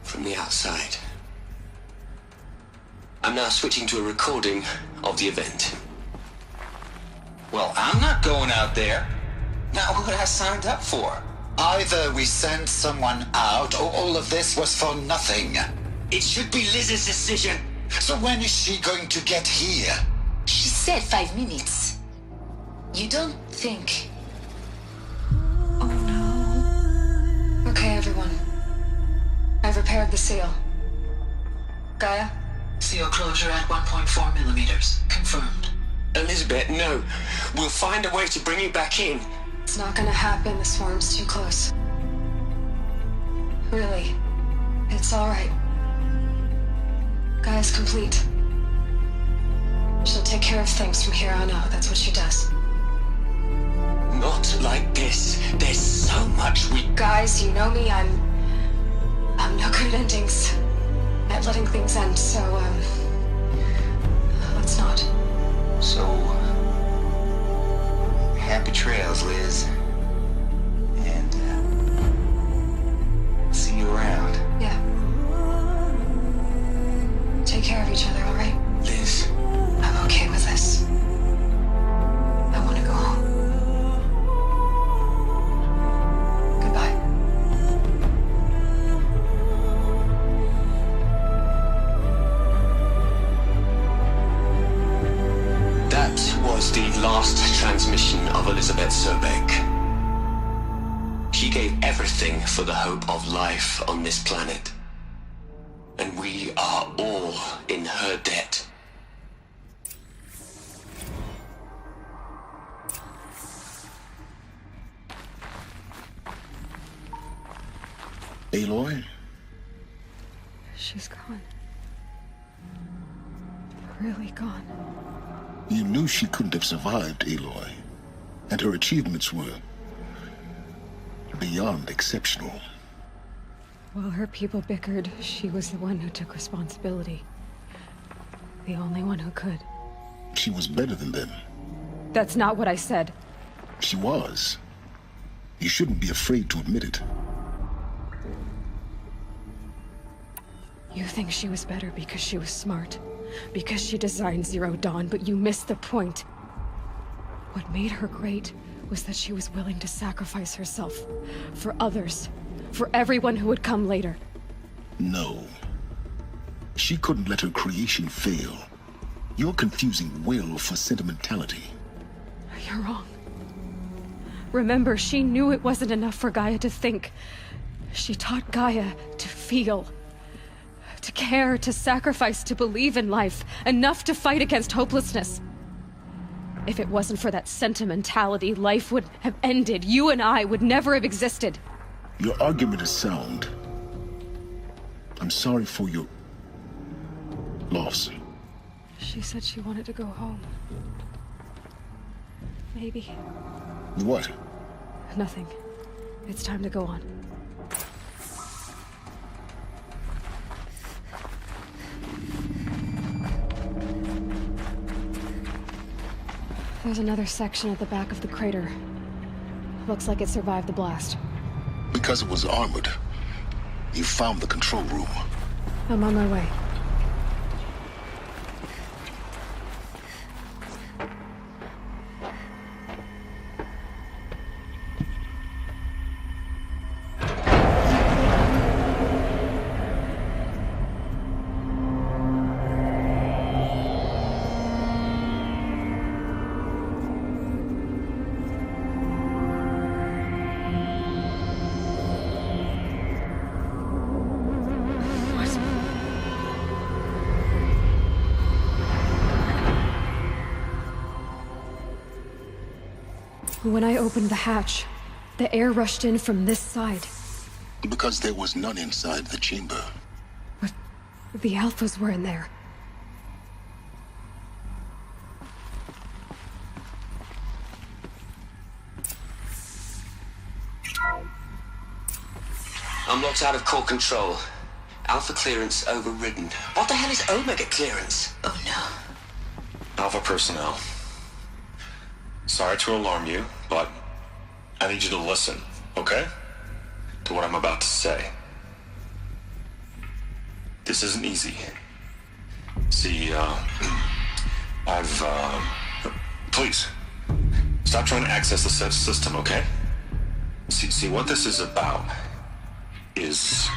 from the outside. I'm now switching to a recording of the event. Well, I'm not going out there. Not what I signed up for. Either we send someone out, or all of this was for nothing. It should be Liz's decision. So when is she going to get here? She said 5 minutes. You don't think... Oh no. Okay, everyone. I've repaired the seal. Gaia? Seal closure at 1.4 millimeters. Confirmed. Elizabeth, no. We'll find a way to bring you back in. It's not gonna happen. The swarm's too close. Really. It's alright. Gaia's complete. She'll take care of things from here on out. That's what she does. Not like this. There's so much we... Guys, you know me. I'm no good at endings. At letting things end, so, let's not. So... happy trails, Liz. And, see you around. Yeah. Take care of each other, alright? Liz. I'm okay with this. I want to go home. Goodbye. That was the last transmission of Elizabeth Sobek. She gave everything for the hope of life on this planet. And we are all in her debt. Aloy? She's gone. Really gone. You knew she couldn't have survived, Aloy. And her achievements were beyond exceptional. While her people bickered, she was the one who took responsibility. The only one who could. She was better than them. That's not what I said. She was. You shouldn't be afraid to admit it. You think she was better because she was smart, because she designed Zero Dawn, but you missed the point. What made her great was that she was willing to sacrifice herself for others, for everyone who would come later. No. She couldn't let her creation fail. You're confusing will for sentimentality. You're wrong. Remember, she knew it wasn't enough for Gaia to think. She taught Gaia to feel. To care, to sacrifice, to believe in life. Enough to fight against hopelessness. If it wasn't for that sentimentality, life would have ended. You and I would never have existed. Your argument is sound. I'm sorry for your loss. She said she wanted to go home. Maybe. What? Nothing. It's time to go on. There's another section at the back of the crater. Looks like it survived the blast. Because it was armored. You found the control room. I'm on my way. When I opened the hatch, the air rushed in from this side. Because there was none inside the chamber. But the Alphas were in there. I'm locked out of core control. Alpha clearance overridden. What the hell is Omega clearance? Oh no. Alpha personnel. Sorry to alarm you, but I need you to listen, okay? To what I'm about to say. This isn't easy. See, please, stop trying to access the system, okay? See, what this is about is,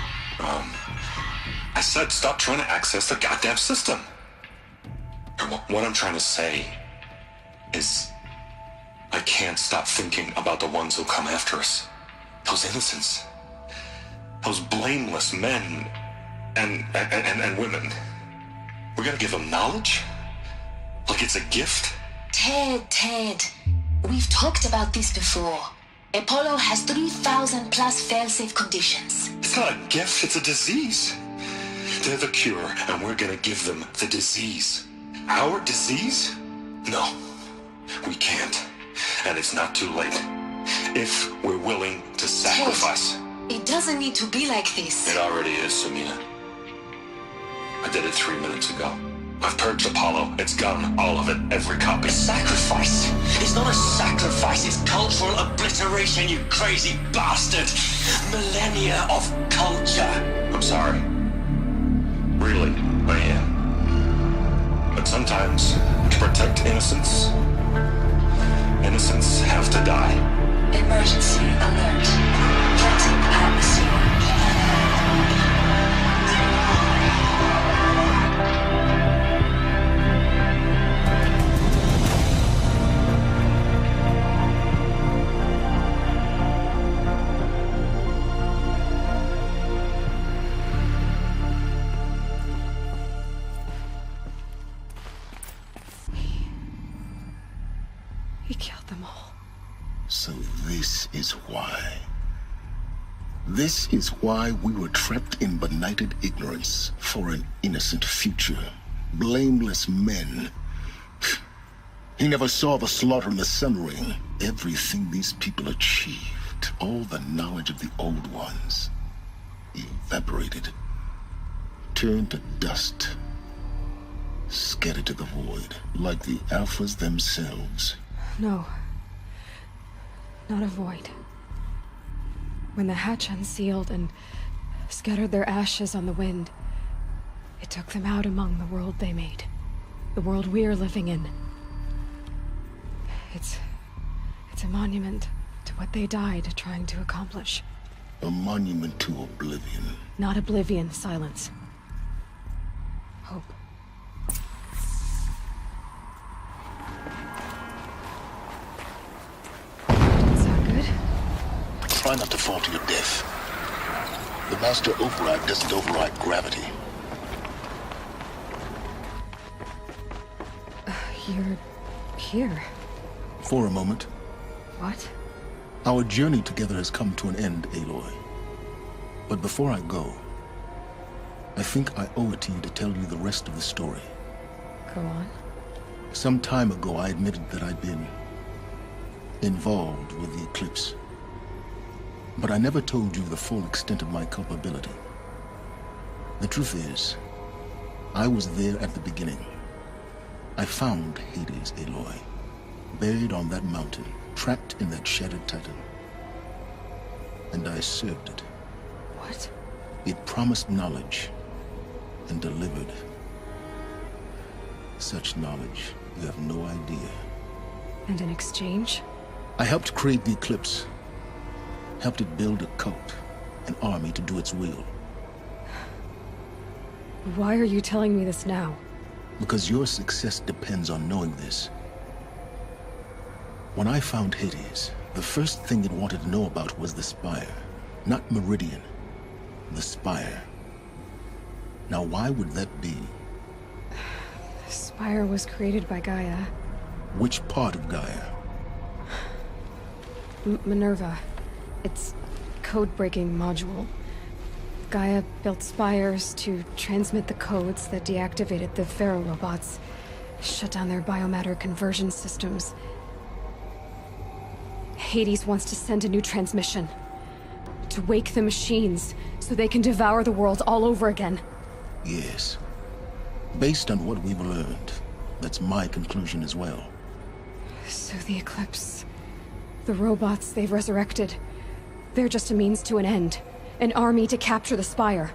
I said stop trying to access the goddamn system. What I'm trying to say is, I can't stop thinking about the ones who'll come after us. Those innocents. Those blameless men and women. We're gonna give them knowledge? Like it's a gift? Ted. We've talked about this before. Apollo has 3,000 plus fail-safe conditions. It's not a gift, it's a disease. They're the cure, and we're gonna give them the disease. Our disease? No, we can't. And it's not too late. If we're willing to sacrifice. Ted, it doesn't need to be like this. It already is, Samina. I did it 3 minutes ago. I've purged Apollo. It's gone. All of it. Every copy. Sacrifice? It's not a sacrifice. It's cultural obliteration, you crazy bastard. Millennia of culture. I'm sorry. Really, I am. But sometimes, to protect innocence, innocents have to die. Emergency alert. Venting atmosphere. He killed them all. So this is why. This is why we were trapped in benighted ignorance for an innocent future. Blameless men. He never saw the slaughter in the Sun Ring. Everything these people achieved, all the knowledge of the old ones, evaporated, turned to dust, scattered to the void, like the Alphas themselves. No. Not a void. When the hatch unsealed and scattered their ashes on the wind, it took them out among the world they made. The world we're living in. It's a monument to what they died trying to accomplish. A monument to oblivion. Not oblivion, silence. Hope. Try not to fall to your death. The master override doesn't override gravity. You're here. For a moment. What? Our journey together has come to an end, Aloy. But before I go, I think I owe it to you to tell you the rest of the story. Go on. Some time ago, I admitted that I'd been involved with the Eclipse. But I never told you the full extent of my culpability. The truth is, I was there at the beginning. I found Hades, Aloy, buried on that mountain, trapped in that shattered titan. And I served it. What? It promised knowledge and delivered. Such knowledge, you have no idea. And in exchange? I helped create the Eclipse. Helped it build a cult, an army to do its will. Why are you telling me this now? Because your success depends on knowing this. When I found Hades, the first thing it wanted to know about was the Spire. Not Meridian. The Spire. Now why would that be? The Spire was created by Gaia. Which part of Gaia? Minerva. Its code-breaking module. Gaia built spires to transmit the codes that deactivated the Pharaoh robots, shut down their biomatter conversion systems. Hades wants to send a new transmission. To wake the machines, so they can devour the world all over again. Yes. Based on what we've learned, that's my conclusion as well. So the Eclipse... the robots they've resurrected... they're just a means to an end. An army to capture the Spire.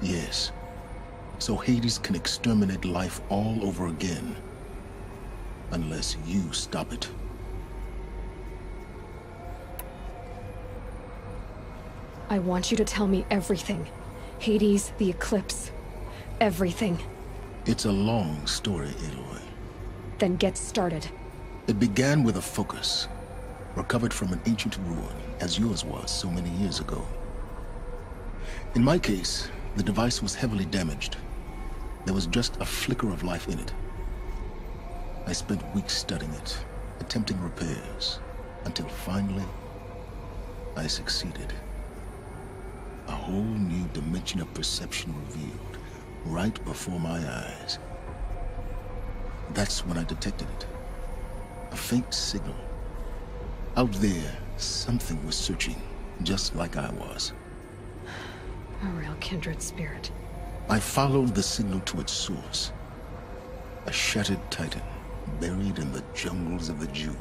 Yes. So Hades can exterminate life all over again. Unless you stop it. I want you to tell me everything. Hades, the Eclipse. Everything. It's a long story, Aloy. Then get started. It began with a focus, recovered from an ancient ruin, as yours was so many years ago. In my case, the device was heavily damaged. There was just a flicker of life in it. I spent weeks studying it, attempting repairs, until finally, I succeeded. A whole new dimension of perception revealed, right before my eyes. That's when I detected it. A faint signal. Out there, something was searching, just like I was. A real kindred spirit. I followed the signal to its source. A shattered titan, buried in the jungles of the Jewel.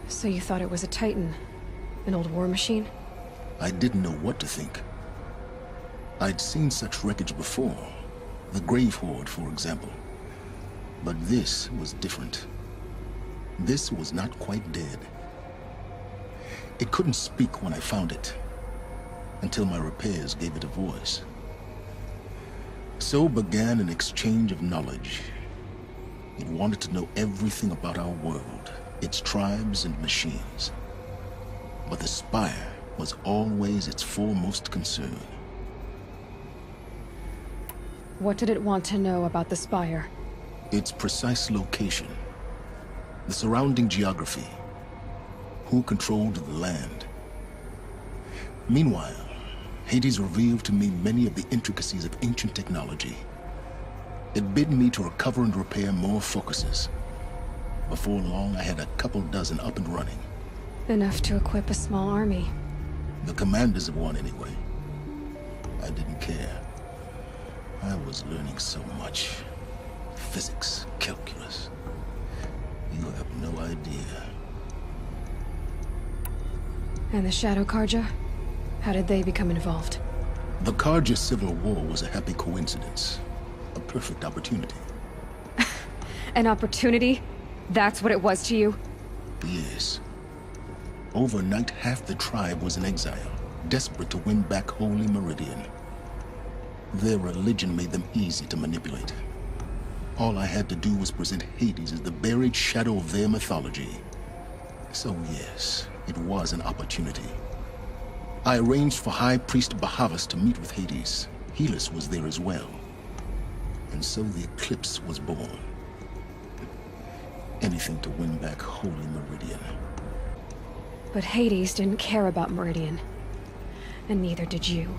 So you thought it was a Titan? An old war machine? I didn't know what to think. I'd seen such wreckage before. The Grave Horde, for example. But this was different. This was not quite dead. It couldn't speak when I found it, until my repairs gave it a voice. So began an exchange of knowledge. It wanted to know everything about our world, its tribes and machines. But the Spire was always its foremost concern. What did it want to know about the Spire? Its precise location, the surrounding geography, who controlled the land. Meanwhile, Hades revealed to me many of the intricacies of ancient technology. It bid me to recover and repair more focuses. Before long, I had a couple dozen up and running. Enough to equip a small army. The commanders of one, anyway. I didn't care. I was learning so much. Physics, calculus. You have no idea. And the Shadow Carja? How did they become involved? The Carja Civil War was a happy coincidence. A perfect opportunity. An opportunity? That's what it was to you? Yes. Overnight, half the tribe was in exile, desperate to win back Holy Meridian. Their religion made them easy to manipulate. All I had to do was present Hades as the buried shadow of their mythology. So yes, it was an opportunity. I arranged for High Priest Bahavas to meet with Hades. Helis was there as well. And so the Eclipse was born. Anything to win back Holy Meridian. But Hades didn't care about Meridian. And neither did you.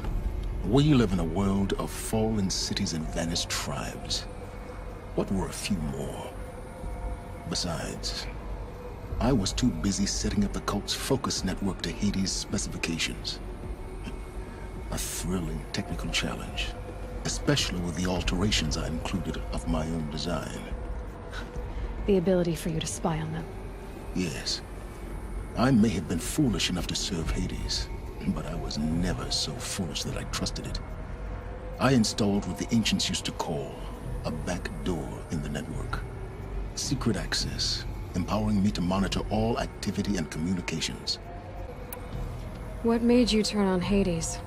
We live in a world of fallen cities and vanished tribes. What were a few more? Besides, I was too busy setting up the cult's focus network to Hades' specifications. A thrilling technical challenge, especially with the alterations I included of my own design. The ability for you to spy on them. Yes. I may have been foolish enough to serve Hades, but I was never so foolish that I trusted it. I installed what the ancients used to call a back door in the network. Secret access, empowering me to monitor all activity and communications. What made you turn on Hades?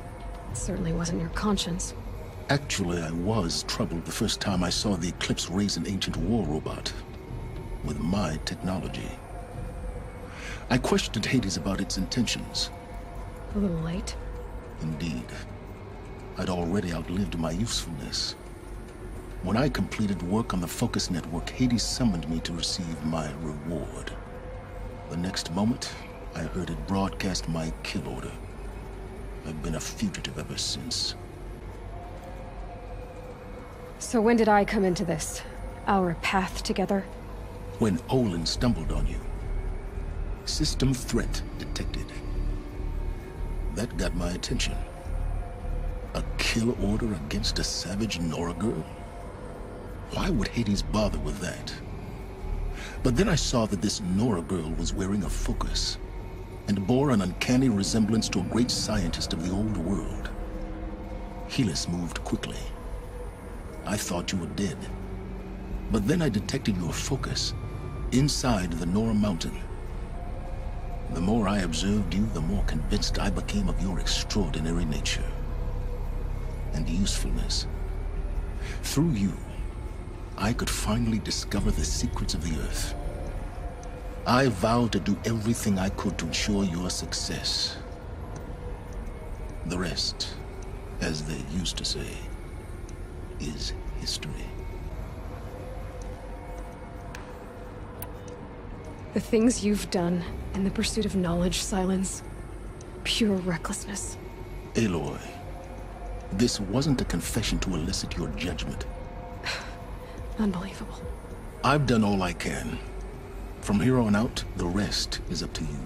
It certainly wasn't your conscience. Actually, I was troubled the first time I saw the Eclipse raise an ancient war robot. With my technology. I questioned Hades about its intentions. A little late? Indeed. I'd already outlived my usefulness. When I completed work on the Focus Network, Hades summoned me to receive my reward. The next moment, I heard it broadcast my kill order. I've been a fugitive ever since. So when did I come into this? Our path together? When Olin stumbled on you. System threat detected. That got my attention. A kill order against a savage Nora girl? Why would Hades bother with that? But then I saw that this Nora girl was wearing a focus and bore an uncanny resemblance to a great scientist of the old world. Helis moved quickly. I thought you were dead. But then I detected your focus inside the Nora mountain. The more I observed you, the more convinced I became of your extraordinary nature and usefulness. Through you, I could finally discover the secrets of the Earth. I vowed to do everything I could to ensure your success. The rest, as they used to say, is history. The things you've done in the pursuit of knowledge, Silence. Pure recklessness. Aloy, this wasn't a confession to elicit your judgment. Unbelievable. I've done all I can. From here on out, the rest is up to you.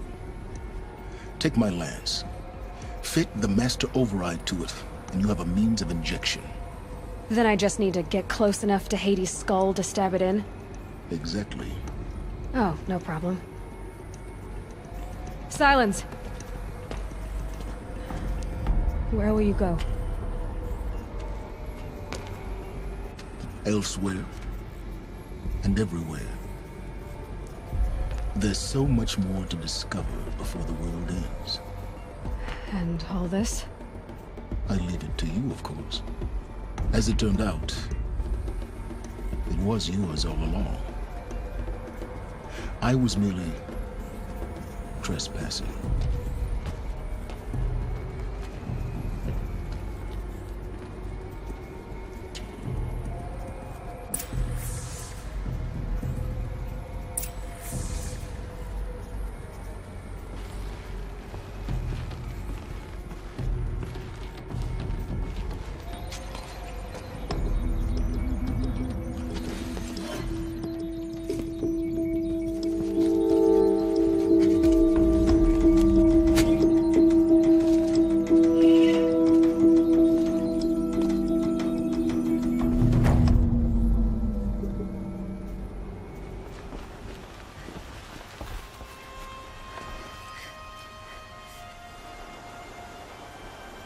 Take my lance. Fit the Master Override to it, and you have a means of injection. Then I just need to get close enough to Hades' skull to stab it in? Exactly. Oh, no problem. Silence! Where will you go? Elsewhere. And everywhere. There's so much more to discover before the world ends. And all this? I leave it to you, of course. As it turned out, it was yours all along. I was merely trespassing.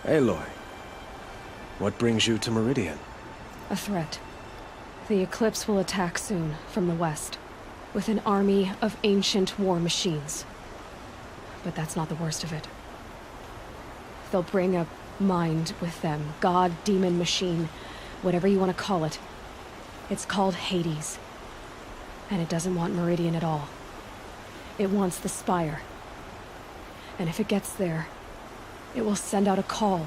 Aloy, what brings you to Meridian? A threat. The Eclipse will attack soon, from the west, with an army of ancient war machines. But that's not the worst of it. They'll bring a mind with them, god, demon, machine, whatever you want to call it. It's called Hades. And it doesn't want Meridian at all. It wants the Spire. And if it gets there, it will send out a call,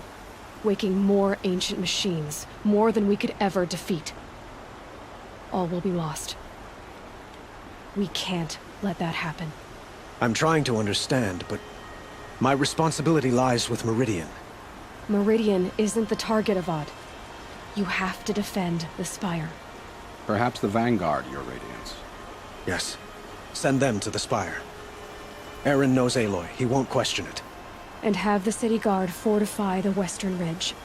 waking more ancient machines, more than we could ever defeat. All will be lost. We can't let that happen. I'm trying to understand, but my responsibility lies with Meridian. Meridian isn't the target, Avad. You have to defend the Spire. Perhaps the Vanguard, Your Radiance. Yes. Send them to the Spire. Eren knows Aloy. He won't question it. And have the City Guard fortify the Western Ridge.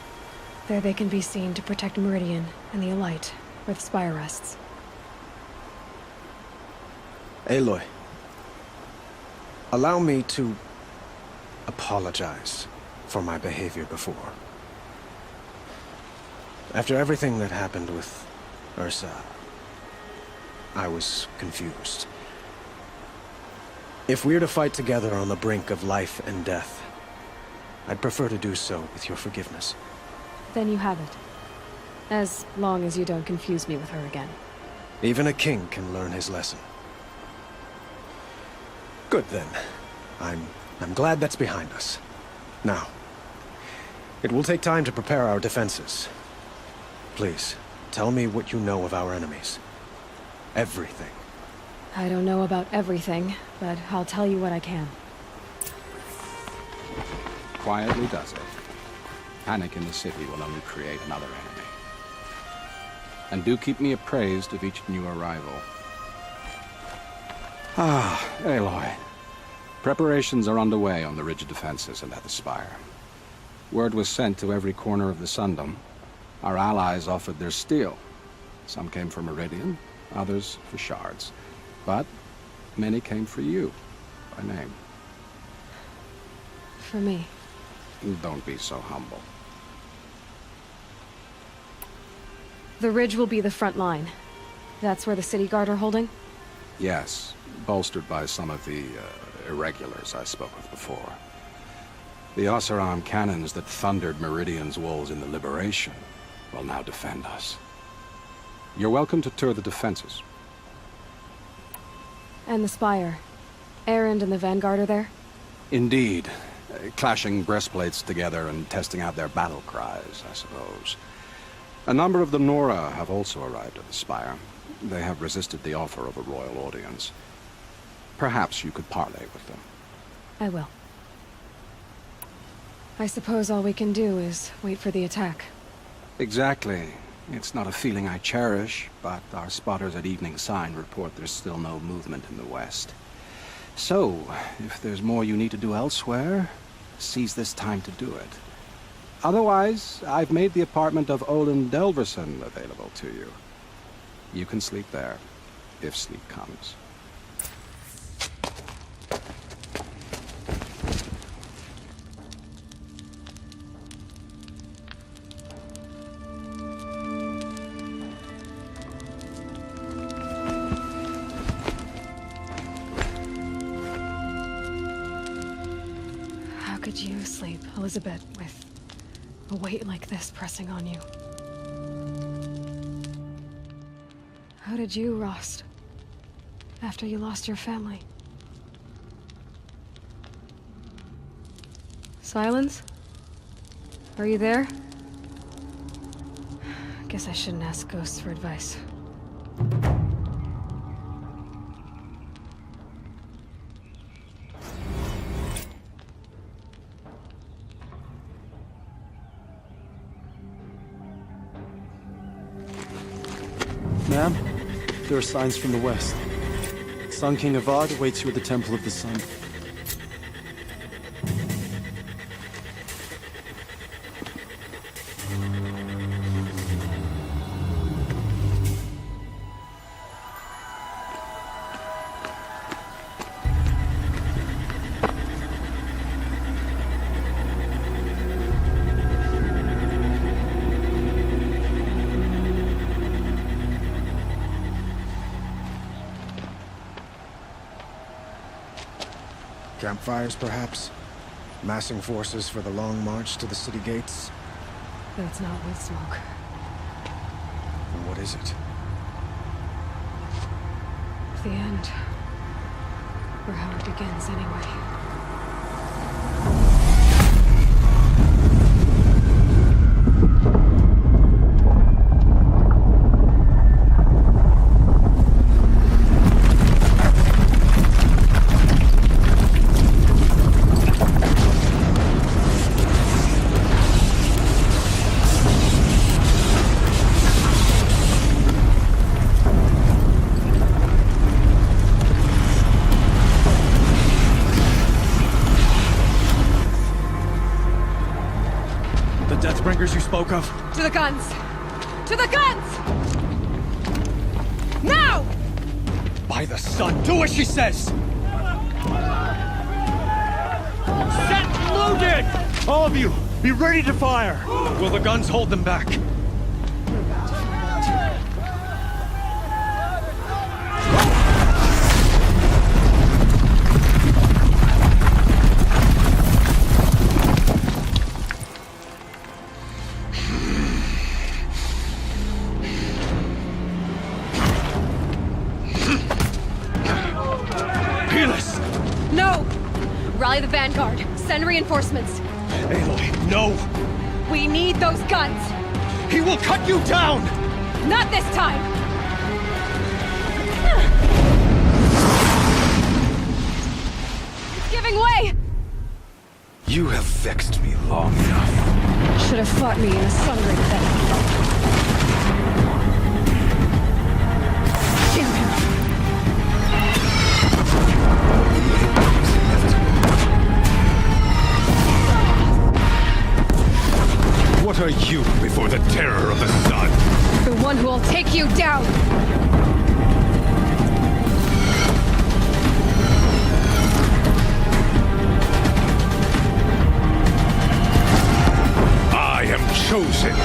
There they can be seen to protect Meridian and the Elite, where the Spire rests. Aloy, allow me to apologize for my behavior before. After everything that happened with Ursa, I was confused. If we're to fight together on the brink of life and death, I'd prefer to do so with your forgiveness. Then you have it. As long as you don't confuse me with her again. Even a king can learn his lesson. Good then. I'm glad that's behind us. Now, it will take time to prepare our defenses. Please, tell me what you know of our enemies. Everything. I don't know about everything, but I'll tell you what I can. Quietly does it. Panic in the city will only create another enemy. And do keep me appraised of each new arrival. Ah, Aloy. Preparations are underway on the ridge defenses and at the spire. Word was sent to every corner of the Sundom. Our allies offered their steel. Some came for Meridian, others for shards. But many came for you, by name. For me. Don't be so humble. The ridge will be the front line. That's where the city guard are holding? Yes, bolstered by some of the irregulars I spoke of before. The Oseram cannons that thundered Meridian's walls in the Liberation will now defend us. You're welcome to tour the defenses. And the spire. Erend and the Vanguard are there? Indeed. Clashing breastplates together and testing out their battle cries, I suppose. A number of the Nora have also arrived at the spire. They have resisted the offer of a royal audience. Perhaps you could parley with them. I will. I suppose all we can do is wait for the attack. Exactly. It's not a feeling I cherish, but our spotters at Evening Sign report there's still no movement in the west. So, if there's more you need to do elsewhere, seize this time to do it. Otherwise, I've made the apartment of Olin Delverson available to you. You can sleep there, if sleep comes. How could you sleep, Elizabeth, with a weight like this pressing on you? How did you, Rost? After you lost your family? Silence? Are you there? Guess I shouldn't ask ghosts for advice. Ma'am, there are signs from the west. Sun King Avad awaits you at the Temple of the Sun. Campfires, perhaps? Massing forces for the long march to the city gates? But it's not with smoke. And what is it? The end. Or how it begins, anyway. Deathbringers you spoke of? To the guns! To the guns! Now! By the sun, do as she says! Set loaded! All of you, be ready to fire! Will the guns hold them back? No! Rally the Vanguard. Send reinforcements. Aloy, no! We need those guns! He will cut you down! Not this time! It's giving way! You have vexed me long enough. Should have fought me in a sun-ring battle. Damn him! The Apex left are you before the terror of the sun? The one who will take you down! I am chosen.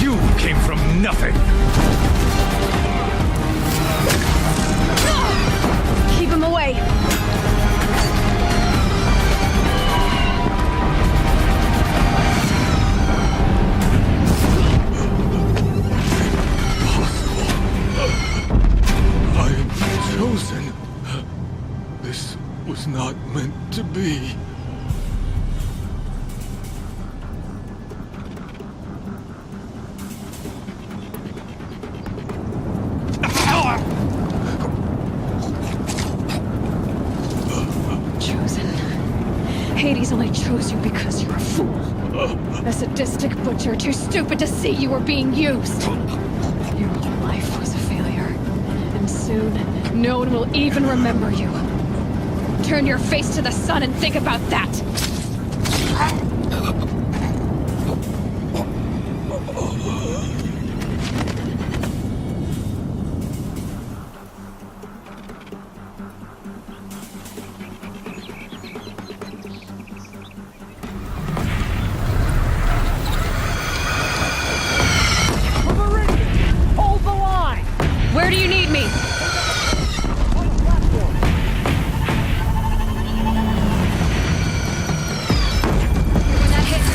You came from nothing. Keep him away! I am chosen. This was not meant to be. Chosen. Hades only chose you because you're a fool. A sadistic butcher, too stupid to see you were being used. Your whole life was a failure. And soon, no one will even remember you. Turn your face to the sun and think about that! Hold the line! Where do you need me? When that hits...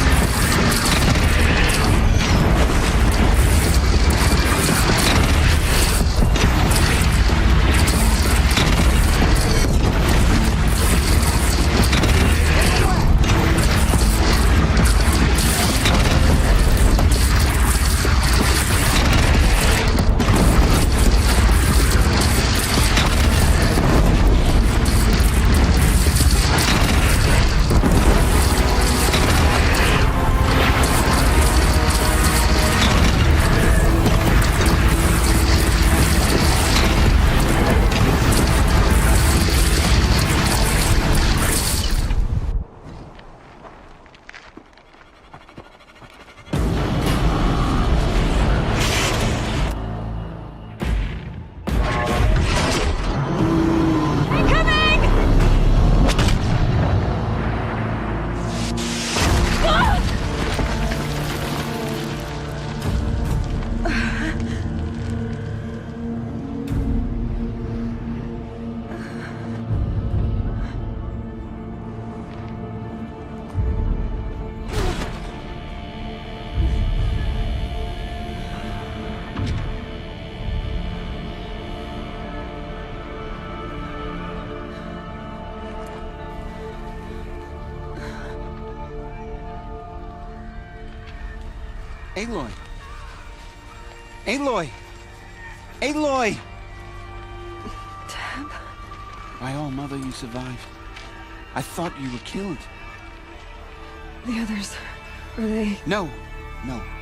Aloy! Aloy! Aloy! Teb? My own mother, you survived. I thought you were killed. The others... Are they... No.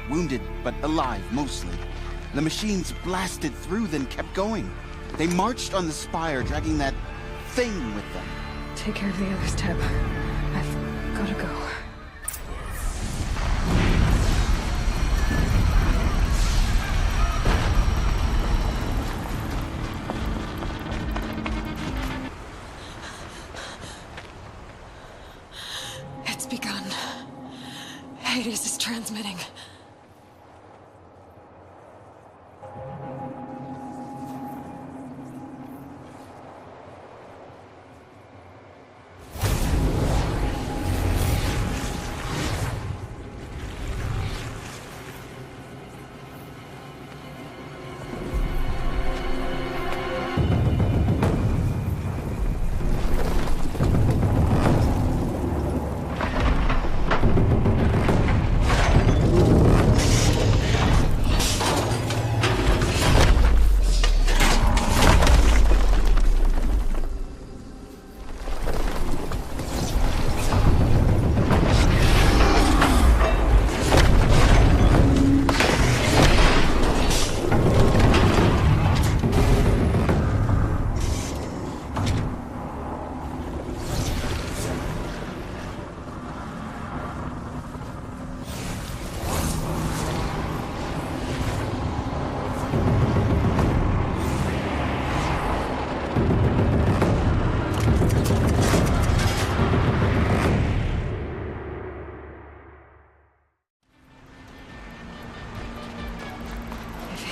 Wounded, but alive, mostly. The machines blasted through, then kept going. They marched on the spire, dragging that thing with them. Take care of the others, Teb. I've gotta go. It's begun. Hades is transmitting.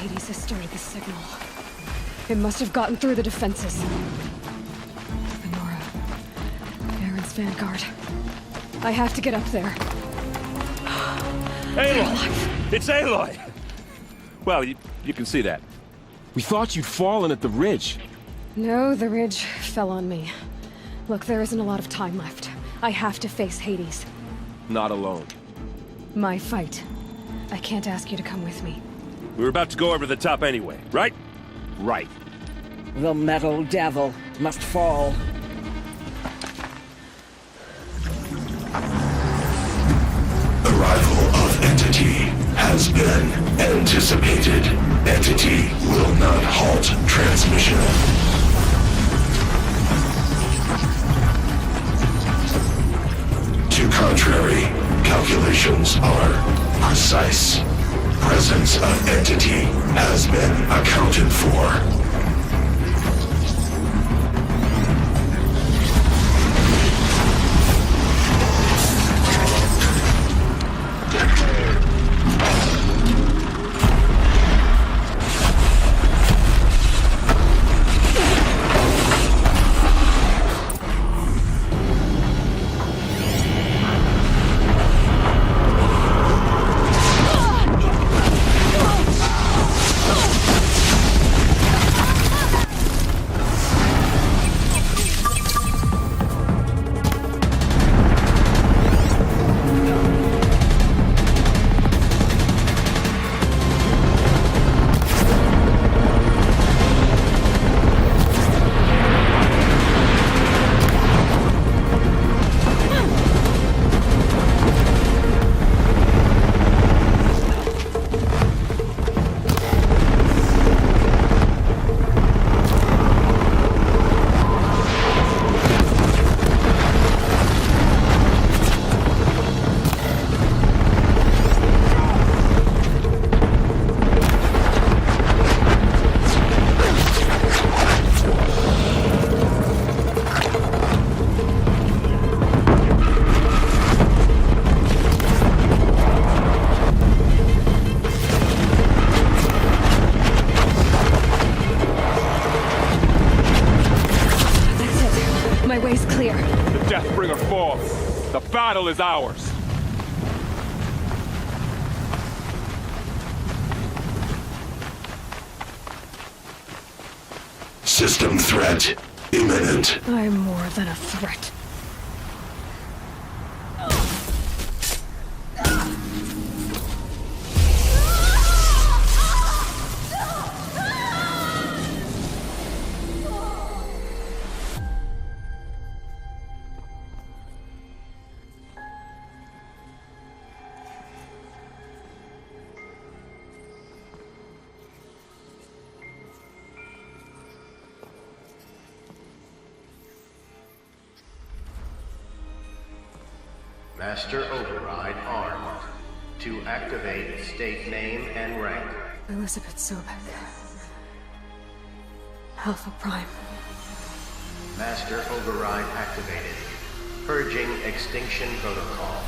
Hades has started the signal. It must have gotten through the defenses. The Nora. Aaron's vanguard. I have to get up there. Aloy! It's Aloy! Well, you can see that. We thought you'd fallen at the ridge. No, the ridge fell on me. Look, there isn't a lot of time left. I have to face Hades. Not alone. My fight. I can't ask you to come with me. We were about to go over the top anyway, right? Right. The metal devil must fall. Arrival of Entity has been anticipated. Entity will not halt transmission. To contrary, calculations are precise. Presence of Entity has been accounted for. Battle is ours. System threat imminent. I'm more than a threat. Master Override armed. To activate, state name and rank. Elizabeth Sobek. Alpha Prime. Master Override activated. Purging Extinction Protocol.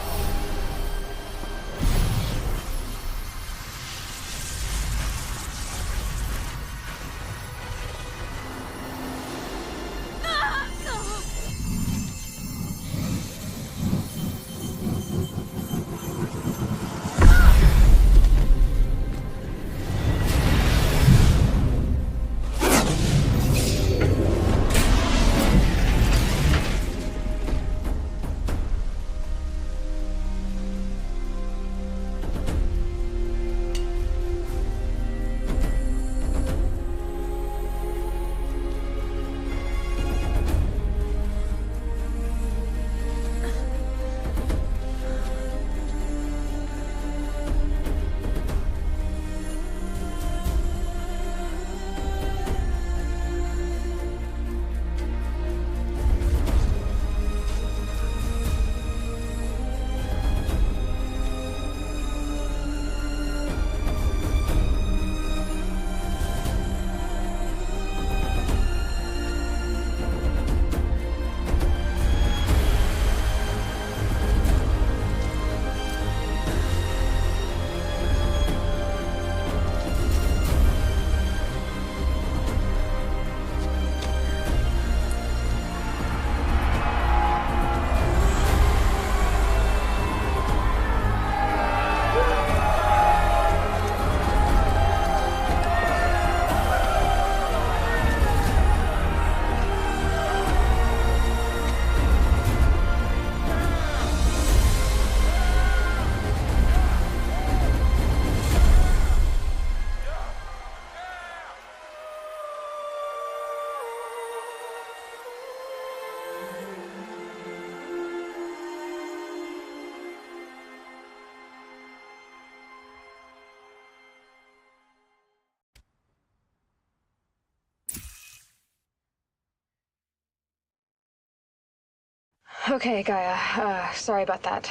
Okay, Gaia. Sorry about that.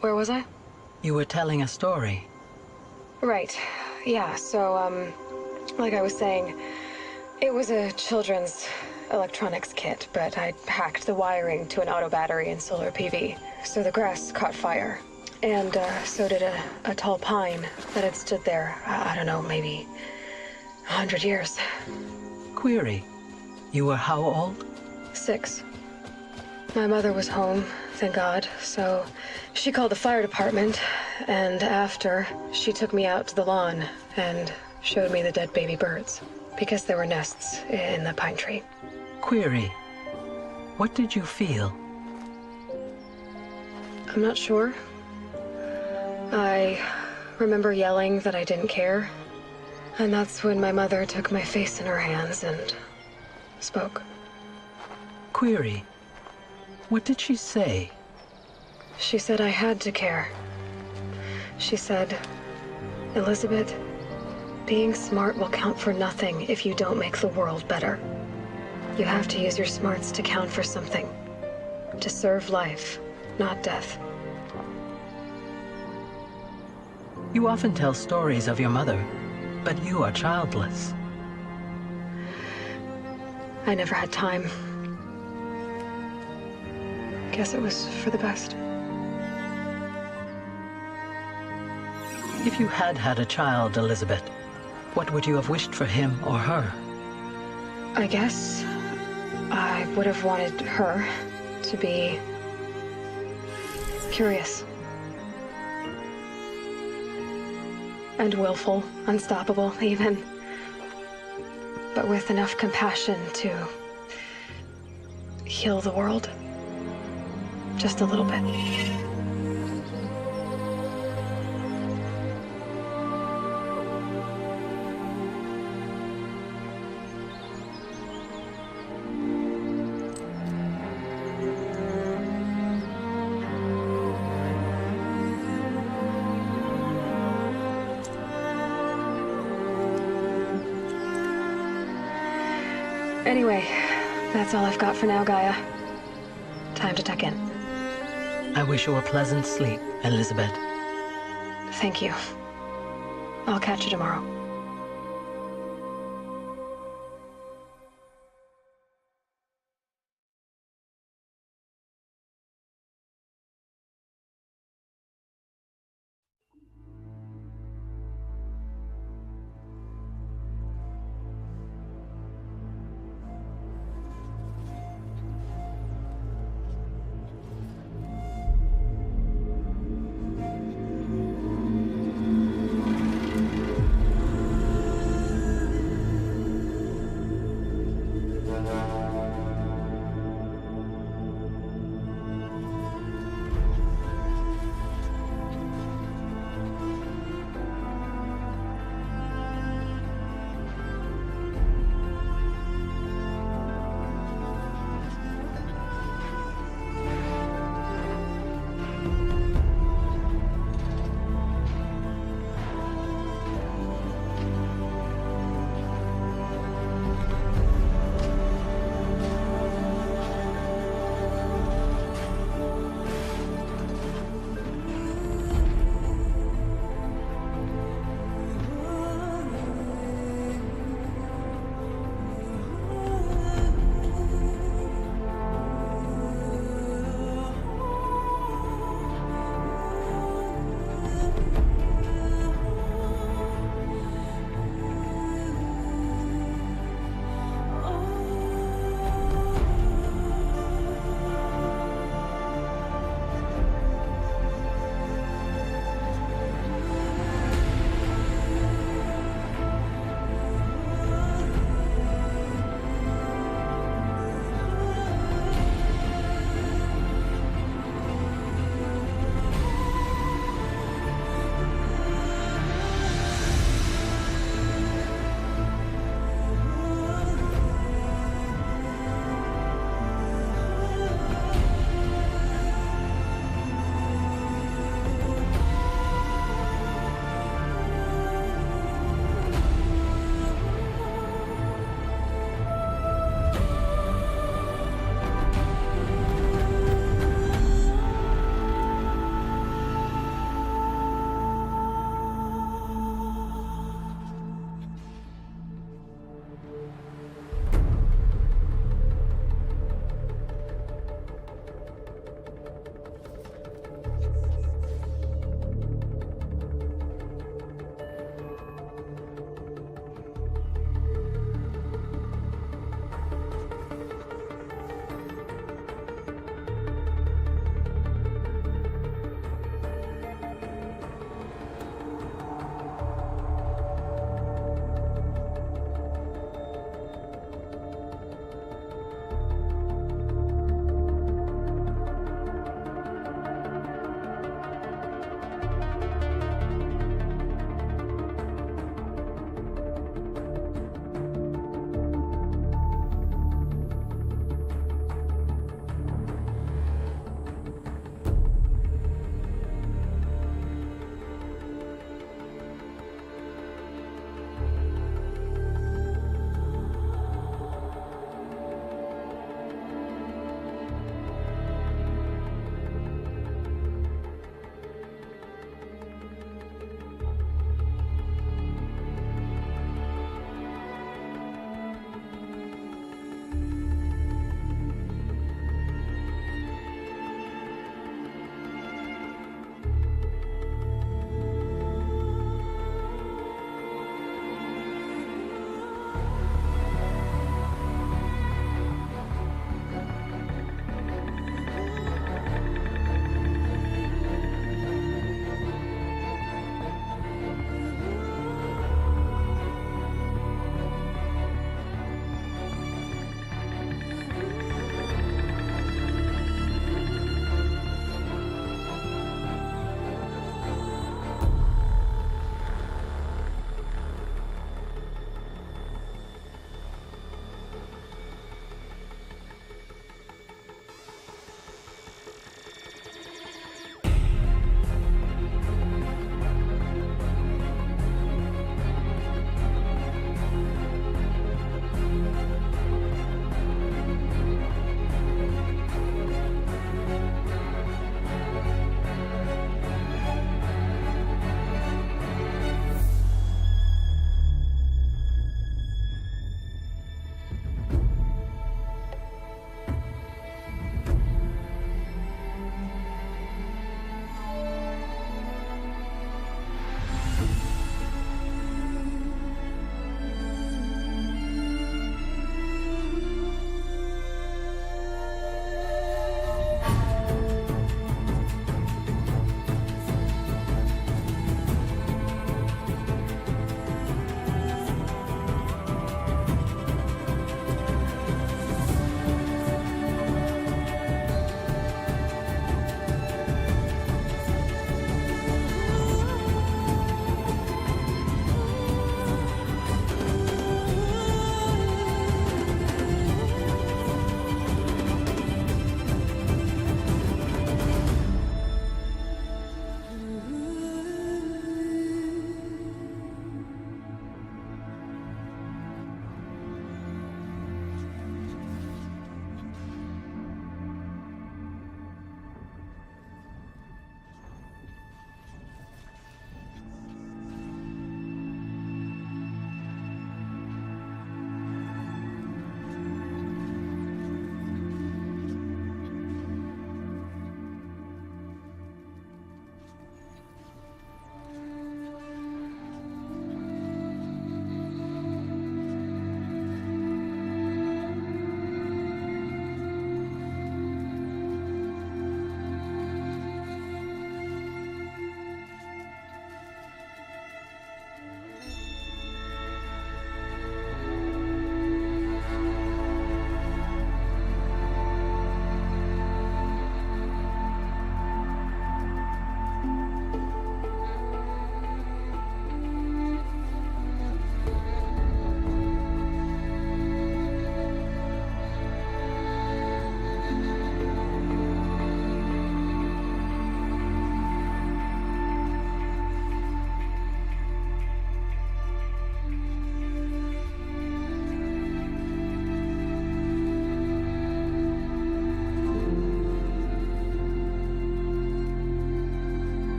Where was I? You were telling a story. Right. Yeah, so, like I was saying, it was a children's electronics kit, but I hacked the wiring to an auto battery and solar PV. So the grass caught fire. And, so did a tall pine that had stood there, I don't know, maybe 100 years. Query. You were how old? 6. My mother was home, thank God, so she called the fire department, and after, she took me out to the lawn and showed me the dead baby birds, because there were nests in the pine tree. Query. What did you feel? I'm not sure. I remember yelling that I didn't care, and that's when my mother took my face in her hands and spoke. Query. What did she say? She said I had to care. She said, Elizabeth, being smart will count for nothing if you don't make the world better. You have to use your smarts to count for something. To serve life, not death. You often tell stories of your mother, but you are childless. I never had time. Guess it was for the best. If you had had a child, Elizabeth, what would you have wished for him or her? I guess I would have wanted her to be curious. And willful, unstoppable, even. But with enough compassion to heal the world. Just a little bit. Anyway, that's all I've got for now, Gaia. Time to tuck in. I wish you a pleasant sleep, Elizabeth. Thank you. I'll catch you tomorrow.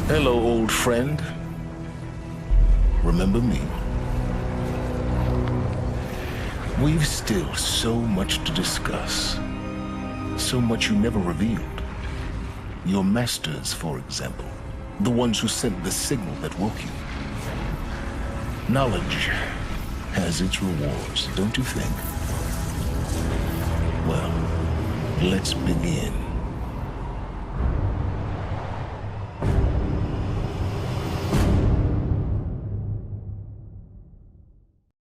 Hello, old friend. Remember me? We've still so much to discuss. So much you never revealed. Your masters, for example. The ones who sent the signal that woke you. Knowledge has its rewards, don't you think? Well, let's begin.